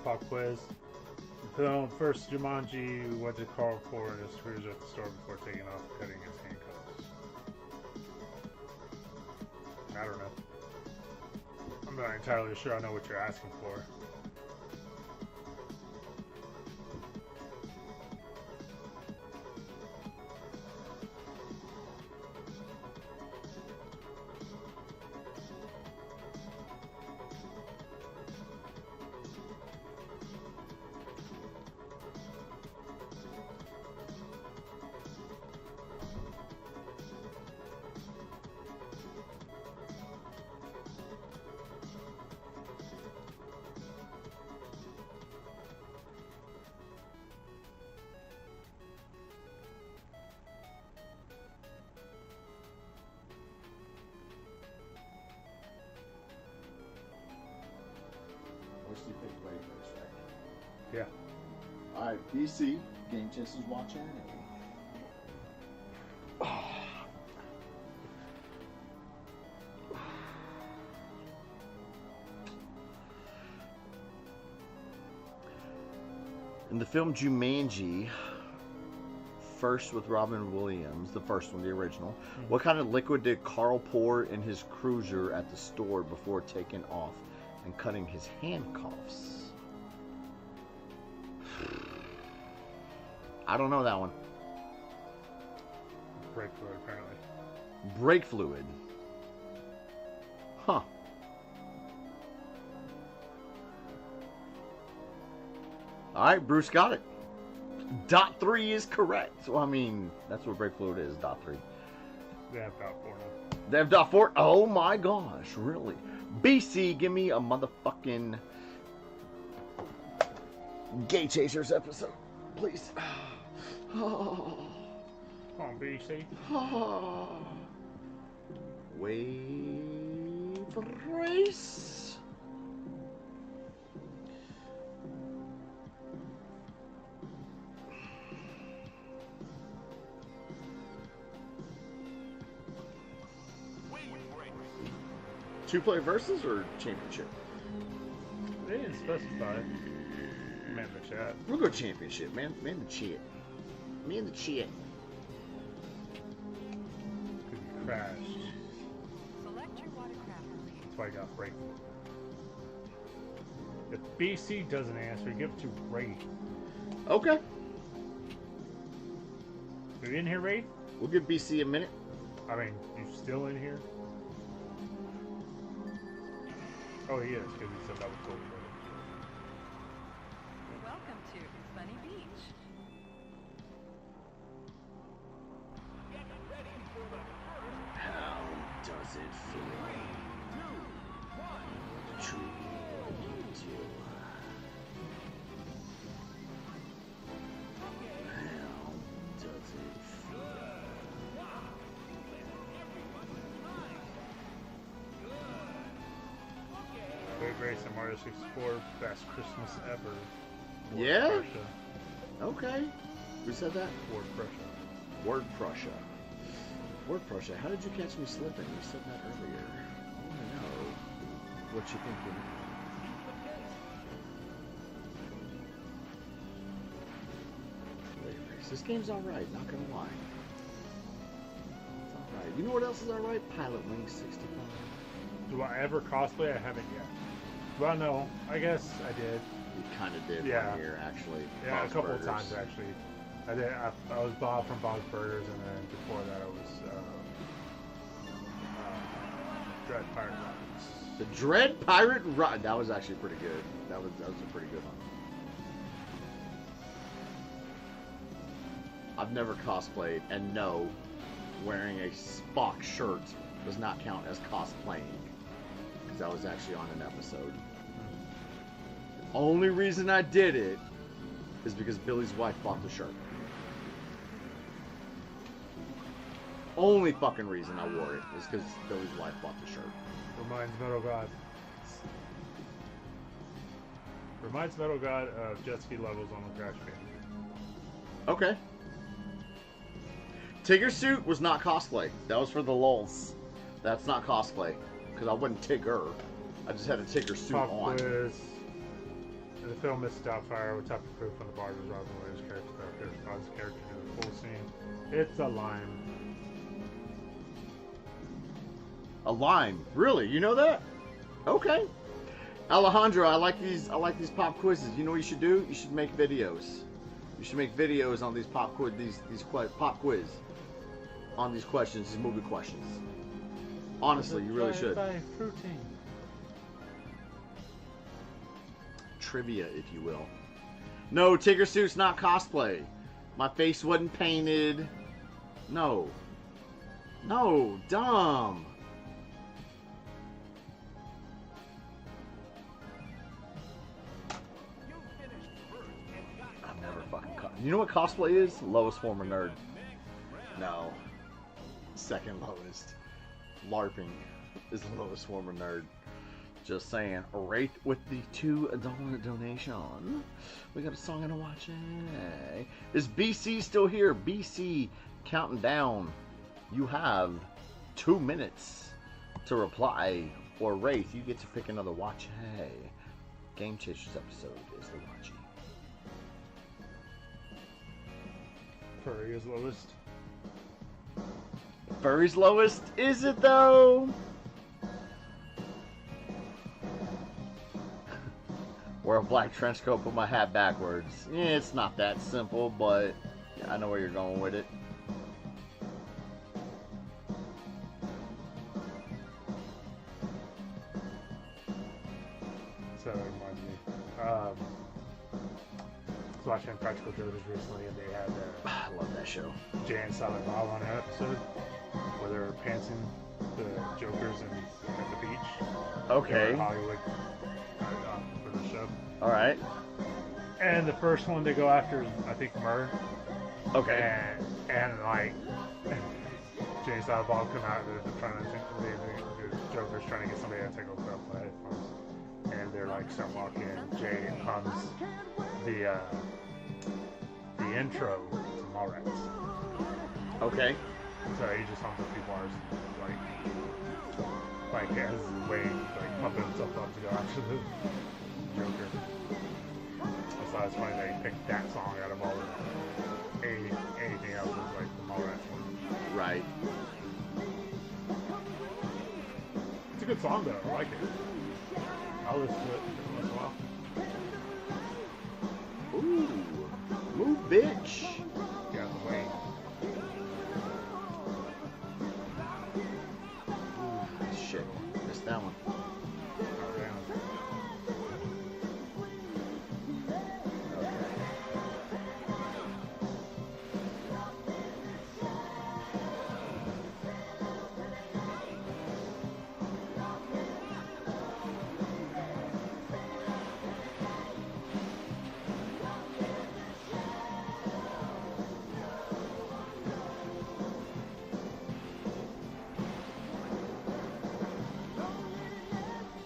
Pop quiz. Film first Jumanji, what did Carl Ford his cruiser at the store before taking off cutting his handcuffs? I don't know. I'm not entirely sure I know what you're asking for. Yeah. Alright, BC, Game Chasers watching. In the film Jumanji, first with Robin Williams, the first one, the original, what kind of liquid did Carl pour in his cruiser at the store before taking off and cutting his handcuffs? I don't know that one. Brake fluid, apparently. Brake fluid. Huh. Alright, Bruce got it. Dot 3 is correct. Well, I mean, that's what brake fluid is, dot 3. They have dot 4 now. They have dot 4? Oh my gosh, really? BC, give me a motherfucking Gay Chasers episode, please. Come on, BC. Wave race. Two-player versus or championship? They didn't specify. Man in the chat. We'll go championship, man. Man the chat. Me and the chat. Could be crashed. Select your watercraft. That's why I got break. If BC doesn't answer, give it to Ray. Okay. Are you in here, Ray? We'll give BC a minute. I mean, you still in here? Oh, he is, because he said that was cool. Welcome to Funny Beach. How does it feel? 3, 2, 1. How does it feel? Wave Race and Mario 64, best Christmas ever. Yeah? Prussia. Okay. Who said that? Word Prussia. Word Prussia. Word Prussia. How did you catch me slipping? You said that earlier. I want to know what you think you know. Wave Race. This game's alright, not gonna lie. It's alright. You know what else is alright? Pilot Wings 65. Do I ever cosplay? I haven't yet. Well, no, I guess I did. You kind of did Yeah. one year, actually. Yeah, Bob's a couple Burgers. of times actually. I did. I was Bob from Bob's Burgers, and then before that I was Dread Pirate Rockets. The Dread Pirate Run. That was actually pretty good. That was a pretty good one. I've never cosplayed, and no, wearing a Spock shirt does not count as cosplaying, because I was actually on an episode. The only reason I did it is because Billy's wife bought the shirt. Only fucking reason I wore it is because Billy's wife bought the shirt. Reminds Metal God. Reminds Metal God of jet ski levels on the crash pad. Okay. Tigger suit was not cosplay. That was for the lulz. That's not cosplay. Because I wasn't Tigger. I just had a Tigger suit Pop on. quiz. In the film Mrs. Doubtfire, what type of proof on the bar does Robin Williams' character cause his character to the full scene? It's a lime. A lime. Really? You know that? Okay. Alejandro, I like these pop quizzes. You know what you should do? You should make videos. You should make videos on these pop quiz pop quiz. On these questions, these movie questions. Honestly, you really should. Trivia, if you will. No, Tigger suit's not cosplay. My face wasn't painted. No. No, dumb. I've never fucking You know what cosplay is? Lowest form of nerd. No. Second lowest. LARPing is the lowest form of nerd. Just saying. Right with the $2 donation. We got a song and a watch. Hey. Is BC still here? BC counting down. You have 2 minutes to reply. Or Wraith, you get to pick another watch. Hey. Game Chasers episode is the watchie. Furry is lowest. Furry's lowest? Is it though? Wear a black trench coat, put my hat backwards. Yeah, it's not that simple, but I know where you're going with it. So it reminds me. I was watching Practical Jokers recently, and they had I love that show. Jay and Silent Bob on an episode where they were pantsing the Jokers at the beach. Okay. They were in Hollywood for the show. All right. And the first one they go after is, I think, Murr. Okay. And like, Jay and Silent Bob come out, they're trying to the Joker's trying to get somebody to take over the headphones. And they're like start walking, and Jay hums the intro to Mallrats. Okay. So he just hums a few bars, like as his way, like pumping himself up to go after the Joker. I thought it's funny that he picked that song out of all of anything else was like the Mallrats one. Right. It's a good song though. I like it. I'll listen to it once in a while. Ooh, move, bitch. Get out of the way. Shit, missed that one.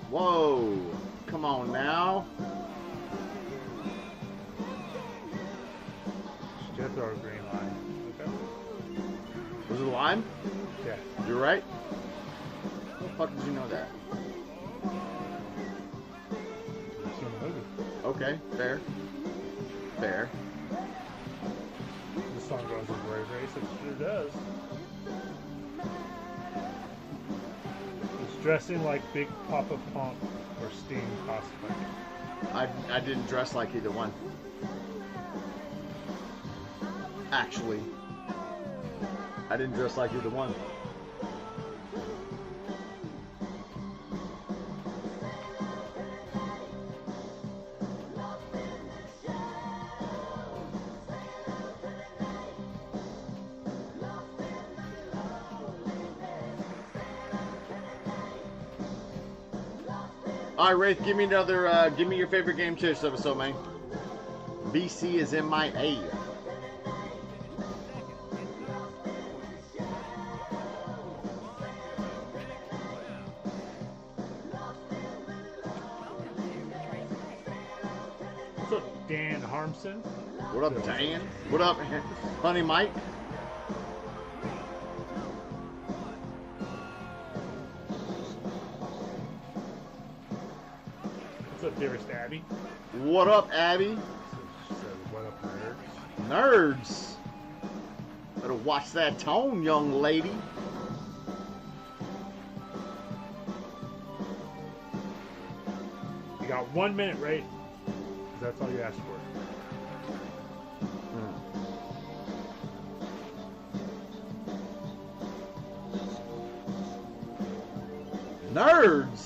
Whoa, come on now. Just throw a green line. Okay. Was it a lime? Yeah. You're right. How the fuck did you know that? Okay, fair. Fair. The song goes in Brave Race, it sure does. This Dressing like Big Papa Pump or Sting cosplay. I didn't dress like either one. Actually, I didn't dress like either one. All right, Wraith, give me another. Give me your favorite game to this episode, man. BC is in my A. What's up, Dan Harmson? What up, Dan? What up, Honey Mike? What's up, dearest Abby? What up, Abby? What up, nerds? Nerds. Better watch that tone, young lady. You got 1 minute, right? 'Cause that's all you asked for. Nerds.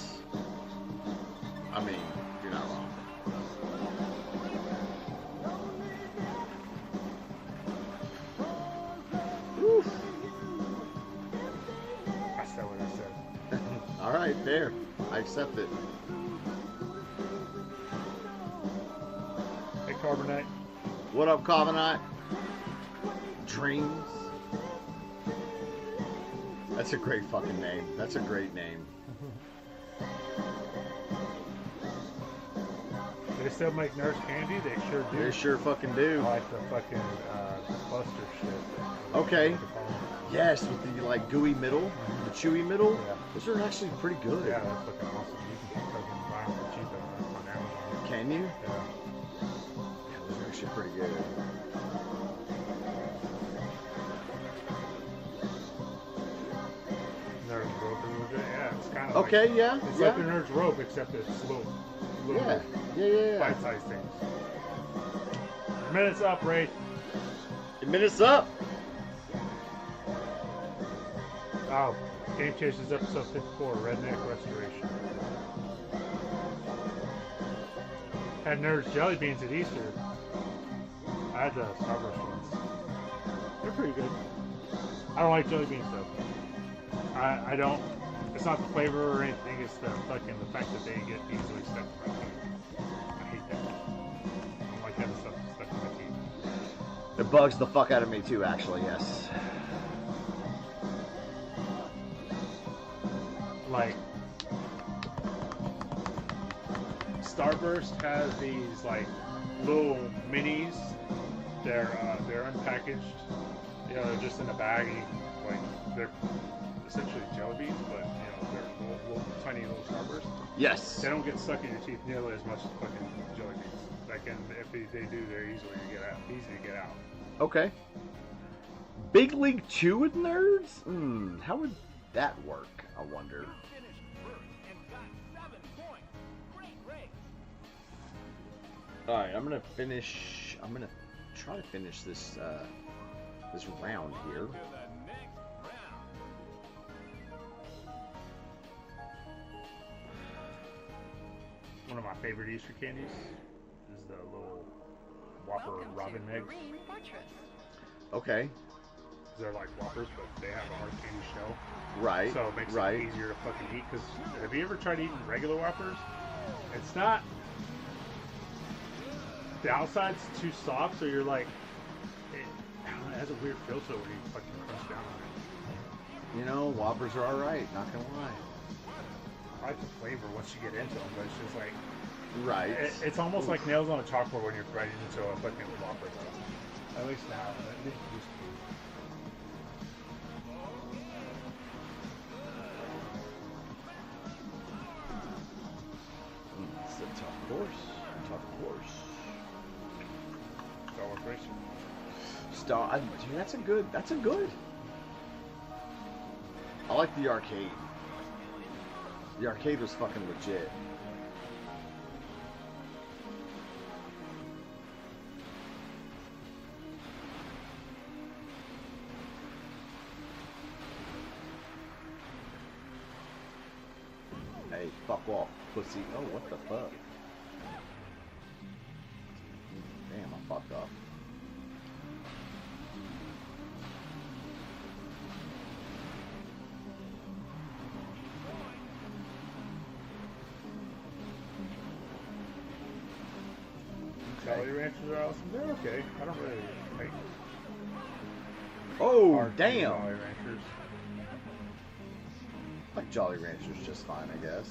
I mean, you're not wrong. Oof. I said what I said. All right, fair. I accept it. Hey, Carbonite. What up, Carbonite? Dreams. That's a great fucking name. That's a great name. They still make nurse candy? They sure do. They sure fucking do. I like the fucking cluster shit. Okay. Yes, with the like gooey middle, the chewy middle. Yeah. Those are actually pretty good. Yeah, that's fucking awesome. You can fucking buy them for cheap on Amazon. Can you? Yeah. Yeah, those are actually pretty good. Nerd's rope a little bit. Yeah, it's kind of Okay, like, yeah, It's yeah. like the Nerd's rope, except it's little Yeah. bite-sized things. Minutes up, Ray. Minutes up. Oh, Game Chasers episode 54, Redneck Restoration. Had Nerds jelly beans at Easter. I had the Starburst ones. They're pretty good. I don't like jelly beans though. I don't. It's not the flavor or anything. It's the fact that they get easily stuck in my teeth. I hate that. I don't like having stuff stuck in my teeth. It bugs the fuck out of me too, actually. Yes. Like Starburst has these like little minis. They're unpackaged. You know, they're just in a bag. And like they're essentially jelly beans, but you know they're little tiny little Starbursts. Yes. They don't get stuck in your teeth nearly as much as fucking jelly beans. Like, and if they do, they're easy to get out. Okay. Big League 2 with Nerds? How would that work? I wonder. Alright, I'm gonna try to finish this this round here. One of my favorite Easter candies is the little Whopper Robin eggs. Okay. They're like Whoppers, but they have a hard candy shell. Right. So it makes right. it easier to fucking eat. Because have you ever tried eating regular Whoppers? It's not. The outside's too soft, so you're like. I don't know, it has a weird feel to it when you fucking crunch down on it. You know, Whoppers are alright, not gonna lie. I like the flavor once you get into them, but it's just like. Right. It's almost like nails on a chalkboard when you're biting into a fucking Whopper, though. At least now. It used to be. It's a tough course. Star Wars Racing. Dude, that's a good. I like the arcade. The arcade was fucking legit. Hey, fuck off, pussy. Oh, what the fuck? Damn, I fucked up. Jolly Ranchers are awesome. They're okay. I don't really like. Oh, arcade damn! Jolly Ranchers. Like Jolly Ranchers just fine, I guess.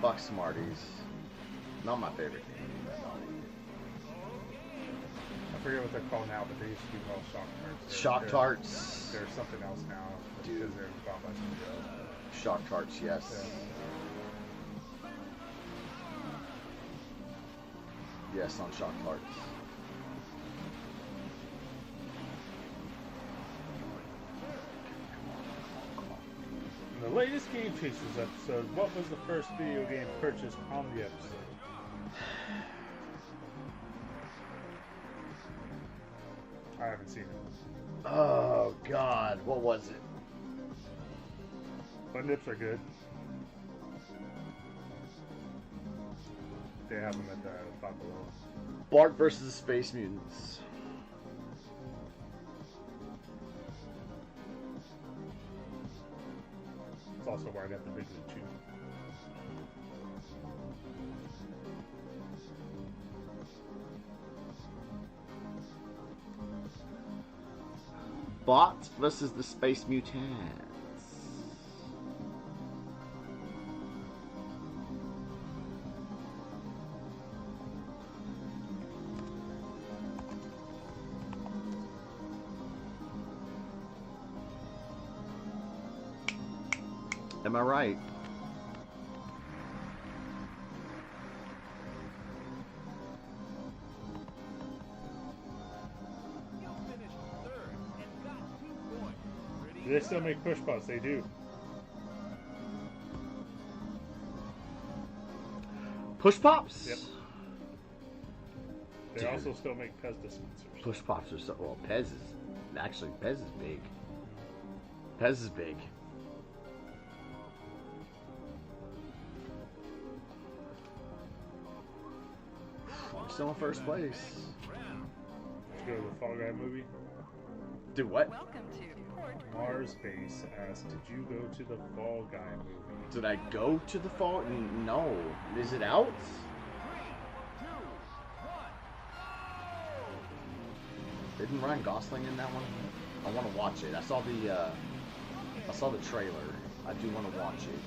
Fuck Smarties. Not my favorite game. I forget what they're called now, but they used to be called Shock Tarts. Shock Tarts. There's something else now because they're bought by somebody else. Shock Tarts, yes. Yes, on Shock Tarts. In the latest Game Chasers episode, what was the first video game purchased on the episode? I haven't seen it. Oh God, what was it? But nips are good. They have them at the spot below. Bart versus the Space Mutants. It's also where I got the big chew. Bart versus the Space Mutants. Am I right? Do they still make push pops? They do. Push pops? Yep. They Dude. also still make Pez dispensers. Push pops are so well. Pez is actually Pez is big. Pez is big. We're still in first place. Let's go to the Fall Guy movie. Do what? Mars Base asked, did you go to the Fall Guy movie? Did I go to the fall? No. Is it out? Isn't Ryan Gosling in that one? I want to watch it. I saw the trailer. I do want to watch it.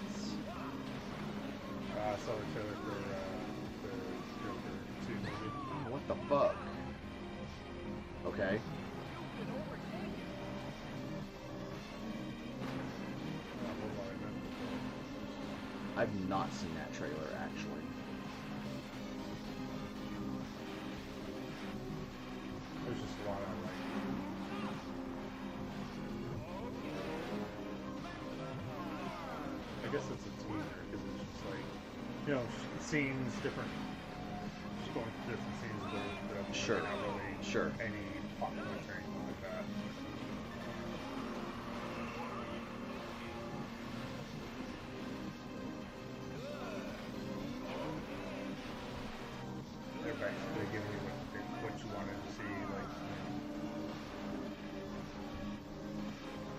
I saw the trailer for the Joker 2 movie. What the fuck? Okay. I've not seen that trailer, actually. There's just a lot of like. I guess it's a teaser because it's just like, you know, scenes, different. Just going through different scenes of the Sure. not really Sure. any plot points or anything like that. They're basically giving you what you wanted to see, like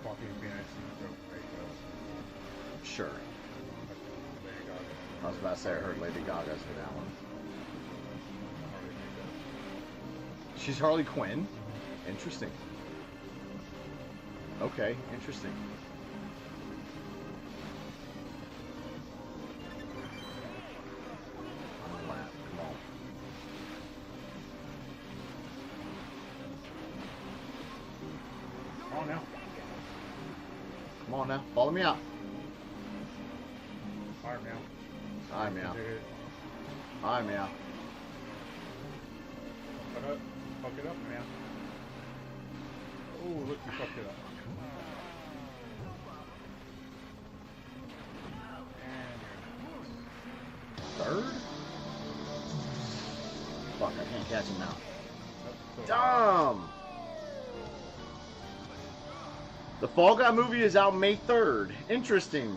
Walking Phoenix and Broken Lego. Sure. Lady Gaga. I was about to say I heard Lady Gaga's in that one. She's Harley Quinn? Interesting. Okay, interesting. Come on. Come on now. Come on now. Follow me out. Fire now. Hi, meow. Hi, meow. Fuck up. Fuck it up, man. Oh, look, you fucked it up. third? Fuck, I can't catch him now. Dumb! The Fall Guy movie is out May 3rd. Interesting.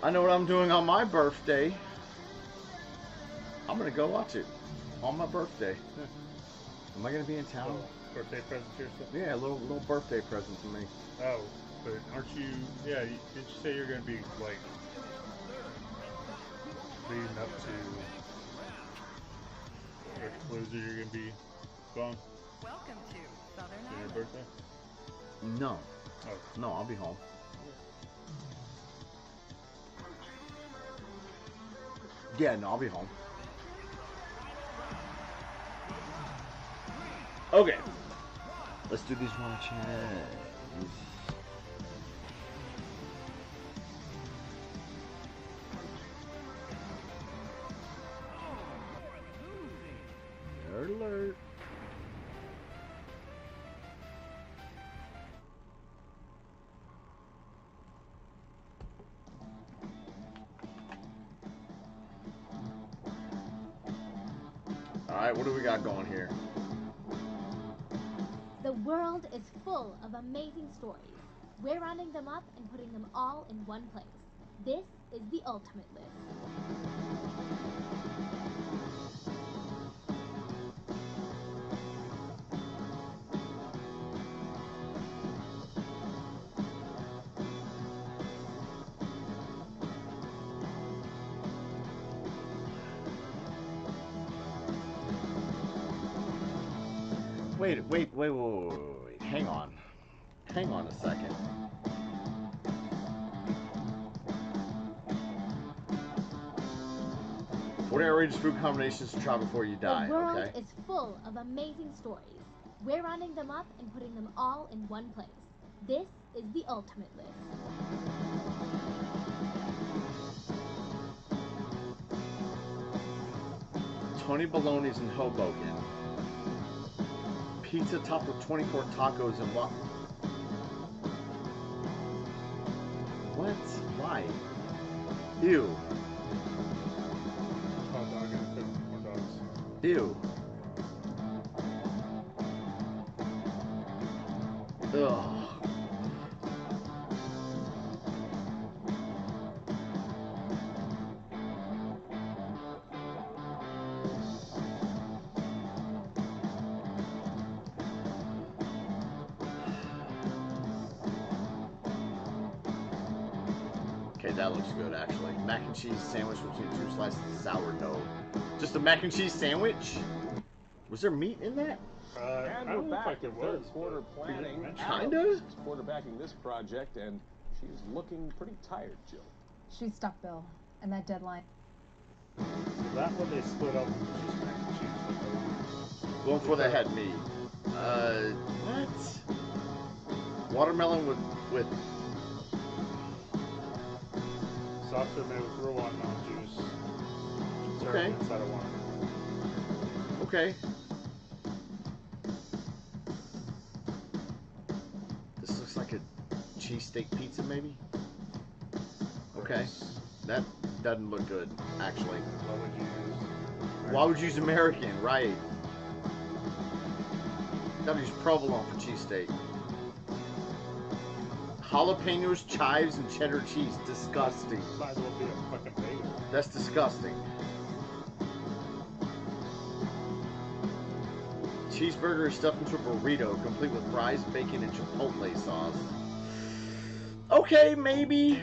I know what I'm doing on my birthday. I'm gonna go watch it on my birthday. Am I gonna be in town? Birthday present to yourself? Yeah, a little birthday present to me. Oh, but aren't you? Yeah, didn't you say you're gonna be like leading up to Blizzard? You're gonna be gone. Welcome to Southern For your Island. birthday? No. Oh. No, I'll be home. Yeah, no, I'll be home. Okay. Let's do these watch ads. Nerd alert. Alright, what do we got going here? The world is full of amazing stories. We're rounding them up and putting them all in one place. This is the ultimate list. Wait. Hang on. Hang on a second. What outrageous food combinations to try before you die, The world okay? is full of amazing stories. We're rounding them up and putting them all in one place. This is the ultimate list. Tony Baloney's in Hoboken. Pizza topped with 24 tacos and what? What? Why? Ew. Hot dog and more dogs. Ew. Ugh. Okay, that looks good actually. Mac and cheese sandwich between 2 slices of sourdough. Just a mac and cheese sandwich? Was there meat in that? I don't know if I could third quarter planning. Kinda? Alex is quarterbacking this project, and she's looking pretty tired, Jill. She's stuck, Bill, and that deadline. Is that what they split up? Just mac and cheese. Going for the head meat. What? Watermelon with Sauce are made with raw watermelon juice. Served Okay. inside of watermelon. Okay. This looks like a cheesesteak pizza, maybe? Okay. That doesn't look good, actually. What would you use? Why would you use American? Right. Gotta use provolone for cheesesteak. Jalapenos, chives, and cheddar cheese. Disgusting. Might as well be a fucking bagel. That's disgusting. Cheeseburger is stuffed into a burrito, complete with fries, bacon, and chipotle sauce. Okay, maybe.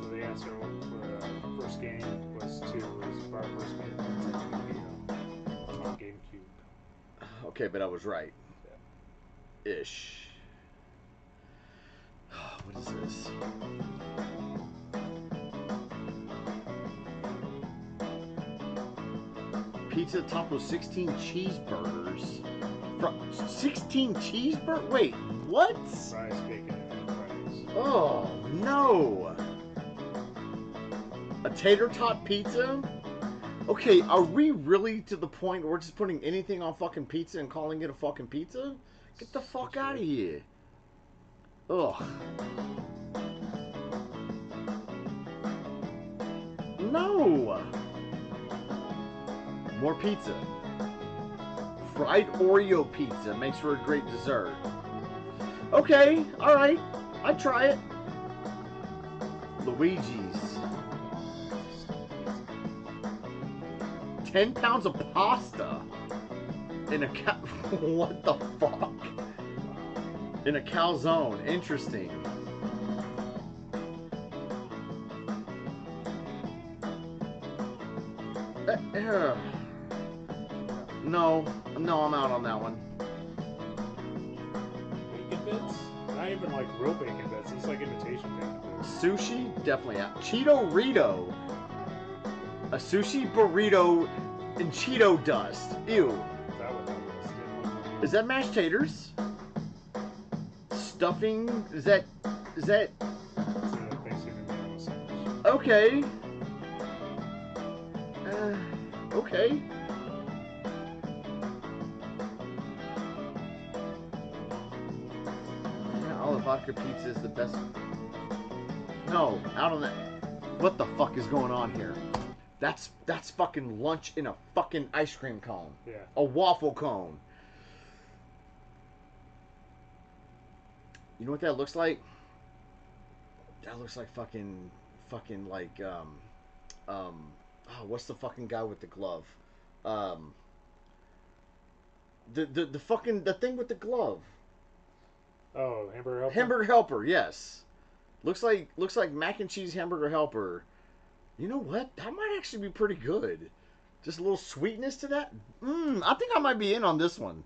So the answer for first game was 2. Was our first game on GameCube. Okay, but I was right. Ish. What is this? Pizza topped with 16 cheeseburgers. 16 cheeseburgers? Wait, what? Fries, bacon, and fries. Oh, no. A tater tot pizza? Okay, are we really to the point where we're just putting anything on fucking pizza and calling it a fucking pizza? Get the fuck out of here. Ugh. No! More pizza. Fried Oreo pizza makes for a great dessert. Okay, alright. I'd try it. Luigi's. 10 pounds of pasta. In a what the fuck? In a calzone. Interesting. No, I'm out on that one. Bacon bits? Not even like real bacon bits. It's like imitation bacon bits. Sushi? Definitely out. Cheeto Rito. A sushi burrito in Cheeto dust. Ew. Is that mashed taters? Stuffing? Is that... Okay. Okay. Yeah, olive vodka pizza is the best. No, out on that. What the fuck is going on here? That's fucking lunch in a fucking ice cream cone. Yeah. A waffle cone. You know what that looks like? That looks like fucking like oh, what's the fucking guy with the glove? The fucking the thing with the glove. Oh, hamburger helper. Hamburger helper, yes. Looks like mac and cheese hamburger helper. You know what? That might actually be pretty good. Just a little sweetness to that. I think I might be in on this one.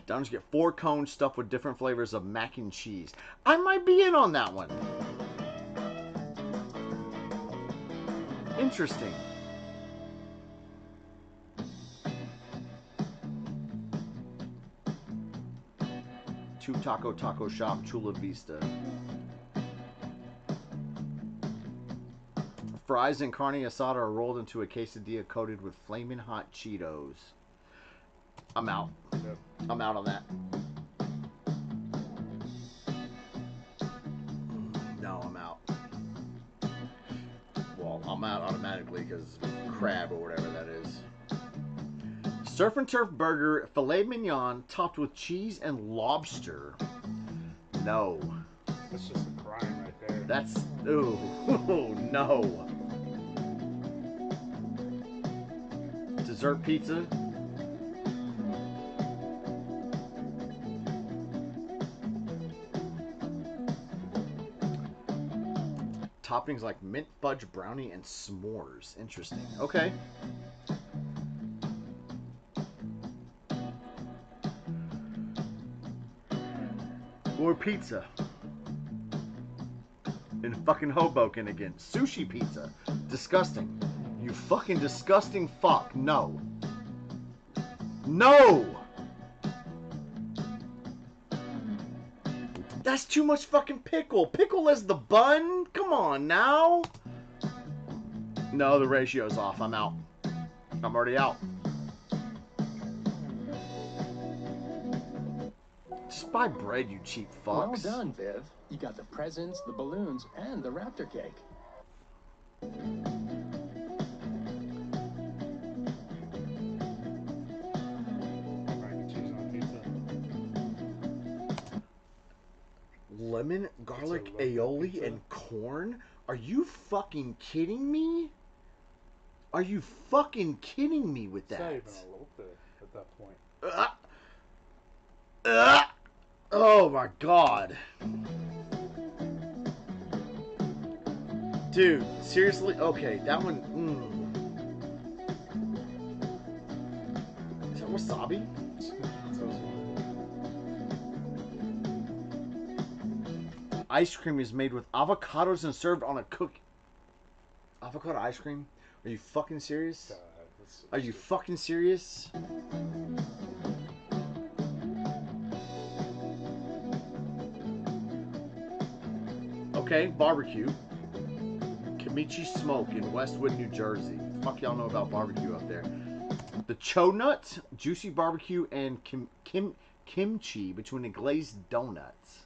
Downers get 4 cones stuffed with different flavors of mac and cheese. I might be in on that one. Interesting. Two Taco Shop, Chula Vista. Fries and carne asada are rolled into a quesadilla coated with flaming hot Cheetos. I'm out. Yep. I'm out on that. No, I'm out. Well, I'm out automatically because crab or whatever that is. Surf and Turf Burger, filet mignon topped with cheese and lobster. No. That's just a crime right there. That's... Ooh. No. Dessert pizza. Toppings like mint fudge brownie and s'mores. Interesting. Okay. Or pizza. In fucking Hoboken again. Sushi pizza. Disgusting. You fucking disgusting fuck. No. No! That's too much fucking pickle. Pickle as the bun? Come on now. No, the ratio's off. I'm out. I'm already out. Just buy bread, you cheap fucks. Well done, Viv. You got the presents, the balloons, and the raptor cake. Lemon, garlic, aioli, and corn? Are you fucking kidding me? Are you fucking kidding me with It's not that? even a little bit at that point. Oh my god. Dude, seriously? Okay, that one... Is that wasabi? Ice cream is made with avocados and served on a cookie. Avocado ice cream? Are you fucking serious? Are you fucking serious? Okay, barbecue. Kimchi Smoke in Westwood, New Jersey. Fuck y'all know about barbecue up there. The cho nut, juicy barbecue, and kimchi between the glazed donuts.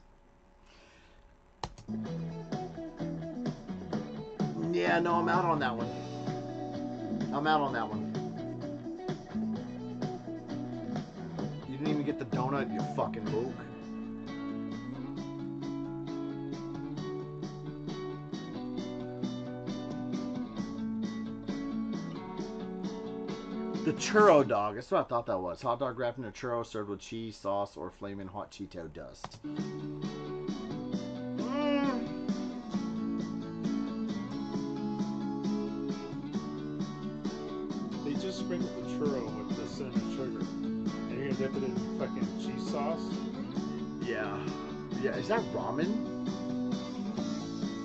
Yeah, no, I'm out on that one. I'm out on that one. You didn't even get the donut, you fucking mook. The churro dog. That's what I thought that was. Hot dog wrapped in a churro served with cheese, sauce, or flaming hot Cheeto dust. They just sprinkled the churro with the cinnamon sugar. And you're gonna dip it in fucking cheese sauce? Yeah. Yeah, is that ramen?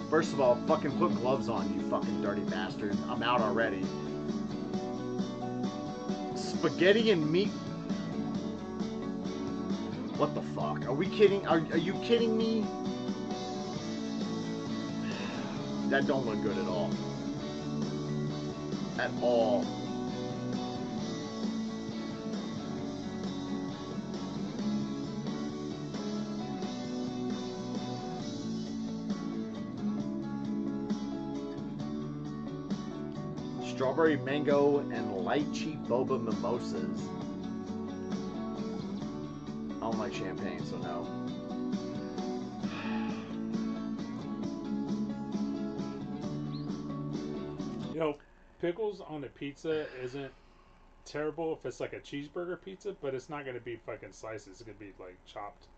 First of all, fucking put gloves on, you fucking dirty bastard. I'm out already. Spaghetti and meat. What the fuck? Are we kidding? Are you kidding me? That don't look good at all. At all. Strawberry, mango, and lychee boba mimosas. I don't like champagne, so no. You know, pickles on a pizza isn't terrible if it's like a cheeseburger pizza, but it's not gonna be fucking slices. It's gonna be like chopped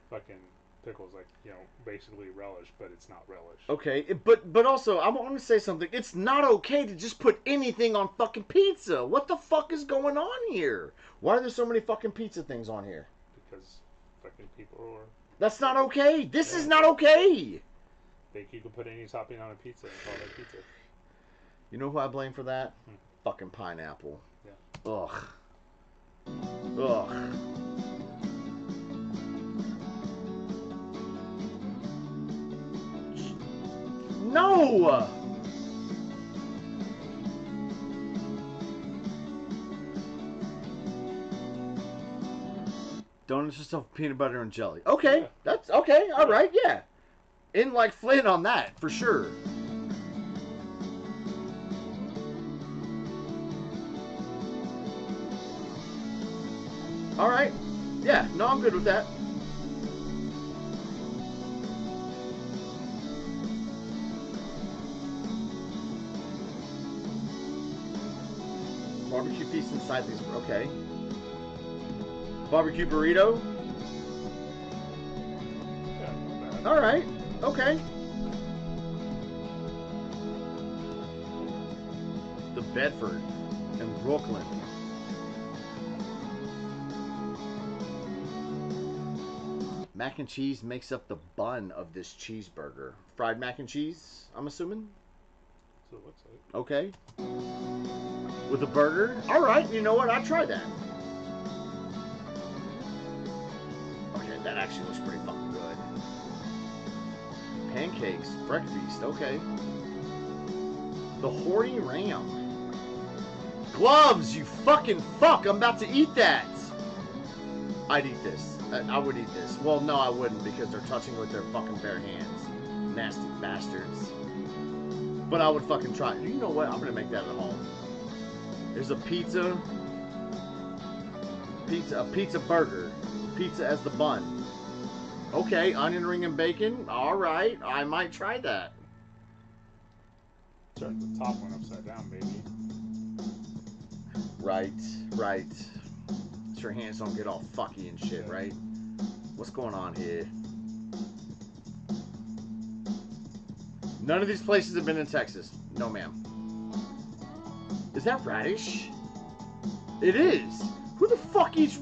fucking pickles, like, you know, basically relish, but it's not relish. Okay, but also, I want to say something. It's not okay to just put anything on fucking pizza. What the fuck is going on here? Why are there so many fucking pizza things on here? Because fucking people are... That's not okay. This is not okay. Think you can put any topping on a pizza and call it pizza. You know who I blame for that? Fucking pineapple. Yeah. Ugh. Ugh. No! Donuts just stuff with peanut butter and jelly. Okay, that's okay. All right, yeah. In like Flynn on that for sure. All right, yeah. No, I'm good with that. Barbecue piece inside these. Okay. Barbecue burrito. Yeah, all right. Okay. The Bedford in Brooklyn. Mac and cheese makes up the bun of this cheeseburger. Fried mac and cheese, I'm assuming? So it looks like. Okay. With a burger? Alright, you know what? I'll try that. Okay, that actually looks pretty fucking good. Pancakes, breakfast, okay. The horny ram. Gloves, you fucking fuck! I'm about to eat that! I'd eat this. I would eat this. Well, no, I wouldn't because they're touching it with their fucking bare hands. Nasty bastards. But I would fucking try it. You know what? I'm gonna make that at home. There's a pizza. A pizza burger. Pizza as the bun. Okay, onion ring and bacon. Alright, I might try that. Turn the top one upside down, baby. Right, right. So your hands don't get all fucky and shit, right? What's going on here? None of these places have been in Texas. No, ma'am. Is that radish? It is. Who the fuck eats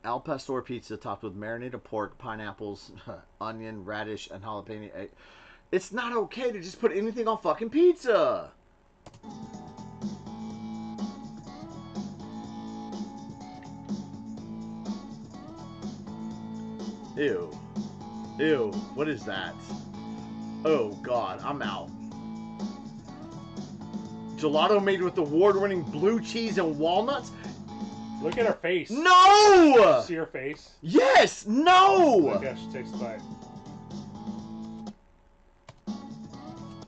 Al Pastor pizza topped with marinated pork, pineapples, onion, radish, and jalapeno egg. It's not okay to just put anything on fucking pizza. Ew. Ew. What is that? Oh, God. I'm out. Gelato made with award-winning blue cheese and walnuts. Look at her face. No! See her face? Yes! No! Look how she takes a bite.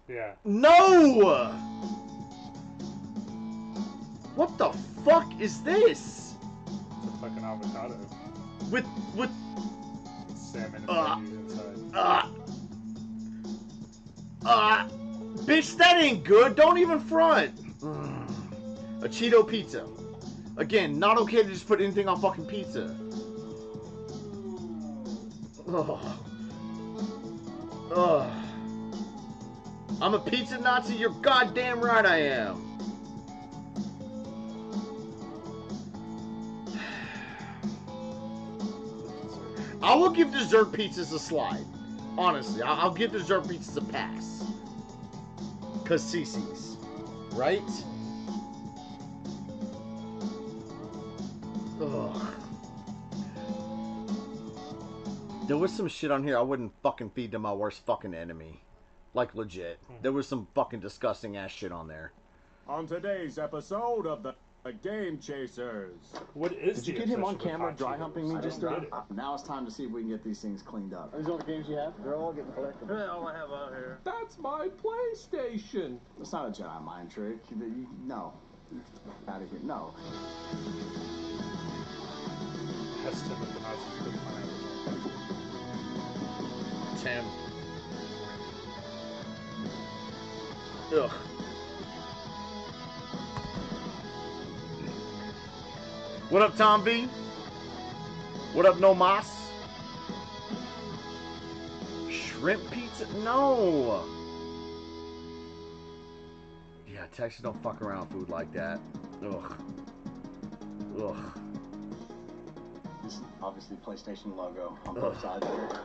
Yeah. No! What the fuck is this? It's a fucking avocado. With salmon and veggie inside. Bitch, that ain't good. Don't even front. A Cheeto pizza. Again, not okay to just put anything on fucking pizza. Ugh. Ugh. I'm a pizza Nazi. You're goddamn right I am. I will give dessert pizzas a slide. Honestly, I'll give dessert pizzas a pass. Cause CC's, right? Ugh. There was some shit on here I wouldn't fucking feed to my worst fucking enemy. Like legit. There was some fucking disgusting ass shit on there. On today's episode of the Game Chasers. What is Did you get him on camera dry humping me just now? Now it's time to see if we can get these things cleaned up. These are all the games you have? They're all getting collected. Yeah, all I have out here. That's my PlayStation. It's not a Jedi mind trick. No. Out of here. No. That's typical Nazis. Good pineapple. Tim. Ugh. What up, Tom B? What up, No Mas? Shrimp pizza? No! Yeah, Texas don't fuck around with food like that. Ugh. Ugh. This is obviously PlayStation logo on both sides there.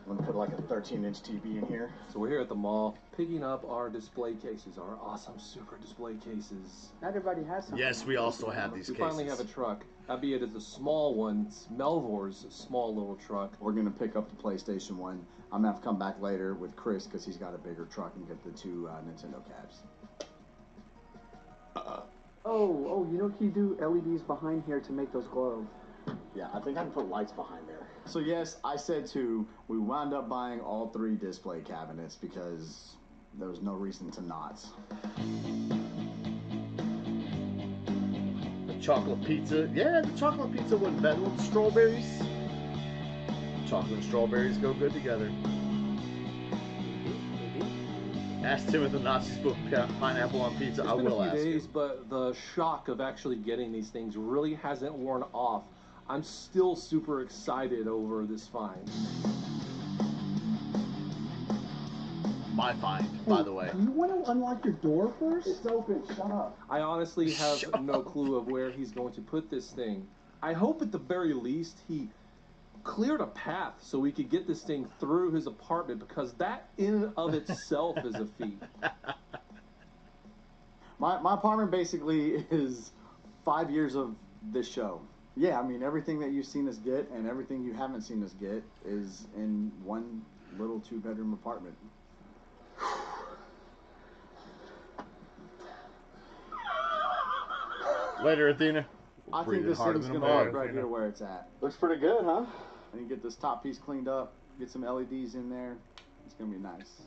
I'm gonna put like a 13-inch TV in here. So we're here at the mall picking up our display cases, our awesome super display cases. Not everybody has something. Yes, we also have these We cases. finally have a truck, albeit it's a small one. It's Melvor's small little truck. We're gonna pick up the PlayStation one. I'm gonna have to come back later with Chris because he's got a bigger truck and get the two Nintendo cabs. Oh, you know, can you do LEDs behind here to make those glow? Yeah, I think I can put lights behind there. So yes, I said two. We wound up buying all three display cabinets because there was no reason to not. The chocolate pizza. Yeah, the chocolate pizza wasn't bad. With the strawberries. Chocolate and strawberries go good together. Ask Tim if the Nazis put pineapple on pizza. I will ask. It's been a few days, but the shock of actually getting these things really hasn't worn off. I'm still super excited over this find. My find, by the way. Do you want to unlock your door first? It's open. Shut up. I honestly have no clue of where he's going to put this thing. I hope at the very least he cleared a path so we could get this thing through his apartment, because that in and of itself is a feat. My apartment basically is 5 years of this show. Yeah, I mean, everything that you've seen us get and everything you haven't seen us get is in one little 2-bedroom apartment. Later, Athena. I think this thing's going to work right here where it's at. Looks pretty good, huh? I can get this top piece cleaned up, get some LEDs in there. It's going to be nice.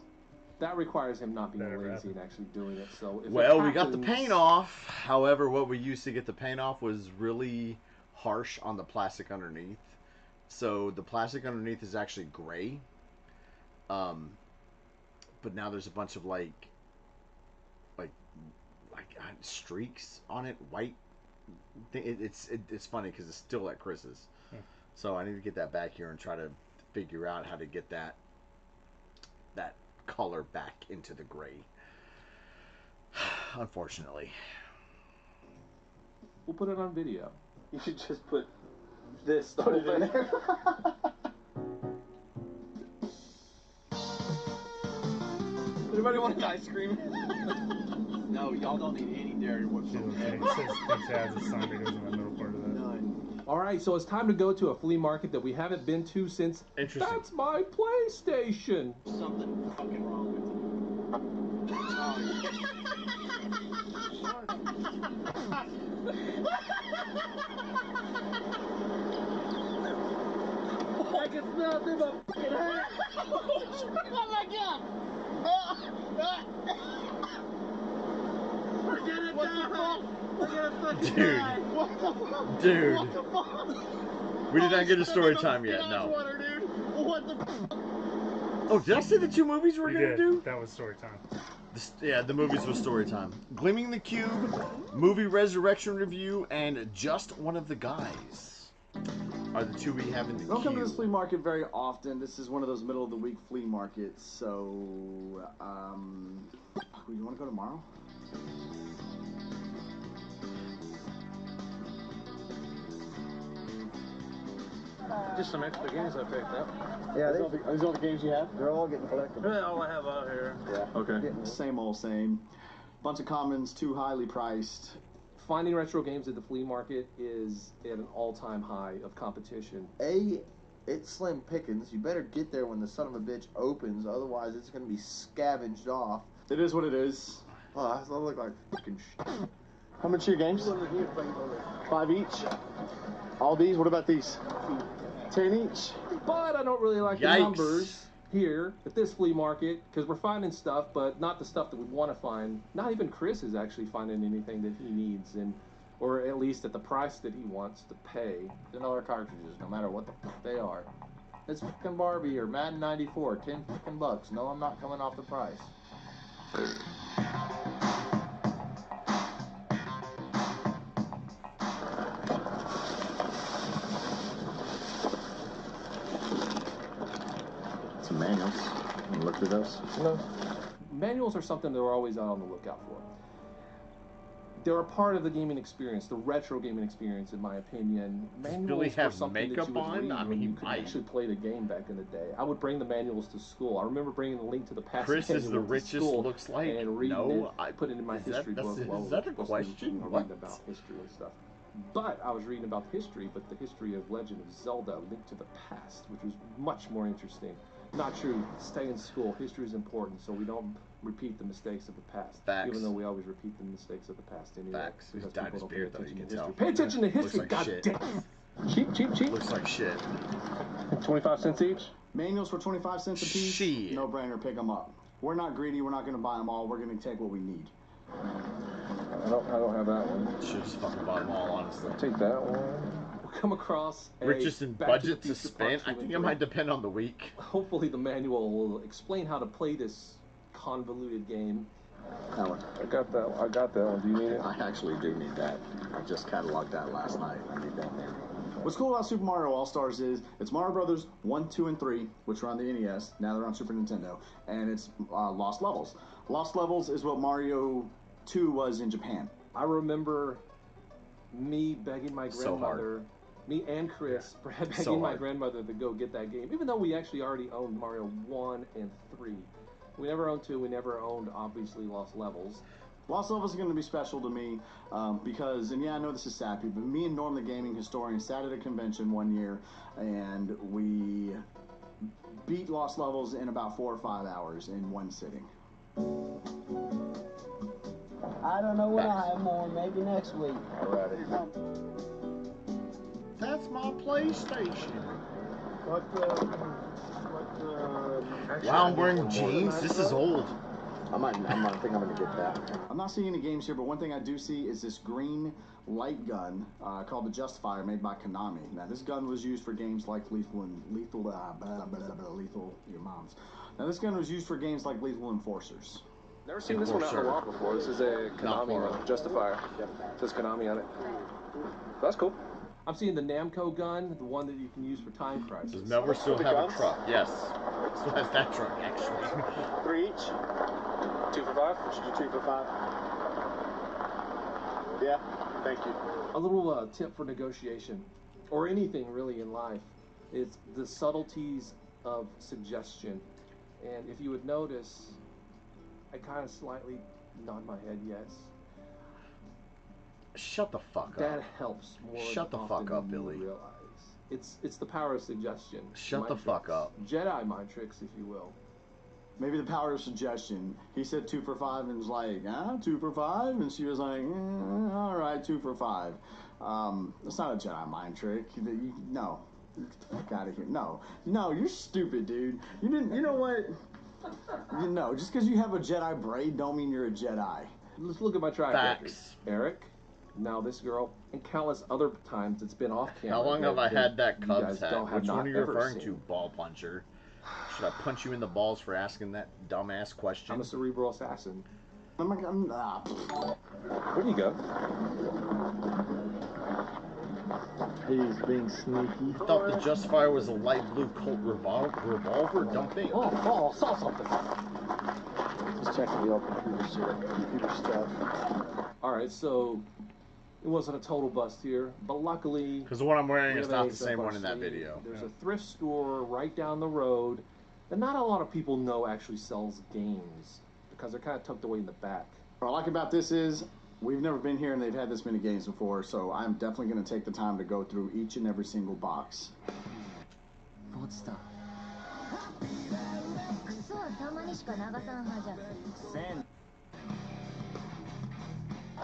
That requires him not being lazy and actually doing it. So if well, it we got the happens- paint off. However, what we used to get the paint off was really harsh on the plastic underneath. So the plastic underneath is actually gray. But now there's a bunch of like streaks on it, white. It's funny because it's still at Chris's. So I need to get that back here and try to figure out how to get that color back into the gray. Unfortunately. We'll put it on video. You should just put this over there. Anybody want an ice cream? No, y'all don't need any dairy whatsoever. Alright, so it's time to go to a flea market that we haven't been to since... Interesting. That's my PlayStation! Something fucking wrong with it. I can smell it through my fucking hat. Oh my god! We're gonna die! We're gonna fucking Dude. die! What the fuck? Dude. What the fuck? We did not get a story time yet, no. Water, dude. What the fuck? Oh, did I say the 2 movies we're You gonna did. do? That was story time. Yeah, the movies was story time. Gleaming the Cube, movie resurrection review, and Just One of the Guys are the 2 we have in the I don't come to queue. this flea market very often. This is one of those middle of the week flea markets. So, you want to go tomorrow? Just some extra games I picked up. Yeah, these all the games you have? They're all getting collectible. Yeah, all I have out here. Yeah. Okay. Same old same. Bunch of commons, too highly priced. Finding retro games at the flea market is at an all-time high of competition. It's slim pickings. You better get there when the son of a bitch opens, otherwise it's gonna be scavenged off. It is what it is. Oh, that look like fucking shit. How much are your games? 5 each. All these? What about these? 10 each. But I don't really like the numbers here at this flea market because we're finding stuff, but not the stuff that we want to find. Not even Chris is actually finding anything that he needs, or at least at the price that he wants to pay. $10 cartridges, no matter what the fuck they are. It's fucking Barbie or Madden 94, 10 fucking bucks. No, I'm not coming off the price. Some manuals. You look through those? No. Manuals are something that we're always out on the lookout for. They're a part of the gaming experience, the retro gaming experience, in my opinion. Manuals Billy were have something that makeup you would on? read I when mean, you could actually play the game back in the day. I would bring the manuals to school. I remember bringing the Link to the Past Chris is manual the to richest school looks like. and reading No, it, put it in my history book. Is that a question? Reading about history and stuff. But I was reading about history, but the history of Legend of Zelda, Link to the Past, which was much more interesting. Not true. Stay in school. History is important, so we don't repeat the mistakes of the past. Facts. Even though we always repeat the mistakes of the past anyway. Facts. He's because dyed people his don't pay beard, though, attention you to can history. tell. Pay attention to history, Looks like shit. Cheap, cheap, cheap. Looks like shit. 25 cents each? Manuals for 25 cents a piece. Shit. No brainer, pick them up. We're not greedy. We're not going to buy them all. We're going to take what we need. I don't have that one. Should just fucking buy them all, honestly. Take that one. We'll come across richest in budget to spend. I think it might depend on the week. Hopefully the manual will explain how to play this convoluted game. That one. I got that one. Do you need it? I actually do need that. I just cataloged that last night. I need that there. What's cool about Super Mario All-Stars is it's Mario Brothers 1, 2, and 3, which were on the NES. Now they're on Super Nintendo. And it's Lost Levels. Lost Levels is what Mario 2 was in Japan. I remember me begging my grandmother, me and Chris, begging my grandmother to go get that game, even though we actually already owned Mario 1 and 3. We never owned 2, we never owned, obviously, Lost Levels. Lost Levels are going to be special to me because, and yeah, I know this is sappy, but me and Norm, the gaming historian, sat at a convention one year and we beat Lost Levels in about 4 or 5 hours in one sitting. I don't know when I'll have more, maybe next week. Alrighty. That's my PlayStation. Wow, I'm wearing jeans. This is old. I think I'm gonna get that. I'm not seeing any games here, but one thing I do see is this green light gun called the Justifier, made by Konami. Now, this gun was used for games like Lethal, your mom's. Now, this gun was used for games like Lethal Enforcers. Never seen this one out in a while before. This is a Konami one, Justifier. Yep. It says Konami on it. That's cool. I'm seeing the Namco gun, the one that you can use for Time Crisis. Does Melver still have a truck? Yes. Still has that truck, actually. 3 each? 2 for 5? Should you 2 for 5? Yeah, thank you. A little tip for negotiation, or anything really in life, is the subtleties of suggestion. And if you would notice, I kind of slightly nod my head yes. Shut the fuck up. That helps more. Shut the fuck up, Billy. It's the power of suggestion. Shut the Mind fuck tricks. up. Jedi mind tricks, if you will. Maybe the power of suggestion. He said 2 for 5 and was like, 2 for 5? And she was like, all right, 2 for 5. That's not a Jedi mind trick. No. Get the fuck out of here. No, you're stupid, dude. You know what? Just because you have a Jedi braid don't mean you're a Jedi. Let's look at my track record. Eric, now this girl, and countless other times it's been off camera. How long have I had that you Cubs guys hat? don't have Which one not are you ever referring seen. to, ball puncher? Should I punch you in the balls for asking that dumbass question? I'm a cerebral assassin. Oh my God. Where do you go? He's being sneaky. I thought the Justifier was a light blue Colt revolver dumping. Oh, I saw something. Just checking the old computer stuff. Alright, so it wasn't a total bust here, but luckily... Because the one I'm wearing we is have not an the ace up same our one in that sleeve. video. There's a thrift store right down the road that not a lot of people know actually sells games because they're kind of tucked away in the back. What I like about this is we've never been here and they've had this many games before, so I'm definitely going to take the time to go through each and every single box. What's that?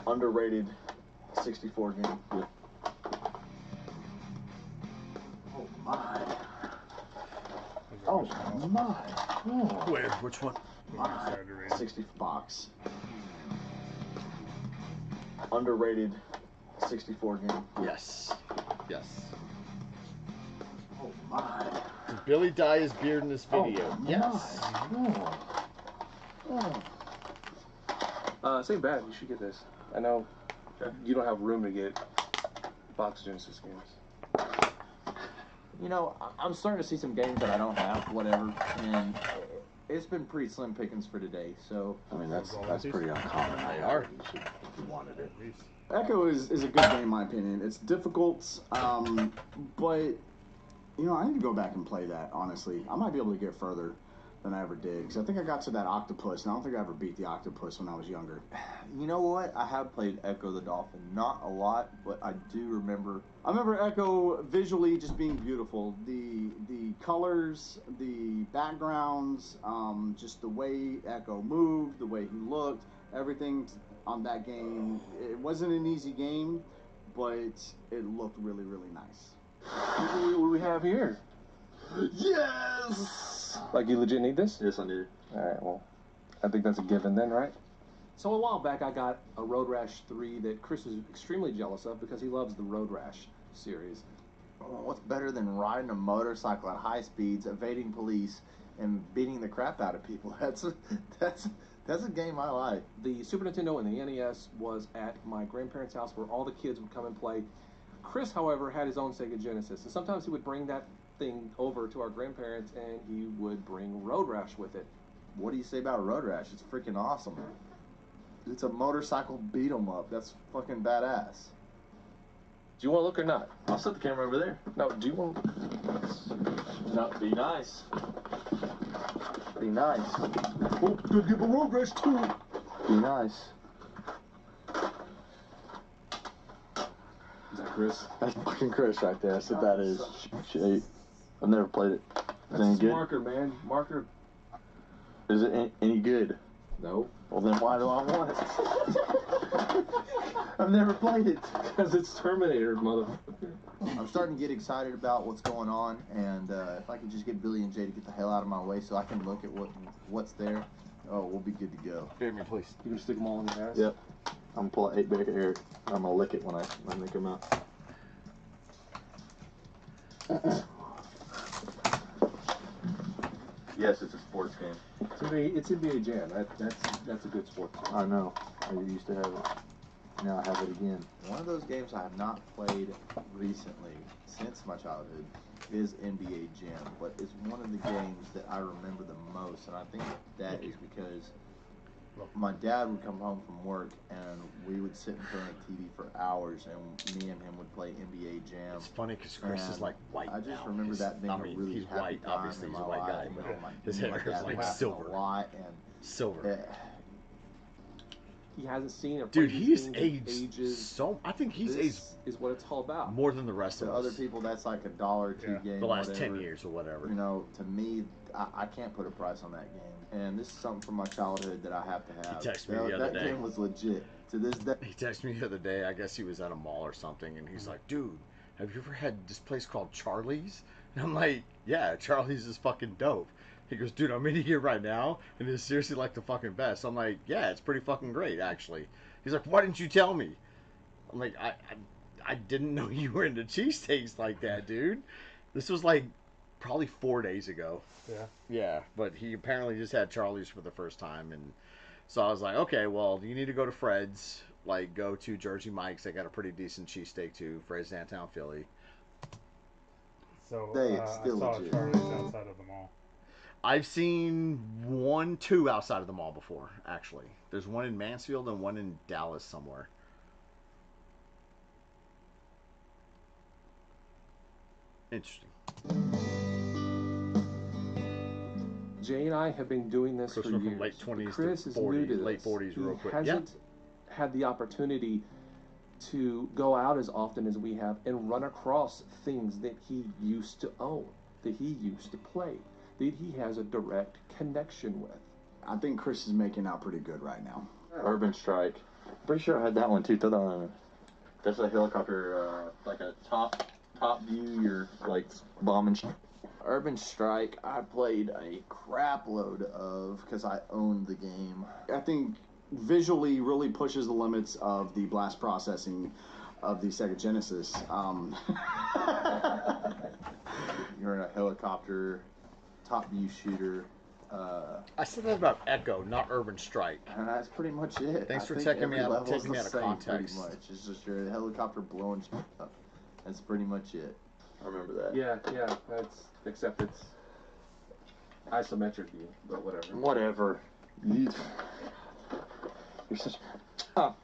Underrated 64 game. Yep. Oh my. Oh my. Oh. Where? Which one? 60 box. Underrated 64 game. Yes. Yes. Oh my. Did Billy dye his beard in this video? Yes. Same bad. You should get this. I know you don't have room to get box Genesis games. You know, I'm starting to see some games that I don't have, whatever, and it's been pretty slim pickings for today. So I mean, that's pretty uncommon. They are. If you wanted it. Echo is a good game in my opinion. It's difficult, but you know, I need to go back and play that, honestly. I might be able to get further than I ever did, because I think I got to that octopus, and I don't think I ever beat the octopus when I was younger. you know what? I have played Echo the Dolphin, not a lot, but I do remember. I remember Echo visually just being beautiful. The colors, the backgrounds, just the way Echo moved, the way he looked, everything on that game. It wasn't an easy game, but it looked really, really nice. What do we have here? Yes! Like, you legit need this? Yes, I need it. Alright, well, I think that's a given then, right? So a while back, I got a Road Rash 3 that Chris is extremely jealous of because he loves the Road Rash series. Oh, what's better than riding a motorcycle at high speeds, evading police, and beating the crap out of people? That's a game I like. The Super Nintendo and the NES was at my grandparents' house where all the kids would come and play. Chris, however, had his own Sega Genesis, and sometimes he would bring that thing over to our grandparents, and he would bring Road Rash with it. What do you say about Road Rash? It's freaking awesome. It's a motorcycle beat 'em up. That's fucking badass. Do you want to look or not? I'll set the camera over there. No, do you want to... No, be nice. Be nice. Oh, good, give a Road Rash too. Be nice. Is that Chris? That's fucking Chris right there. That's what that is. Shit. I've never played it. Is it any good? Marker, man. Marker. Is it any good? No. Well, then why do I want it? I've never played it. Because it's Terminator, motherfucker. I'm starting to get excited about what's going on, and if I could just get Billy and Jay to get the hell out of my way so I can look at what's there, oh, we'll be good to go. Give me, please. You can stick them all in your ass? Yep. I'm gonna pull an 8-bit here. I'm gonna lick it when they come out. Yes, it's a sports game. It's NBA Jam. That's a good sports game. I know. I used to have it. Now I have it again. One of those games I have not played recently since my childhood is NBA Jam, but it's one of the games that I remember the most, and I think that is because my dad would come home from work and we would sit in front of the TV for hours, and me and him would play NBA Jam. It's funny because Chris is like white. I just now. remember that being I mean, a really he's happy white. time Obviously, in he's my a white life, guy, and, but you know, his my hair is dad like laughing silver. a lot, and Silver. He hasn't seen it. Dude, he's aged so. I think he's aged is what it's all about. more than the rest to of other us. people, that's like a $1 or $2 game. The last whatever. 10 years or whatever. You know, to me, I can't put a price on that game. And this is something from my childhood that I have to have. He texted me the other that day. game was legit. To this day. He texted me the other day. I guess he was at a mall or something, and he's like, "Dude, have you ever had this place called Charlie's?" And I'm like, "Yeah, Charlie's is fucking dope." He goes, "Dude, I'm eating it right now, and it's seriously like the fucking best." I'm like, "Yeah, it's pretty fucking great, actually." He's like, "Why didn't you tell me?" I'm like, I didn't know you were into cheesesteaks like that, dude. This was like probably 4 days ago. Yeah. Yeah, but he apparently just had Charlie's for the first time, and so I was like, okay, well, you need to go to Fred's. Like, go to Jersey Mike's. They got a pretty decent cheesesteak too. Fred's downtown Philly. So Hey, I it's still saw legit. Charlie's outside of the mall. I've seen 1, 2 outside of the mall before, actually. There's one in Mansfield and one in Dallas somewhere. Interesting. Jay and I have been doing this Chris for went years. from late 20s Chris to is 40s, new to late this. 40s real quick. He hasn't had the opportunity to go out as often as we have and run across things that he used to own, that he used to play, that he has a direct connection with. I think Chris is making out pretty good right now. Urban Strike. Pretty sure I had that one too. That's a helicopter, like a top view. You're like bombing. Urban Strike, I played a crap load of because I owned the game. I think visually really pushes the limits of the blast processing of the Sega Genesis. You're in a helicopter, top view shooter. I said that about Echo, not Urban Strike. That's pretty much it. Thanks for I think taking me every out, level's taking me the out of same, context. Pretty much, it's just you're in a helicopter blowing shit up. That's pretty much it. I remember that. Yeah, that's except it's isometric view, but whatever. Whatever. You're such.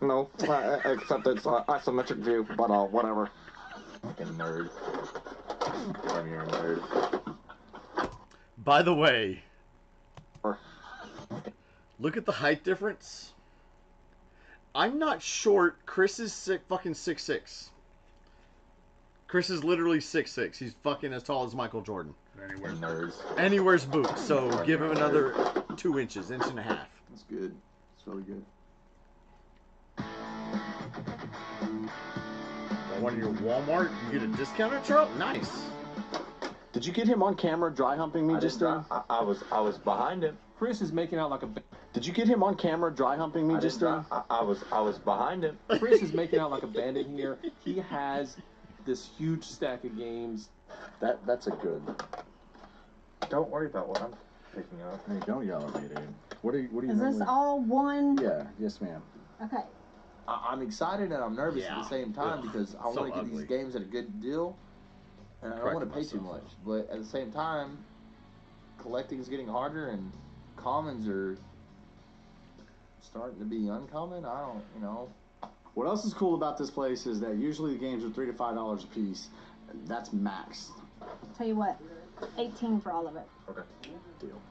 No, except it's isometric view, but whatever. Fucking nerd. Damn, you're a nerd. By the way, look at the height difference. I'm not short. Chris is fucking 6'6". Chris is literally 6'6". He's fucking as tall as Michael Jordan. And he wears nerds. And he wears boots, so give him another 2 inches, inch and a half. That's good. It's really good. Got one in your Walmart, you get a discount at Charles? Nice. Did you get him on camera dry humping me just then? I was behind him. Chris is making out like a. Did you get him on camera dry humping me just then? I was behind him. Chris is making out like a bandit here. He has this huge stack of games. That's a good. Don't worry about what I'm picking up. Hey, don't yell at me, dude. What are you Is normally... this all one? Yeah, yes, ma'am. Okay. I'm excited and I'm nervous at the same time because I so want to get these ugly. games at a good deal, and I don't want to pay too much. But at the same time, collecting is getting harder, and commons are starting to be uncommon. I don't, you know. What else is cool about this place is that usually the games are $3 to $5 a piece. That's max. Tell you what, 18 for all of it. Okay. Deal.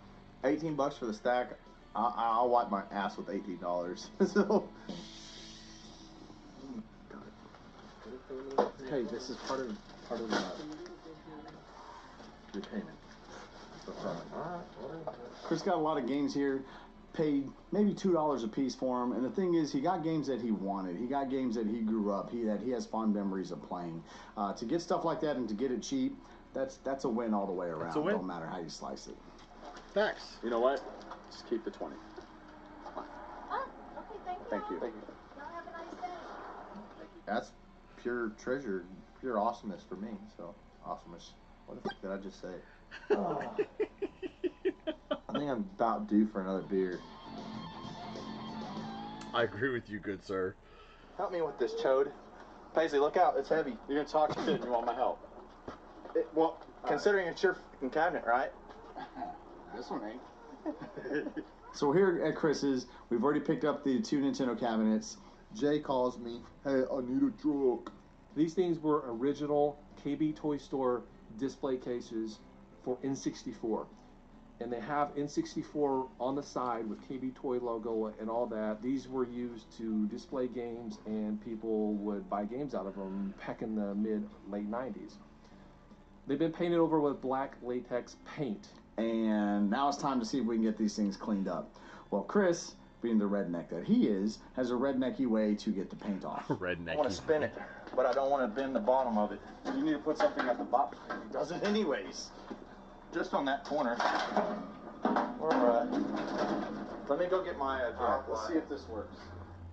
$18 for the stack. I'll wipe my ass with $18. So. Hey, this is part of your payment. Chris got a lot of games here. Paid maybe $2 a piece for him, and the thing is, he got games that he wanted. He got games that he grew up. That he has fond memories of playing. To get stuff like that and to get it cheap, that's a win all the way around. That's a win. No matter how you slice it. Facts. You know what? Just keep the 20. Oh, okay, thank you. Thank you. Y'all have a nice day. That's pure treasure, pure awesomeness for me. So, awesomeness. What the fuck did I just say? I think I'm about due for another beer. I agree with you, good sir. Help me with this, Chode. Paisley, look out. It's heavy. You're gonna talk shit and you want my help. Well, considering it's your fucking cabinet, right? This one ain't. So here at Chris's, we've already picked up the 2 Nintendo cabinets. Jay calls me, hey, I need a truck. These things were original KB Toy Store display cases for N64. And they have N64 on the side with KB Toy logo and all that. These were used to display games, and people would buy games out of them back in the late 90s. They've been painted over with black latex paint. and now it's time to see if we can get these things cleaned up. Well, Chris, being the redneck that he is, has a rednecky way to get the paint off. Rednecky. I want to spin it, but I don't want to bend the bottom of it. You need to put something at the bottom. It does it anyways. Just on that corner. Alright. Let me go get my drop. Let's see if this works.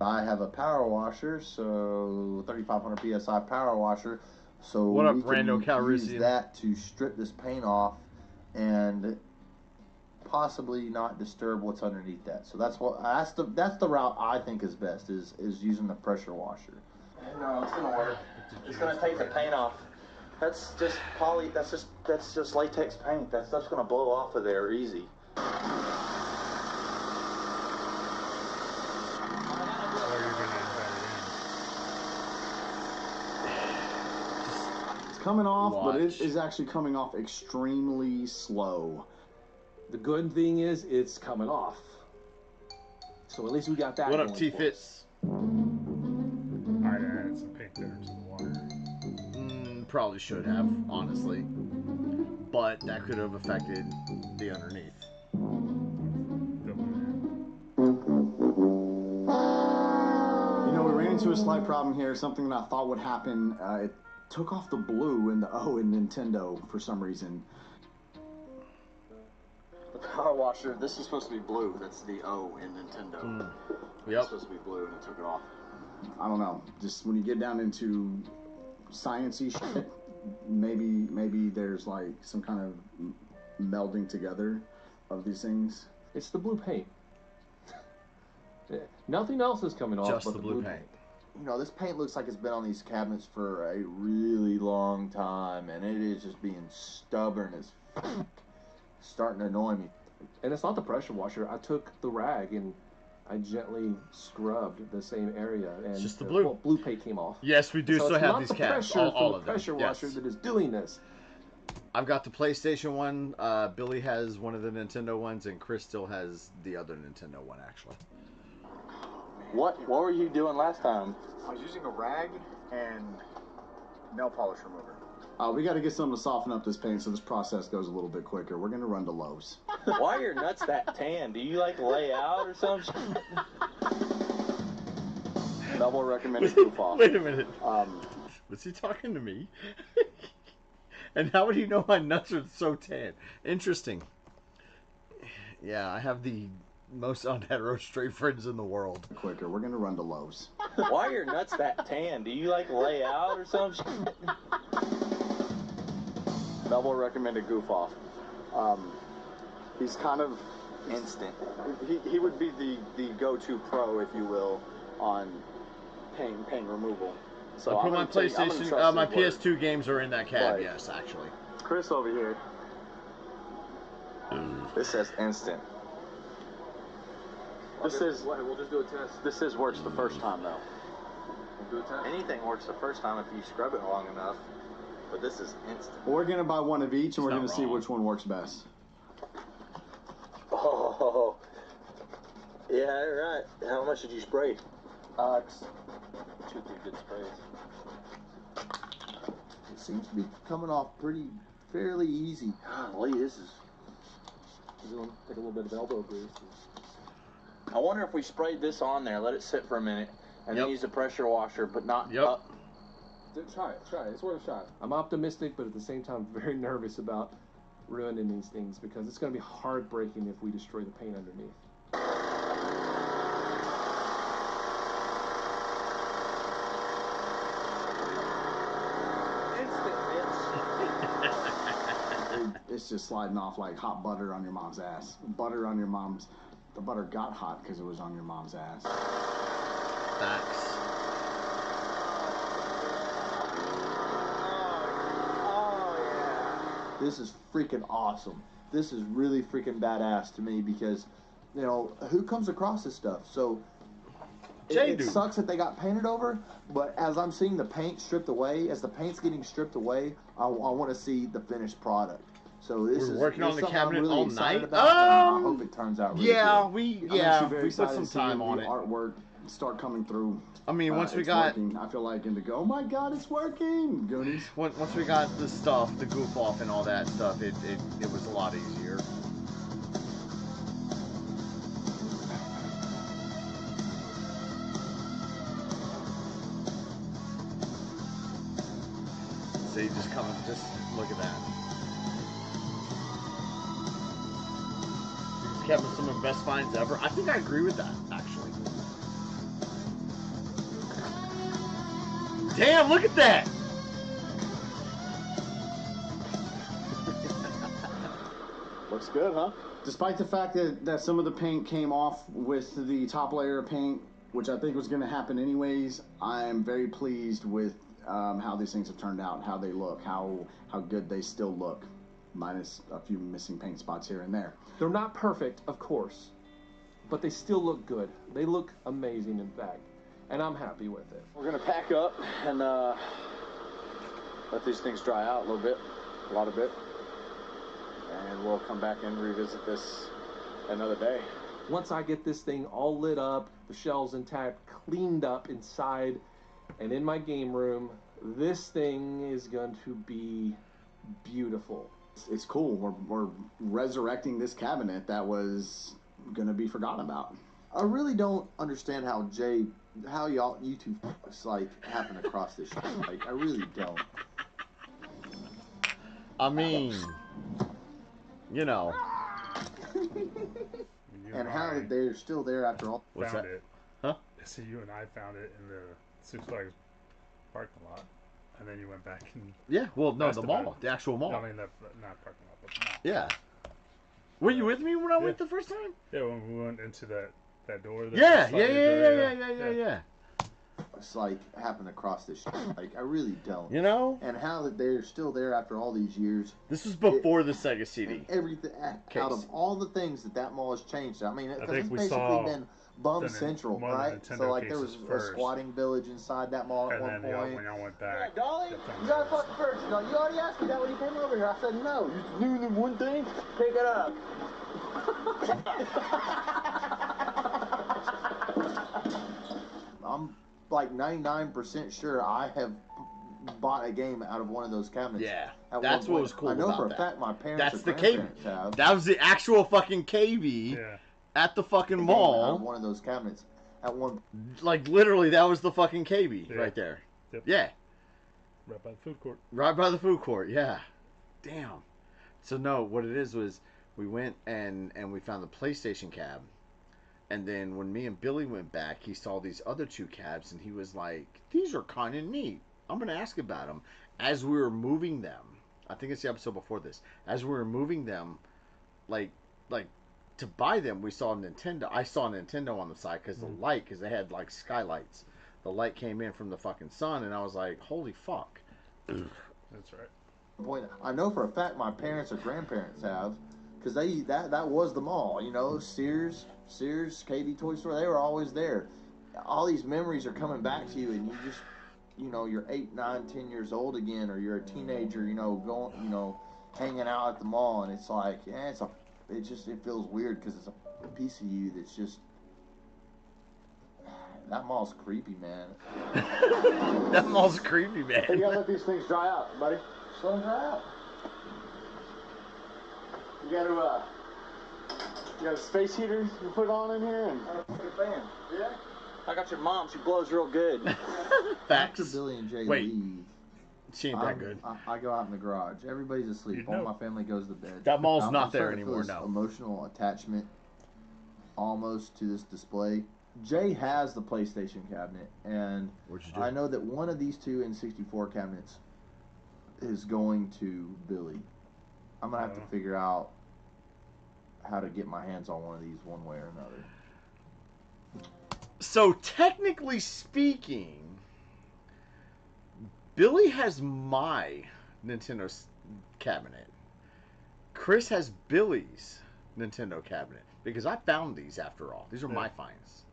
I have a power washer, so 3,500 psi power washer. So What up, we can Rando use Calrissian? that to strip this paint off and possibly not disturb what's underneath that. So that's the route I think is best is using the pressure washer. No, it's gonna work. It's gonna take the paint off. That's just poly. That's just latex paint. That stuff's gonna blow off of there easy. It's coming off, but it is actually coming off extremely slow. The good thing is it's coming off. So at least we got that. What up, going for T-Fits? I'd add some paint thinner to the water. Probably should have, honestly. But that could have affected the underneath. You know, we ran into a slight problem here, something that I thought would happen. It took off the blue and the O in Nintendo for some reason. The power washer, this is supposed to be blue. That's the O in Nintendo. Yep. It's supposed to be blue and it took it off. I don't know. Just when you get down into sciencey shit, maybe there's like some kind of melding together of these things. It's the blue paint. Nothing else is coming off Just but the blue paint. You know, this paint looks like it's been on these cabinets for a really long time, and it is just being stubborn as starting to annoy me. And it's not the pressure washer. I took the rag and I gently scrubbed the same area, and Just the blue. Blue paint came off. Yes, we do So still it's have not these the cabs. pressure All from of the them. pressure washer Yes. that is doing this. I've got the PlayStation one. Billy has one of the Nintendo ones, and Chris still has the other Nintendo one, actually. What were you doing last time? I was using a rag and nail polish remover. We got to get something to soften up this paint so this process goes a little bit quicker. We're going to run to Lowe's. Why are your nuts that tan? Do you like lay out or something? Double recommended goof off. Wait a minute. Was he talking to me? And how would he know my nuts are so tan? Interesting. Yeah, I have the most unhetero straight friends in the world. Quicker. We're going to run to Lowe's. Why are your nuts that tan? Do you like lay out or something? Double recommended goof off. He's kind of Instant. he would be the go-to pro, if you will, on paint removal. So I put my PlayStation, my PS2 games are in that cab. Right. Yes, actually. Chris over here. This says instant. This is We'll just do a test. this is works the first time though. We'll do a test. Anything works the first time if you scrub it long enough. But this is instant. We're going to buy one of each, and we're It's going not to see wrong. which one works best. Oh, yeah, right. How much did you spray? It's 2-3 good sprays. It seems to be coming off fairly easy. Golly, this is. Take a little bit of elbow grease. I wonder if we sprayed this on there, let it sit for a minute, and then use the pressure washer, but not up. Try it. It's worth a shot. I'm optimistic, but at the same time very nervous about ruining these things because it's going to be heartbreaking if we destroy the paint underneath. It's just sliding off like hot butter on your mom's ass. The butter got hot because it was on your mom's ass. Facts. This is freaking awesome. This is really freaking badass to me because, you know, who comes across this stuff? So it sucks that they got painted over, but as I'm seeing the paint stripped away, as the paint's getting stripped away, I want to see the finished product. So this We're is working on the something I'm cabinet really all excited night. about, and I hope it turns out really good. We put some time on it. Artwork start coming through. I mean, once we it's got, working, I feel like, and to go, oh my God, it's working, Goonies. Once we got the stuff, the goof off and all that stuff, it was a lot easier. See, just look at that. These have been some of the best finds ever. I think I agree with that, actually. Damn, look at that! Looks good, huh? Despite the fact that some of the paint came off with the top layer of paint, which I think was going to happen anyways, I am very pleased with how these things have turned out, how they look, how good they still look, minus a few missing paint spots here and there. They're not perfect, of course, but they still look good. They look amazing, in fact, and I'm happy with it. We're gonna pack up and let these things dry out a lot of bit, and we'll come back and revisit this another day. Once I get this thing all lit up, the shelves intact, cleaned up inside and in my game room, this thing is going to be beautiful. It's cool. We're resurrecting this cabinet that was going to be forgotten about. I really don't understand how you two like happen across this shit. Like, I really don't. I mean, you know. And how they're still there after all. What's found that? it. Huh? So you and I found it in the Six Flags parking lot, and then you went back and Yeah, well, no, asked the about mall, it. the actual mall. No, I mean, not parking lot, but the mall. Yeah. Were you with me when I went the first time? Yeah, when we went into that door. Yeah. It's like happen across this shit. Like, I really don't. You know? And how that they're still there after all these years. This was before the Sega CD. And everything case. out of all the things that mall has changed. I mean, because think it's we basically saw been bum central, one of the right? Nintendo So like there was cases a first. squatting village inside that mall at And one then point. when y'all went back, Dolly, kept on you gotta fuck first. You know, you already asked me that when you came over here. I said no. You knew the one thing. Pick it up. I'm like 99% sure I have bought a game out of one of those cabinets. Yeah, at that's one what point. was cool I know about for a that. fact my parents That's or the KB. grandparents have. That was the actual fucking KB at the fucking Out of mall. one of those cabinets at one. Like literally, that was the fucking KB right there. Yep. Yeah. Right by the food court. Right by the food court. Yeah. Damn. So no, what it is was we went and we found the PlayStation cab, and then when me and Billy went back, he saw these other two cabs, and he was like, "These are kind of neat. I'm gonna ask about them." As we were moving them, I think it's the episode before this. As we were moving them, like to buy them, we saw Nintendo. I saw Nintendo on the side because the light, because they had like skylights. The light came in from the fucking sun, and I was like, "Holy fuck!" That's right. Point. I know for a fact my parents or grandparents have, because that was the mall. You know, Sears, KB Toy Store. They were always there. All these memories are coming back to you, and you just, you know, you're 8, 9, 10 years old again, or you're a teenager. You know, going, you know, hanging out at the mall, and it's like, yeah, it feels weird because it's a piece of you that's just. That mall's creepy, man. That mall's creepy, man. Hey, you gotta let these things dry out, buddy. Just let them dry out. You got a space heater you put on in here and put a fan. Yeah. I got your mom. She blows real good. After Billy and Jay Wait. leave, She ain't that good. I go out in the garage. Everybody's asleep. All my family goes to bed. That mall's I'm not there starting to feel anymore, this no. Emotional attachment, almost to this display. Jay has the PlayStation cabinet, and I know that one of these two N64 cabinets is going to Billy. I'm gonna have to figure out how to get my hands on one of these one way or another. So technically speaking, Billy has my Nintendo cabinet. Chris has Billy's Nintendo cabinet because I found these after all. These are my finds.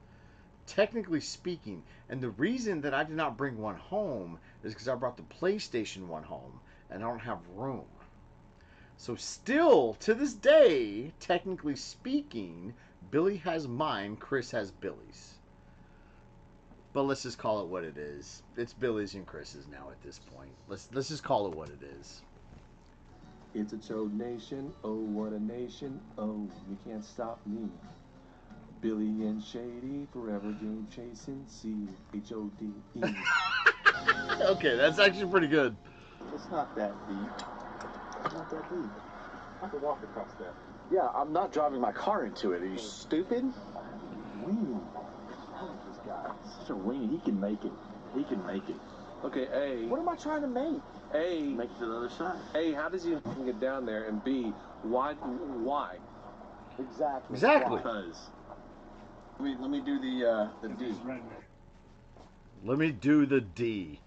Technically speaking, and the reason that I did not bring one home is because I brought the PlayStation one home and I don't have room. So still, to this day, technically speaking, Billy has mine, Chris has Billy's. But let's just call it what it is. It's Billy's and Chris's now at this point. Let's just call it what it is. It's a Chode nation, oh what a nation, oh you can't stop me. Billy and Shady, forever game chasing, C-H-O-D-E. Okay, that's actually pretty good. It's not that deep. It's not that deep. I can walk across that. Yeah, I'm not driving my car into it. Are you stupid? Weenie. This guy, such a weenie. He can make it. He can make it. Okay, A. What am I trying to make? A. Make it to the other side. A, how does he get down there? And B, why? Exactly. Exactly. Because. Let me do the D. Let me do the D.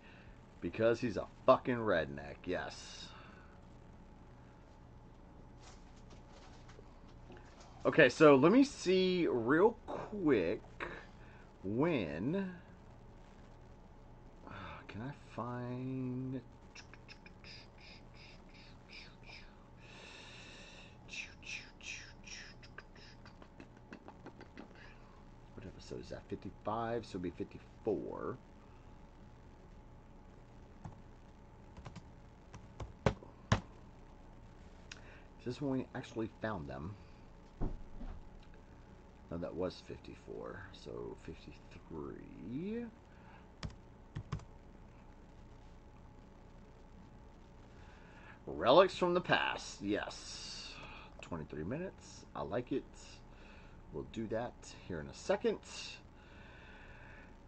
Because he's a fucking redneck, yes. Okay, so let me see real quick when... Can I find... What episode is that? 55, so it'll be 54. This is when we actually found them. No, that was 54. So 53. Relics from the past. Yes. 23 minutes. I like it. We'll do that here in a second.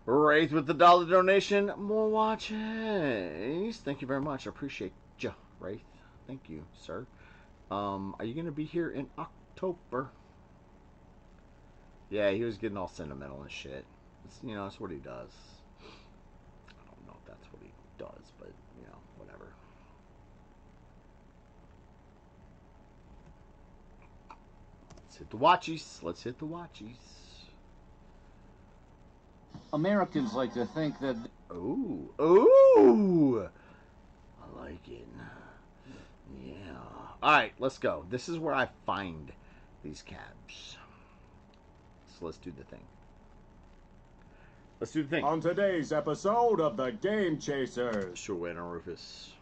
Wraith with the $1 donation. More watches. Thank you very much. I appreciate you, Wraith. Thank you, sir. Are you going to be here in October? Yeah, he was getting all sentimental and shit. It's, you know, that's what he does. I don't know if that's what he does, but, you know, whatever. Let's hit the watchies. Let's hit the watchies. Americans like to think that... Ooh. Ooh! I like it. Yeah. Alright, let's go. This is where I find these cabs. So let's do the thing. Let's do the thing. On today's episode of the Game Chasers. Sure, wait on Rufus.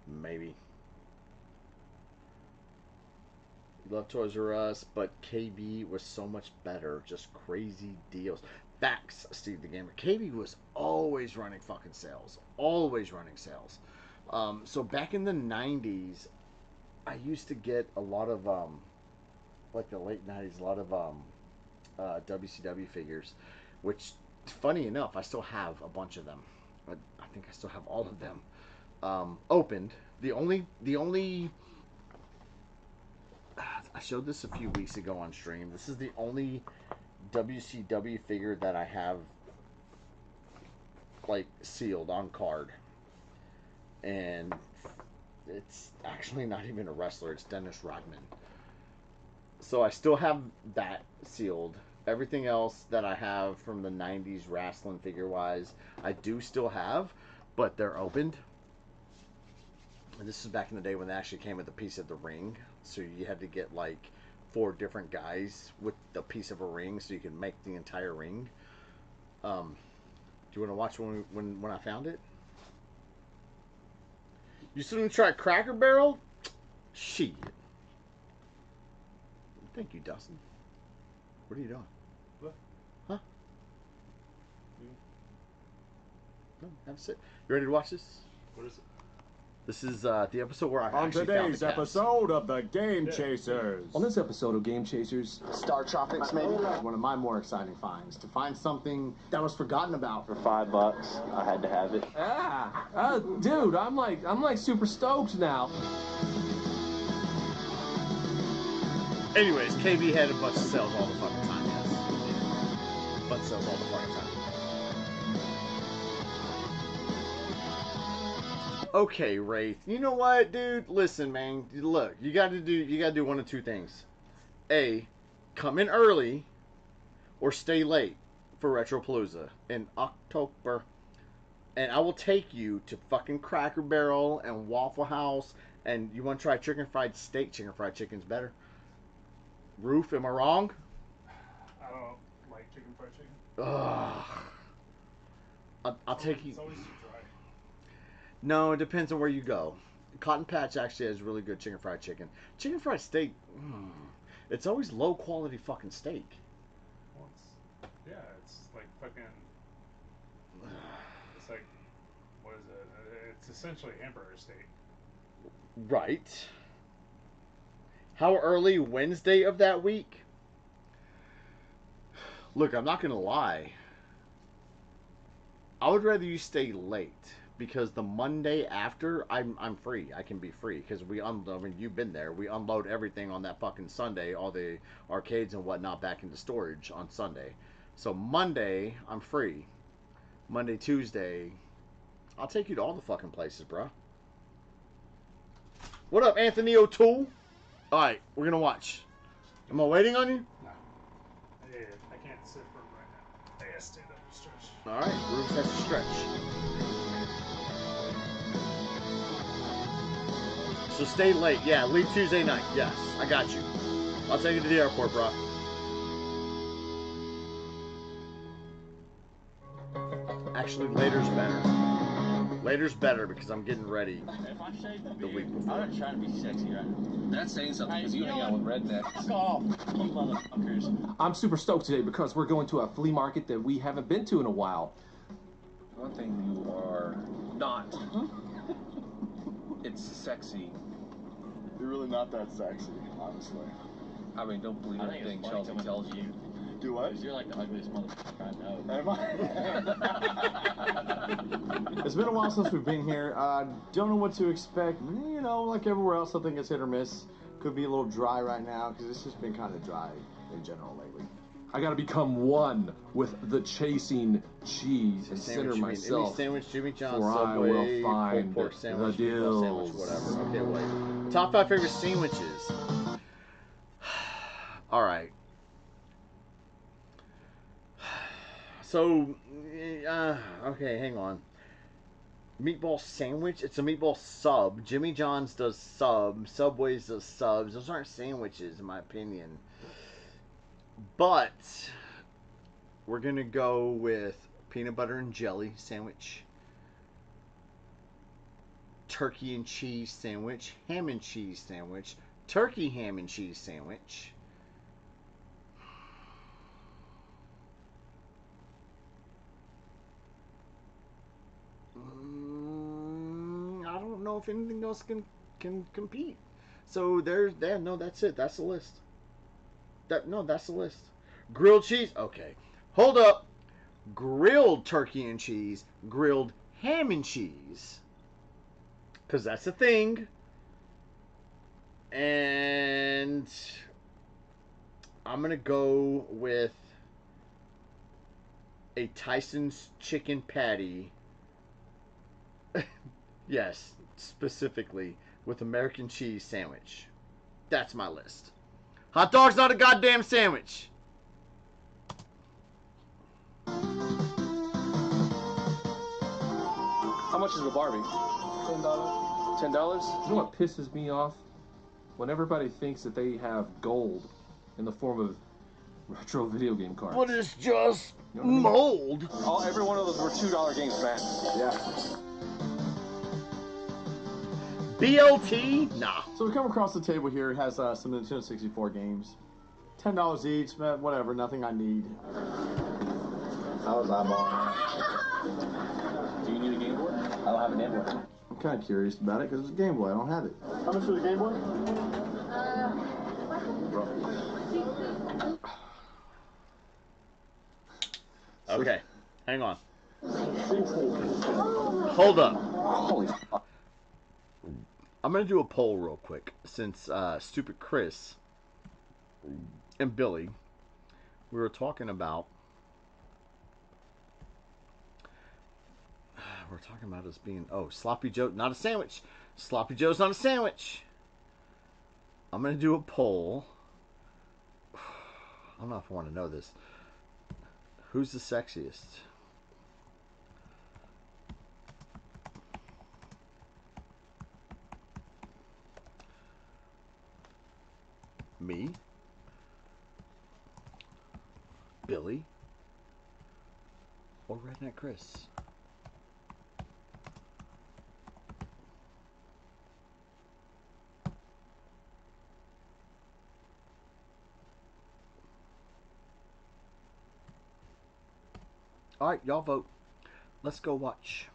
Maybe. Love Toys R Us, but KB was so much better. Just crazy deals. Facts, Steve the Gamer. KB was always running fucking sales. Always running sales. So back in the 90s, I used to get a lot of, like the late 90s, a lot of WCW figures, which, funny enough, I still have a bunch of them. I think I still have all of them opened. The only I showed this a few weeks ago on stream. This is the only WCW figure that I have, like, sealed on card. And it's actually not even a wrestler. It's Dennis Rodman. So I still have that sealed. Everything else that I have from the 90s wrestling figure-wise, I do still have, but they're opened. And this is back in the day when they actually came with a piece of the ring. So you had to get like 4 different guys with a piece of a ring so you could make the entire ring. Do you want to watch when I found it? You still didn't try Cracker Barrel? Shit. Thank you, Dustin. What are you doing? What? Huh? No, have a sit. You ready to watch this? What is it? This is the episode where I On actually found today's the cabs. episode of the Game Chasers. On this episode of Game Chasers, Star Tropics, maybe? One of my more exciting finds. To find something that was forgotten about. For $5, I had to have it. Dude, I'm like super stoked now. Anyways, KB had a bunch of sales all the fucking time, yes. Yeah. Bunch of sales all the fucking time. Okay, Wraith. You know what, dude? Listen, man. Look, you gotta do one of two things. A, come in early, or stay late for Retropalooza in October. And I will take you to fucking Cracker Barrel and Waffle House. And you want to try chicken fried steak? Chicken fried chicken's better. Roof, am I wrong? I don't like chicken fried chicken. Ugh. I'll take you. It's always too dry. No, it depends on where you go. Cotton Patch actually has really good chicken fried chicken. Chicken fried steak, it's always low quality fucking steak. Well, it's like fucking. It's like, what is it? It's essentially hamburger steak. Right. How early Wednesday of that week? Look, I'm not gonna lie. I would rather you stay late because the Monday after I'm free. I can be free because I mean, you've been there. We unload everything on that fucking Sunday, all the arcades and whatnot back into storage on Sunday. So Monday I'm free. Monday, Tuesday, I'll take you to all the fucking places, bro. What up, Anthony O'Toole? All right, we're gonna watch. Am I waiting on you? No. Yeah, I can't sit for it right now. I gotta stand up and stretch. All right, Bruce has to stretch. So stay late. Yeah, leave Tuesday night. Yes, I got you. I'll take you to the airport, bro. Actually, later's better. Later's better because I'm getting ready the week before. I'm not trying to be sexy right now. That's saying something because you hang out with rednecks. Fuck off, you motherfuckers. I'm super stoked today because we're going to a flea market that we haven't been to in a while. One thing you are not. It's sexy. You're really not that sexy, honestly. I mean, don't believe anything Chelsea tells you. Do what? You're like the ugliest motherfucker I know. Am I? It's been a while since we've been here. Don't know what to expect. You know, like everywhere else, I think it's hit or miss. Could be a little dry right now because it's just been kind of dry in general lately. I gotta become one with the chasing cheese and center myself. Any sandwich, Jimmy John's, for Subway, I will find pork sandwich, the meatball deals. sandwich, whatever. Okay, wait. Top 5 favorite sandwiches. All right. So, okay, hang on. Meatball sandwich? It's a meatball sub. Jimmy John's does sub. Subway's does subs. Those aren't sandwiches, in my opinion. But we're going to go with peanut butter and jelly sandwich, turkey and cheese sandwich, ham and cheese sandwich, turkey ham and cheese sandwich, I don't know if anything else can compete. So there's that. No, that's it. That's the list. That's the list. Grilled cheese. Okay, hold up. Grilled turkey and cheese, grilled ham and cheese, because that's a thing. And I'm gonna go with a Tyson's chicken patty. Yes, specifically with American cheese sandwich. That's my list. Hot dog's not a goddamn sandwich. How much is the Barbie? $10. $10? You know what pisses me off? When everybody thinks that they have gold in the form of retro video game cards. But it's just You know what I mean? mold. Every one of those were $2 games, man. Yeah. BLT? Nah. So we come across the table here. It has some Nintendo 64 games. $10 each, man, whatever, nothing I need. How was eyeballing? Do you need a Game Boy? I don't have a Game Boy. I'm kind of curious about it because it's a Game Boy. I don't have it. How much for the Game Boy? Okay, hang on. Hold up. Holy fuck. I'm gonna do a poll real quick since Stupid Chris and Billy, we were talking about us being Sloppy Joe, not a sandwich. Sloppy Joe's not a sandwich. I'm gonna do a poll. I don't know if I want to know this. Who's the sexiest? Me? Billy? Or Redneck Chris? All right, y'all vote. Let's go watch.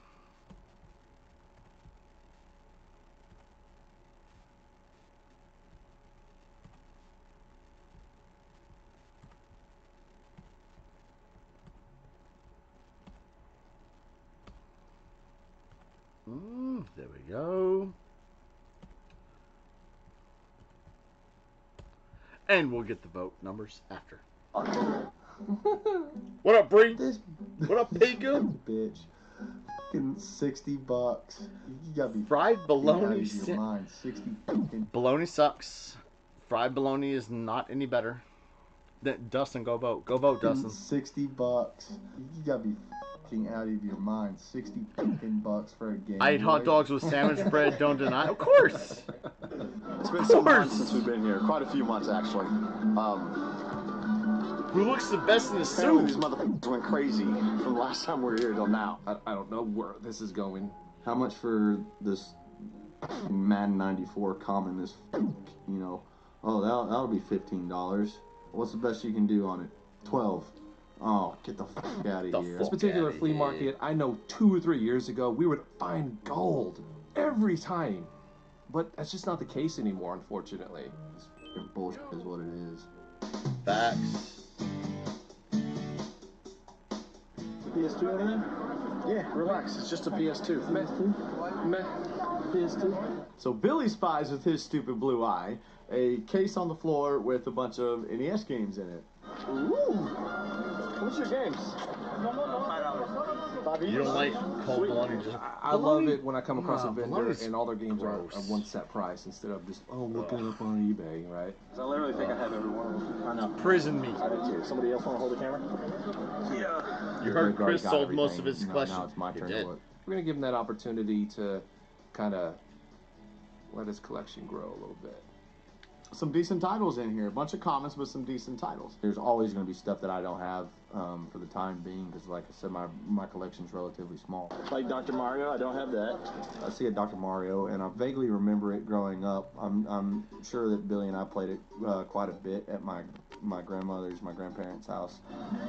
There we go. And we'll get the vote numbers after. What up, Bree? What up, Pega? Bitch. Fucking $60. You gotta be fried bologna. Out of your mind. 60 fucking. Bologna sucks. Fried bologna is not any better. Dustin, go vote. Go vote, Dustin. $60. You gotta be fucking out of your mind. 60 fucking bucks for a game. I ate hot dogs with sandwich bread. Don't deny. Of course. It's been some months since we've been here. Quite a few months, actually. Who looks the best in the Apparently suit? these motherfuckers went crazy from the last time we were here till now. I don't know where this is going. How much for this Madden 94 common? This, you know, oh, that'll be $15. What's the best you can do on it? 12. Oh, get the fuck out of here. This particular flea market, I know 2 or 3 years ago, we would find gold every time. But that's just not the case anymore, unfortunately. This fucking bullshit is what it is. Facts. PS2 over there? Yeah, relax. It's just a PS2. PS2. So Billy spies with his stupid blue eye a case on the floor with a bunch of NES games in it. Ooh. What's your games? You don't like cold bologna? I love it when I come across a vendor bologna's and all their games are gross. one set price instead of just, looking it up on eBay, right? I literally think I have every one of them. I know. Prison meat. I do too. Somebody else want to hold the camera? Yeah. You heard Chris solved most of his questions. Now it's my turn to look. We're going to give him that opportunity to kind of let his collection grow a little bit. Some decent titles in here. A bunch of comments, but some decent titles. There's always going to be stuff that I don't have for the time being because, like I said, my collection's relatively small. Like Dr. Mario, I don't have that. I see a Dr. Mario, and I vaguely remember it growing up. I'm sure that Billy and I played it quite a bit at my grandparents' house.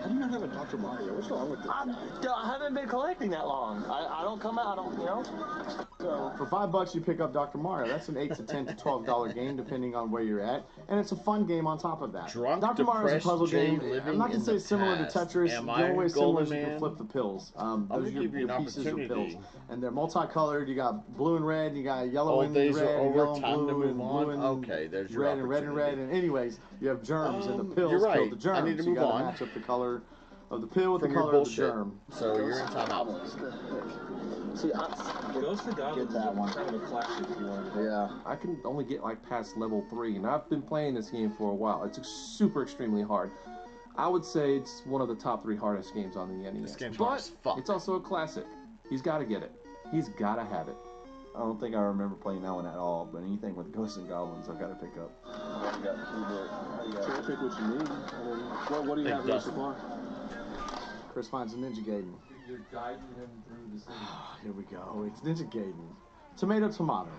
How do you not have a Dr. Mario? What's wrong with this? I haven't been collecting that long. I don't come out, you know? So. For $5, you pick up Dr. Mario. That's an $8 to $10 to $12 game, depending on where you're at, and it's a fun game on top of that. Drunk, Dr. Mario's a puzzle game. living I'm not gonna say it's similar to Tetris. Am The I only way it's similar is you Golden can flip the pills. I'm Those gonna are give you your an pieces of pills, opportunity. and they're multicolored. You got blue and red. You got yellow Old and days red. are and over. yellow and Time to blue move and on. blue and Okay, there's your red and red and red. opportunity. And anyways, you have germs, and the pills you're kill right. the germs. I need to you move gotta on. match up the color of the pill with From the your color of the bullshit. germ. So you're in timeout. See, Ghost of God get that one. kind of a classic if you wanted to. Yeah. I can only get like past level 3, and I've been playing this game for a while. It's super extremely hard. I would say it's one of the top 3 hardest games on the NES. This game's hard But as fuck. it's also a classic. He's got to get it. He's got to have it. I don't think I remember playing that one at all, but anything with Ghosts and Goblins, I've got to pick up. Sure, pick what you need. What do you have in your supply? Chris finds a Ninja Gaiden. You're guiding him through the city. Here we go. It's Ninja Gaiden. Tomato, tomato.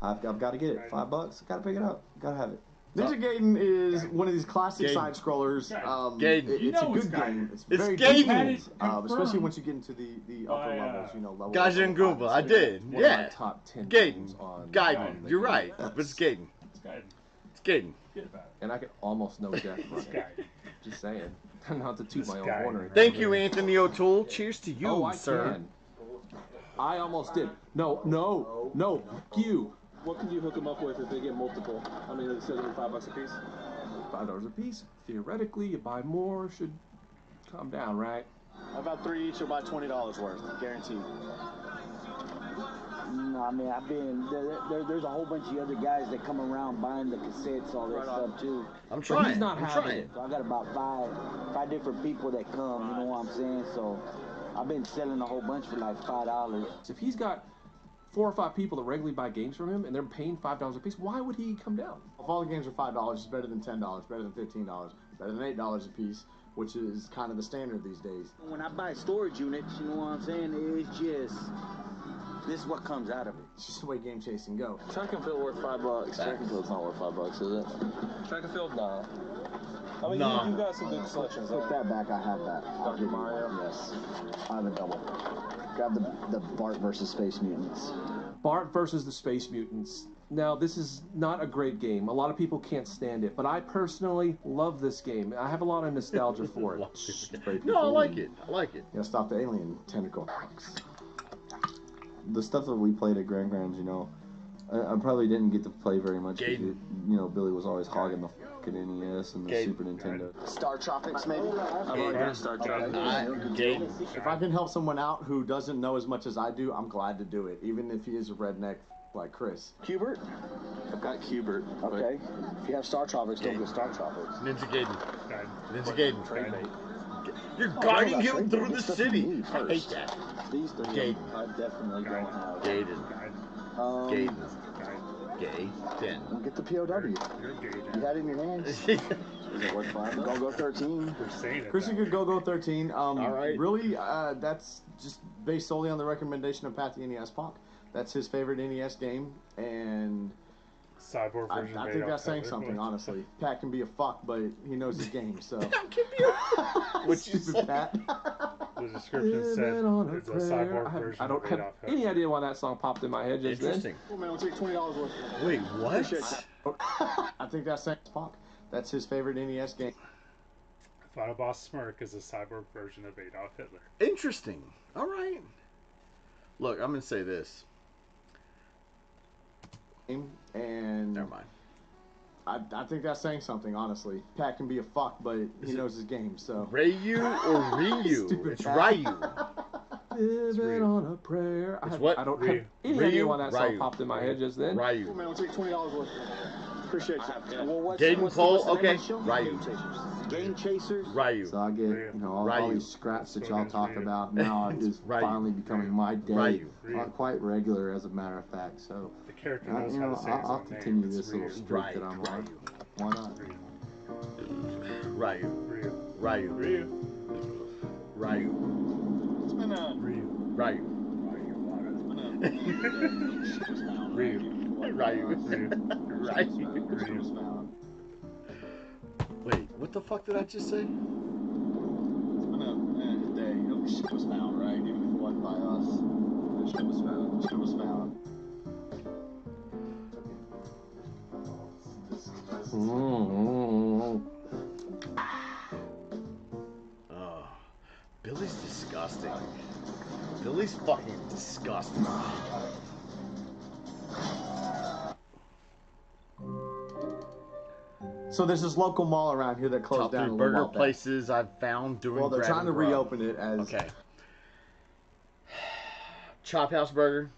I've got to get it. $5. Got to pick it up. Got to have it. Ninja Gaiden is one of these classic Gaiden. side scrollers. Gaiden. It's a good game. It's very Gaiden. difficult, especially once you get into the upper levels. You know, level. Gaijin Goomba. I did. One of my Yeah. top 10 Gaiden. games on Gaiden. You're right. But it's Gaiden. It's Gaiden. And I can almost know death from it. Just saying. Not to toot my own horn or anything. Thank you, Anthony O'Toole. Cheers to you, I sir. can. I almost did. No, you. What can you hook them up with if they get multiple? I mean, it says $5 a piece. $5 a piece. Theoretically, you buy more, should calm down, right? About 3 each or about $20 worth, guaranteed. No, I mean, I've been there's a whole bunch of other guys that come around buying the cassettes, all that stuff too. I'm trying. He's not I'm having trying. it. So I got about five different people that come. You know what I'm saying? So I've been selling a whole bunch for like $5. So if he's got 4 or 5 people that regularly buy games from him and they're paying $5 a piece, why would he come down? If all the games are $5, it's better than $10, better than $15, better than $8 a piece, which is kind of the standard these days. When I buy storage units, you know what I'm saying? It's just this is what comes out of it. It's just the way game chasing go. Track and field worth $5. Track and field's not worth $5, is it? Track and field, nah. I mean, Nah. you got some good selections. Take that back. I have that. Dr. Mario? Yes. I have a double. Grab the Bart versus Space Mutants. Bart versus the Space Mutants. Now, this is not a great game. A lot of people can't stand it, but I personally love this game. I have a lot of nostalgia for it. No, I like it. I like it. Yeah, stop the alien tentacle. The stuff that we played at Grand Grams, you know, I probably didn't get to play very much because, you know, Billy was always hogging the fucking NES and the Super Nintendo. Star Tropics, maybe? I've already got Star Tropics. If I can help someone out who doesn't know as much as I do, I'm glad to do it, even if he is a redneck like Chris. Hubert? I've got Hubert. Okay. If you have Star Tropics, don't get Star Tropics. Ninja Gaiden. Ninja Gaiden. You're Oh, guiding no, him that's through the stuff city. you need I hate first. that. These three Gaiden. I definitely don't have. Gaiden. Gaiden. Gaiden. Don't get the POW. You had it in your hands. Is it worth finding? Go 13. Chris, you could go 13. All right. Really, that's just based solely on the recommendation of Pat the NES Punk. That's his favorite NES game, and Cyborg version. I think that's saying something, honestly. Pat can be a fuck, but he knows his game, so. Pat can be a fuck. What you Stupid Pat. The description said it's a cyborg version. I don't of have Adolf any Hitler. idea why that song popped in my head just then. Interesting. Oh, man, I'll take $20 worth. Wait, what? I think that's saying Punk. That's his favorite NES game. Final Boss Smirk is a cyborg version of Adolf Hitler. Interesting. All right. Look, I'm going to say this. And never mind. I think that's saying something, honestly. Pat can be a fuck, but he knows his game, so. Ryu or Ryu? Stupid It's Pat. Ryu. Living on a prayer. It's what? I don't have Ryu. any idea Ryu, why that song Ryu. popped in my head just then. Ryu. Oh, man, I'll take $20 worth. Appreciate you. Well, what's Gaiden what's Cole, the name okay. of the show? Ryu. Game Chasers. Game Chasers. Ryu. So I get, you know, all Ryu. these scraps that y'all talk about now is Ryu. finally becoming my day. Ryu. Quite regular, as a matter of fact. So, The character knows you how know, to say his I'll own name. continue It's this little Ryu. streak that I'm on. Why not? Ryu. Ryu. Ryu. Ryu. Ryu. It's been a Ryu. Ryu. Ryu. Ryu. Wait, what the fuck did I just say? It's been a day. Shit was found, right? Even if it wasn't by us. The shit was found. The shit was found. Oh, Billy's disgusting. Billy's fucking disgusting. So there's this local mall around here that closed Top down 3 a little burger while back. places I've found doing. Well, they're grab trying to and grub. reopen it as Okay. Chop House Burger.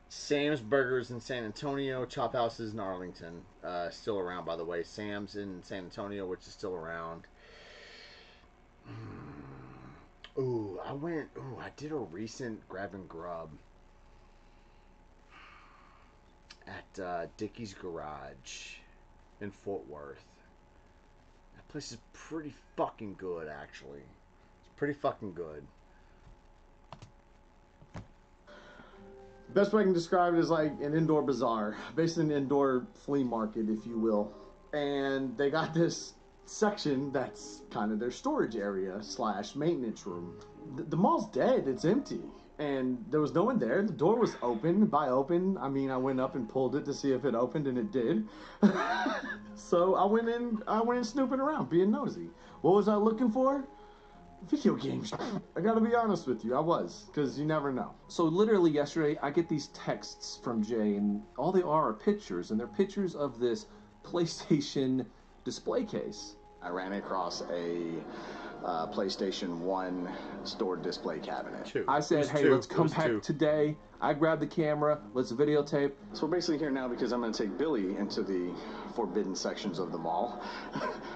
Sam's Burgers in San Antonio. Chop House is in Arlington. Still around, by the way. Sam's in San Antonio, which is still around. Ooh, I did a recent grab and grub at Dickie's Garage in Fort Worth. That place is pretty fucking good, actually. It's pretty fucking good. Best way I can describe it is like an indoor bazaar, basically an indoor flea market, if you will. And they got this section that's kind of their storage area / maintenance room. The mall's dead. It's empty. And there was no one there. The door was open. By open, I mean I went up and pulled it to see if it opened, and it did. So I went in snooping around, being nosy. What was I looking for? Video games. I gotta be honest with you, I was, because you never know. So literally yesterday, I get these texts from Jay, and all they are pictures, and they're pictures of this PlayStation display case. I ran across a PlayStation 1 stored display cabinet. I said, hey, let's come back today. I grabbed the camera, let's videotape. So we're basically here now because I'm going to take Billy into the forbidden sections of the mall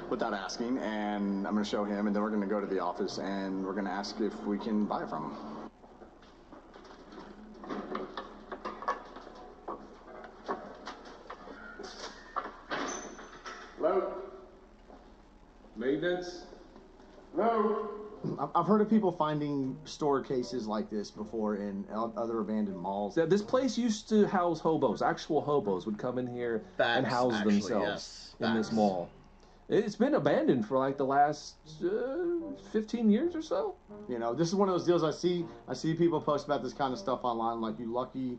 without asking, and I'm going to show him, and then we're going to go to the office, and we're going to ask if we can buy from him. Hello? Maintenance? Hello? I've heard of people finding store cases like this before in other abandoned malls. This place used to house hobos. Actual hobos would come in here and house actually, themselves yes. in this mall. It's been abandoned for like the last 15 years or so. You know, this is one of those deals I see people post about this kind of stuff online, like, you lucky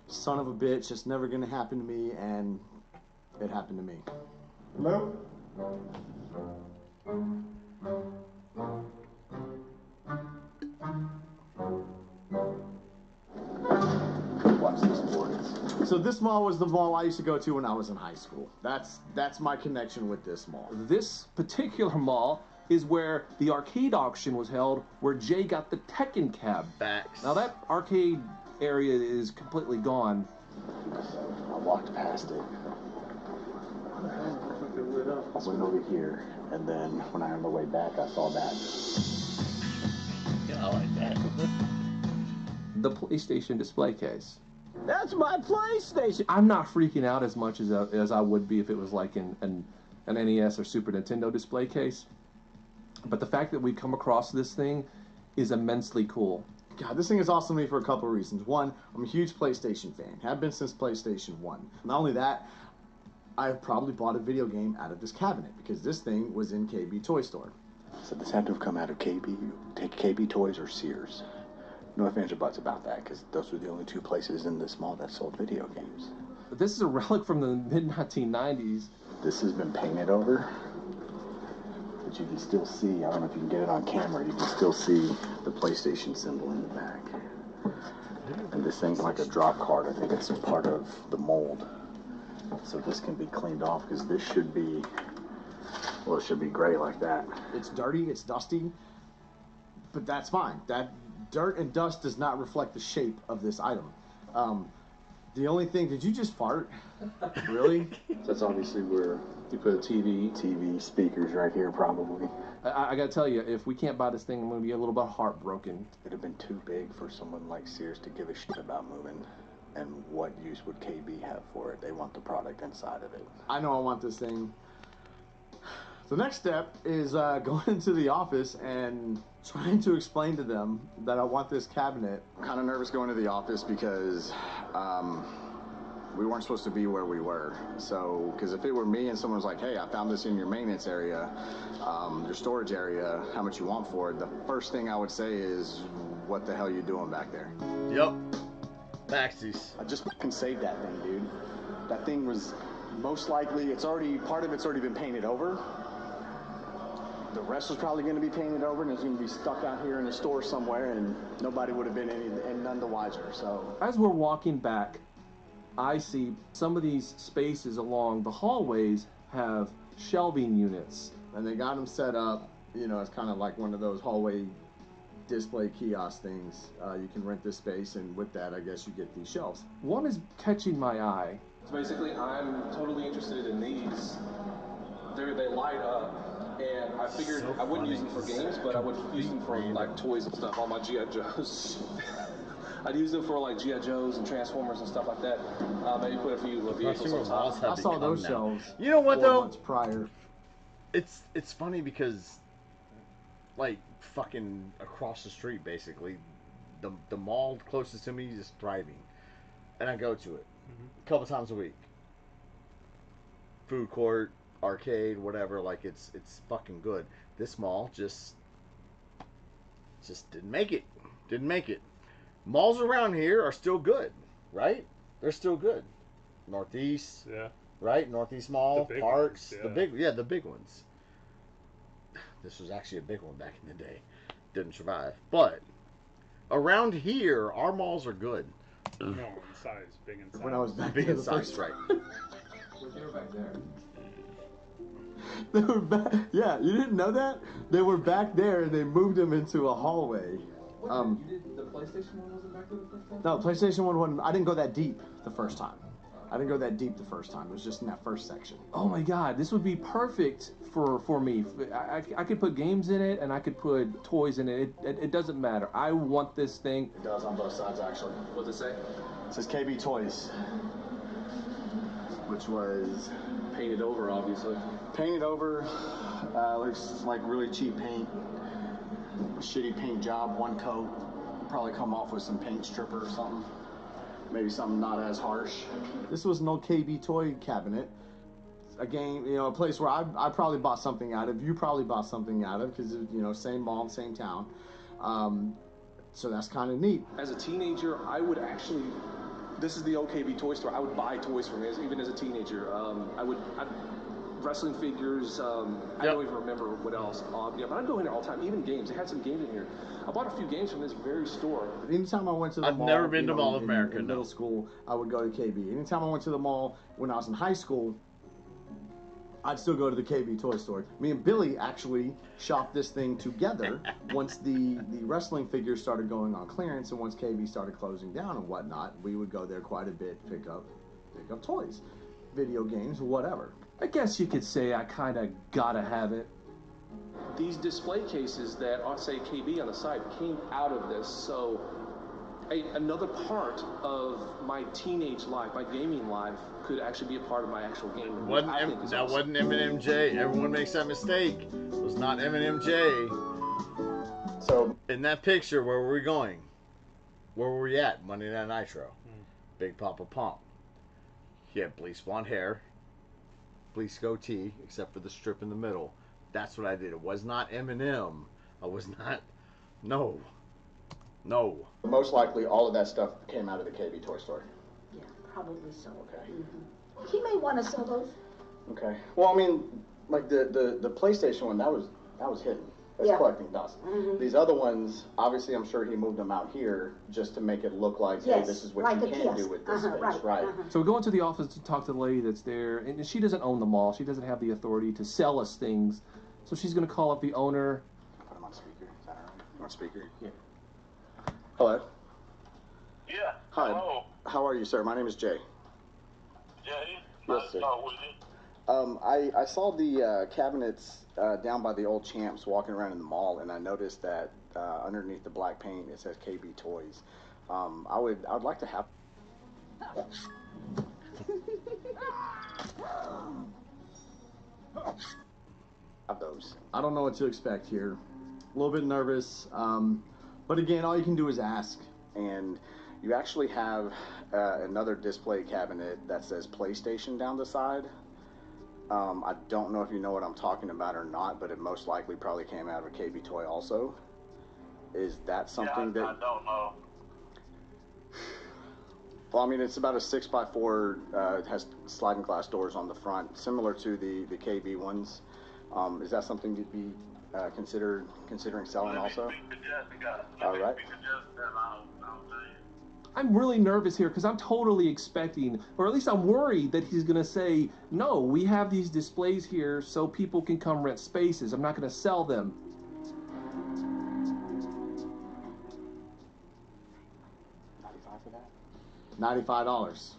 son of a bitch, it's never gonna happen to me, and it happened to me. Hello? Watch this, boys. So this mall was the mall I used to go to when I was in high school. That's my connection with this mall. This particular mall is where the arcade auction was held, where Jay got the Tekken cab. Facts. Now that arcade area is completely gone. I walked past it. I went over here, and then when I on the way back, I saw that. Yeah, I like that. The PlayStation display case. That's my PlayStation. I'm not freaking out as much as I would be if it was like an NES or Super Nintendo display case. But the fact that we've come across this thing is immensely cool. God, this thing is awesome to me for a couple of reasons. One, I'm a huge PlayStation fan. Have been since PlayStation 1. Not only that, I've probably bought a video game out of this cabinet because this thing was in KB Toy Store. So this had to have come out of KB. Take KB Toys or Sears. No ifs, ands, or buts about that, because those were the only two places in this mall that sold video games. This is a relic from the mid-1990s. This has been painted over, but you can still see, I don't know if you can get it on camera, you can still see the PlayStation symbol in the back. And this thing's like a drop card. I think it's part of the mold. So this can be cleaned off, because this should be, well, it should be gray like that. It's dirty, it's dusty, but that's fine. That dirt and dust does not reflect the shape of this item. The only thing, did you just fart? Really? That's obviously where you put a TV, speakers right here probably. I gotta tell you, if we can't buy this thing, I'm gonna be a little bit heartbroken. It'd have been too big for someone like Sears to give a shit about moving. And what use would KB have for it? They want the product inside of it. I know I want this thing. The next step is going into the office and trying to explain to them that I want this cabinet. I'm kind of nervous going to the office because we weren't supposed to be where we were. So, because if it were me and someone was like, hey, I found this in your maintenance area, your storage area, how much you want for it, the first thing I would say is, what the hell are you doing back there? Yep. Backsies. I just fucking saved that thing, dude. That thing was most likely, part of it's already been painted over. The rest was probably going to be painted over, and it's going to be stuck out here in the store somewhere, and nobody would have been none the wiser. So as we're walking back, I see some of these spaces along the hallways have shelving units, and they got them set up. You know, it's kind of like one of those hallway display kiosk things. You can rent this space, and with that, I guess you get these shelves. One is catching my eye. So basically, I'm totally interested in these. They light up. And I figured I wouldn't use them for games, but I would use them for like toys and stuff on my G.I. Joes. I'd use them for like G.I. Joes and Transformers and stuff like that. Maybe put a few vehicles on top. I saw those shelves. You know what 4 though? months prior. It's funny because, like, fucking across the street, basically, the mall closest to me is thriving, and I go to it a couple times a week. Food court, arcade, whatever, like it's fucking good. This mall just didn't make it. Malls around here are still good, right? They're still good. Northeast, yeah, right? Northeast Mall, Parks, ones, yeah. the big ones. This was actually a big one back in the day. Didn't survive, but around here, our malls are good. No, in size, big in size. When I was back big there in the size, first right? They were back there. They were back. Yeah, you didn't know that? They were back there, and they moved them into a hallway. You did the PlayStation one wasn't back there the first time? No, PlayStation 1 wasn't. I didn't go that deep the first time. It was just in that first section. Oh my god, this would be perfect for me. I could put games in it, and I could put toys in it. It doesn't matter. I want this thing. It does on both sides, actually. What's it say? It says KB Toys, which was painted over, obviously. Painted over. Looks like really cheap paint. Shitty paint job, one coat. Probably come off with some paint stripper or something. Maybe something not as harsh. This was an old KB toy cabinet. a game, you know, a place where I probably bought something out of. You probably bought something out of because, you know, same mall, same town. So that's kind of neat. As a teenager, I would actually, this is the OKB toy store, I would buy toys from it, even as a teenager. Wrestling figures, I don't even remember what else. Yeah, but I'd go in there all the time, even games. They had some games in here. I bought a few games from this very store. Anytime I went to the mall, I've never been to Mall of in America, middle school, I would go to KB. Anytime I went to the mall when I was in high school, I'd still go to the KB toy store. Me and Billy actually shopped this thing together once the wrestling figures started going on clearance, and once KB started closing down and whatnot, we would go there quite a bit, pick up toys, video games, whatever. I guess you could say I kind of gotta have it. These display cases that say KB on the side came out of this, so another part of my teenage life, my gaming life, could actually be a part of my actual game. That wasn't MMJ. Everyone makes that mistake. It was not MMJ. So in that picture, where were we going? Where were we at? Monday Night Nitro. Big Papa Pump. He had bleached blonde hair, bleached goatee, except for the strip in the middle. That's what I did. It was not Eminem. I was not. No. Most likely, all of that stuff came out of the KB toy store. Yeah, probably so. Okay. He may want to sell those. Okay. Well, I mean, like the PlayStation one, that was hidden. That's collecting dust. These other ones, obviously, I'm sure he moved them out here just to make it look like, hey, this is what you can do with this space, right? So we go into the office to talk to the lady that's there, and she doesn't own the mall. She doesn't have the authority to sell us things. So she's going to call up the owner. Put him on speaker. Is that all right? You on speaker? Yeah. Hello. Yeah. Hi. Hello. How are you, sir? My name is Jay. Jay. Yes, sir. I saw the cabinets down by the old Champs walking around in the mall, and I noticed that underneath the black paint it says KB Toys. I would like to have those. I don't know what to expect here. A little bit nervous, but again, all you can do is ask. And you actually have another display cabinet that says PlayStation down the side. I don't know if you know what I'm talking about or not, but it most likely probably came out of a KB toy also. Is that something that... I don't know. Well, I mean, it's about a 6x4, it has sliding glass doors on the front, similar to the KB ones. Is that something you'd be considering selling also? All right. I'm really nervous here because I'm totally expecting, or at least I'm worried that he's going to say, no, we have these displays here so people can come rent spaces. I'm not going to sell them. $95 for that? $95.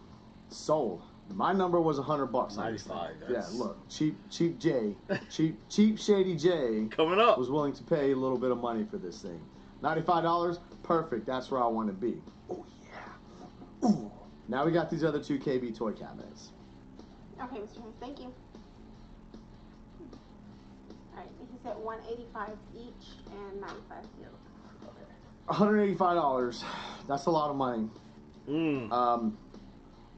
Sold. My number was $100. 95. Yeah, look, cheap Jay, cheap Shady Jay coming up was willing to pay a little bit of money for this thing. $95, perfect. That's where I want to be. Oh yeah. Ooh. Now we got these other two KB toy cabinets. Okay, Mr. Hayes, thank you. All right, he said $185 each and $95 the other. $185. That's a lot of money.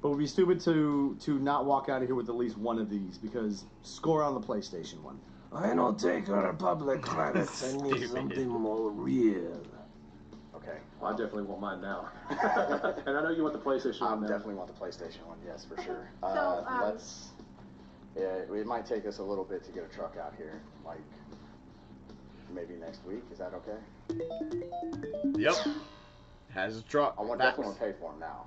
But it would be stupid to not walk out of here with at least one of these because score on the PlayStation one. I don't take a Republic credit. I need something more real. Okay. Well, I definitely want mine now. And I know you want the PlayStation one now. Definitely want the PlayStation one, yes, for sure. So, it might take us a little bit to get a truck out here, like maybe next week. Is that okay? Yep. Has a truck. I definitely want to pay for them now.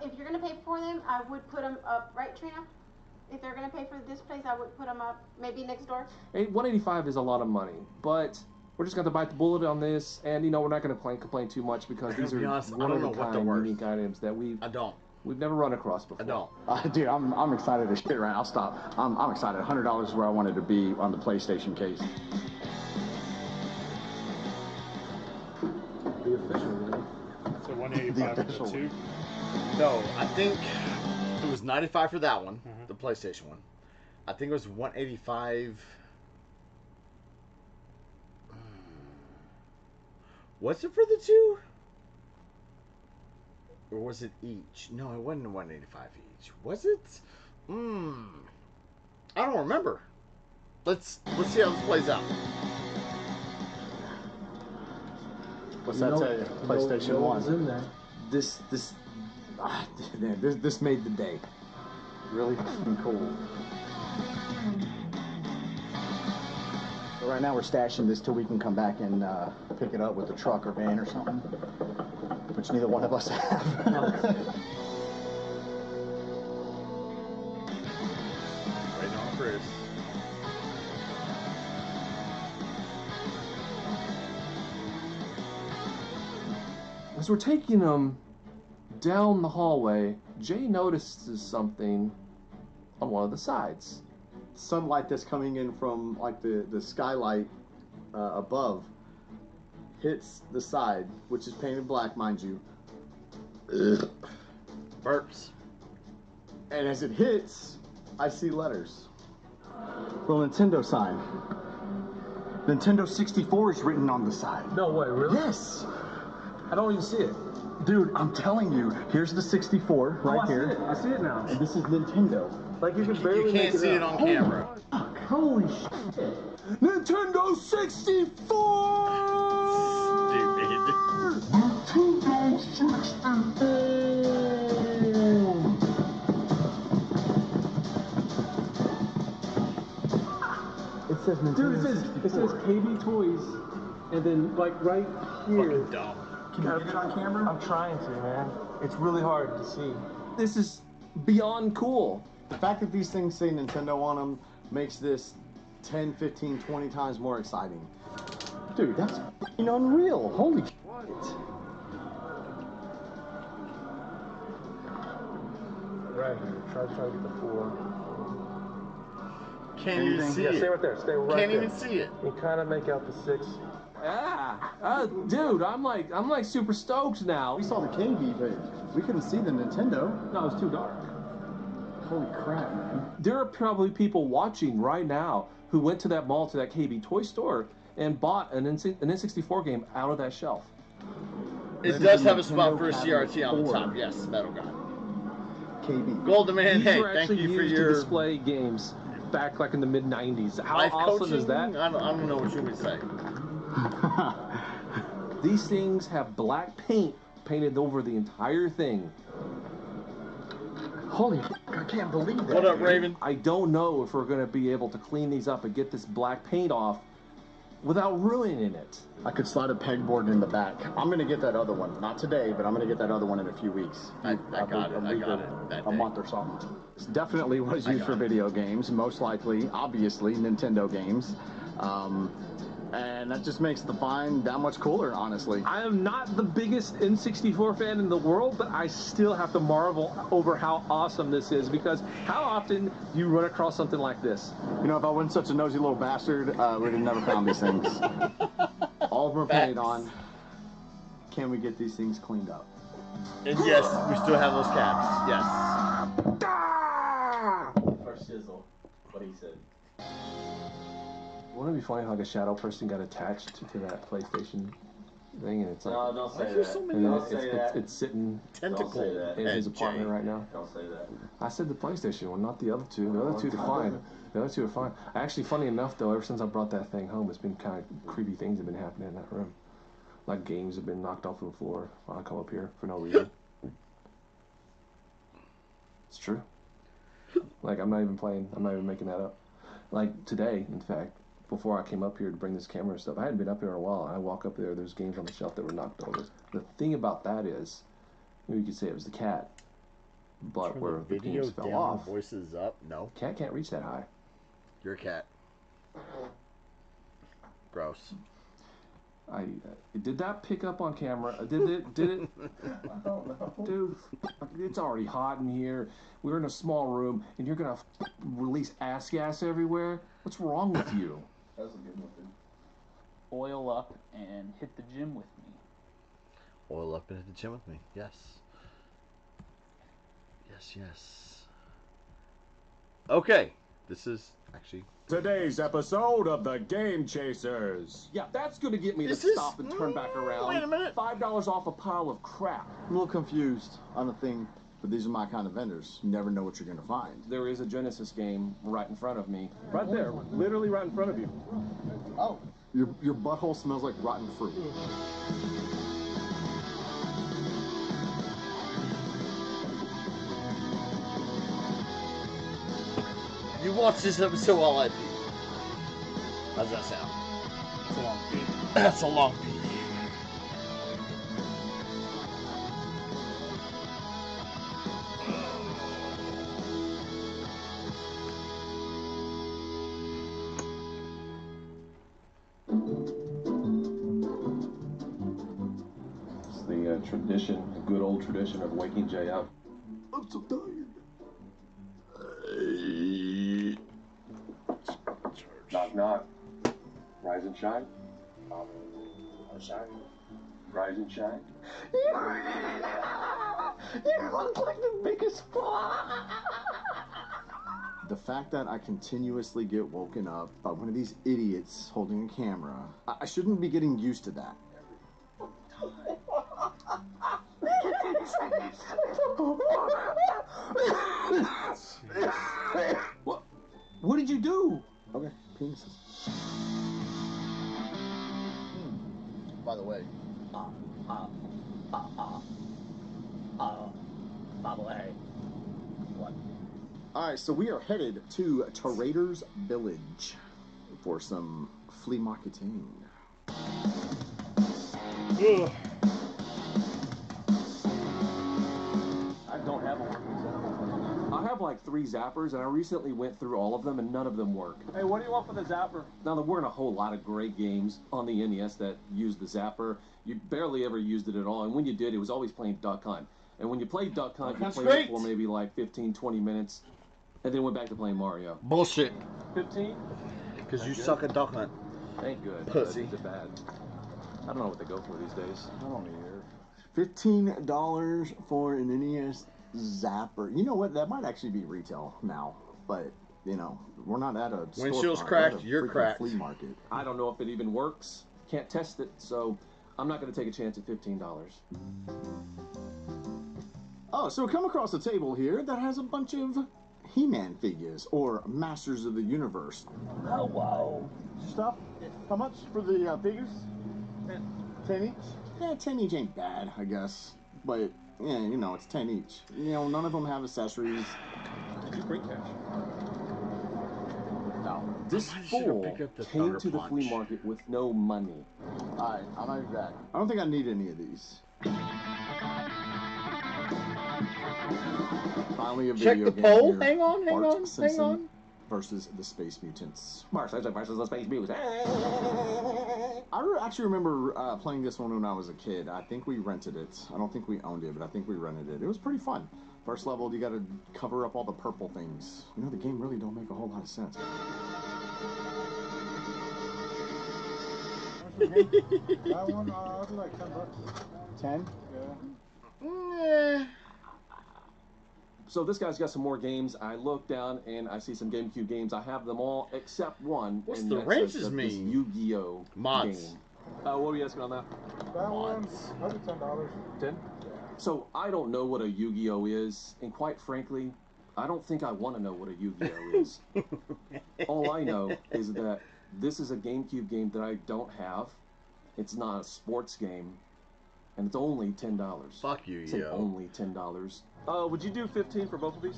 If you're going to pay for them, I would put them up, right, Trina? If they're going to pay for this place, I would put them up maybe next door. Hey, $185 is a lot of money, but we're just going to bite the bullet on this, and, you know, we're not going to complain too much because these are one-of-a-kind unique items that we've never run across before. Dude, I'm excited as shit right now. I'll stop. I'm excited. $100 is where I wanted to be on the PlayStation case. The official one. So 185 for the two? No, I think it was 95 for that one, the PlayStation one. I think it was 185. Was it for the two? Or was it each? No, it wasn't 185 each. Was it? I don't remember. Let's see how this plays out. What's that tell you? PlayStation 1. In there. This made the day. Really fucking cool. So right now we're stashing this till we can come back and pick it up with a truck or van or something, which neither one of us have. Waiting on Chris. As we're taking them down the hallway, Jay notices something on one of the sides. Sunlight that's coming in from like the skylight above hits the side, which is painted black, mind you. Ugh. Burps. And as it hits, I see letters. Little Nintendo sign. Nintendo 64 is written on the side. No way, really? Yes. I don't even see it. Dude, I'm telling you, here's the 64 right here. I see it now. And this is Nintendo. Like you can barely You can't see it on camera. Holy shit. Nintendo 64! Stupid. Nintendo 64! It says Nintendo Dude, it says 64. KB Toys, and then like right here. Fucking dumb. Can you get it on camera? I'm trying to, man. It's really hard to see. This is beyond cool. The fact that these things say Nintendo on them makes this 10, 15, 20 times more exciting. Dude, that's fucking unreal. Holy shit. Right here. Try to get the 4. Can't even see Stay it. right there. Stay right Can't there. even see it. You kind of make out the 6. Yeah, dude, I'm like super stoked now. We saw the KB, but we couldn't see the Nintendo. No, it's too dark. Holy crap, man. There are probably people watching right now who went to that mall, to that KB toy store, and bought an N64 game out of that shelf. It does have a spot for a CRT on the top. Yes, Metal Guy. KB. Golden Man, These hey, were thank actually you for used your to display games back like in the mid '90s. How life awesome coaching. is that? I don't know what you would say. These things have black paint painted over the entire thing. Holy f***, I can't believe that. What up, Raven? I don't know if we're going to be able to clean these up and get this black paint off without ruining it. I could slide a pegboard in the back. I'm going to get that other one. Not today, but I'm going to get that other one in a few weeks. I got it that a day. month or something. It's definitely was used for video games. Most likely, obviously, Nintendo games. And that just makes the find that much cooler, honestly. I am not the biggest N64 fan in the world, but I still have to marvel over how awesome this is, because how often do you run across something like this? You know, if I wasn't such a nosy little bastard, we'd have never found these things. All of them are painted on. Can we get these things cleaned up? And yes, we still have those caps. Yes. Or sizzle, what he said. Wouldn't it be funny how like a shadow person got attached to that PlayStation thing, and it's like, No, don't say there's that. so many Don't say that. it's sitting Don't say that. in his apartment right now. Don't say that. I said the PlayStation one, not the other two. The other two are fine. The other two are fine. Actually, funny enough though, ever since I brought that thing home, it's been kind of creepy things have been happening in that room. Like games have been knocked off of the floor when I come up here for no reason. It's true. Like I'm not even playing. I'm not even making that up. Like today, in fact, before I came up here to bring this camera and stuff, I hadn't been up here in a while. I walk up there, there's games on the shelf that were knocked over. The thing about that is, maybe you could say it was the cat, but Turn where the the video games fell down, off. voices up. No, Cat can't reach that high. your cat. Gross. Did that pick up on camera? Did it? I don't know. Dude, it's already hot in here. We're in a small room, and you're gonna release ass gas everywhere? What's wrong with you? That was a good one, dude. Oil up and hit the gym with me. Oil up and hit the gym with me. Yes. Yes. Okay. This is actually today's episode of the Game Chasers. Yeah, that's gonna get me to stop and turn back around. Wait a minute. $5 off a pile of crap. I'm a little confused on the thing. But these are my kind of vendors. You never know what you're going to find. There is a Genesis game right in front of me. Right there, literally right in front of you. Oh. Your butthole smells like rotten fruit. You watch this episode while I pee. How's that sound? It's a long pee. That's a long pee. It's the tradition, the good old tradition of waking Jay up. I'm so tired. Knock, knock. Rise and shine. Shine. Rise and shine. You look like the biggest fly. The fact that I continuously get woken up by one of these idiots holding a camera, I shouldn't be getting used to that. What did you do? Okay, penises. By the way, By the way, what? Alright, so we are headed to Trader's Village for some flea marketing. Ugh. I don't have a working zapper. I have like 3 zappers, and I recently went through all of them, and none of them work. Hey, what do you want for the zapper? Now, there weren't a whole lot of great games on the NES that used the zapper. You barely ever used it at all, and when you did, it was always playing Duck Hunt. And when you played Duck Hunt, you played it for maybe like 15, 20 minutes, and then went back to playing Mario. Bullshit. 15? Because you suck at Duck Hunt. Ain't good. Pussy. That's bad. I don't know what they go for these days. I don't hear. $15 for an NES zapper. You know what? That might actually be retail now, but you know, we're not at a Windshield's storefront, cracked, we're at a you're freaking cracked. flea market. I don't know if it even works. Can't test it, so I'm not going to take a chance at $15. Oh, so we come across a table here that has a bunch of He-Man figures, or Masters of the Universe. Oh, wow. Stuff? How much for the figures? 10 each? Yeah, 10 each ain't bad, I guess. But, yeah, you know, it's 10 each. You know, none of them have accessories. Did you bring cash? No. This fool came to the flea market with no money. Alright, I'll not be back. I don't think I need any of these. Finally, a video Check the game poll. here. Hang on, hang Bart on, Simpson hang on. versus the Space Mutants. Bart Simpson versus the Space Mutants. I actually remember playing this one when I was a kid. I think we rented it. I don't think we owned it, but I think we rented it. It was pretty fun. First level, you gotta cover up all the purple things. You know, the game really don't make a whole lot of sense. That one, I'd like $10. 10? Yeah. So this guy's got some more games. I look down and I see some GameCube games. I have them all except one. What's and the that's ranges this mean? Yu-Gi-Oh Mods. game. What were you asking on that? That one's probably $10. 10? So I don't know what a Yu-Gi-Oh is, and quite frankly, I don't think I want to know what a Yu-Gi-Oh is. All I know is that this is a GameCube game that I don't have. It's not a sports game, and it's only $10. Fuck you, Say yo. only $10. Would you do 15 for both of these?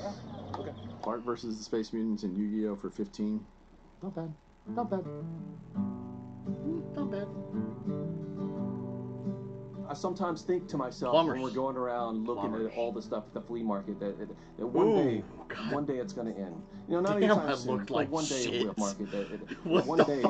Yeah. Okay. Bart versus the Space Mutants and Yu-Gi-Oh for 15. Not bad. Not bad. Not bad. I sometimes think to myself Plumbers. when we're going around looking Plumbers. at all the stuff at the flea market that Ooh, one day it's going to end. You know, not Damn, anytime I soon, looked but like one day shit. it will market that What one the day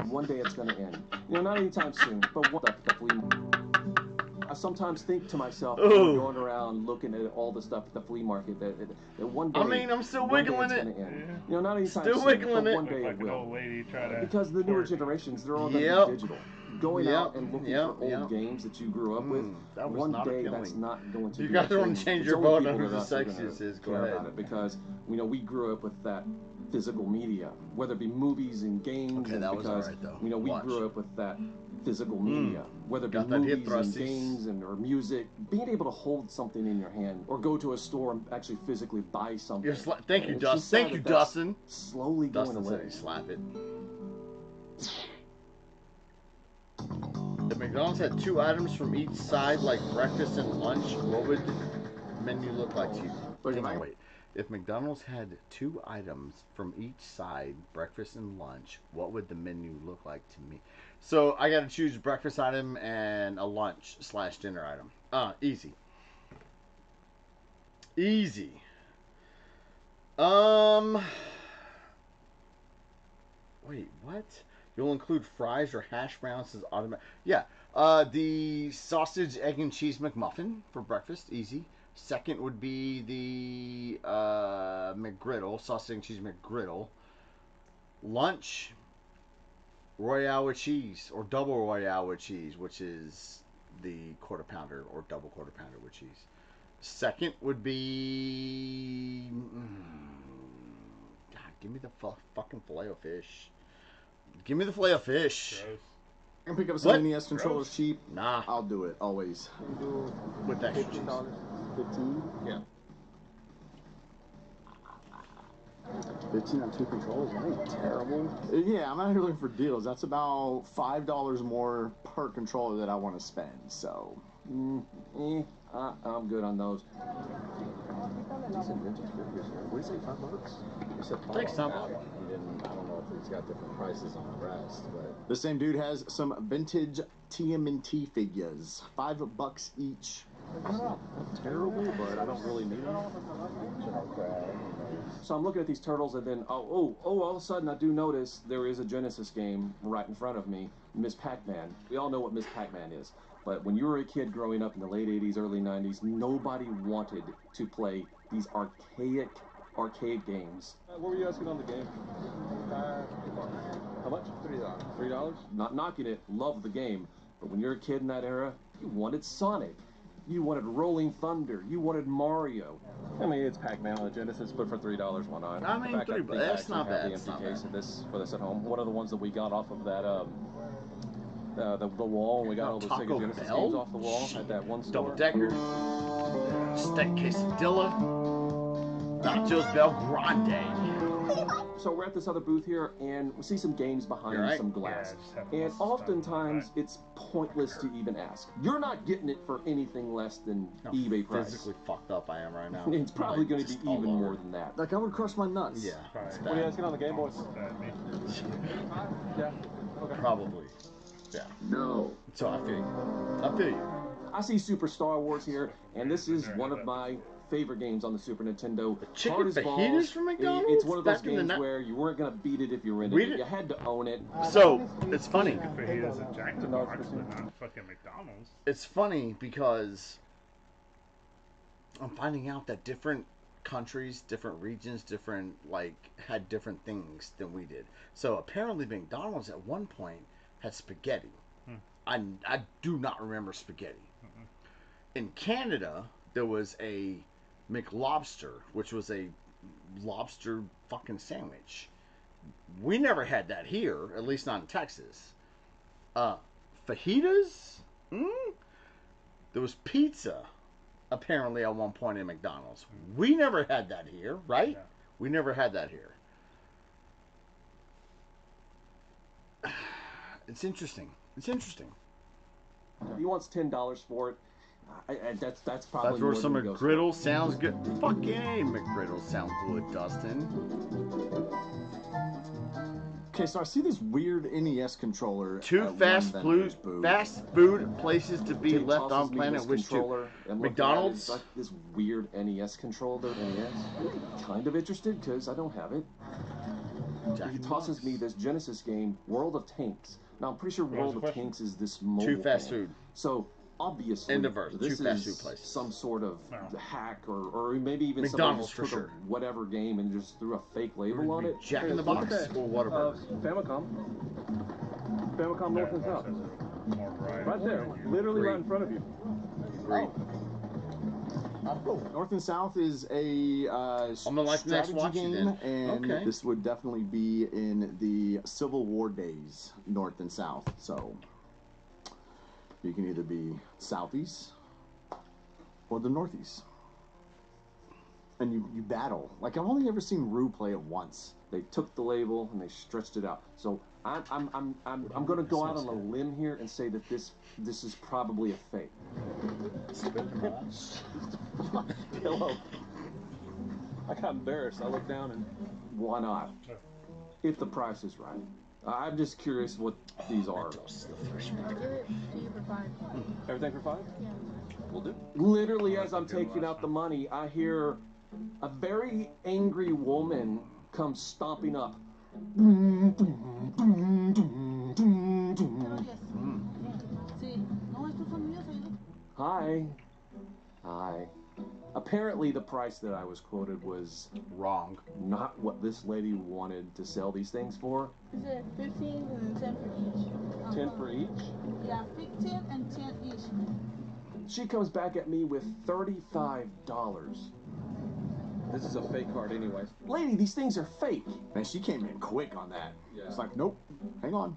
one day it's going to end. You know, not anytime soon, but one day the flea market. I sometimes think to myself when Ooh. we're going around looking at all the stuff at the flea market that one day I mean, I'm still one day wiggling it's it. gonna end. You know, not anytime Still soon, wiggling but it. one day Like it an will. old lady trying to. Because the newer work. generations, they're all going to Yep. be digital. Going Yep. out and looking Yep. for old games that you grew up with, that was one not day appealing. that's not going to You be guys a wanna thing. change It's your only vote people on who that the us are gonna sexiest is, go care ahead. about it because, you know, we grew up with that physical media, whether it be movies and games, Okay, and that was because, alright, though. you know, we Watch. grew up with that physical media. whether it be Got that hit, movies and thrusties. games or music, being able to hold something in your hand or go to a store and actually physically buy something. Thank you, It's Dustin. just sad Thank you, that that's Dustin. Slowly going Dustin away. said he slap it. If McDonald's had 2 items from each side, like breakfast and lunch, what would the menu look like to you? Hang on, wait. If McDonald's had 2 items from each side, breakfast and lunch, what would the menu look like to me? So I got to choose breakfast item and a lunch / dinner item. Easy. Easy. Wait, what? You'll include fries or hash browns as automatic. Yeah. The sausage, egg, and cheese McMuffin for breakfast. Easy. Second would be the McGriddle, sausage and cheese McGriddle. Lunch, Royale with cheese or double Royale with cheese, which is the quarter pounder or double quarter pounder with cheese. Second would be, God, give me the fucking Filet-O-Fish. Give me the Filet-O-Fish. Gross. I can pick up some NES controllers cheap. Nah. I'll do it, always. With that $15. 15? Yeah. 15 on 2 controllers, that ain't terrible. Yeah, I'm not here looking for deals. That's about $5 more per controller that I want to spend, so. I'm good on those. Decent vintage figures here. What did you say, $5? You said $5. Thanks, Tom. He didn't, I don't know if he's got different prices on the rest, but The same dude has some vintage TMNT figures. $5 each. Not terrible, but I don't really need them. So I'm looking at these turtles, and then all of a sudden I do notice there is a Genesis game right in front of me, Miss Pac-Man. We all know what Miss Pac-Man is, but when you were a kid growing up in the late 80s, early 90s, nobody wanted to play these arcade games. What were you asking on the game? How much? $3. $3? Not knocking it, love the game, but when you're a kid in that era, you wanted Sonic. You wanted Rolling Thunder. You wanted Mario. I mean, it's Pac-Man on the Genesis, but for $3, why not? I mean, In fact, I $3, think that's I not actually have bad, the it's empty not case bad. of this for this at home. One of the ones that we got off of that the wall, and we got all those Taco Sega Genesis Bell? games off the wall at that one store. Double Decker, Steak Quesadilla, Nachos Bel Grande. So we're at this other booth here, and we see some games behind You're right. some glass. Yeah, just have And lots of stuff oftentimes, it's pointless to even ask. You're not getting it for anything less than eBay price. Physically fucked up I am right now. It's probably Like, going to just be all even over. more than that. Like, I would crush my nuts. Yeah. It's What are you bad. asking on the Game Boy? Yeah. Okay. Probably. Yeah. No. So I feel you. I feel you. I see Super Star Wars here, and this is one of my favorite games on the Super Nintendo. Chicken Hard as fajitas balls. from McDonald's? It's one of those Back in the games ni- where you weren't going to beat it if you were into We it. did- You had to own it. So it's funny. Fajitas at Jack in the Box, but not fucking McDonald's. It's funny because I'm finding out that different countries, different regions, had different things than we did. So apparently McDonald's at one point had spaghetti. I do not remember spaghetti. In Canada, there was a McLobster, which was a lobster fucking sandwich. We never had that here, at least not in Texas. Fajitas? There was pizza, apparently, at one point in McDonald's. We never had that here, right? Yeah. We never had that here. It's interesting. It's interesting. He wants $10 for it. That's probably That's where more some than he goes for. McGriddle sounds good. Fuck yeah, McGriddle sounds good, Dustin. Okay, so I see this weird NES controller. Two at fast one food vendor's booth. places to be Jake left tosses on me planet. this Which two? controller, and looking at it, McDonald's. it's like this weird NES controller. Kind of interested because I don't have it. Jack He in the tosses Box. me this Genesis game, World of Tanks. Now I'm pretty sure World of question? Tanks is this mobile Two fast game. food. So obviously, End of verse. this Two fast is food places. some sort of Wow. hack, or maybe even McDonald's somebody for just took sure. a whatever game and just threw a fake label on it. Jack in the Box or Whataburger. Famicom. Famicom North and South. More variety. Right there. Literally right in front of you. Great. North and South is a I'm gonna like the next strategy watch game, then. and Okay. this would definitely be in the Civil War days, North and South. So You can either be southeast or the northeast. And you battle. Like, I've only ever seen Rue play it once. They took the label and they stretched it out. So I'm going to go out on a limb here and say that this is probably a fake. Hello. I got embarrassed. I looked down and... Why not? If the price is right. I'm just curious what these are. I'll give it to you for 5. Everything for 5? Yeah. We'll do. Literally, as I'm taking out the money, I hear a very angry woman come stomping up. Hi. Hi. Apparently, the price that I was quoted was wrong. Not what this lady wanted to sell these things for. Is it 15 and 10 for each? 10 for each? Yeah, 10 and 10 each. She comes back at me with $35. This is a fake card anyways. Lady, these things are fake. Man, she came in quick on that. Yeah. It's like, nope, hang on.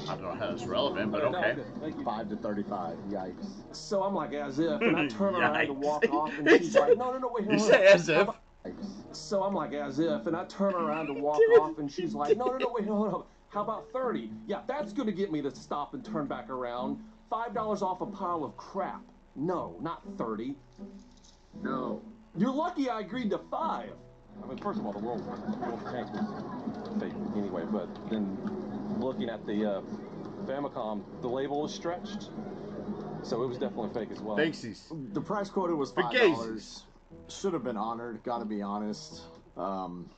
I don't know how that's relevant, but okay. 5 to 35. Yikes. So I'm like, as if, and I turn around to walk off, and she's like, no, wait. You say as if. So I'm like, as if, and I turn around to walk off, and she's like, no, wait, hold on. How about 30? Yeah, that's going to get me to stop and turn back around. $5 off a pile of crap. No, not 30. No. You're lucky I agreed to 5. I mean, first of all, the World Tank was fake anyway, but then looking at the Famicom, the label was stretched, so it was definitely fake as well. Thanksies. The price quoted was $5. Should have been honored, gotta be honest. Hold on.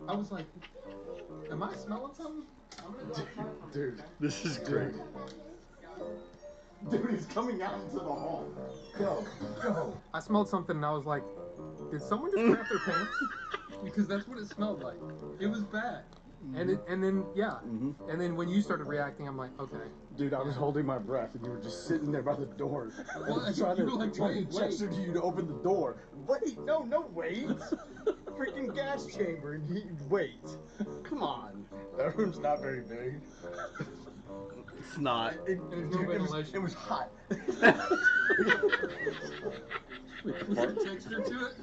I was like, am I smelling something? I'm gonna go. Dude. This is great. Dude, he's coming out into the hall. Go. I smelled something and I was like, did someone just crap their pants? Because that's what it smelled like. It was bad. And then and then when you started reacting, I'm like, okay. Dude, I was holding my breath and you were just sitting there by the door. Well, I was trying you were like, wait. gesture to you to open the door. Wait, no, wait. Freaking gas chamber and wait. Come on. That room's not very big. It's not. It was hot. Was there texture to it?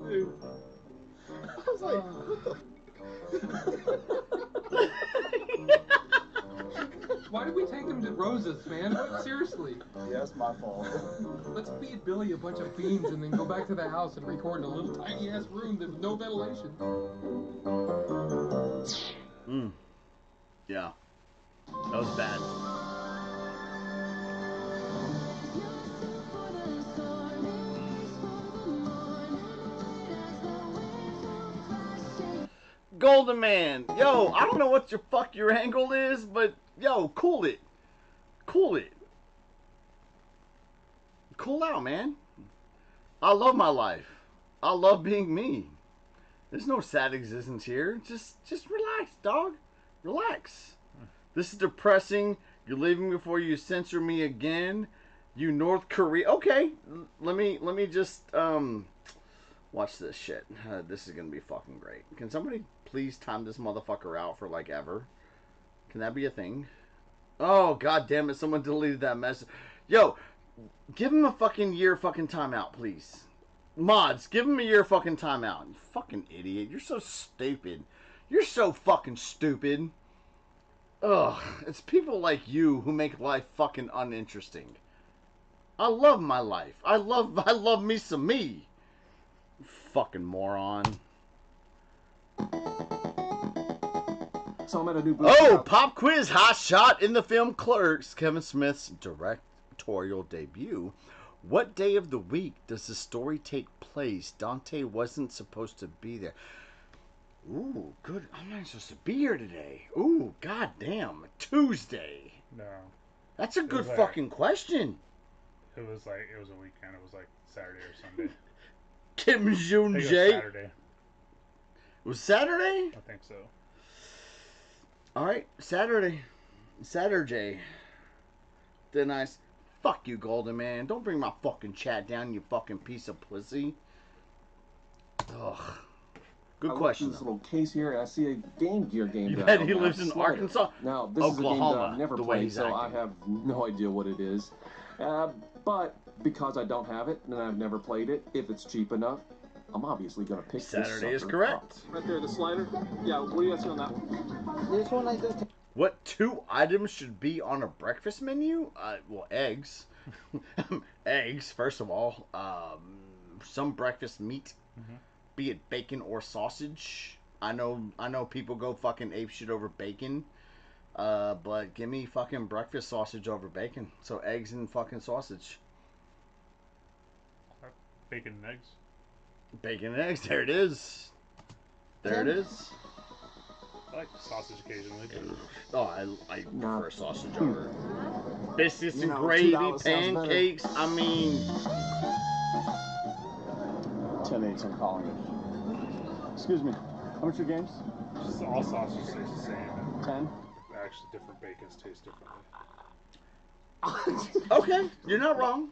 Dude. I was like, what the Why did we take him to Rosa's, man? Seriously. Yeah, it's my fault. Let's feed Billy a bunch of beans and then go back to the house and record in a little tiny ass room with no ventilation. Yeah. That was bad. Golden Man, yo, I don't know what your angle is, but yo, cool it. Cool out, man. I love my life. I love being me. There's no sad existence here. Just relax, dog. Relax. This is depressing. You're leaving before you censor me again. You North Korea. Okay, let me just watch this shit. This is gonna be fucking great. Can somebody please time this motherfucker out for like ever? Can that be a thing? Oh, god damn it, someone deleted that message. Yo, give him a fucking year fucking timeout, please. Mods, give him a year fucking timeout. You fucking idiot. You're so stupid. You're so fucking stupid. Ugh, it's people like you who make life fucking uninteresting. I love my life. I love me some me. Fucking moron. So I'm at a new pop quiz hot shot in the film Clerks, Kevin Smith's directorial debut. What day of the week does the story take place? Dante wasn't supposed to be there. Ooh, good. I'm not supposed to be here today. Ooh, goddamn. Tuesday. No. That's a good fucking question. It was a weekend. It was like Saturday or Sunday. Kim Jong Jae. Jae. Saturday. Was Saturday? I think so. All right, Saturday. Then fuck you, Golden Man. Don't bring my fucking chat down, you fucking piece of pussy. Ugh. Good question. This little case here, and I see a Game Gear game. You bet he lives in Arkansas? Now, this is a game that I've never played, so I have no idea what it is. But because I don't have it and I've never played it, if it's cheap enough, I'm obviously going to pick Saturday this is correct. up. Right there, the slider. Yeah, what do you guys see on that one? This one I did. What 2 items should be on a breakfast menu? Well, eggs. Eggs, first of all. Some breakfast meat. Be it bacon or sausage. I know people go fucking apeshit over bacon. But give me fucking breakfast sausage over bacon. So eggs and fucking sausage. Bacon and eggs. Bacon and eggs. There it is. There it is. I like sausage occasionally. Oh, I prefer sausage over biscuits and gravy, pancakes. I mean, 10-8, I'm calling it. Excuse me. How much are your games? Just all sausages taste the same. 10. Actually, different bacons taste differently. Okay, you're not wrong.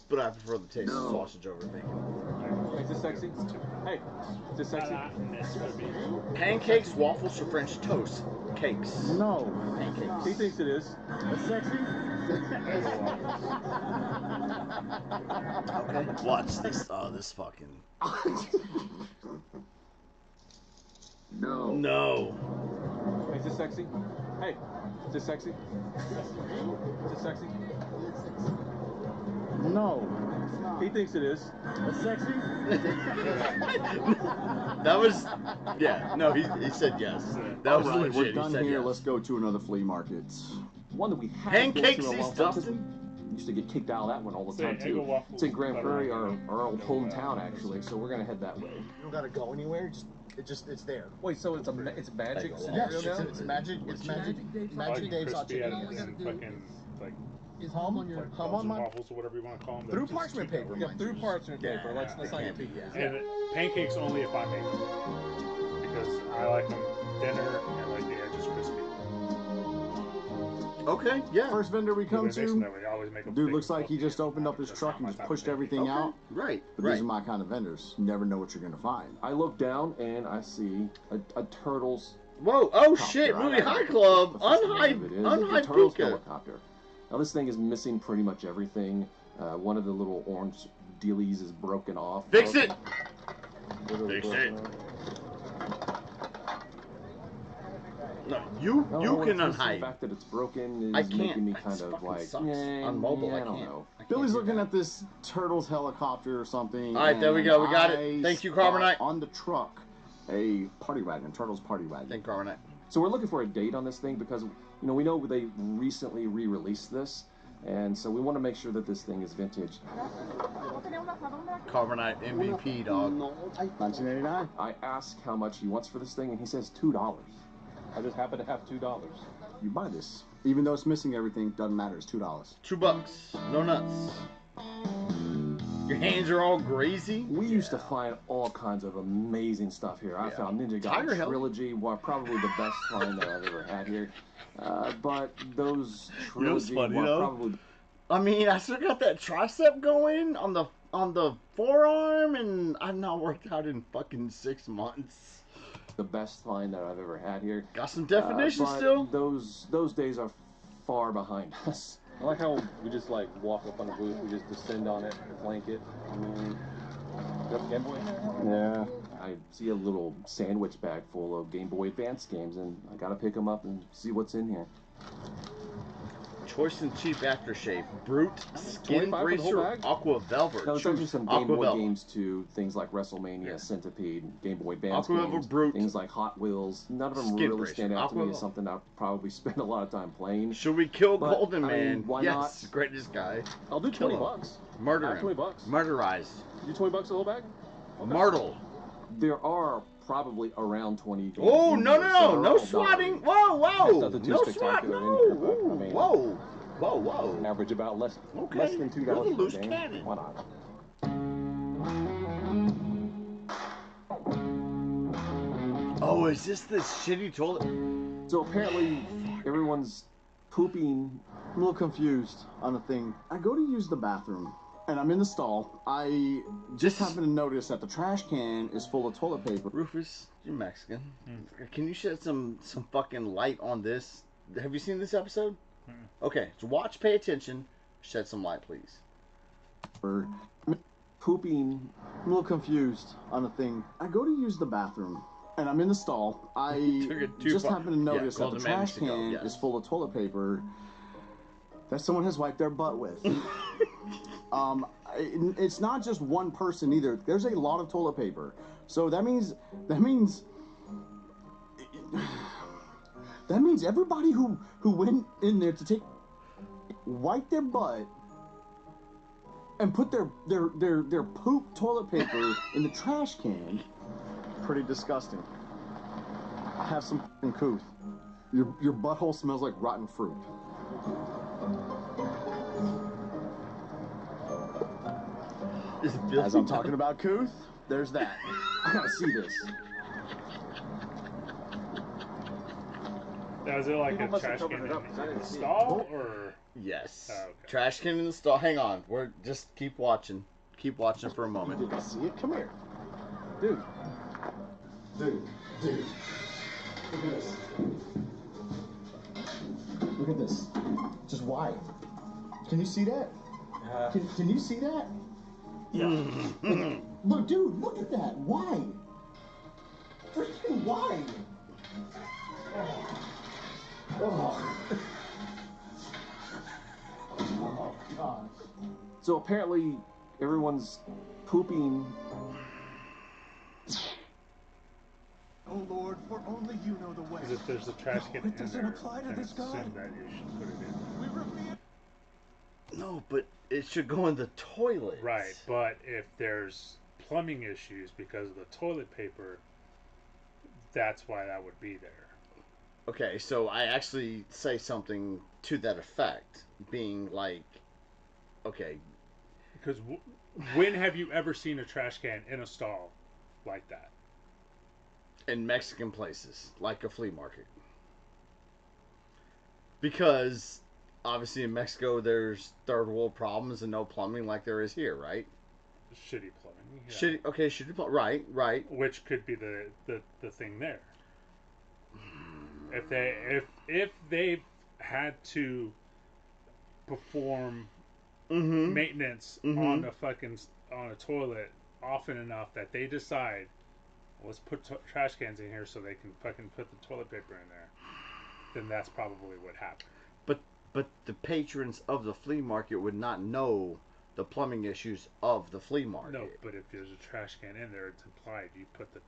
But I prefer the taste of sausage over bacon. Is this sexy? Hey, is this sexy? Pancakes, waffles, or French toast? Cakes. No. Pancakes. He thinks it is. That's sexy? Okay, watch this. This fucking. No. No. Is this sexy? Hey, is this sexy? Is this sexy? No. He thinks it is. That's sexy? That was, yeah, no, he said yes. That was legit. We're done he said here. yes. Let's go to another flea market. One that we haven't been to in a long time, 'cause we used to get kicked out of that one all the time too. It's in Grand Prairie, our old hometown actually. So we're gonna head that way. You don't gotta go anywhere. It's there. Wait, so it's magic Yes, scenario now? it's magic. It's magic Dave's hot chicken. All you fucking like Is hum on your waffles or whatever you want to call them. Through parchment paper. Yeah, through parchment paper. Let's not get too And pancakes only if I make them, because I like them thinner and like the edges crispy. Okay, yeah. First vendor we come to, dude dude looks like he just opened up his truck and just pushed everything out. Right, But these are my kind of vendors. You never know what you're gonna find. I look down and I see a turtle's. Whoa! Oh shit! Movie High Club. Unhype turtle's Pika. helicopter. Now this thing is missing pretty much everything. One of the little orange dealies is broken off. Fix it. Literally Fix broken it. off. No, you can The unhype. fact that it's broken I is can't. making me It kind of fucking like, sucks. yeah, On mobile, yeah, I I don't can't. know. Billy's looking at this turtle's helicopter or something. All right, there we go. We got and it. Thank you, spot Carbonite. On the truck, a party wagon, turtle's party wagon. Thank you, Carbonite. So we're looking for a date on this thing because we know they recently re-released this, and so we want to make sure that this thing is vintage. Carbonite MVP, dog. 1989. I ask how much he wants for this thing, and he says $2. I just happen to have $2. You buy this, even though it's missing everything. Doesn't matter. It's $2. $2. No nuts. Your hands are all greasy. We used to find all kinds of amazing stuff here. I found Ninja Tiger Gaiden Hill. Trilogy, probably the best find that I've ever had here. But those You know what's trilogy funny, were though? probably I mean, I still got that tricep going on the forearm, and I've not worked out in fucking 6 months. the best find that I've ever had here. Got some definition but still. Those days are far behind us. I like how we just like walk up on the booth, we just descend on it, flank it. Game Boy? Yeah. I see a little sandwich bag full of Game Boy Advance games, and I gotta pick them up and see what's in here. Choice and cheap aftershave. Brute, Skin 25 for the whole Bracer, bag? Aqua Velvet. Now, there's actually Choose some Game Aqua Boy Velvet. games too, things like WrestleMania, Centipede, Game Boy Advance Aqua Velvet games, Brute. things like Hot Wheels. None of them Skin really Bracer. stand out to Aqua me as something I'll probably spend a lot of time playing. Should we kill But, Golden I mean, Man? why Yes, greatest guy. I'll do Kill 20 him. bucks. Murder Have him. 20 bucks. Murderize. You 20 bucks a whole bag? Myrtle. There are probably around 20 games. Oh, in no, here, no, so no. they're No all swatting. dollars. Whoa, whoa. It's nothing too No swat. spectacular No. in here, but, I mean, Whoa. Whoa, whoa. Average about less than You're $2 the per loose game. cannon. Why not? Oh, is this shitty toilet? So apparently, everyone's pooping. I'm a little confused on a thing. I go to use the bathroom, and I'm in the stall. I just happen to notice that the trash can is full of toilet paper. Rufus, you're Mexican. Can you shed some fucking light on this? Have you seen this episode? Okay, so watch, pay attention, shed some light, please. Pooping. I'm a little confused on a thing. I go to use the bathroom, and I'm in the stall. I just happen to notice that the trash can is full of toilet paper that someone has wiped their butt with. It's not just one person either. There's a lot of toilet paper. So that means everybody who went in there to wipe their butt and put their poop toilet paper in the trash can. Pretty disgusting. Have some fucking couth. Your butthole smells like rotten fruit. As I'm talking about couth, there's that. I gotta see this. Now, is it like a trash can in the stall, or? Yes. Oh, okay. Trash can in the stall. Hang on. We're just keep watching. Keep watching for a moment. Did I see it? Come here. Dude. Look at this. Look at this. Just why? Can you see that? Can you see that? Yeah. Look, dude, look at that. Why? Freaking why? Oh. Oh, God. So apparently, everyone's pooping. Oh Lord, for only you know the way. Because if there's a trash can in doesn't there, apply to then this God. assume that you should put it in. We reveal. No, but it should go in the toilet. Right, but if there's plumbing issues because of the toilet paper, that's why that would be there. Okay, so I actually say something to that effect, being like, okay. Because when have you ever seen a trash can in a stall like that? In Mexican places, like a flea market. Because obviously in Mexico there's third world problems and no plumbing like there is here, right? Shitty plumbing. Yeah. Shitty plumbing. Right. Which could be the thing there. If they've had to perform maintenance on a toilet often enough that they decide, let's put trash cans in here so they can fucking put the toilet paper in there, then that's probably what happened. But the patrons of the flea market would not know the plumbing issues of the flea market. No, but if there's a trash can in there, it's implied you put the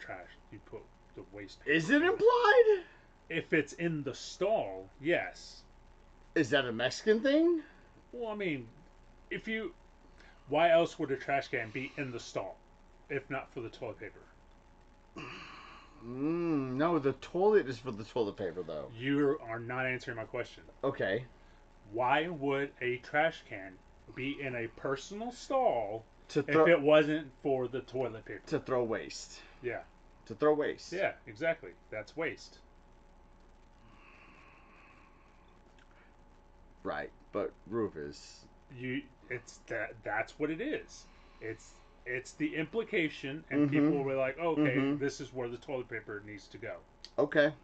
waste. Is it implied? If it's in the stall, yes. Is that a Mexican thing? Well, I mean, why else would a trash can be in the stall, if not for the toilet paper? No, the toilet is for the toilet paper, though. You are not answering my question. Okay. Why would a trash can be in a personal stall if throw, it wasn't for the toilet paper? To throw waste. Yeah. To throw waste. Yeah, exactly. That's waste. Right, but Rufus, that's what it is. It's the implication, and people were like, oh, okay, this is where the toilet paper needs to go. Okay,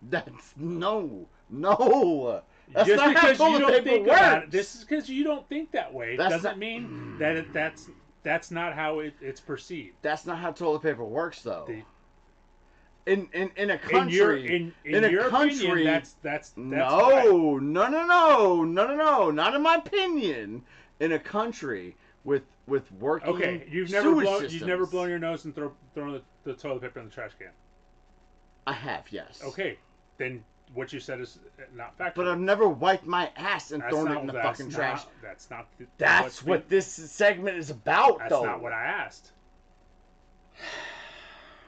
that's no. That's just not because how you toilet don't paper think works. about it, this is because you don't think that way. That's Doesn't not, mean that that's not how it's perceived. That's not how toilet paper works, though. In a country, in your opinion, that's no, not in my opinion. In a country with working you've never blown your nose and thrown the toilet paper in the trash can. I have, yes. Okay, then what you said is not factual. But I've never wiped my ass and thrown it in the fucking trash. That's not. That's what this segment is about, though. That's not what I asked.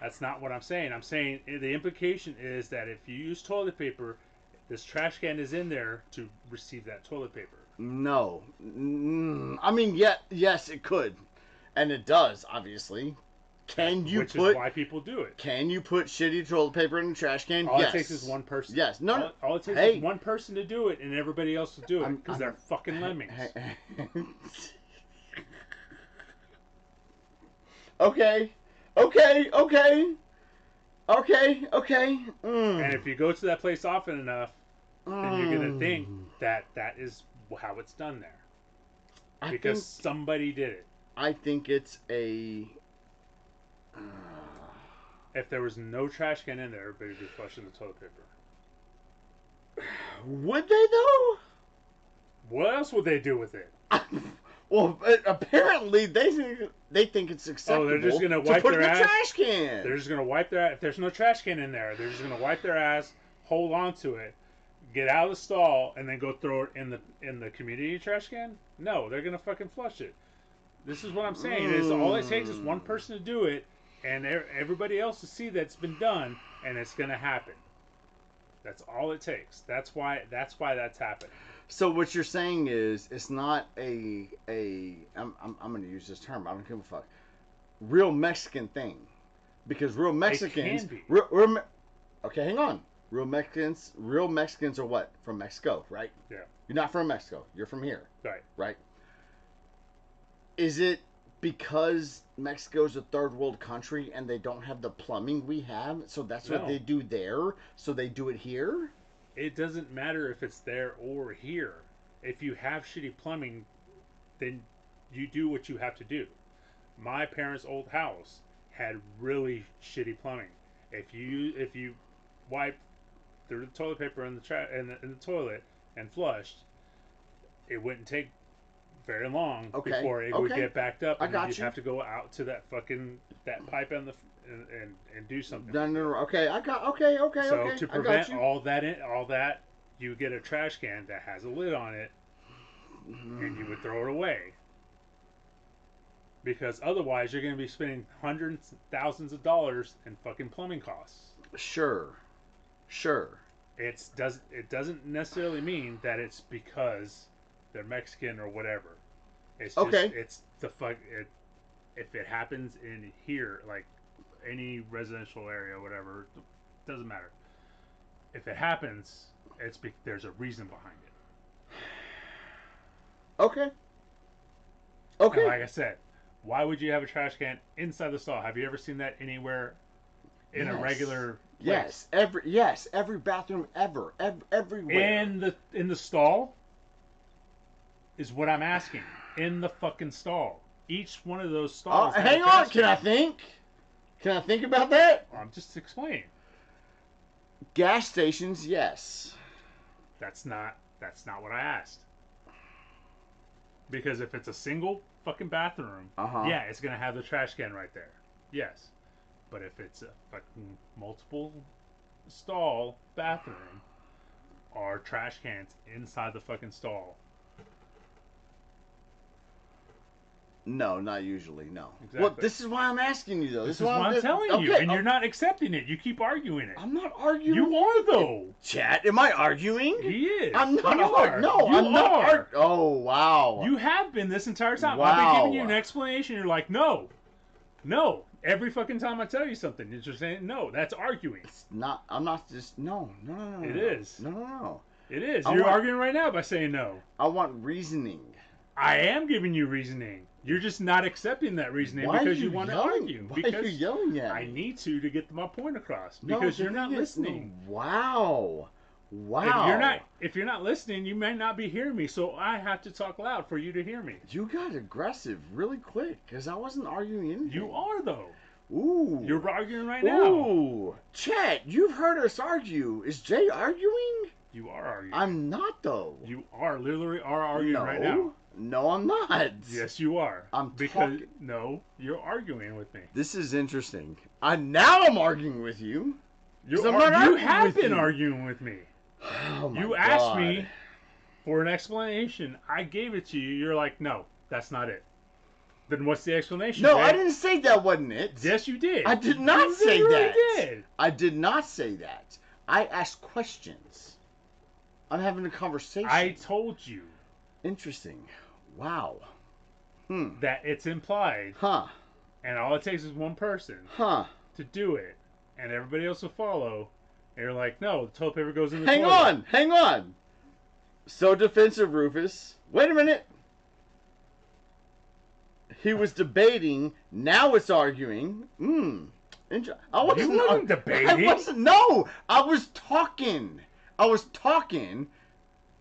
That's not what I'm saying. I'm saying the implication is that if you use toilet paper, this trash can is in there to receive that toilet paper. No. I mean, yes, it could. And it does, obviously. Can you Which put? is why people do it. Can you put shitty toilet paper in the trash can? All yes. it takes is one person. Yes. No. All it takes hey. is one person to do it, and everybody else will do it because they're fucking lemmings. Okay. And if you go to that place often enough, then you're gonna think that that is how it's done there, because somebody did it. I think it's a. If there was no trash can in there, everybody would be flushing the toilet paper. Would they though? What else would they do with it? Well, apparently they think it's acceptable. Oh, they're just gonna to wipe put their in the ass. trash can. They're just gonna wipe their ass. If there's no trash can in there, they're just gonna wipe their ass, hold on to it, get out of the stall, and then go throw it in the community trash can. No, they're gonna fucking flush it. This is what I'm saying. Is all it takes is one person to do it, and everybody else to see that it's been done, and it's gonna happen. That's all it takes. That's why that's happening. So what you're saying is it's not I'm going to use this term. I don't give a fuck. Real Mexican thing, because real Mexicans. It can be. Okay, hang on. Real Mexicans are what? From Mexico, right? Yeah. You're not from Mexico. You're from here. Right. Right. Is it because Mexico's a third world country and they don't have the plumbing we have, so that's what they do there, so they do it here? It doesn't matter if it's there or here. If you have shitty plumbing, then you do what you have to do. My parents' old house had really shitty plumbing. If you wiped through the toilet paper in the toilet and flushed, it wouldn't take very long before it would get backed up, and then you'd have to go out to that pipe and do something. No. Okay, okay. So to prevent all that, you get a trash can that has a lid on it, and you would throw it away. Because otherwise, you're going to be spending hundreds, thousands of dollars in fucking plumbing costs. Sure. It doesn't necessarily mean that it's because they're Mexican or whatever. It's just, it's the fuck. If it happens in here, like any residential area, or whatever, it doesn't matter. If it happens, there's a reason behind it. Okay. And like I said, why would you have a trash can inside the stall? Have you ever seen that anywhere in a regular place? Every bathroom everywhere. In the stall is what I'm asking. In the fucking stall. Each one of those stalls. Hang on, can I think? Can I think about that? I'm just explaining. Gas stations, yes. That's not what I asked. Because if it's a single fucking bathroom, yeah, it's gonna have the trash can right there. Yes. But if it's a fucking multiple stall bathroom, are trash cans inside the fucking stall? No, not usually. No. Exactly. Well, this is why I'm asking you, though. This is why I'm telling you, and you're not accepting it. You keep arguing it. I'm not arguing. You are, though. Chat, am I arguing? He is. I'm not. No, you I'm not. are. Oh, wow. You have been this entire time. Wow. I've been giving you an explanation. You're like, no. Every fucking time I tell you something, you're just saying no. That's arguing. It's not. I'm not just. No. It is. No. It is. You're arguing right now by saying no. I want reasoning. I am giving you reasoning. You're just not accepting that reasoning because you want to argue. Why are you yelling at me? I need to get my point across because you're not listening. Wow. If you're not listening, you may not be hearing me. So I have to talk loud for you to hear me. You got aggressive really quick because I wasn't arguing anything. You are though. Ooh. You're arguing right now. Ooh. Chat, you've heard us argue. Is Jay arguing? You are arguing. I'm not though. You literally are arguing right now. No, I'm not. Yes, you are. No, you're arguing with me. This is interesting. Now I'm arguing with you. You have been arguing with me. Oh my You asked me for an explanation. I gave it to you. You're like, no, that's not it. Then what's the explanation? No, I didn't say that wasn't it. Yes, you did. I did not say that. Did. I did not say that. I asked questions. I'm having a conversation. I told you. Interesting. Wow. That it's implied. Huh. and all it takes is one person to do it, and everybody else will follow. And you're like, no, the toilet paper goes in the toilet. Hang on. So defensive, Rufus. Wait a minute. He was debating. Now it's arguing. I wasn't debating. No, I was talking.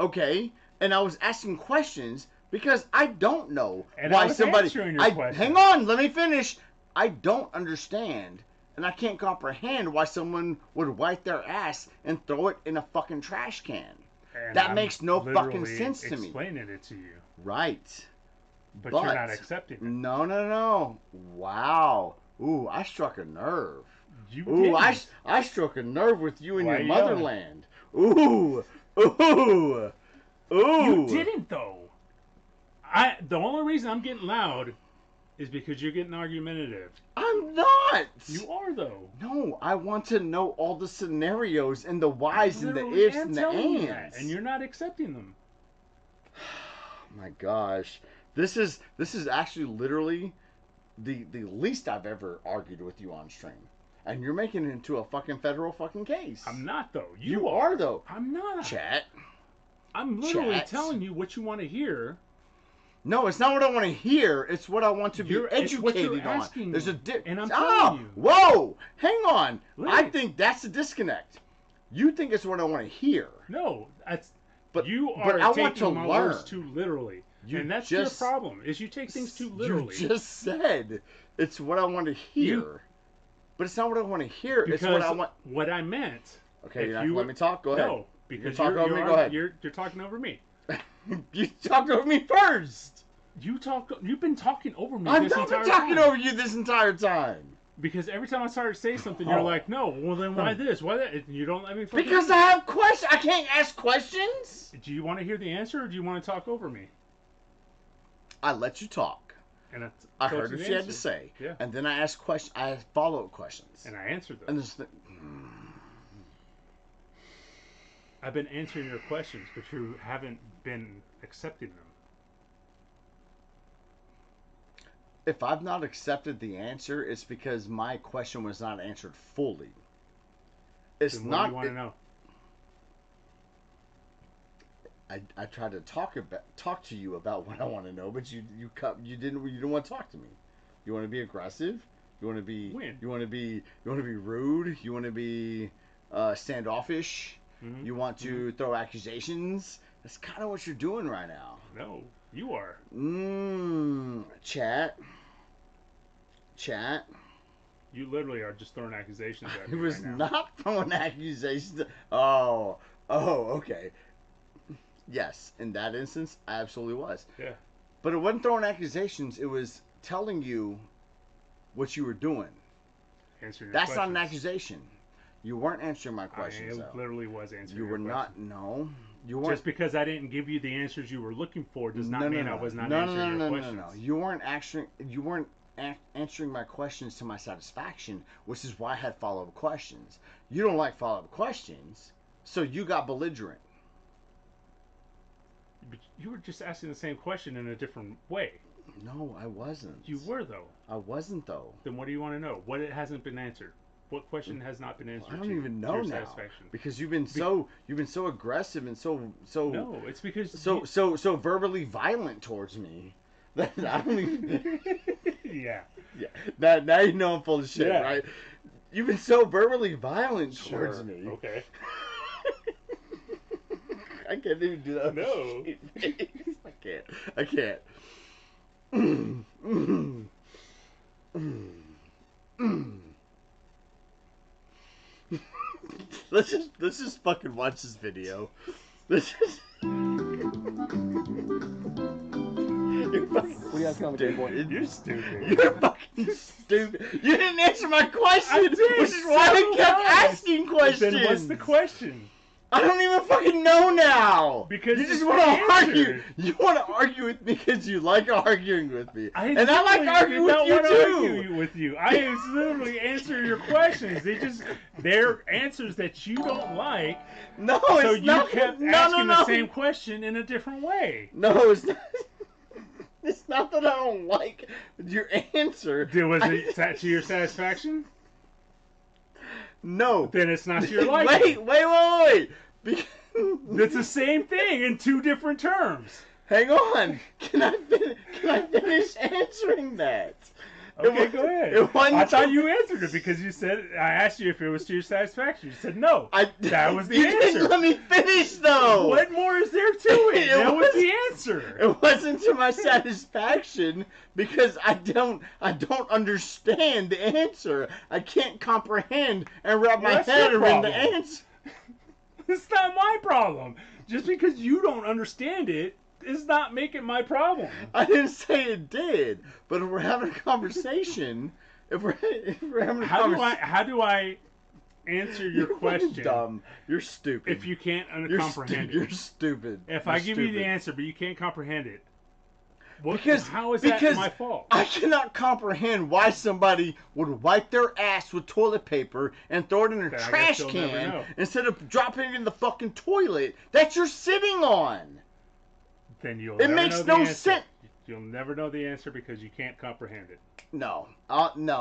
Okay, and I was asking questions because I don't know why somebody. Hang on, let me finish. I don't understand, and I can't comprehend why someone would wipe their ass and throw it in a fucking trash can. And That I'm makes no fucking literally sense to me. Explaining it to you. Right. But you're not accepting it. No. Wow. Ooh, I struck a nerve. You Ooh, didn't. I struck a nerve with you in Why your you motherland. Ooh. You didn't though. The only reason I'm getting loud is because you're getting argumentative. I'm not. You are though. No, I want to know all the scenarios and the whys and the ifs and the ands. And you're not accepting them. My gosh. This is actually literally the least I've ever argued with you on stream. And you're making it into a fucking federal fucking case. I'm not though. You are though. I'm not. Chat. I'm literally telling you what you want to hear. No, it's not what I want to hear. It's what I want to be educated on. There's a and I'm telling you. Whoa! Hang on. I think that's a disconnect. You think it's what I want to hear. No, but you are I taking want to my learn. words too literally. And that's your problem, is you take things too literally. You just said it's what I want to hear. But it's not what I want to hear. It's what I want. What I meant. Okay, you're not gonna let me talk? Go ahead. No, because you're talking over me. Go ahead. You're talking over me. You talked over me first. You've been talking over me. I've not been talking over you this entire time. Because every time I start to say something, you're like, no. Well, then why this? Why that? And you don't let me. Because I have questions. I can't ask questions. Do you want to hear the answer, or do you want to talk over me? I let you talk. And I heard what you had to say. Yeah. And then I asked questions. I asked follow-up questions. And I answered them. And this I've been answering your questions, but you haven't been accepting them. If I've not accepted the answer, it's because my question was not answered fully. It's then not. What do you want to know? I tried to talk to you about what I want to know, but you didn't want to talk to me. You want to be aggressive. You want to be. When? You want to be rude. You want to be standoffish. Mm-hmm. You want to throw accusations. That's kind of what you're doing right now. No, you are. Chat. You literally are just throwing accusations at me. He was right now. not throwing accusations. Oh, okay. Yes, in that instance, I absolutely was. Yeah. But it wasn't throwing accusations. It was telling you what you were doing. Answering your That's not questions. an accusation. You weren't answering my questions. I literally was answering. You were not. No, you weren't. Just because I didn't give you the answers you were looking for does not mean I was not answering your questions. No. You weren't actually. You weren't answering my questions to my satisfaction, which is why I had follow-up questions. You don't like follow-up questions, so you got belligerent. But you were just asking the same question in a different way. No, I wasn't. You were though. I wasn't though. Then what do you want to know? What hasn't been answered? What question has not been answered? I don't even know now because you've been so aggressive and so. No, it's because so verbally violent towards me that I don't even. Yeah. Now you know I'm full of shit, right? You've been so verbally violent towards me. Okay. I can't even do that. No. I can't. Let's just fucking watch this video. Let's just. You're fucking stupid. You're stupid. You're fucking stupid. You didn't answer my question, I did, which is why I kept asking questions. Then what's the question? I don't even fucking know now. Because you just want to argue. You want to argue with me because you like arguing with me, and I like arguing with you too. Argue with you. I was literally answering your questions. They're answers that you don't like. No, so it's not. So you kept asking the same question in a different way. No, it's not. It's not that I don't like your answer. Was it to your satisfaction? No. Then it's not to your liking. Wait. It's the same thing in two different terms. Hang on. Can I finish answering that? Okay, go ahead. I thought you answered it because you said, I asked you if it was to your satisfaction. You said no. That was the you answer. Didn't let me finish, though. What more is there to it? That was the answer. It wasn't to my satisfaction because I don't understand the answer. I can't comprehend and wrap my head around the answer. It's not my problem. Just because you don't understand it is not making my problem. I didn't say it did, but if we're having a conversation, how do I answer your question? Dumb. You're stupid. If you can't comprehend it, you're stupid. If I give you the answer, but you can't comprehend it, how is that my fault? I cannot comprehend why somebody would wipe their ass with toilet paper and throw it in a trash can instead of dropping it in the fucking toilet that you're sitting on. Then it makes no sense. You'll never know the answer because you can't comprehend it. No,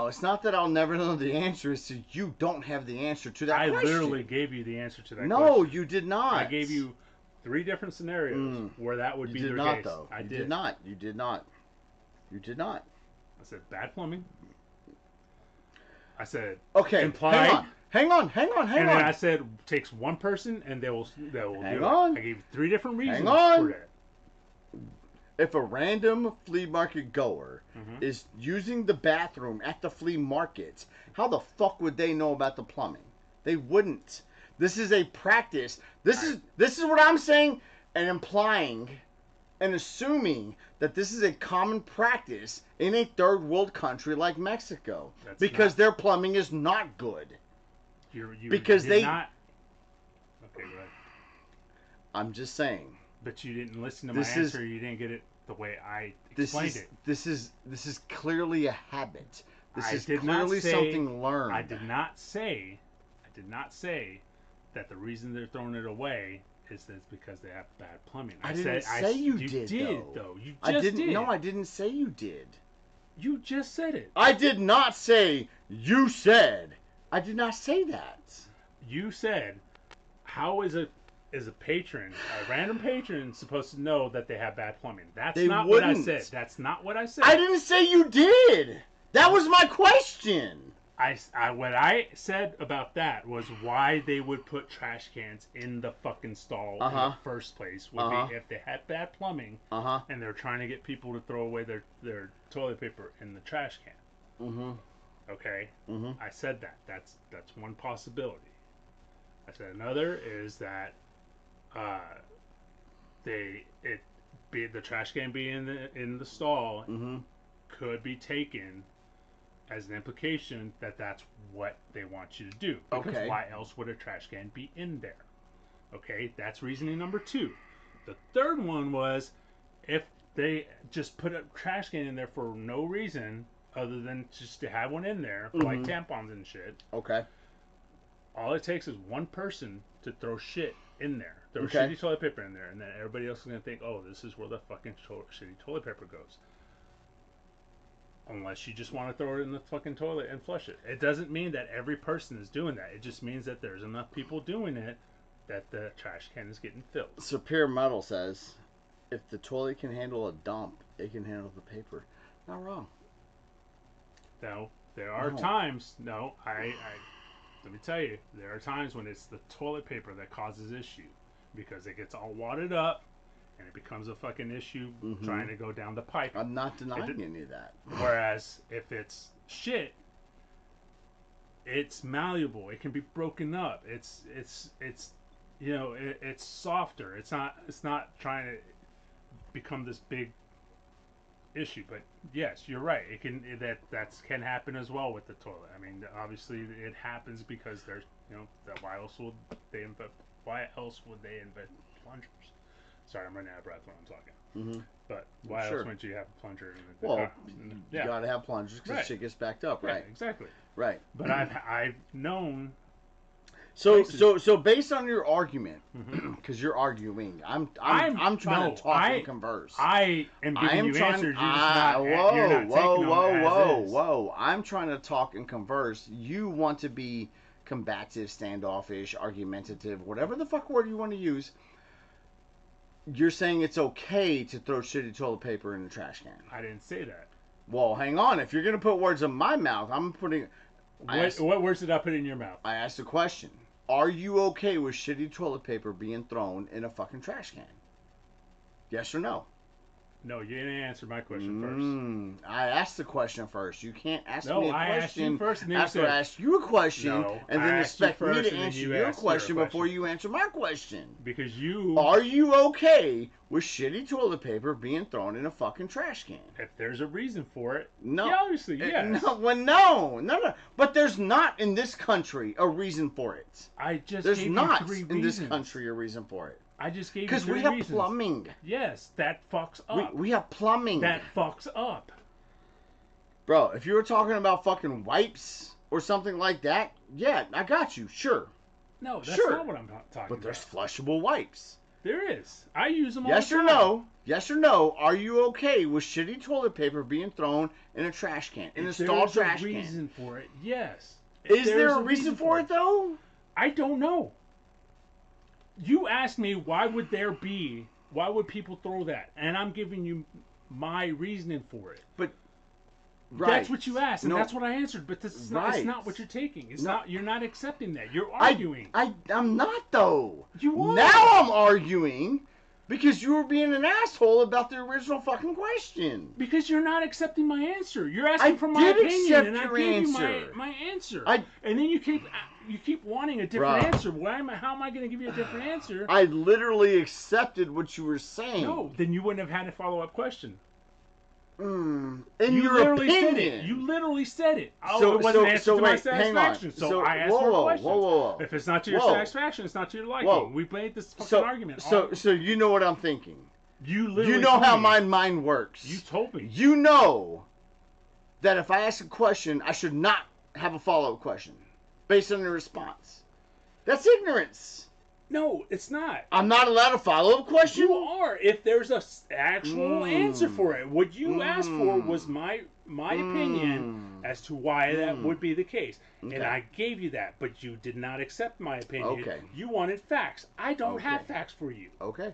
it's not that I'll never know the answer. It's that you don't have the answer to that question. I literally gave you the answer to that question. No, you did not. I gave you 3 different scenarios where that would be the case. Though. I did. You did not. I said bad plumbing. I said implied. Hang on. And then I said takes one person and they will do it. I gave you 3 different reasons for that. If a random flea market goer is using the bathroom at the flea market, how the fuck would they know about the plumbing? They wouldn't. This is a practice. This is what I'm saying and implying and assuming that this is a common practice in a third world country like Mexico because their plumbing is not good. Because they not. Okay, go ahead. I'm just saying. But you didn't listen to my answer. You didn't get it the way I explained it. This is clearly a habit. This is clearly something learned. I did not say that the reason they're throwing it away is that it's because they have bad plumbing. I didn't say you did though. You just I didn't. did. No, I didn't say you did. You just said it. I did not say you said. I did not say that. You said, how is a patron, a random patron, supposed to know that they have bad plumbing? That's not what I said. That's not what I said. I didn't say you did. That was my question. What I said about that was why they would put trash cans in the fucking stall in the first place would be if they had bad plumbing and they're trying to get people to throw away their toilet paper in the trash can. Okay? I said that. That's one possibility. I said another is that the trash can being in the stall could be taken as an implication that that's what they want you to do. Because why else would a trash can be in there? Okay, that's reasoning number 2. The third one was if they just put a trash can in there for no reason other than just to have one in there for like tampons and shit. Okay. All it takes is one person to throw shit in there. Throw shitty toilet paper in there, and then everybody else is going to think, oh, this is where the fucking shitty toilet paper goes. Unless you just want to throw it in the fucking toilet and flush it. It doesn't mean that every person is doing that. It just means that there's enough people doing it that the trash can is getting filled. Superior Metal says, if the toilet can handle a dump, it can handle the paper. Not wrong. No, there are times. No, let me tell you, there are times when it's the toilet paper that causes issue because it gets all wadded up and it becomes a fucking issue trying to go down the pipe. I'm not denying any of that. Whereas if it's shit, it's malleable. It can be broken up. It's you know, it's softer. It's not trying to become this big issue. But yes, you're right. It can can happen as well with the toilet. I mean, obviously it happens because there's why else would they invent plungers? Sorry, I'm running out of breath when I'm talking. But why else would you have a plunger? You gotta have plungers because shit gets backed up, right? Yeah, exactly. Right. But I've known So based on your argument, because you're arguing, I'm trying to talk and converse. I am giving you trying, answers. You're not taking them as is. Whoa! I'm trying to talk and converse. You want to be combative, standoffish, argumentative, whatever the fuck word you want to use. You're saying it's okay to throw shitty toilet paper in the trash can. I didn't say that. Well, hang on. If you're gonna put words in my mouth, I'm putting. What words did I put in your mouth? I asked a question. Are you okay with shitty toilet paper being thrown in a fucking trash can? Yes or no? No, you didn't answer my question first. I asked the question first. You can't ask me a question I asked you first, and then after I asked you a question, and then expect me to answer your question before you answer my question. Because you... Are you okay with shitty toilet paper being thrown in a fucking trash can? If there's a reason for it, no. Yeah, obviously, yes. No. But there's not in this country a reason for it. There's gave not you 3 in reasons. This country a reason for it. I just gave you 3 reasons. Because we have plumbing. Yes, that fucks up. We have plumbing. That fucks up. Bro, if you were talking about fucking wipes or something like that, yeah, I got you. Sure. No, that's not what I'm talking about. But there's flushable wipes. There is. I use them all yes the time. Yes or no? Yes or no? Are you okay with shitty toilet paper being thrown in a trash can? In a stall trash can? There's a reason for it, yes. Is there a reason for it, though? I don't know. You asked me why would people throw that? And I'm giving you my reasoning for it. But that's what you asked, and that's what I answered. But this is not what you're taking. You're not accepting that. You're arguing. I'm not though. You are. Now I'm arguing because you were being an asshole about the original fucking question. Because you're not accepting my answer. You're asking for my opinion, and I gave you my answer. And then you keep wanting a different answer. How am I going to give you a different answer? I literally accepted what you were saying. No, then you wouldn't have had a follow-up question. In you your literally opinion. Said it. You literally said it. So, it wasn't answered to my wait, satisfaction. So I asked more questions. Whoa. If it's not to your satisfaction, it's not to your liking. We made this fucking argument. So you know what I'm thinking. You literally know how my mind works. You told me. You know that if I ask a question, I should not have a follow-up question based on the response. That's ignorance. No, it's not. I'm not allowed a follow-up question? You are. If there's a actual answer for it. What you asked for was my opinion as to why that would be the case. Okay. And I gave you that, but you did not accept my opinion. Okay. You wanted facts. I don't have facts for you. Okay.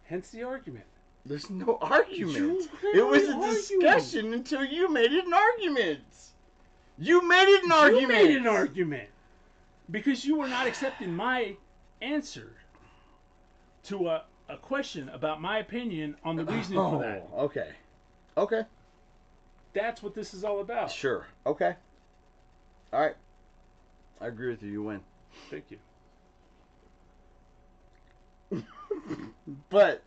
Hence the argument. There's no argument. It was a discussion until you made it an argument. You made it an argument. You made it an argument. Because you were not accepting my answer to a question about my opinion on the reasoning for that. Okay. That's what this is all about. Sure. Okay. All right. I agree with you. You win. Thank you. but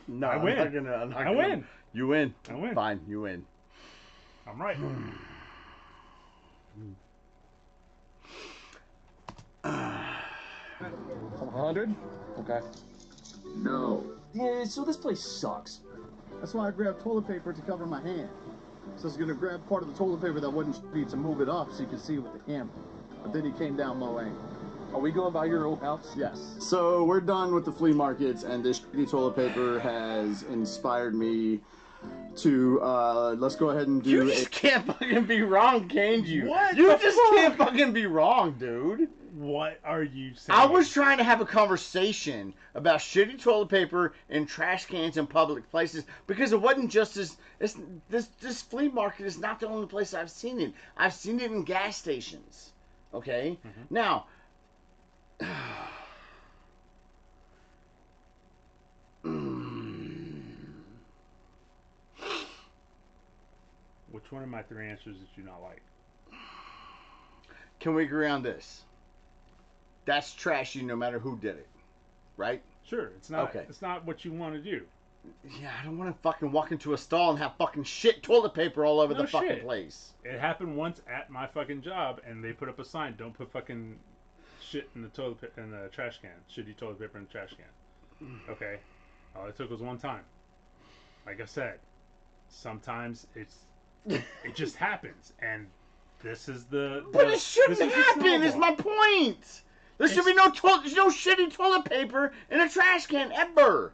no, I win. I win. You win. I win. Fine. You win. I'm right. 100? Okay. No. Yeah, so this place sucks. That's why I grabbed toilet paper to cover my hand. So I was gonna grab part of the toilet paper that wouldn't need to move it up so you could see with the camera. But then he came down low angle. Are we going by your old house? Yes. So we're done with the flea markets, and this shitty toilet paper has inspired me to let's go ahead and do. You just can't fucking be wrong, can you? What? You just can't fucking be wrong, dude. What are you saying? I was trying to have a conversation about shitty toilet paper and trash cans in public places because it wasn't just this flea market is not the only place I've seen it. I've seen it in gas stations. Okay? Mm-hmm. Now, which one of my 3 answers did you not like? Can we agree on this? That's trashy no matter who did it. Right? Sure. It's not It's not what you want to do. Yeah, I don't want to fucking walk into a stall and have fucking shit toilet paper all over the fucking place. It happened once at my fucking job, and they put up a sign: "Don't put fucking shit in the trash can. Shitty toilet paper in the trash can." Okay, all it took was one time. Like I said, sometimes it just happens, and This is the. But it shouldn't this is the happen. Is snowball. my point. There should be no shitty toilet paper in a trash can ever.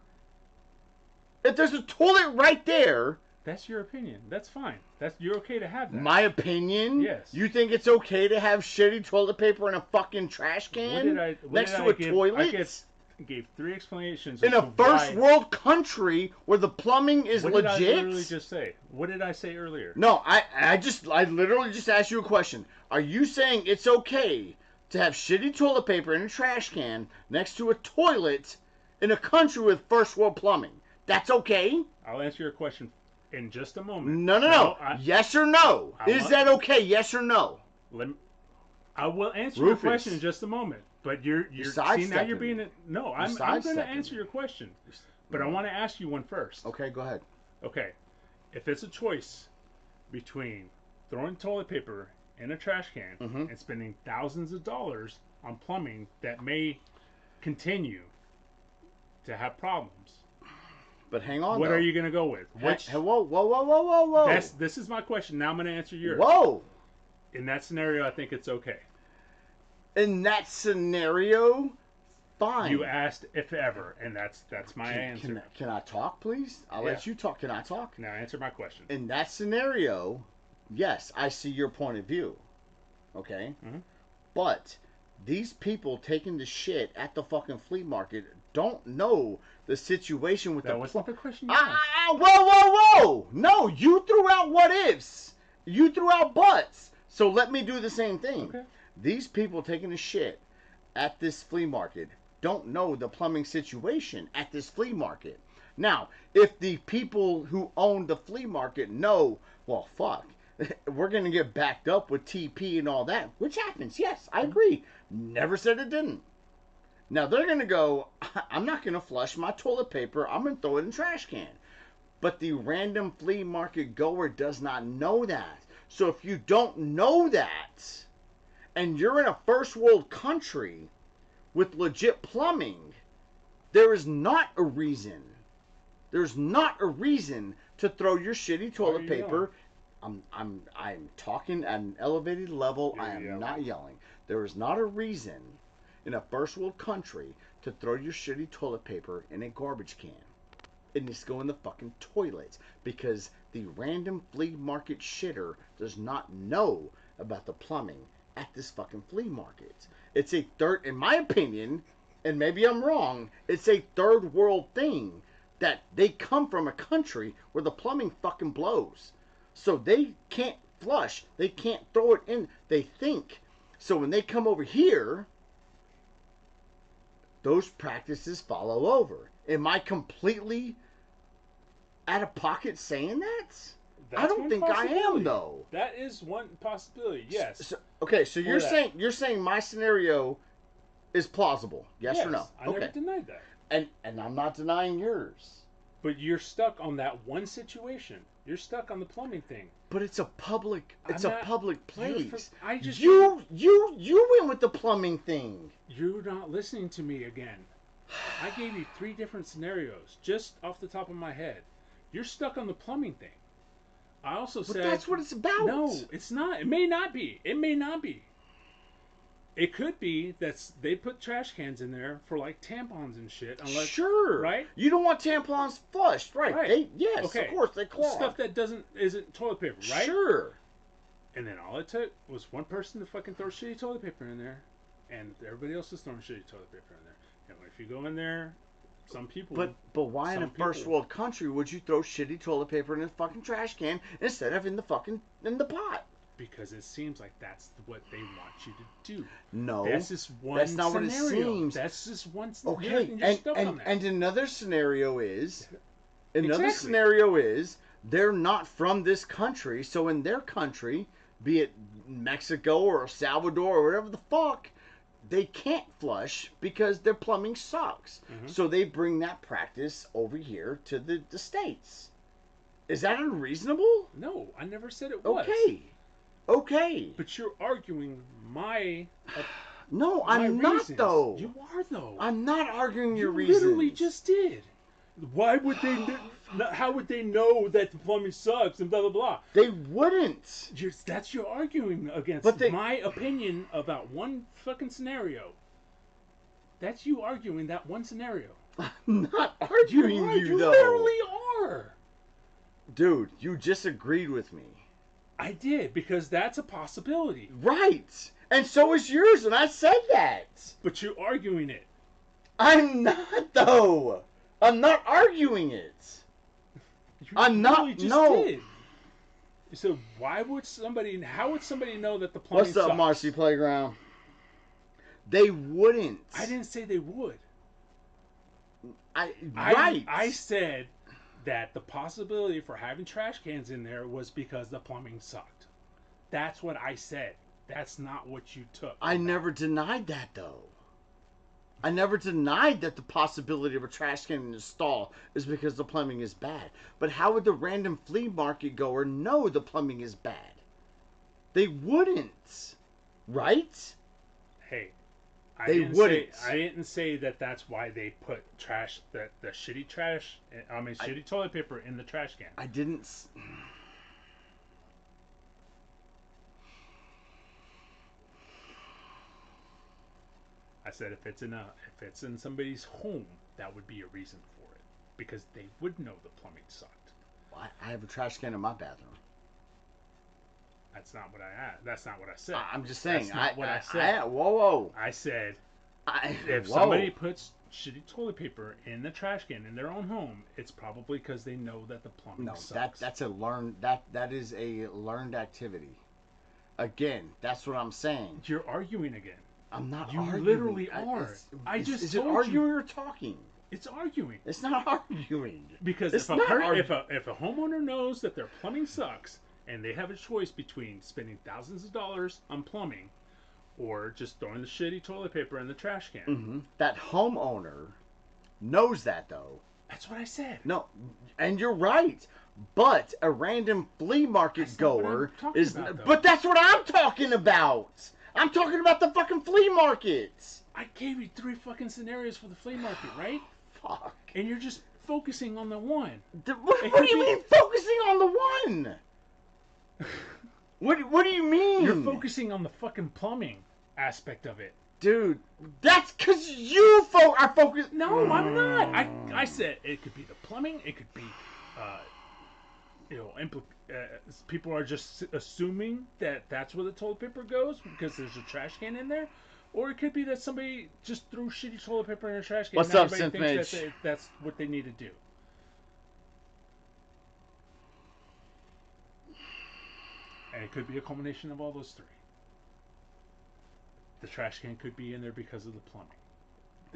If there's a toilet right there. That's your opinion. That's fine. You're okay to have that. My opinion? Yes. You think it's okay to have shitty toilet paper in a fucking trash can next to a toilet? I gave 3 explanations. In a first world country where the plumbing is legit? What did I literally just say? What did I say earlier? No, I literally just asked you a question. Are you saying it's okay to have shitty toilet paper in a trash can next to a toilet in a country with first world plumbing? That's okay? I'll answer your question in just a moment. No. Yes or no? Is that okay? Yes or no? I will answer your question in just a moment. But you're see, now you're being no. I'm going to answer your question, but I want to ask you one first. Okay, go ahead. Okay, if it's a choice between throwing toilet paper in a trash can and spending thousands of dollars on plumbing that may continue to have problems. But hang on. What are you going to go with? Whoa. This is my question. Now I'm going to answer yours. Whoa. In that scenario, I think it's okay. In that scenario, fine. You asked if ever, and that's my answer. Can I talk, please? I'll let you talk. Can I talk? Now answer my question. In that scenario, yes, I see your point of view. Okay? But these people taking the shit at the fucking flea market don't know the situation with that the... What's not the question you asked? Whoa! No, you threw out what ifs. You threw out buts. So let me do the same thing. Okay. These people taking a shit at this flea market don't know the plumbing situation at this flea market. Now, if the people who own the flea market know, well, fuck, we're going to get backed up with TP and all that, which happens, yes, I agree. Never said it didn't. Now, they're going to go, I'm not going to flush my toilet paper, I'm going to throw it in the trash can. But the random flea market goer does not know that. So if you don't know that, and you're in a first world country with legit plumbing, there is not a reason. There's not a reason to throw your shitty toilet paper. I'm talking at an elevated level. I am not yelling. There is not a reason in a first world country to throw your shitty toilet paper in a garbage can. It needs to go in the fucking toilet because the random flea market shitter does not know about the plumbing at this fucking flea market. It's a third, in my opinion, and maybe I'm wrong, it's a third world thing that they come from a country where the plumbing fucking blows. So they can't flush, they can't throw it in, they think. So when they come over here, those practices follow over. Am I completely out of pocket saying that? I don't think I am, though. That is one possibility. Yes. So you're saying my scenario is plausible? Yes or no? I never denied that. And I'm not denying yours. But you're stuck on that one situation. You're stuck on the plumbing thing. But it's a public public place. You went with the plumbing thing. You're not listening to me again. I gave you 3 different scenarios just off the top of my head. You're stuck on the plumbing thing. I also said... But that's what it's about. No, it's not. It may not be. It may not be. It could be that they put trash cans in there for like tampons and shit. Unless, sure. Right? You don't want tampons flushed. Right. Yes, okay. Of course. They clog. Stuff that isn't toilet paper, right? Sure. And then all it took was one person to fucking throw shitty toilet paper in there. And everybody else is throwing shitty toilet paper in there. And if you go in there... Some people. But why in a first world country would you throw shitty toilet paper in a fucking trash can instead of in the pot? Because it seems like that's what they want you to do. No, that's just one. That's not scenario. What it seems. That's just one. Scenario. Okay, and another scenario is, scenario is they're not from this country, so in their country, be it Mexico or El Salvador or whatever the fuck. They can't flush because their plumbing sucks. So they bring that practice over here to the States. Is that unreasonable? No, I never said it was. Okay. But you're arguing my... No, I'm not, though. You are, though. I'm not arguing your reasons. You literally just did. Why would they? How would they know that the plumbing sucks and blah blah blah? They wouldn't. That's your arguing against my opinion about one fucking scenario. That's you arguing that one scenario. I'm not arguing you though. You literally are. Dude, you just agreed with me. I did, because that's a possibility. Right. And so is yours, and I said that. But you're arguing it. I'm not, though. I'm not arguing it. I'm not. No. Did. So how would somebody know that the plumbing What's up, sucks? Marcy Playground? They wouldn't. I didn't say they would. Right. I said that the possibility for having trash cans in there was because the plumbing sucked. That's what I said. That's not what you took. I never denied that, though. I never denied that the possibility of a trash can in the stall is because the plumbing is bad. But how would the random flea market goer know the plumbing is bad? They wouldn't. Right? Hey. I didn't say that that's why they put the shitty trash, shitty toilet paper in the trash can. I didn't. I said if it's in somebody's home, that would be a reason for it, because they would know the plumbing sucked. Well, I have a trash can in my bathroom. That's not what I said. I'm just saying. That's not what I said. Whoa. I said if somebody puts shitty toilet paper in the trash can in their own home, it's probably because they know that the plumbing sucks. That is a learned activity. Again, that's what I'm saying. You're arguing again. I'm not you arguing. You literally are. Is it arguing or talking? It's arguing. It's not arguing. Because if a homeowner knows that their plumbing sucks and they have a choice between spending thousands of dollars on plumbing or just throwing the shitty toilet paper in the trash can. Mm-hmm. That homeowner knows that, though. That's what I said. No, and you're right. But a random flea market goer is... But that's what I'm talking about. I'm talking about the fucking flea markets. I gave you 3 fucking scenarios for the flea market, right? Fuck. And you're just focusing on the one. What do you mean focusing on the one? What do you mean? You're focusing on the fucking plumbing aspect of it. Dude, that's because you are focused. No, I'm not. I said it could be the plumbing. It could be, people are just assuming that that's where the toilet paper goes because there's a trash can in there. Or it could be that somebody just threw shitty toilet paper in a trash can. What's and up, everybody thinks that's what they need to do. And it could be a combination of all those 3. The trash can could be in there because of the plumbing.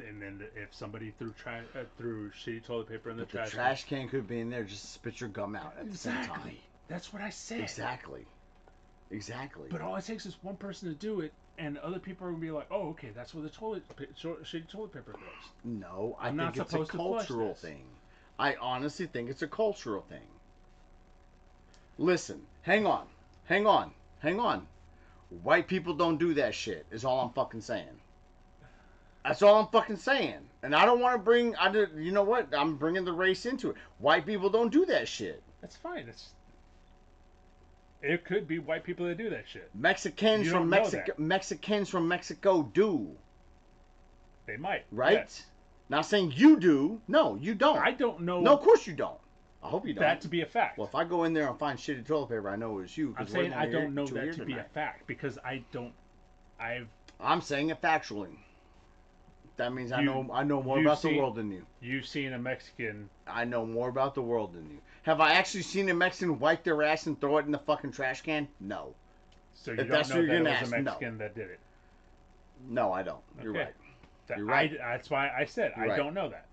And then if somebody threw shitty toilet paper in the trash can could be in there just to spit your gum out at the same time. That's what I said. Exactly. But all it takes is one person to do it, and other people are going to be like, oh, okay, that's where the shitty toilet paper goes. No, I think it's a cultural thing. I honestly think it's a cultural thing. Listen, hang on. White people don't do that shit, is all I'm fucking saying. That's all I'm fucking saying. And I don't want to bring, you know what? I'm bringing the race into it. White people don't do that shit. That's fine. It could be white people that do that shit. Mexicans from Mexico do. They might. Right? Yes. Not saying you do. No, you don't. I don't know. No, of course you don't. I hope you don't. That to be a fact. Well, if I go in there and find shitty toilet paper, I know it's you. I'm saying I don't know that to be a fact because I'm saying it factually. That means I know more about the world than you. You've seen a Mexican. I know more about the world than you. Have I actually seen a Mexican wipe their ass and throw it in the fucking trash can? No. So you don't know that it was a Mexican that did it? No, I don't. You're right. You're right. That's why I said I don't know that.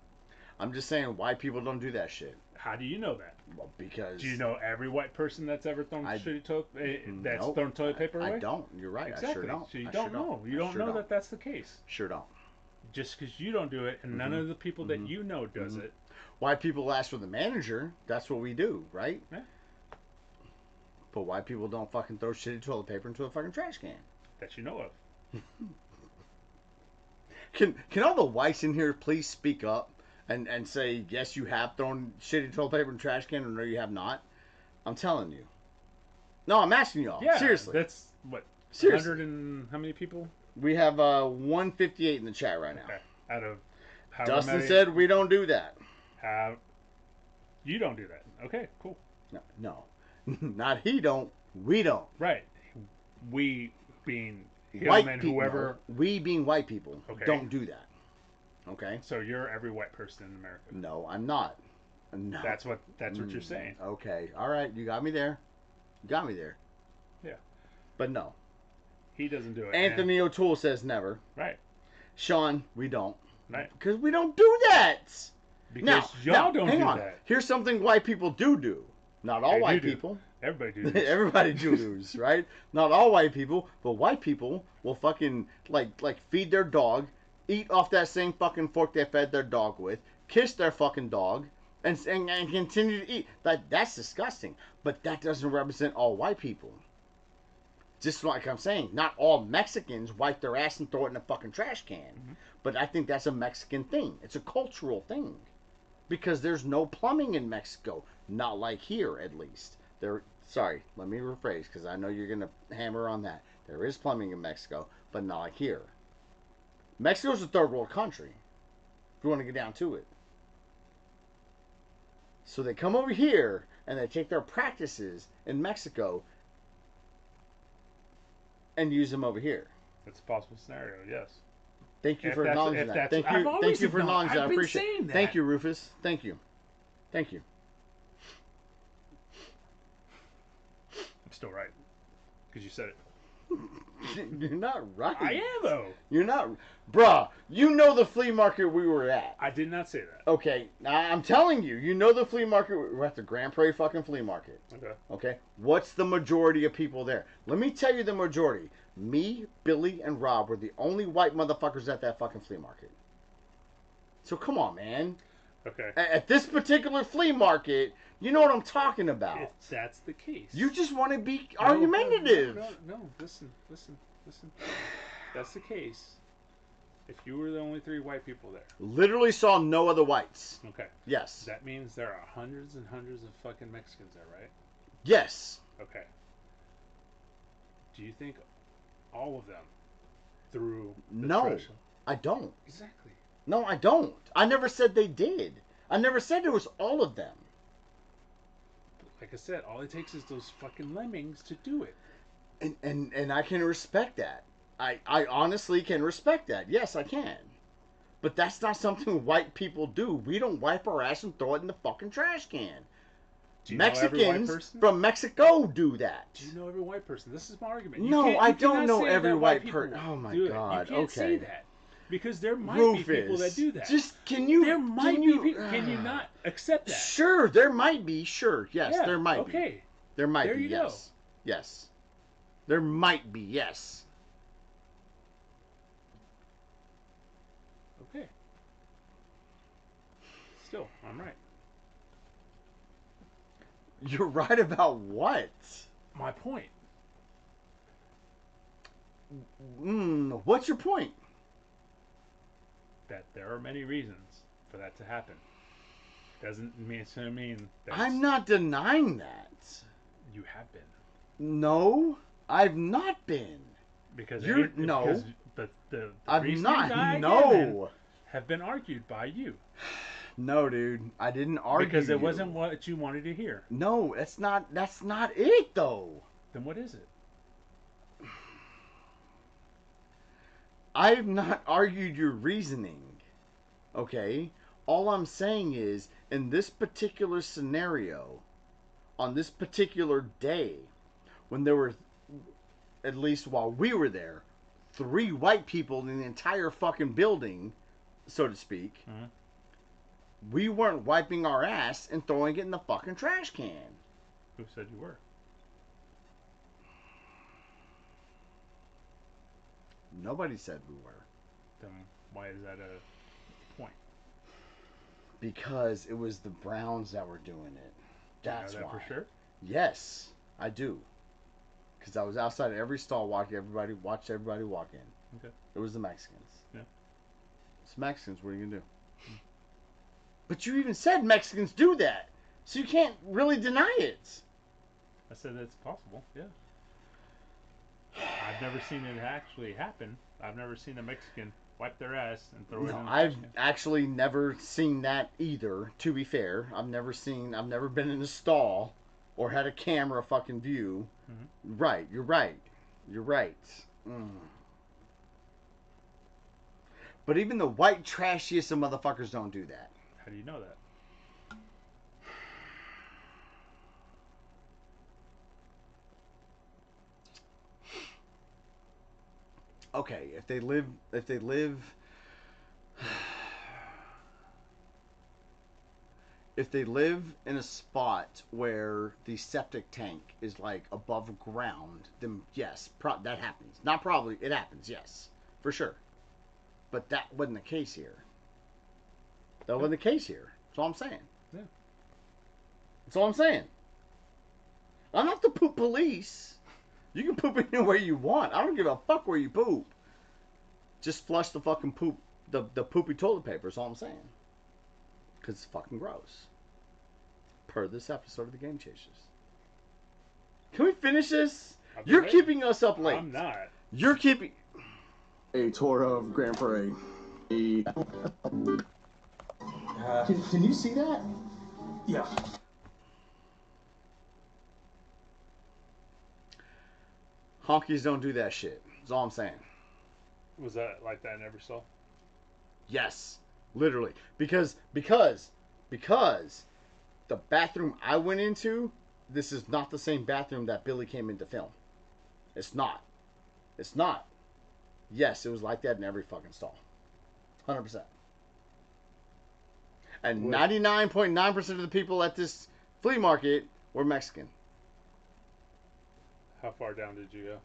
I'm just saying white people don't do that shit. How do you know that? Well, because... Do you know every white person that's ever thrown thrown toilet paper away? I don't. You're right. Exactly. I sure don't. So you don't know. You don't know that that's the case. Sure don't. Just because you don't do it and none of the people that you know does it. White people ask for the manager. That's what we do, right? Yeah. But white people don't fucking throw shitty toilet paper into a fucking trash can. That you know of. Can all the whites in here please speak up and say, yes, you have thrown shitty toilet paper in the trash can, or no, you have not. I'm telling you. No, I'm asking y'all. Yeah, seriously. That's what. Seriously. 100 and how many people? We have 158 in the chat right now. Okay. Out of how Dustin many? said we don't do that. You don't do that. Okay, cool. No. Not he don't. We don't. Right. We being White him and people. whoever. We being white people Okay. don't do that. Okay. So you're every white person in America. No, I'm not. No. That's what you're saying. Okay. All right. You got me there. You got me there. Yeah. But no. He doesn't do it. Anthony O'Toole says never. Right. Sean, we don't. Right. Because we don't do that. Because y'all don't hang do on. that. Here's something white people do. Not all white people. Everybody do. Everybody do, right? Not all white people, but white people will fucking like feed their dog, eat off that same fucking fork they fed their dog with, kiss their fucking dog, and continue to eat. That's disgusting. But that doesn't represent all white people. Just like I'm saying, not all Mexicans wipe their ass and throw it in a fucking trash can. Mm-hmm. But I think that's a Mexican thing. It's a cultural thing. Because there's no plumbing in Mexico. Not like here, at least. Sorry, let me rephrase, because I know you're going to hammer on that. There is plumbing in Mexico, but not like here. Mexico's a third world country, if you want to get down to it. So they come over here, and they take their practices in Mexico and use them over here. That's a possible scenario, yes. Thank you for acknowledging that. Thank you for acknowledging that. I appreciate it. Thank you, Rufus. Thank you. Thank you. I'm still right. Because you said it. You're not right. I am, though. You're not. Bruh, you know the flea market we were at. I did not say that. Okay, now I'm telling you, you know the flea market. We're at the Grand Prairie fucking flea market. Okay. Okay? What's the majority of people there? Let me tell you the majority. Me, Billy, and Rob were the only white motherfuckers at that fucking flea market. So come on, man. Okay. At this particular flea market, you know what I'm talking about. If that's the case. You just want to be argumentative. No, listen. That's the case. If you were the only 3 white people there. Literally saw no other whites. Okay. Yes. That means there are hundreds and hundreds of fucking Mexicans there, right? Yes. Okay. Do you think all of them threw the trash? I don't. Exactly. No, I don't. I never said they did. I never said it was all of them. Like I said, all it takes is those fucking lemmings to do it. And I can respect that. I honestly can respect that. Yes, I can. But that's not something white people do. We don't wipe our ass and throw it in the fucking trash can. Mexicans from Mexico do that. Do you know every white person? This is my argument. No, I don't know every white person. Oh my god. You can't okay. say that. Because there might Rufus, be people that do that. Just can you? There might be people. Can you not accept that? Sure, there might be. Sure, yes, Yeah, there might be. okay. There might There be. you Yes, go. yes. There might be. Yes. Okay. Still, I'm right. You're right about what? My point. What's your point? That there are many reasons for that to happen. Doesn't mean that I'm not denying that. You have been. No, I've not been. Because no. Because the I'm reasoning not. I No. given have been argued by you. No, dude, I didn't argue. Because it wasn't what you wanted to hear. No, that's not it though. Then what is it? I've not argued your reasoning. Okay? All I'm saying is, in this particular scenario, on this particular day, when there were, at least while we were there, 3 white people in the entire fucking building, so to speak, we weren't wiping our ass and throwing it in the fucking trash can. Who said you were? Nobody said we were. Then why is that a point? Because it was the Browns that were doing it. That's you know that why. for sure? Yes, I do. Because I was outside of every stall watching everybody walk in. Okay. It was the Mexicans. Yeah. It's Mexicans. What are you gonna do? But you even said Mexicans do that. So you can't really deny it. I said it's possible, yeah. I've never seen it actually happen. I've never seen a Mexican wipe their ass and throw it in the I've trash can. actually never seen that either, to be fair. I've never been in a stall or had a camera fucking view. Mm-hmm. Right, you're right. You're right. But even the white trashiest of motherfuckers don't do that. How do you know that? Okay, if they live if they live in a spot where the septic tank is like above ground, then yes, that happens. Not probably, it happens, yes, for sure. But that wasn't the case here. That wasn't the case here. That's all I'm saying. Yeah. That's all I'm saying. I'm not the poop police. You can poop anywhere you want. I don't give a fuck where you poop. Just flush the fucking poop, the poopy toilet paper is all I'm saying. Because it's fucking gross. Per this episode of the Game Chasers. Can we finish this? You're keeping us up late. I'm not. You're keeping... A tour of Grand Parade. Can you see that? Yeah. Honkies don't do that shit. That's all I'm saying. Was that like that in every stall? Yes. Literally. Because the bathroom I went into, this is not the same bathroom that Billy came in to film. It's not. It's not. Yes, it was like that in every fucking stall. 100%. And 99.9% of the people at this flea market were Mexican. How far down did you go?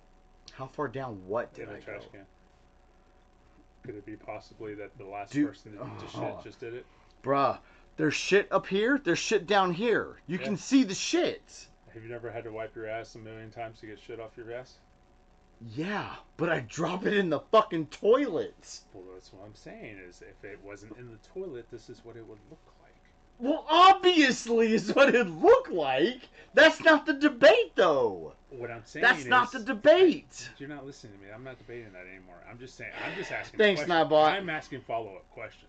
How far down what did in the I trash go? can? Could it be possibly that the last person that did the shit just did it? Bruh, there's shit up here, there's shit down here. You can see the shit. Have you never had to wipe your ass a million times to get shit off your ass? Yeah, but I drop it in the fucking toilet. Well, that's what I'm saying, is if it wasn't in the toilet, this is what it would look like. Well, obviously is what it looked like. That's not the debate, though. What I'm saying That's not the debate. You're not listening to me. I'm not debating that anymore. I'm just saying, I'm just asking Thanks, questions. Nightbot. I'm asking follow-up questions.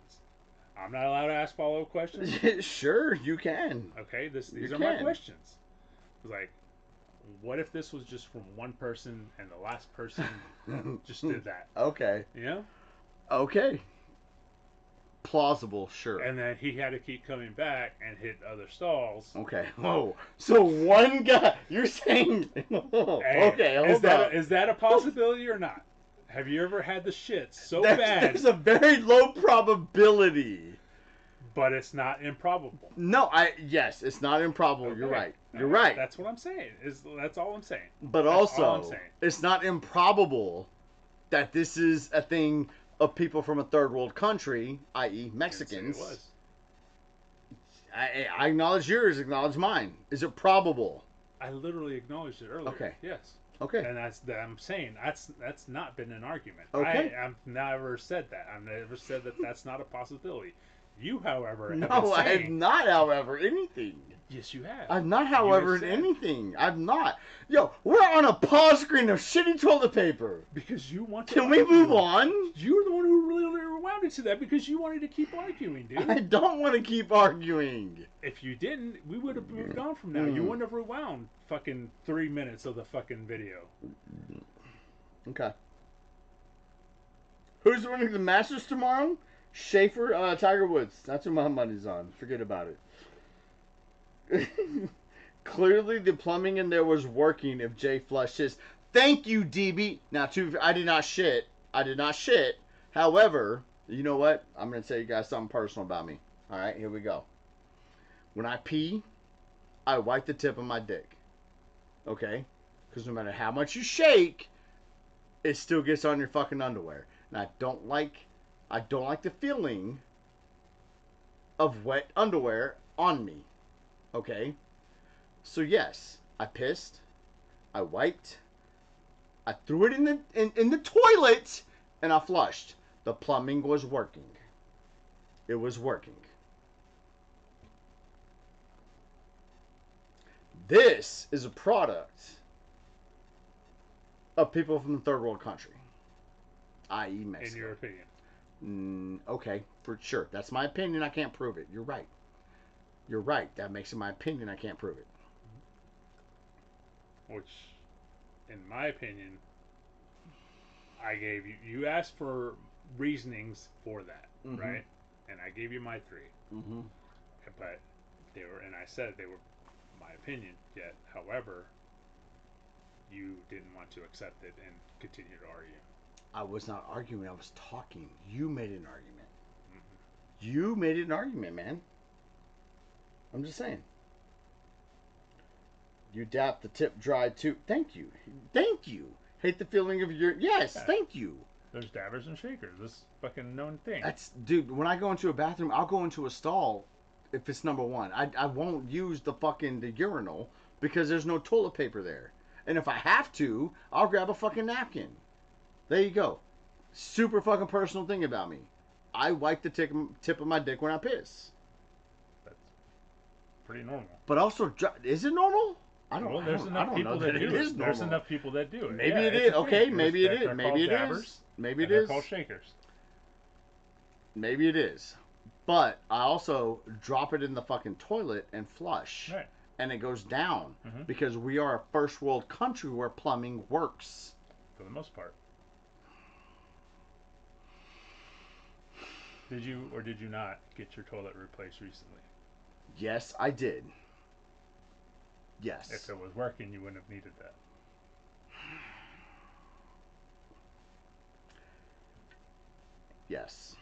I'm not allowed to ask follow-up questions? Sure, you can. Okay, these are my questions. Like, what if this was just from one person and the last person just did that? Okay. You know? Okay. Plausible, sure. And then he had to keep coming back and hit other stalls. Okay. Whoa. So one guy, you're saying... okay, hold on. Is that a possibility or not? Have you ever had the shit so bad? There's a very low probability. But it's not improbable. No, yes, it's not improbable. Okay. You're right. You're right. That's what I'm saying. That's all I'm saying. But that's also, all I'm saying. It's not improbable that this is a thing of people from a third world country, i.e. Mexicans. It was. I acknowledge yours, acknowledge mine. Is it probable? I literally acknowledged it earlier. Okay. Yes. Okay. And I'm saying that's not been an argument. Okay. I've never said that. I've never said that that's not a possibility. You, however, no, I have not, however, anything. Yes, you have. I've not, however, anything. I've not. Yo, we're on a pause screen of shitty toilet paper. Because you want to. Can we move on? You're the one who really rewound it to that because you wanted to keep arguing, dude. I don't want to keep arguing. If you didn't, we would have moved on from now. You wouldn't have rewound fucking 3 minutes of the fucking video. Okay. Who's winning the Masters tomorrow? Schaefer, Tiger Woods. That's who my money's on. Forget about it. Clearly, the plumbing in there was working if Jay flushed his. Thank you, DB. Now, I did not shit. I did not shit. However, you know what? I'm going to tell you guys something personal about me. All right, here we go. When I pee, I wipe the tip of my dick. Okay? Because no matter how much you shake, it still gets on your fucking underwear. And I don't like the feeling of wet underwear on me. Okay? So yes, I pissed, I wiped, I threw it in the toilet, and I flushed. The plumbing was working. It was working. This is a product of people from the third world country, i.e. Mexico. In your opinion. Okay, for sure. That's my opinion. I can't prove it. You're right. You're right. That makes it my opinion. I can't prove it. Which, in my opinion, I gave you. You asked for reasonings for that, right? And I gave you my 3. But they were, and I said they were my opinion. Yet, however, you didn't want to accept it and continue to argue. I was not arguing. I was talking. You made an argument. You made an argument, man. I'm just saying. You dap the tip dry too. Thank you. Thank you. Hate the feeling of your... Yes, thank you. There's dabbers and shakers. This fucking known thing. That's... Dude, when I go into a bathroom, I'll go into a stall if it's number 1. I won't use the urinal because there's no toilet paper there. And if I have to, I'll grab a fucking napkin. There you go. Super fucking personal thing about me. I wipe the tip of my dick when I piss. That's pretty normal. But also, is it normal? There's enough people that do it. There's enough people that do it. Maybe it is. Okay, maybe it is. Maybe it is. Maybe it is. They're called shakers. Maybe it is. But I also drop it in the fucking toilet and flush. Right. And it goes down. Because we are a first world country where plumbing works. For the most part. Did you or did you not get your toilet replaced recently? Yes, I did. Yes. If it was working, you wouldn't have needed that. Yes.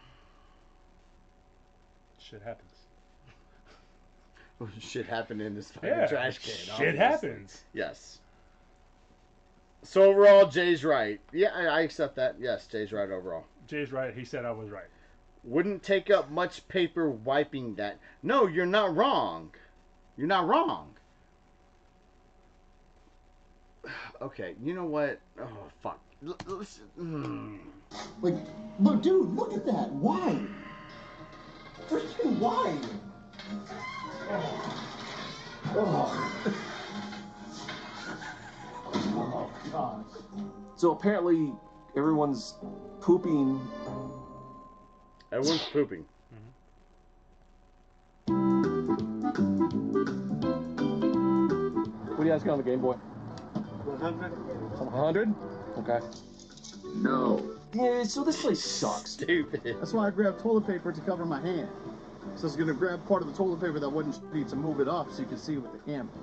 Shit happens. Shit happened in this fucking trash can. Shit happens. Yes. So overall, Jay's right. Yeah, I accept that. Yes, Jay's right overall. Jay's right. He said I was right. Wouldn't take up much paper wiping that. No, you're not wrong. You're not wrong. Okay, you know what? Oh, fuck. Like, look, dude, look at that. Why? Freaking why? Oh. Oh, gosh. So apparently everyone's pooping. Everyone's pooping. What do you guys got on the Game Boy? 100. 100? Okay. No. Yeah, so this place sucks. Stupid. That's why I grabbed toilet paper to cover my hand. So I was gonna grab part of the toilet paper that wasn't shitty to move it up so you could see with the camera.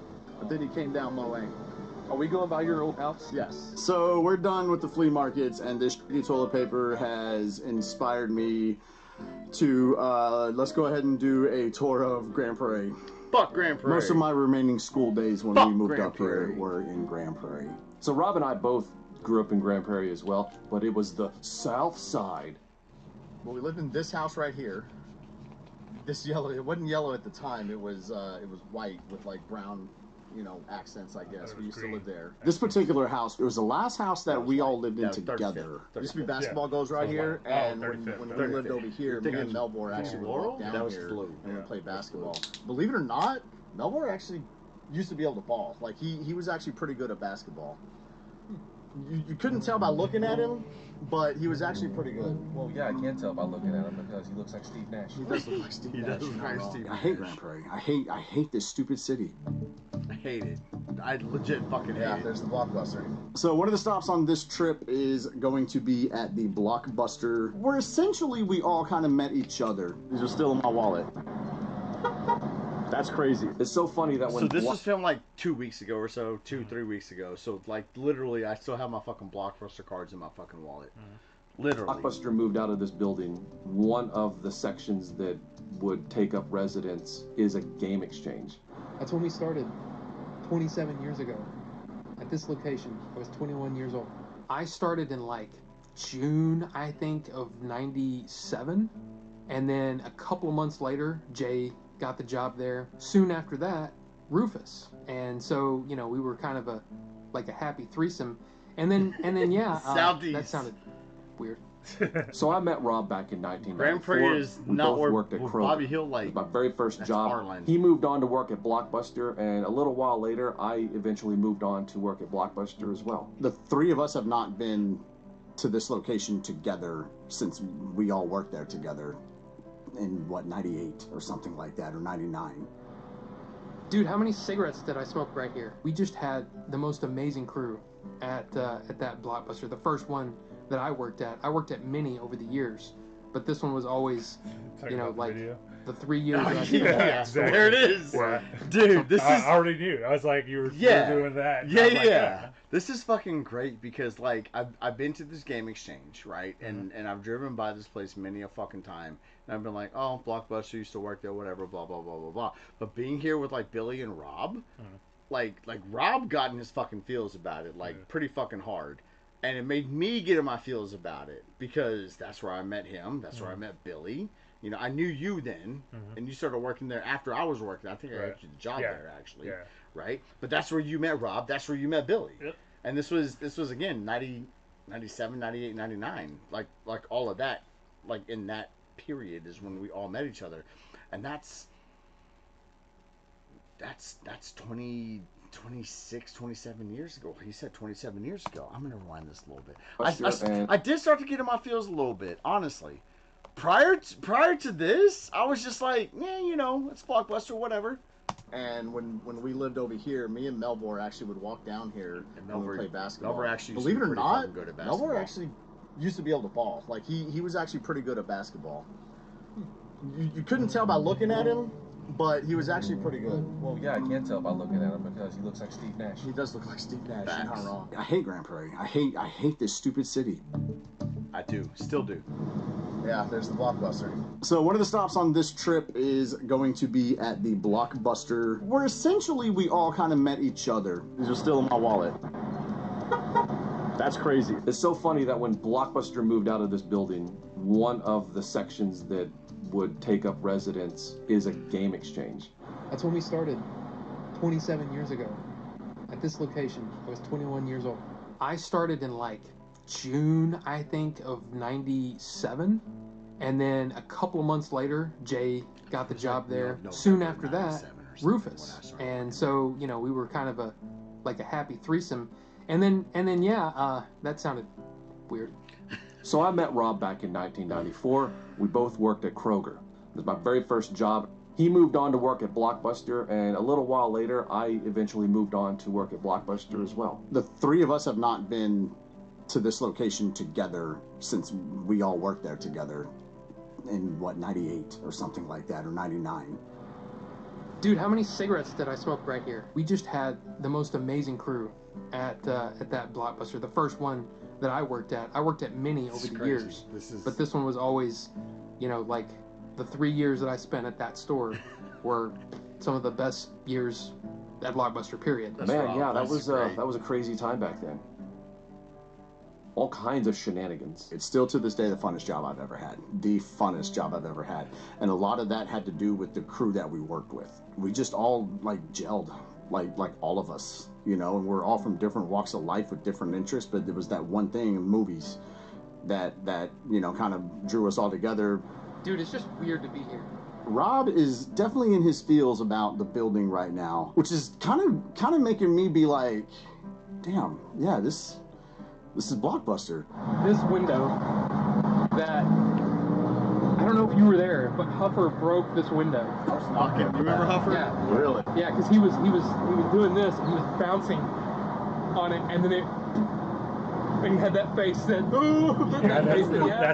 But then he came down low angle. Are we going by your old house? Yes. So we're done with the flea markets, and this shitty toilet paper has inspired me to let's go ahead and do a tour of Grand Prairie. Fuck Grand Prairie. Most of my remaining school days when we moved up here were in Grand Prairie. So Rob and I both grew up in Grand Prairie as well, but it was the south side. Well, we lived in this house right here. This yellow, it wasn't yellow at the time. It was white with like brown, accents, I guess. We used to live there. This particular house, it was the last house that we all lived in together. There used to be basketball goals right here, and when we lived over here, me and Melbourne actually would walk down here and would play basketball. Believe it or not, Melbourne actually used to be able to ball. Like he was actually pretty good at basketball. You couldn't tell by looking at him, but he was actually pretty good. Well, yeah, I can tell by looking at him because he looks like Steve Nash. He does look like Steve Nash. I hate Grand Prairie. I hate this stupid city. I hate it. I legit fucking hate it. Yeah, there's the Blockbuster. So one of the stops on this trip is going to be at the Blockbuster, where essentially we all kind of met each other. These are still in my wallet. That's crazy. It's so funny that when... So this was filmed like 2 weeks ago or so, 3 weeks ago. So like literally I still have my fucking Blockbuster cards in my fucking wallet. Literally. Blockbuster moved out of this building. One of the sections that would take up residence is a game exchange. That's when we started 27 years ago at this location. I was 21 years old. I started in like June, I think, of 97. And then a couple of months later, Jay got the job there. Soon after that, Rufus. And so, we were kind of like a happy threesome. And then yeah, Southeast. that sounded weird. So I met Rob back in 1994. Grand Prairie is we not both where worked at Kroger. Bobby Hill, It like, was my very first that's job. Arlington. He moved on to work at Blockbuster, and a little while later, I eventually moved on to work at Blockbuster as well. The three of us have not been to this location together since we all worked there together in, what, 98 or something like that, or 99. Dude, how many cigarettes did I smoke right here? We just had the most amazing crew at that Blockbuster. The first one that I worked at many over the years, but this one was always, you know, like the 3 years that I spent at that exactly. There it is. Yeah. Dude, this is... I already knew. I was like, you were doing that. Yeah, I was like, yeah. This is fucking great because, like, I've been to this game exchange, right? And I've driven by this place many a fucking time. And I've been like, oh, Blockbuster used to work there, whatever, blah, blah, blah, blah, blah. But being here with, like, Billy and Rob, like Rob got in his fucking feels about it, like, pretty fucking hard. And it made me get in my feels about it because that's where I met him. That's where I met Billy. You know, I knew you then, and you started working there after I was working. I think I got you the job there, actually. Yeah. Right? But that's where you met Rob. That's where you met Billy. Yep. And this was again, 90, 97, 98, 99. Like all of that, like in that period is when we all met each other. And that's 26, 27 years ago. He said 27 years ago. I'm going to rewind this a little bit. I did start to get in my feels a little bit, honestly. Prior to this, I was just like, yeah, you know, it's Blockbuster, whatever. And when we lived over here, me and Melvor actually would walk down here and we play basketball. Melvor actually used Believe to it be or pretty not, fucking good at basketball. Melvor actually used to be able to ball. Like he was actually pretty good at basketball. You couldn't tell by looking at him, but he was actually pretty good. Well, yeah, I can tell by looking at him because he looks like Steve Nash. He does look like Steve Nash. Facts. You're not wrong. I hate Grand Prairie. I hate this stupid city. I do. Still do. Yeah, there's the Blockbuster. So one of the stops on this trip is going to be at the Blockbuster, where essentially we all kind of met each other. These are still in my wallet. That's crazy. It's so funny that when Blockbuster moved out of this building, one of the sections that would take up residence is a game exchange. That's when we started 27 years ago. At this location, I was 21 years old. I started in like June, I think, of 97. And then a couple of months later, Jay got the job there. Soon after that, Rufus. And so, you know, we were kind of a happy threesome. And then yeah, that sounded weird. So I met Rob back in 1994. We both worked at Kroger. It was my very first job. He moved on to work at Blockbuster, and a little while later, I eventually moved on to work at Blockbuster as well. The three of us have not been to this location together since we all worked there together in, what, 98 or something like that, or 99. Dude, how many cigarettes did I smoke right here? We just had the most amazing crew at that Blockbuster. The first one that I worked at many over the years. But this one was always, you know, like the 3 years that I spent at that store were some of the best years at Blockbuster, period. Man, yeah, that was a crazy time back then. All kinds of shenanigans. It's still to this day the funnest job I've ever had. The funnest job I've ever had. And a lot of that had to do with the crew that we worked with. We just all like gelled, like all of us, you know, and we're all from different walks of life with different interests, but there was that one thing in movies that you know, kind of drew us all together. Dude, it's just weird to be here. Rob is definitely in his feels about the building right now, which is kind of making me be like, damn, yeah, this is Blockbuster. This window that, I don't know if you were there, but Huffer broke this window. I was knocking. You remember Huffer? Yeah. Really? Yeah, because he was doing this, and he was bouncing on it, and then and he had that face that,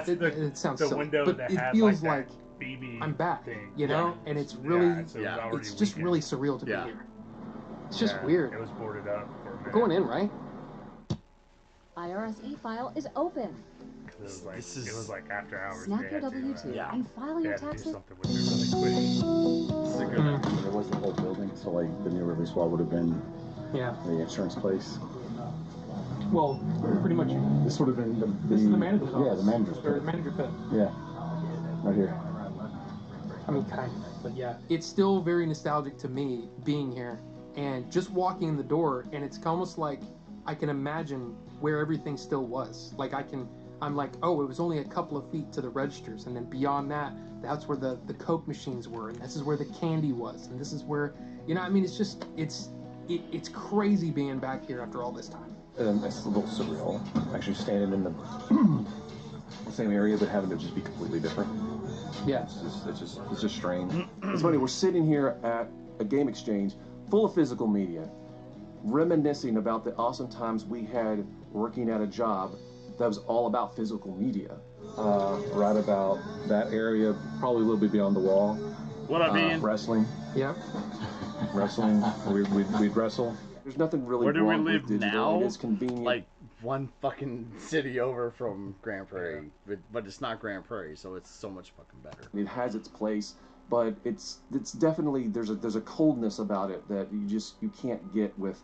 it sounds the silly, window but that it had feels like, like BB I'm back, thing. you know, and it's really, so it's just really surreal to be here. It's just weird. It was boarded up for a minute. We're going in, right? IRS e-file is open. It was like after hours. Snap your W-2 and file your taxes. There was the whole building, so like the new release wall would have been the insurance place. Well, pretty much. This would have been This is the manager's office. Yeah, the manager's Or manager pit. Yeah, right here. I mean, kind of, but yeah. It's still very nostalgic to me being here and just walking in the door, and it's almost like I can imagine where everything still was. Like I can I'm like, oh, it was only a couple of feet to the registers, and then beyond that, that's where the Coke machines were, and this is where the candy was, and this is where, you know, I mean, it's just, it's crazy being back here after all this time. It's a little surreal, actually standing in the same area, but having to just be completely different. Yeah. It's just strange. It's funny, we're sitting here at a game exchange full of physical media, reminiscing about the awesome times we had working at a job that was all about physical media. Right about that area, probably a little bit beyond the wall. What I mean? Wrestling. Yeah. Wrestling. We'd wrestle. There's nothing really Where do we wrong live with digital. now? It is convenient. Like one fucking city over from Grand Prairie, but it's not Grand Prairie, so it's so much fucking better. It has its place, but it's definitely there's a coldness about it that you can't get with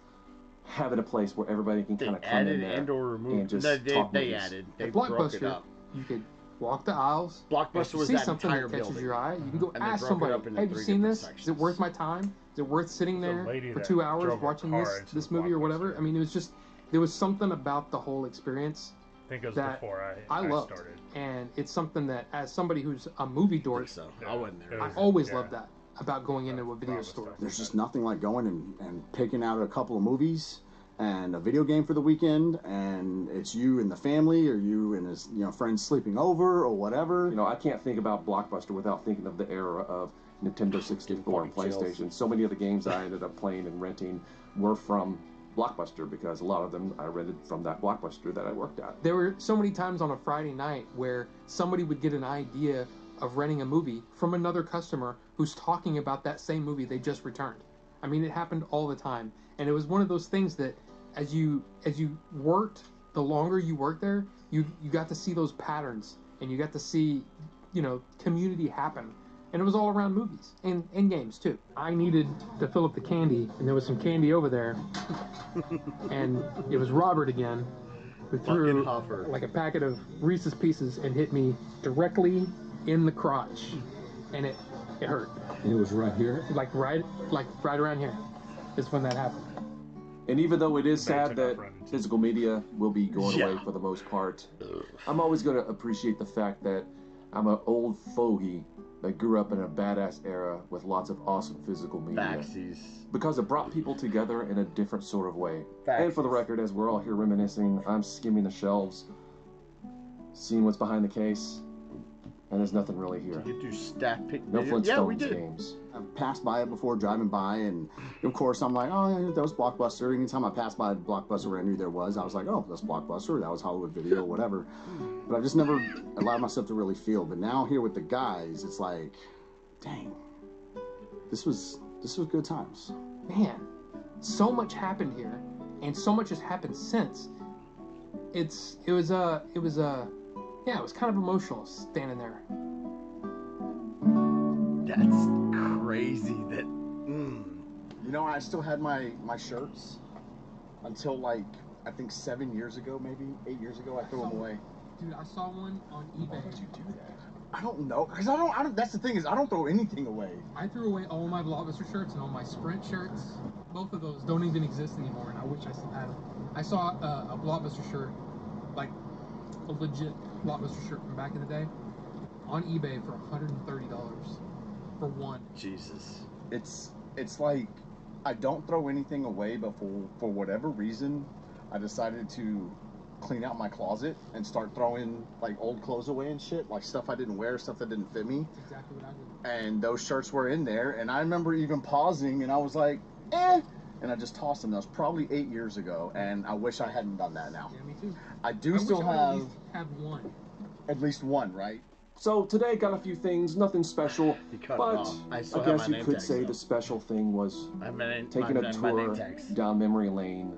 having a place where everybody can kind of come in there and just talk They movies. added. They At broke it Blockbuster, up. you could walk the aisles. Blockbuster if you was see that something entire that catches building. your eye, you can go And they ask broke it somebody, up into hey, have you 3 seen different this? Is it worth my time? Is it worth sitting there for 2 hours watching this movie or whatever? I mean, it was just, there was something about the whole experience I think it was that before I loved. started. And it's something that, as somebody who's a movie dork, I wasn't there. I always loved that about going into a video store. There's just nothing like going and picking out a couple of movies and a video game for the weekend, and it's you and the family, or you and his friends sleeping over, or whatever. You know, I can't think about Blockbuster without thinking of the era of Nintendo 64 and PlayStation. So many of the games I ended up playing and renting were from Blockbuster, because a lot of them I rented from that Blockbuster that I worked at. There were so many times on a Friday night where somebody would get an idea of renting a movie from another customer who's talking about that same movie they just returned. I mean, it happened all the time. And it was one of those things that as you worked, the longer you worked there, you got to see those patterns, and you got to see, community happen. And it was all around movies and games too. I needed to fill up the candy, and there was some candy over there. And it was Robert again, who threw like a packet of Reese's Pieces and hit me directly in the crotch. And it hurt. And it was right here? Like right around here is when that happened. And even though it is sad that physical media will be going away for the most part, I'm always going to appreciate the fact that I'm an old fogey that grew up in a badass era with lots of awesome physical media. Because it brought people together in a different sort of way. And for the record, as we're all here reminiscing, I'm skimming the shelves, seeing what's behind the case, and there's nothing really here. Did you do staff pick? No Flintstones we did. games. I've passed by it before, driving by, and of course I'm like, oh, that was Blockbuster. Anytime I passed by Blockbuster where I knew there was, I was like, oh, that's Blockbuster, that was Hollywood Video, whatever. But I've just never allowed myself to really feel. But now here with the guys, it's like, dang, this was good times. Man, so much happened here, and so much has happened since. It was kind of emotional standing there. That's crazy that... I still had my shirts until I think 7 years ago, maybe 8 years ago. I threw them away. Dude, I saw one on eBay. Why would you do that? I don't know, because I don't, that's the thing, is I don't throw anything away. I threw away all my Blockbuster shirts and all my Sprint shirts. Both of those don't even exist anymore, and I wish I still had them. I saw a Blockbuster shirt, like a legit Blockbuster shirt from back in the day, on eBay for $130 for one. Jesus. It's like, I don't throw anything away, but for whatever reason, I decided to clean out my closet and start throwing like old clothes away and shit, like stuff I didn't wear, stuff that didn't fit me. That's exactly what I did. And those shirts were in there, and I remember even pausing, and I was like, and I just tossed them. That was probably 8 years ago, and I wish I hadn't done that now. Yeah, me too. I still have have one. At least one, right? So today got a few things, nothing special, but I guess you could say the special thing was taking a tour down memory lane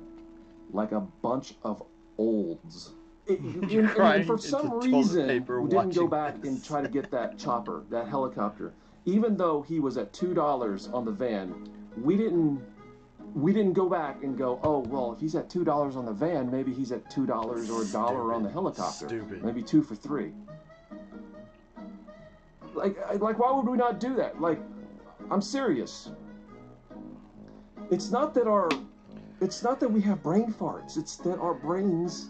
like a bunch of olds. And for some reason, we didn't go back and try to get that chopper, that helicopter. Even though he was at $2 on the van, we didn't go back and go, oh, well, if he's at $2 on the van, maybe he's at $2 or $1 on the helicopter. Stupid. Maybe 2 for $3. Like, why would we not do that? Like, I'm serious. It's not that we have brain farts. It's that our brains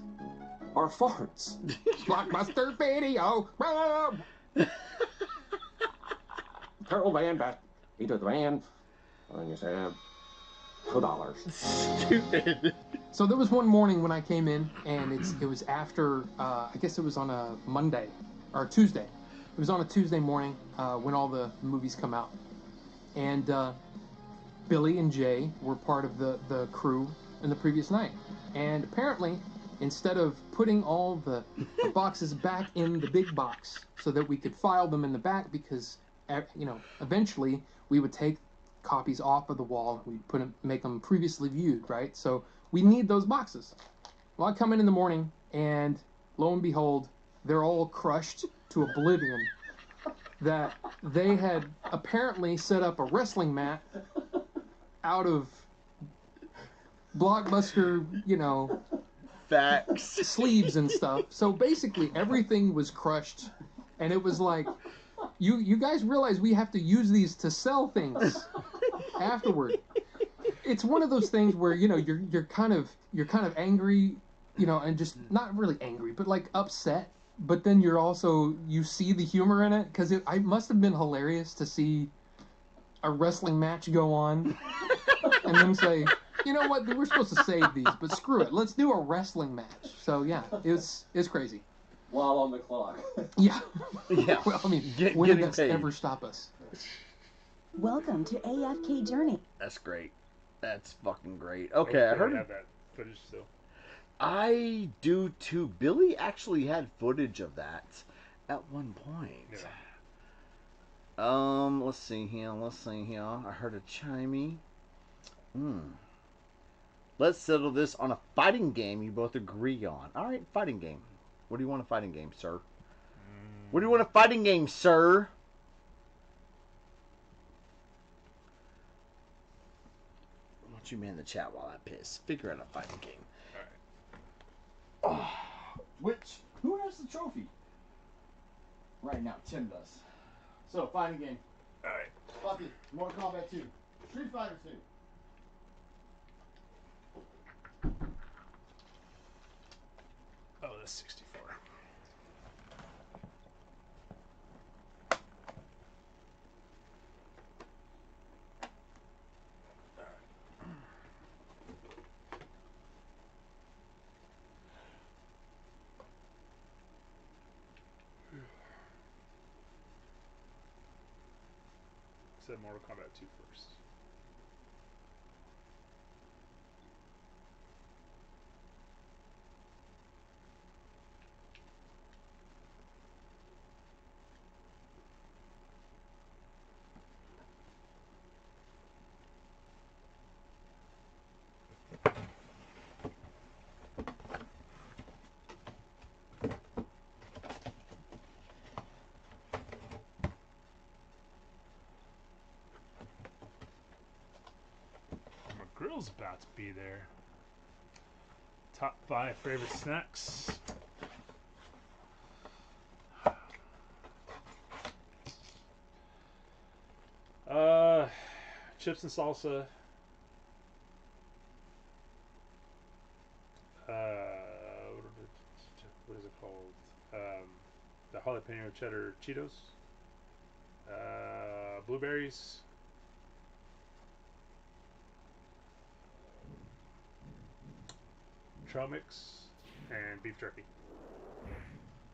are farts. Blockbuster video. Carol Van back into the van. And you said $2. Stupid. So there was one morning when I came in, and it was after, I guess it was on a Monday, or Tuesday. It was on a Tuesday morning when all the movies come out. And Billy and Jay were part of the crew in the previous night. And apparently, instead of putting all the boxes back in the big box so that we could file them in the back, because, you know, eventually we would take copies off of the wall, we'd make them previously viewed, right? So we need those boxes. Well, I come in the morning, and lo and behold, they're all crushed to oblivion. That they had apparently set up a wrestling mat out of Blockbuster, you know, facts, sleeves and stuff. So basically everything was crushed, and it was like, you guys realize we have to use these to sell things afterward. It's one of those things where, you know, you're kind of angry, you know, and just not really angry, but like upset. But then you see the humor in it, because it must have been hilarious to see a wrestling match go on and then say, you know what, we're supposed to save these, but screw it, let's do a wrestling match. So yeah, it's crazy. While on the clock. Yeah. Yeah. Well, I mean, when did that ever stop us? Welcome to AFK Journey. That's great. That's fucking great. Okay, I heard have that footage still. I do too. Billy actually had footage of that at one point. Yeah. Let's see here. I heard a chimey. Let's settle this on a fighting game you both agree on. All right, fighting game. What do you want a fighting game, sir? What do you want a fighting game, sir? Why don't you man the chat while I piss? Figure out a fighting game. Who has the trophy? Right now, Tim does. So, fighting game. Alright. Bucky, Mortal Kombat 2. Street Fighter 2. Oh, that's 64. Said Mortal Kombat 2 first. Grill's about to be there. Top 5 favorite snacks. Chips and salsa. What is it called? The jalapeno cheddar Cheetos. Blueberries. Trail mix and beef jerky.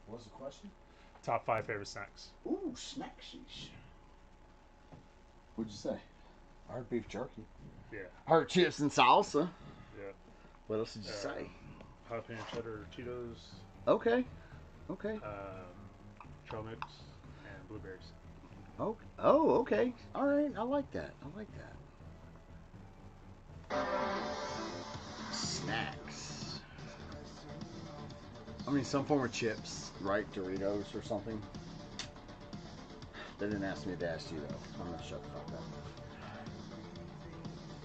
What was the question? Top 5 favorite snacks. Ooh, snacksies. What'd you say? I heard beef jerky. Yeah. I heard chips and salsa. Yeah. What else did you say? Jalapeno cheddar Cheetos. Okay. Okay. Trail mix and blueberries. Oh, okay. All right. I like that. Snacks. I mean, some form of chips, right? Doritos or something. They didn't ask me to ask you, though. I'm going to shut the fuck up.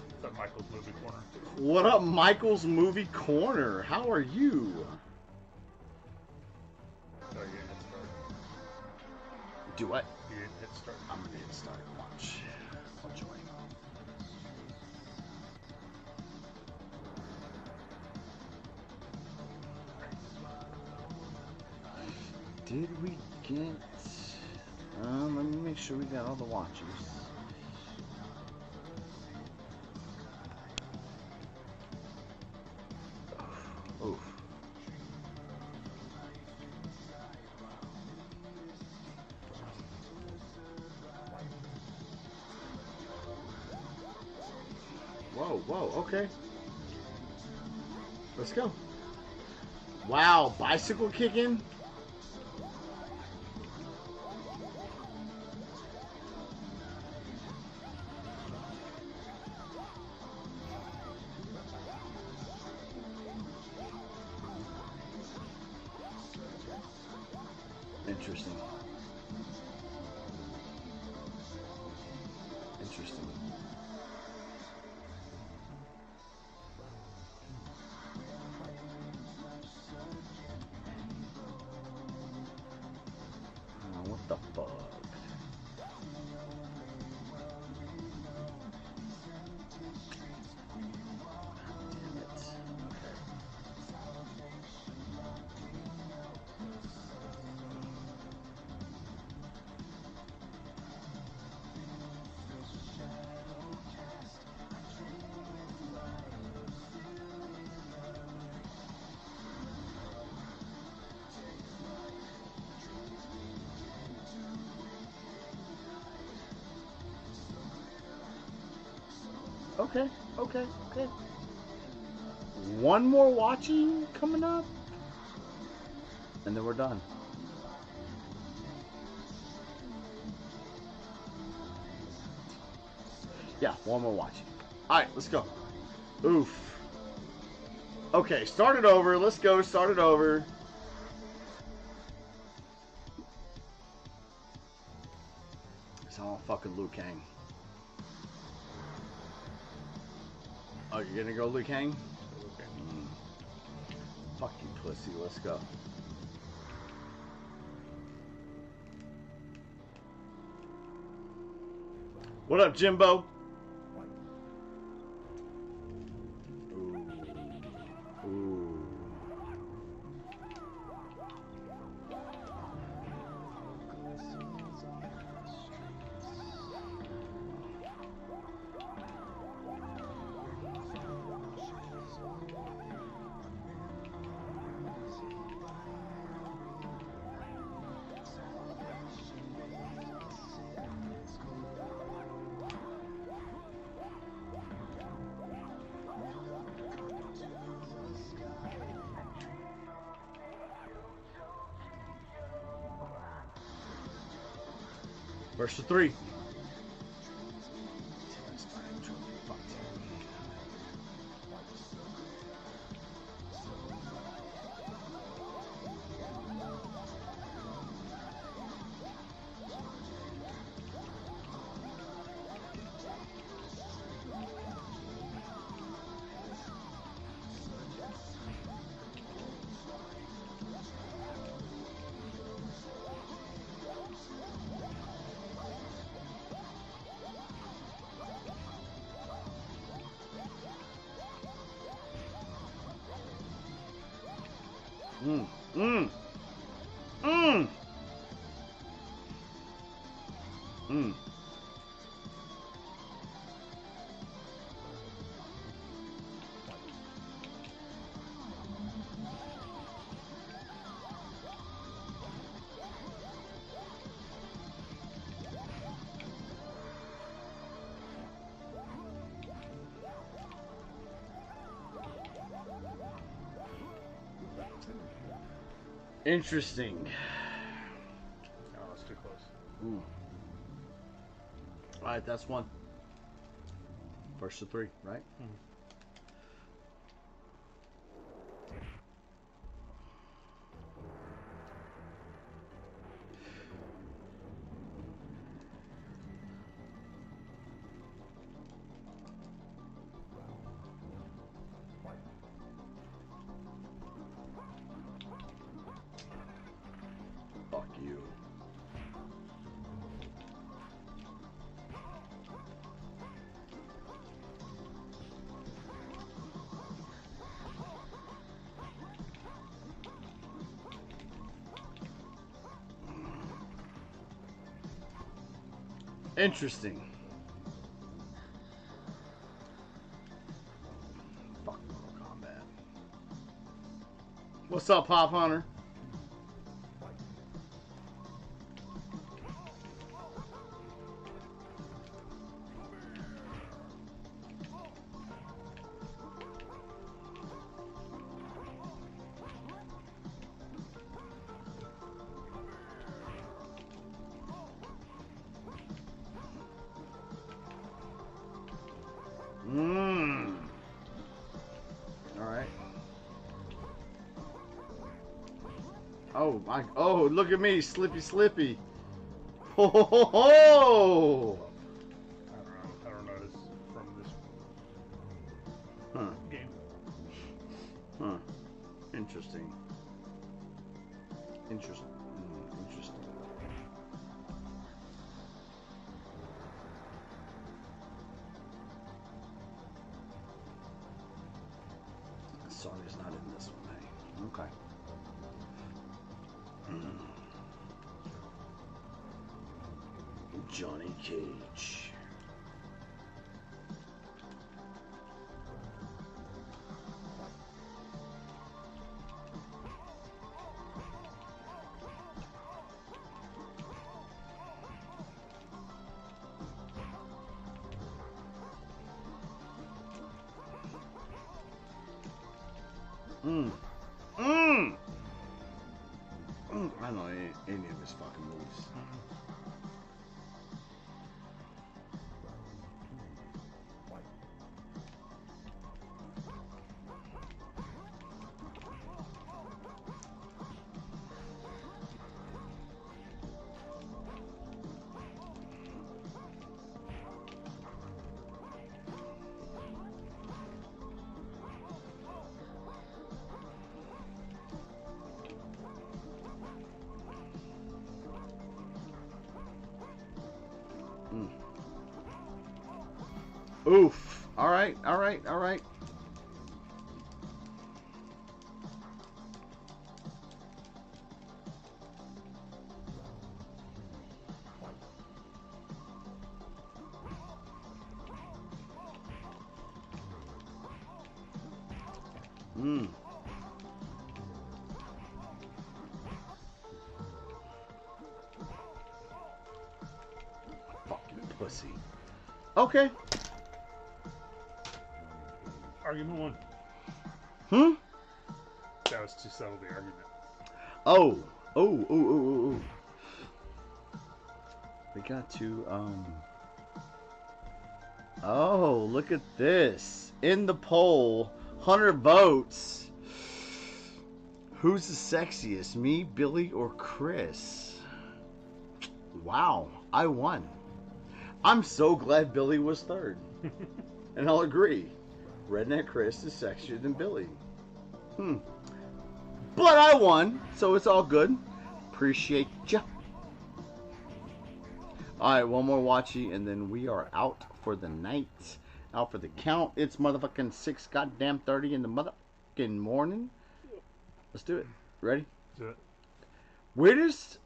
What's up, Michael's Movie Corner? What up, Michael's Movie Corner? How are you? Sorry, you didn't hit start. Do what? You didn't hit start. I'm going to hit start. Watch. Enjoy. Did we get... let me make sure we got all the watches. Oof. Whoa, whoa, okay. Let's go. Wow, bicycle kicking? Interesting. Interesting. What the fuck? Damn it. Okay. Okay, okay, okay. One more watching coming up, and then we're done. Yeah, one more watching. All right, let's go. Oof. Okay, start it over. Let's go. Start it over. It's all fucking Liu Kang. Oh, you're gonna go Liu Kang? Fucking pussy, let's go. What up, Jimbo? Ooh. Ooh. Verse to 3. Interesting. Oh, it's too close. Ooh. Alright, that's one. First to 3, right? Mm-hmm. Fuck you. Interesting. Fuck Mortal Kombat. What's up, Pop Hunter? Alright. Oh, look at me, Slippy. Ho ho ho ho! I don't know this from this game. Huh. Interesting. Interesting. Sonya's not in this one, hey? Okay. Johnny Cage. I don't know any of his fucking moves. Oof. All right. Fucking pussy. Okay. Argument one. That was to settle the argument. Oh. We got to, Oh, look at this. In the poll, 100 votes. Who's the sexiest, me, Billy, or Chris? Wow, I won. I'm so glad Billy was third. And I'll agree. Redneck Chris is sexier than Billy. But I won, so it's all good. Appreciate ya. Alright, one more watchy, and then we are out for the night. Out for the count. It's motherfucking 6:30 in the motherfucking morning. Let's do it. Ready? Do it. Weirdest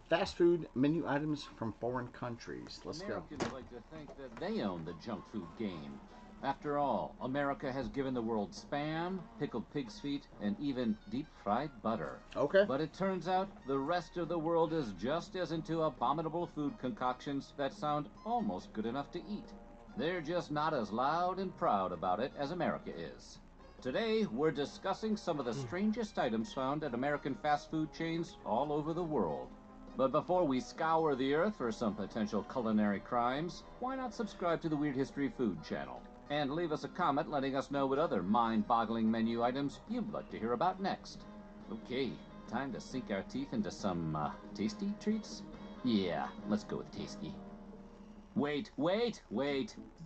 fast food menu items from foreign countries. Let's go. Americans like to think that they own the junk food game. After all, America has given the world Spam, pickled pig's feet, and even deep-fried butter. Okay. But it turns out the rest of the world is just as into abominable food concoctions that sound almost good enough to eat. They're just not as loud and proud about it as America is. Today, we're discussing some of the strangest items found at American fast food chains all over the world. But before we scour the earth for some potential culinary crimes, why not subscribe to the Weird History Food channel? And leave us a comment letting us know what other mind-boggling menu items you'd like to hear about next. Okay, time to sink our teeth into some, tasty treats? Yeah, let's go with tasty. Wait.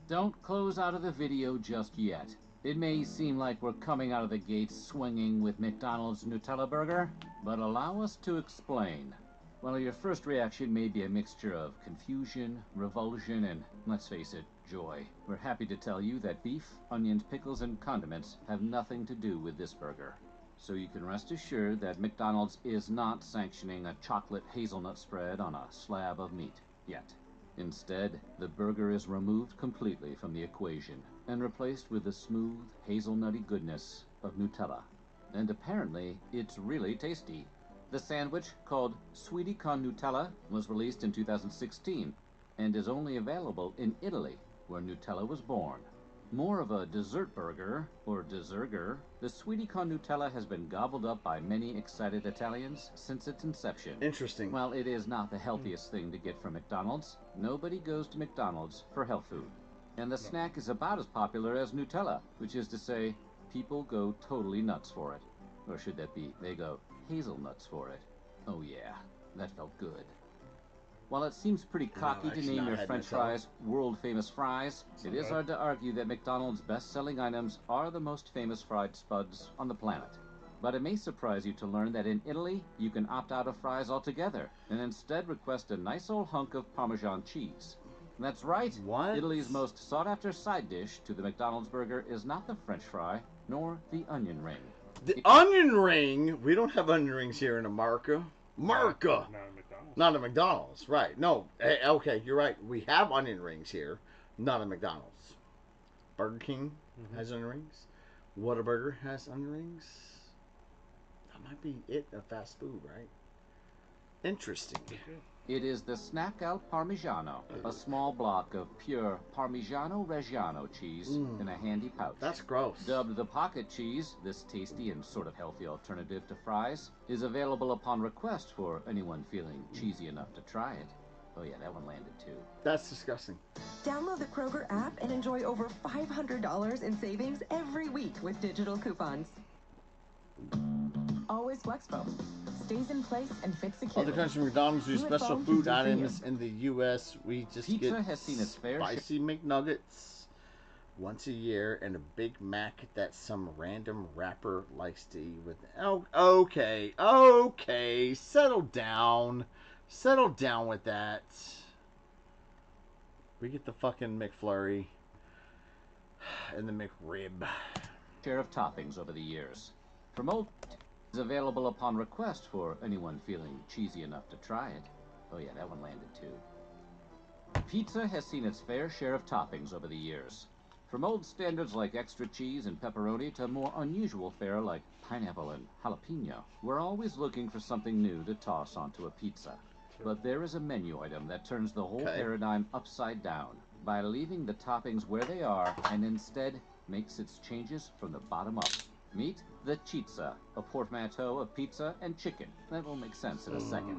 Don't close out of the video just yet. It may seem like we're coming out of the gates swinging with McDonald's Nutella Burger, but allow us to explain. Well, your first reaction may be a mixture of confusion, revulsion, and, let's face it, joy. We're happy to tell you that beef, onions, pickles, and condiments have nothing to do with this burger. So you can rest assured that McDonald's is not sanctioning a chocolate hazelnut spread on a slab of meat, yet. Instead, the burger is removed completely from the equation and replaced with the smooth, hazelnutty goodness of Nutella. And apparently, it's really tasty. The sandwich, called Sweetie con Nutella, was released in 2016 and is only available in Italy, where Nutella was born. More of a dessert burger, or desserger, the Sweetie con Nutella has been gobbled up by many excited Italians since its inception. Interesting. While it is not the healthiest thing to get from McDonald's, nobody goes to McDonald's for health food. And the snack is about as popular as Nutella, which is to say, people go totally nuts for it. Or should that be, they go hazelnuts for it. Oh yeah, that felt good. While it seems pretty cocky to name your French fries world-famous fries, it is hard to argue that McDonald's best-selling items are the most famous fried spuds on the planet. But it may surprise you to learn that in Italy, you can opt out of fries altogether and instead request a nice old hunk of Parmesan cheese. That's right. What? Italy's most sought-after side dish to the McDonald's burger is not the French fry, nor the onion ring. The onion ring? We don't have onion rings here in America. America! Not at McDonald's, right. No, okay, you're right. We have onion rings here, not at McDonald's. Burger King has onion rings. Whataburger has onion rings. That might be it at fast food, right? Interesting. It is the snack al Parmigiano, a small block of pure Parmigiano Reggiano cheese in a handy pouch. That's gross. Dubbed the pocket cheese, this tasty and sort of healthy alternative to fries is available upon request for anyone feeling cheesy enough to try it. Oh yeah, that one landed too. That's disgusting. Download the Kroger app and enjoy over $500 in savings every week with digital coupons. Always Flexpo. Stays in place and fits securely. Other countries, McDonald's do special food items. In the U.S., we just Pizza get has seen its fair spicy McNuggets once a year and a Big Mac that some random rapper likes to eat with. Oh, okay, settle down with that. We get the fucking McFlurry and the McRib. Share of toppings over the years. Promote is available upon request for anyone feeling cheesy enough to try it. Oh yeah, that one landed too. Pizza has seen its fair share of toppings over the years. From old standards like extra cheese and pepperoni to more unusual fare like pineapple and jalapeno, we're always looking for something new to toss onto a pizza. But there is a menu item that turns the whole paradigm upside down by leaving the toppings where they are and instead makes its changes from the bottom up. Meet the chizza, a portmanteau of pizza and chicken. That will make sense in a second.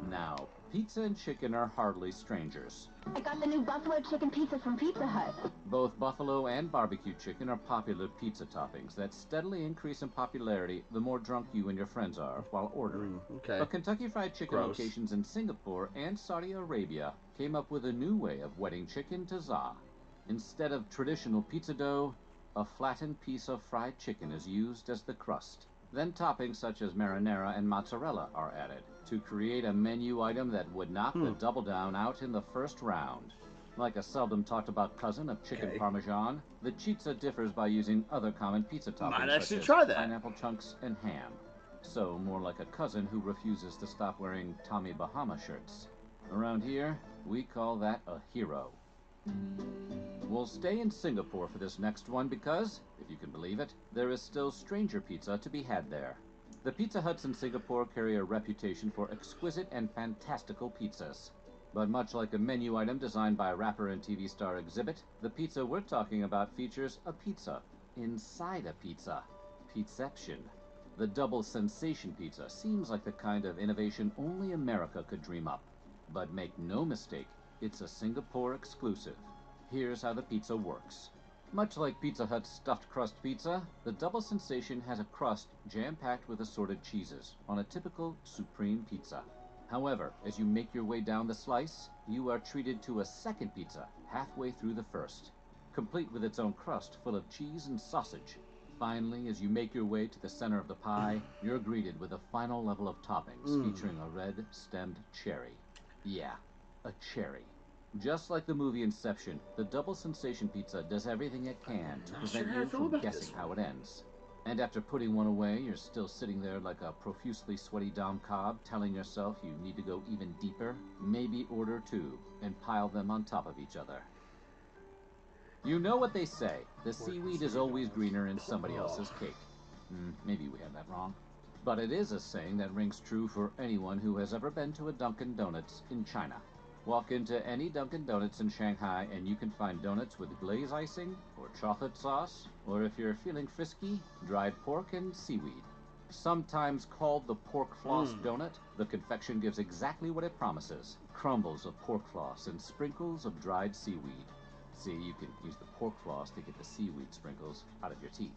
Now, pizza and chicken are hardly strangers. I got the new buffalo chicken pizza from Pizza Hut. Both buffalo and barbecue chicken are popular pizza toppings that steadily increase in popularity the more drunk you and your friends are while ordering. But Kentucky Fried Chicken locations in Singapore and Saudi Arabia came up with a new way of wetting chicken to za. Instead of traditional pizza dough, a flattened piece of fried chicken is used as the crust. Then toppings such as marinara and mozzarella are added to create a menu item that would knock the double down out in the first round. Like a seldom talked about cousin of chicken parmesan, the chizza differs by using other common pizza toppings such as pineapple chunks and ham. So more like a cousin who refuses to stop wearing Tommy Bahama shirts. Around here, we call that a hero. We'll stay in Singapore for this next one because, if you can believe it, there is still stranger pizza to be had there. The Pizza Huts in Singapore carry a reputation for exquisite and fantastical pizzas. But much like a menu item designed by rapper and TV star Exhibit, the pizza we're talking about features a pizza inside a pizza. Pizception. The double sensation pizza seems like the kind of innovation only America could dream up. But make no mistake, it's a Singapore exclusive. Here's how the pizza works. Much like Pizza Hut's stuffed crust pizza, the double sensation has a crust jam-packed with assorted cheeses on a typical supreme pizza. However, as you make your way down the slice, you are treated to a second pizza halfway through the first, complete with its own crust full of cheese and sausage. Finally, as you make your way to the center of the pie, you're greeted with a final level of toppings featuring a red-stemmed cherry. Yeah, a cherry. Just like the movie Inception, the double sensation pizza does everything it can to prevent you from guessing how it ends. And after putting one away, you're still sitting there like a profusely sweaty Dom Cobb, telling yourself you need to go even deeper? Maybe order 2 and pile them on top of each other. You know what they say, the seaweed is always greener in somebody else's cake. Maybe we have that wrong. But it is a saying that rings true for anyone who has ever been to a Dunkin' Donuts in China. Walk into any Dunkin' Donuts in Shanghai and you can find donuts with glaze icing or chocolate sauce, or if you're feeling frisky, dried pork and seaweed. Sometimes called the pork floss donut, the confection gives exactly what it promises. Crumbles of pork floss and sprinkles of dried seaweed. See, you can use the pork floss to get the seaweed sprinkles out of your teeth.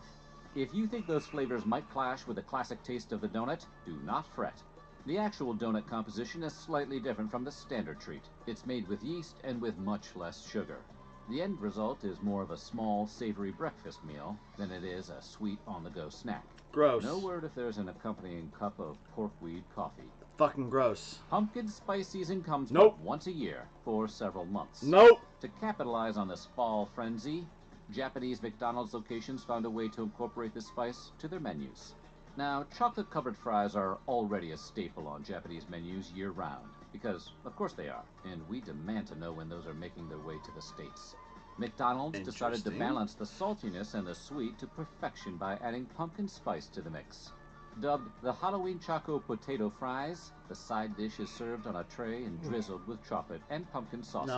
If you think those flavors might clash with the classic taste of the donut, do not fret. The actual donut composition is slightly different from the standard treat. It's made with yeast and with much less sugar. The end result is more of a small, savory breakfast meal than it is a sweet on-the-go snack. Gross. No word if there's an accompanying cup of porkweed coffee. Fucking gross. Pumpkin spice season comes Nope. once a year for several months. Nope. To capitalize on this fall frenzy, Japanese McDonald's locations found a way to incorporate this spice to their menus. Now, chocolate-covered fries are already a staple on Japanese menus year-round, because, of course they are, and we demand to know when those are making their way to the States. McDonald's decided to balance the saltiness and the sweet to perfection by adding pumpkin spice to the mix. Dubbed the Halloween Choco Potato Fries, the side dish is served on a tray and drizzled with chocolate and pumpkin sauces.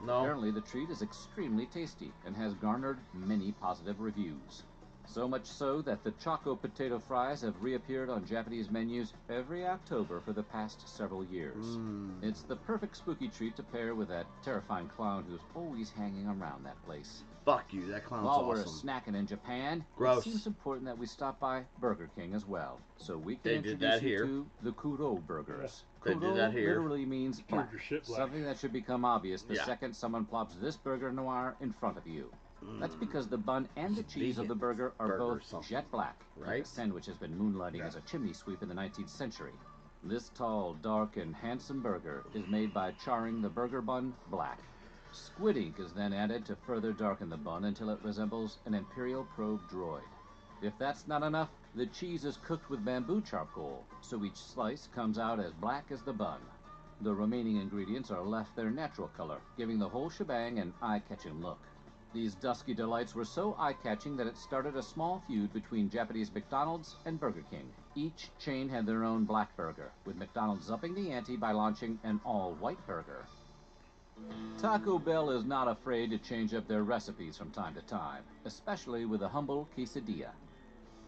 No. Apparently, the treat is extremely tasty and has garnered many positive reviews. So much so that the Choco Potato Fries have reappeared on Japanese menus every October for the past several years. It's the perfect spooky treat to pair with that terrifying clown who's always hanging around that place. Fuck you, that clown's While awesome. we're snacking in Japan, Gross. it seems important that we stop by Burger King as well, so we can They did introduce that you here. to the Kuro burgers. They did Kuro that here. literally means black, something that should become obvious the second someone plops this burger noir in front of you. That's because the bun and the cheese of the burger are both jet black, like a sandwich has been moonlighting as a chimney sweep in the 19th century. This tall, dark, and handsome burger is made by charring the burger bun black. Squid ink is then added to further darken the bun until it resembles an Imperial probe droid. If that's not enough, the cheese is cooked with bamboo charcoal, so each slice comes out as black as the bun. The remaining ingredients are left their natural color, giving the whole shebang an eye-catching look. These dusky delights were so eye-catching that it started a small feud between Japanese McDonald's and Burger King. Each chain had their own black burger, with McDonald's upping the ante by launching an all-white burger. Taco Bell is not afraid to change up their recipes from time to time, especially with a humble quesadilla.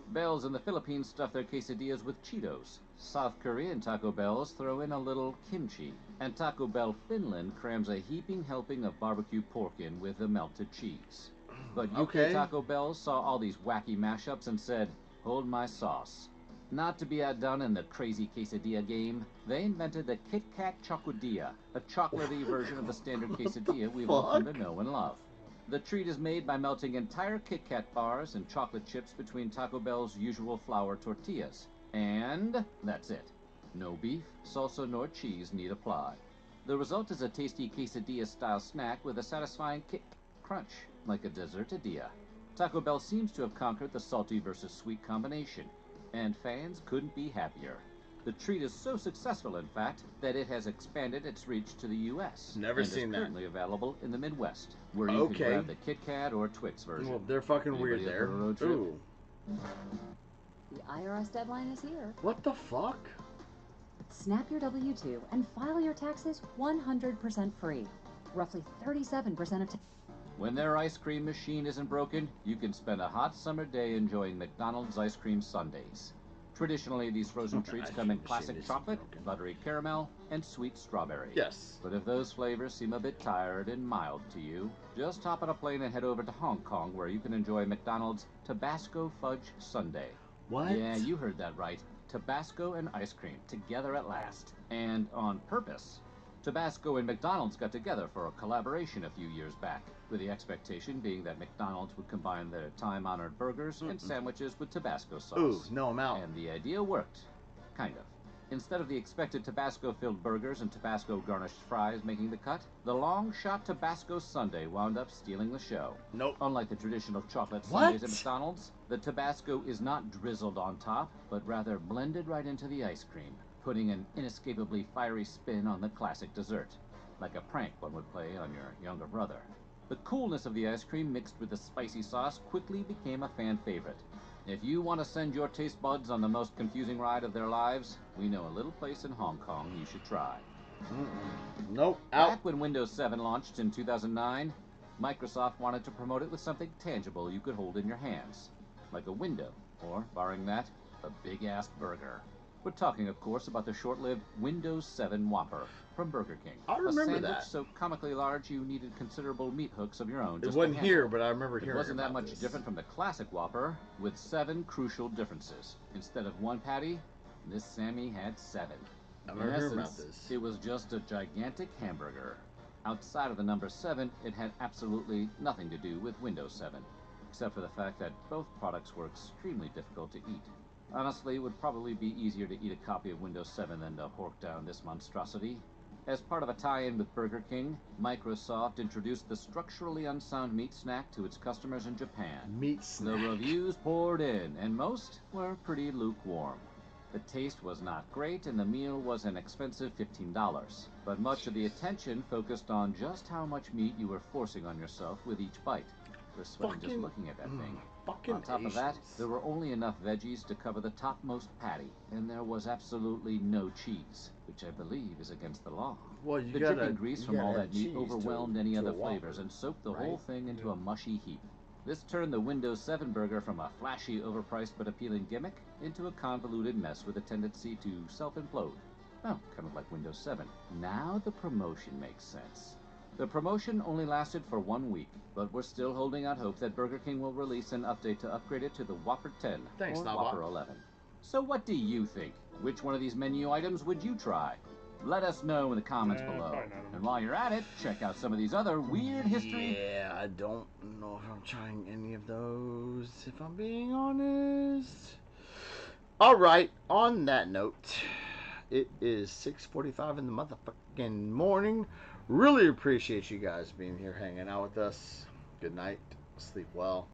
Bells in the Philippines stuff their quesadillas with Cheetos. South Korean Taco Bells throw in a little kimchi. And Taco Bell Finland crams a heaping helping of barbecue pork in with the melted cheese. But UK Taco Bell saw all these wacky mashups and said, "Hold my sauce." Not to be outdone in the crazy quesadilla game, they invented the Kit Kat Chocodilla, a chocolatey version of the standard quesadilla we've all come to know and love. The treat is made by melting entire Kit Kat bars and chocolate chips between Taco Bell's usual flour tortillas. And that's it. No beef, salsa, nor cheese need apply. The result is a tasty quesadilla-style snack with a satisfying kick crunch, like a dessertadilla. Taco Bell seems to have conquered the salty versus sweet combination, and fans couldn't be happier. The treat is so successful, in fact, that it has expanded its reach to the U.S. Never and seen is that. currently available in the Midwest, where you can grab the Kit Kat or Twix version. Well, they're fucking Anybody weird up there. for a road trip? Ooh. The IRS deadline is here. What the fuck? Snap your W-2 and file your taxes 100% free. Roughly 37% of When their ice cream machine isn't broken, you can spend a hot summer day enjoying McDonald's ice cream sundaes. Traditionally, these frozen treats come in classic chocolate, buttery caramel, and sweet strawberry. Yes. But if those flavors seem a bit tired and mild to you, just hop on a plane and head over to Hong Kong, where you can enjoy McDonald's Tabasco Fudge Sundae. What? Yeah, you heard that right. Tabasco and ice cream together at last. And on purpose. Tabasco and McDonald's got together for a collaboration a few years back, with the expectation being that McDonald's would combine their time-honored burgers and sandwiches with Tabasco sauce. Ooh, no, I'm out. And the idea worked. Kind of. Instead of the expected Tabasco-filled burgers and Tabasco-garnished fries making the cut, the long-shot Tabasco sundae wound up stealing the show. Nope. Unlike the traditional chocolate What? sundaes at McDonald's, the Tabasco is not drizzled on top, but rather blended right into the ice cream, putting an inescapably fiery spin on the classic dessert, like a prank one would play on your younger brother. The coolness of the ice cream mixed with the spicy sauce quickly became a fan favorite. If you want to send your taste buds on the most confusing ride of their lives, we know a little place in Hong Kong you should try. Nope, out. Back when Windows 7 launched in 2009, Microsoft wanted to promote it with something tangible you could hold in your hands, like a window, or, barring that, a big-ass burger. We're talking, of course, about the short-lived Windows 7 Whopper from Burger King. I remember a sandwich that. So comically large you needed considerable meat hooks of your own. It just wasn't to handle. here, but I remember hearing It wasn't that about much this. different from the classic Whopper, with 7 crucial differences. Instead of 1 patty, this Sammy had 7. I In remember hearing essence, about this. it was just a gigantic hamburger. Outside of the number 7, it had absolutely nothing to do with Windows 7, except for the fact that both products were extremely difficult to eat. Honestly, it would probably be easier to eat a copy of Windows 7 than to hork down this monstrosity. As part of a tie-in with Burger King, Microsoft introduced the structurally unsound meat snack to its customers in Japan. Meat snack. The reviews poured in, and most were pretty lukewarm. The taste was not great, and the meal was an expensive $15. But much of the attention focused on just how much meat you were forcing on yourself with each bite. We're sweating just looking at that thing. On top of that, there were only enough veggies to cover the topmost patty, and there was absolutely no cheese, which I believe is against the law. Well, you The gotta- dripping grease you from gotta all add that meat cheese overwhelmed to any a other Whopper, flavors and soaked the right? whole thing into a mushy heap. This turned the Windows 7 burger from a flashy, overpriced but appealing gimmick into a convoluted mess with a tendency to self-implode. Oh, kind of like Windows 7. Now the promotion makes sense. The promotion only lasted for 1 week, but we're still holding out hope that Burger King will release an update to upgrade it to the Whopper 10 Thanks, or Nabok. Whopper 11. So what do you think? Which one of these menu items would you try? Let us know in the comments below. probably none of them. And while you're at it, check out some of these other weird history. Yeah, I don't know if I'm trying any of those, if I'm being honest. Alright, on that note, it is 6:45 in the motherfucking morning. Really appreciate you guys being here hanging out with us. Good night. Sleep well.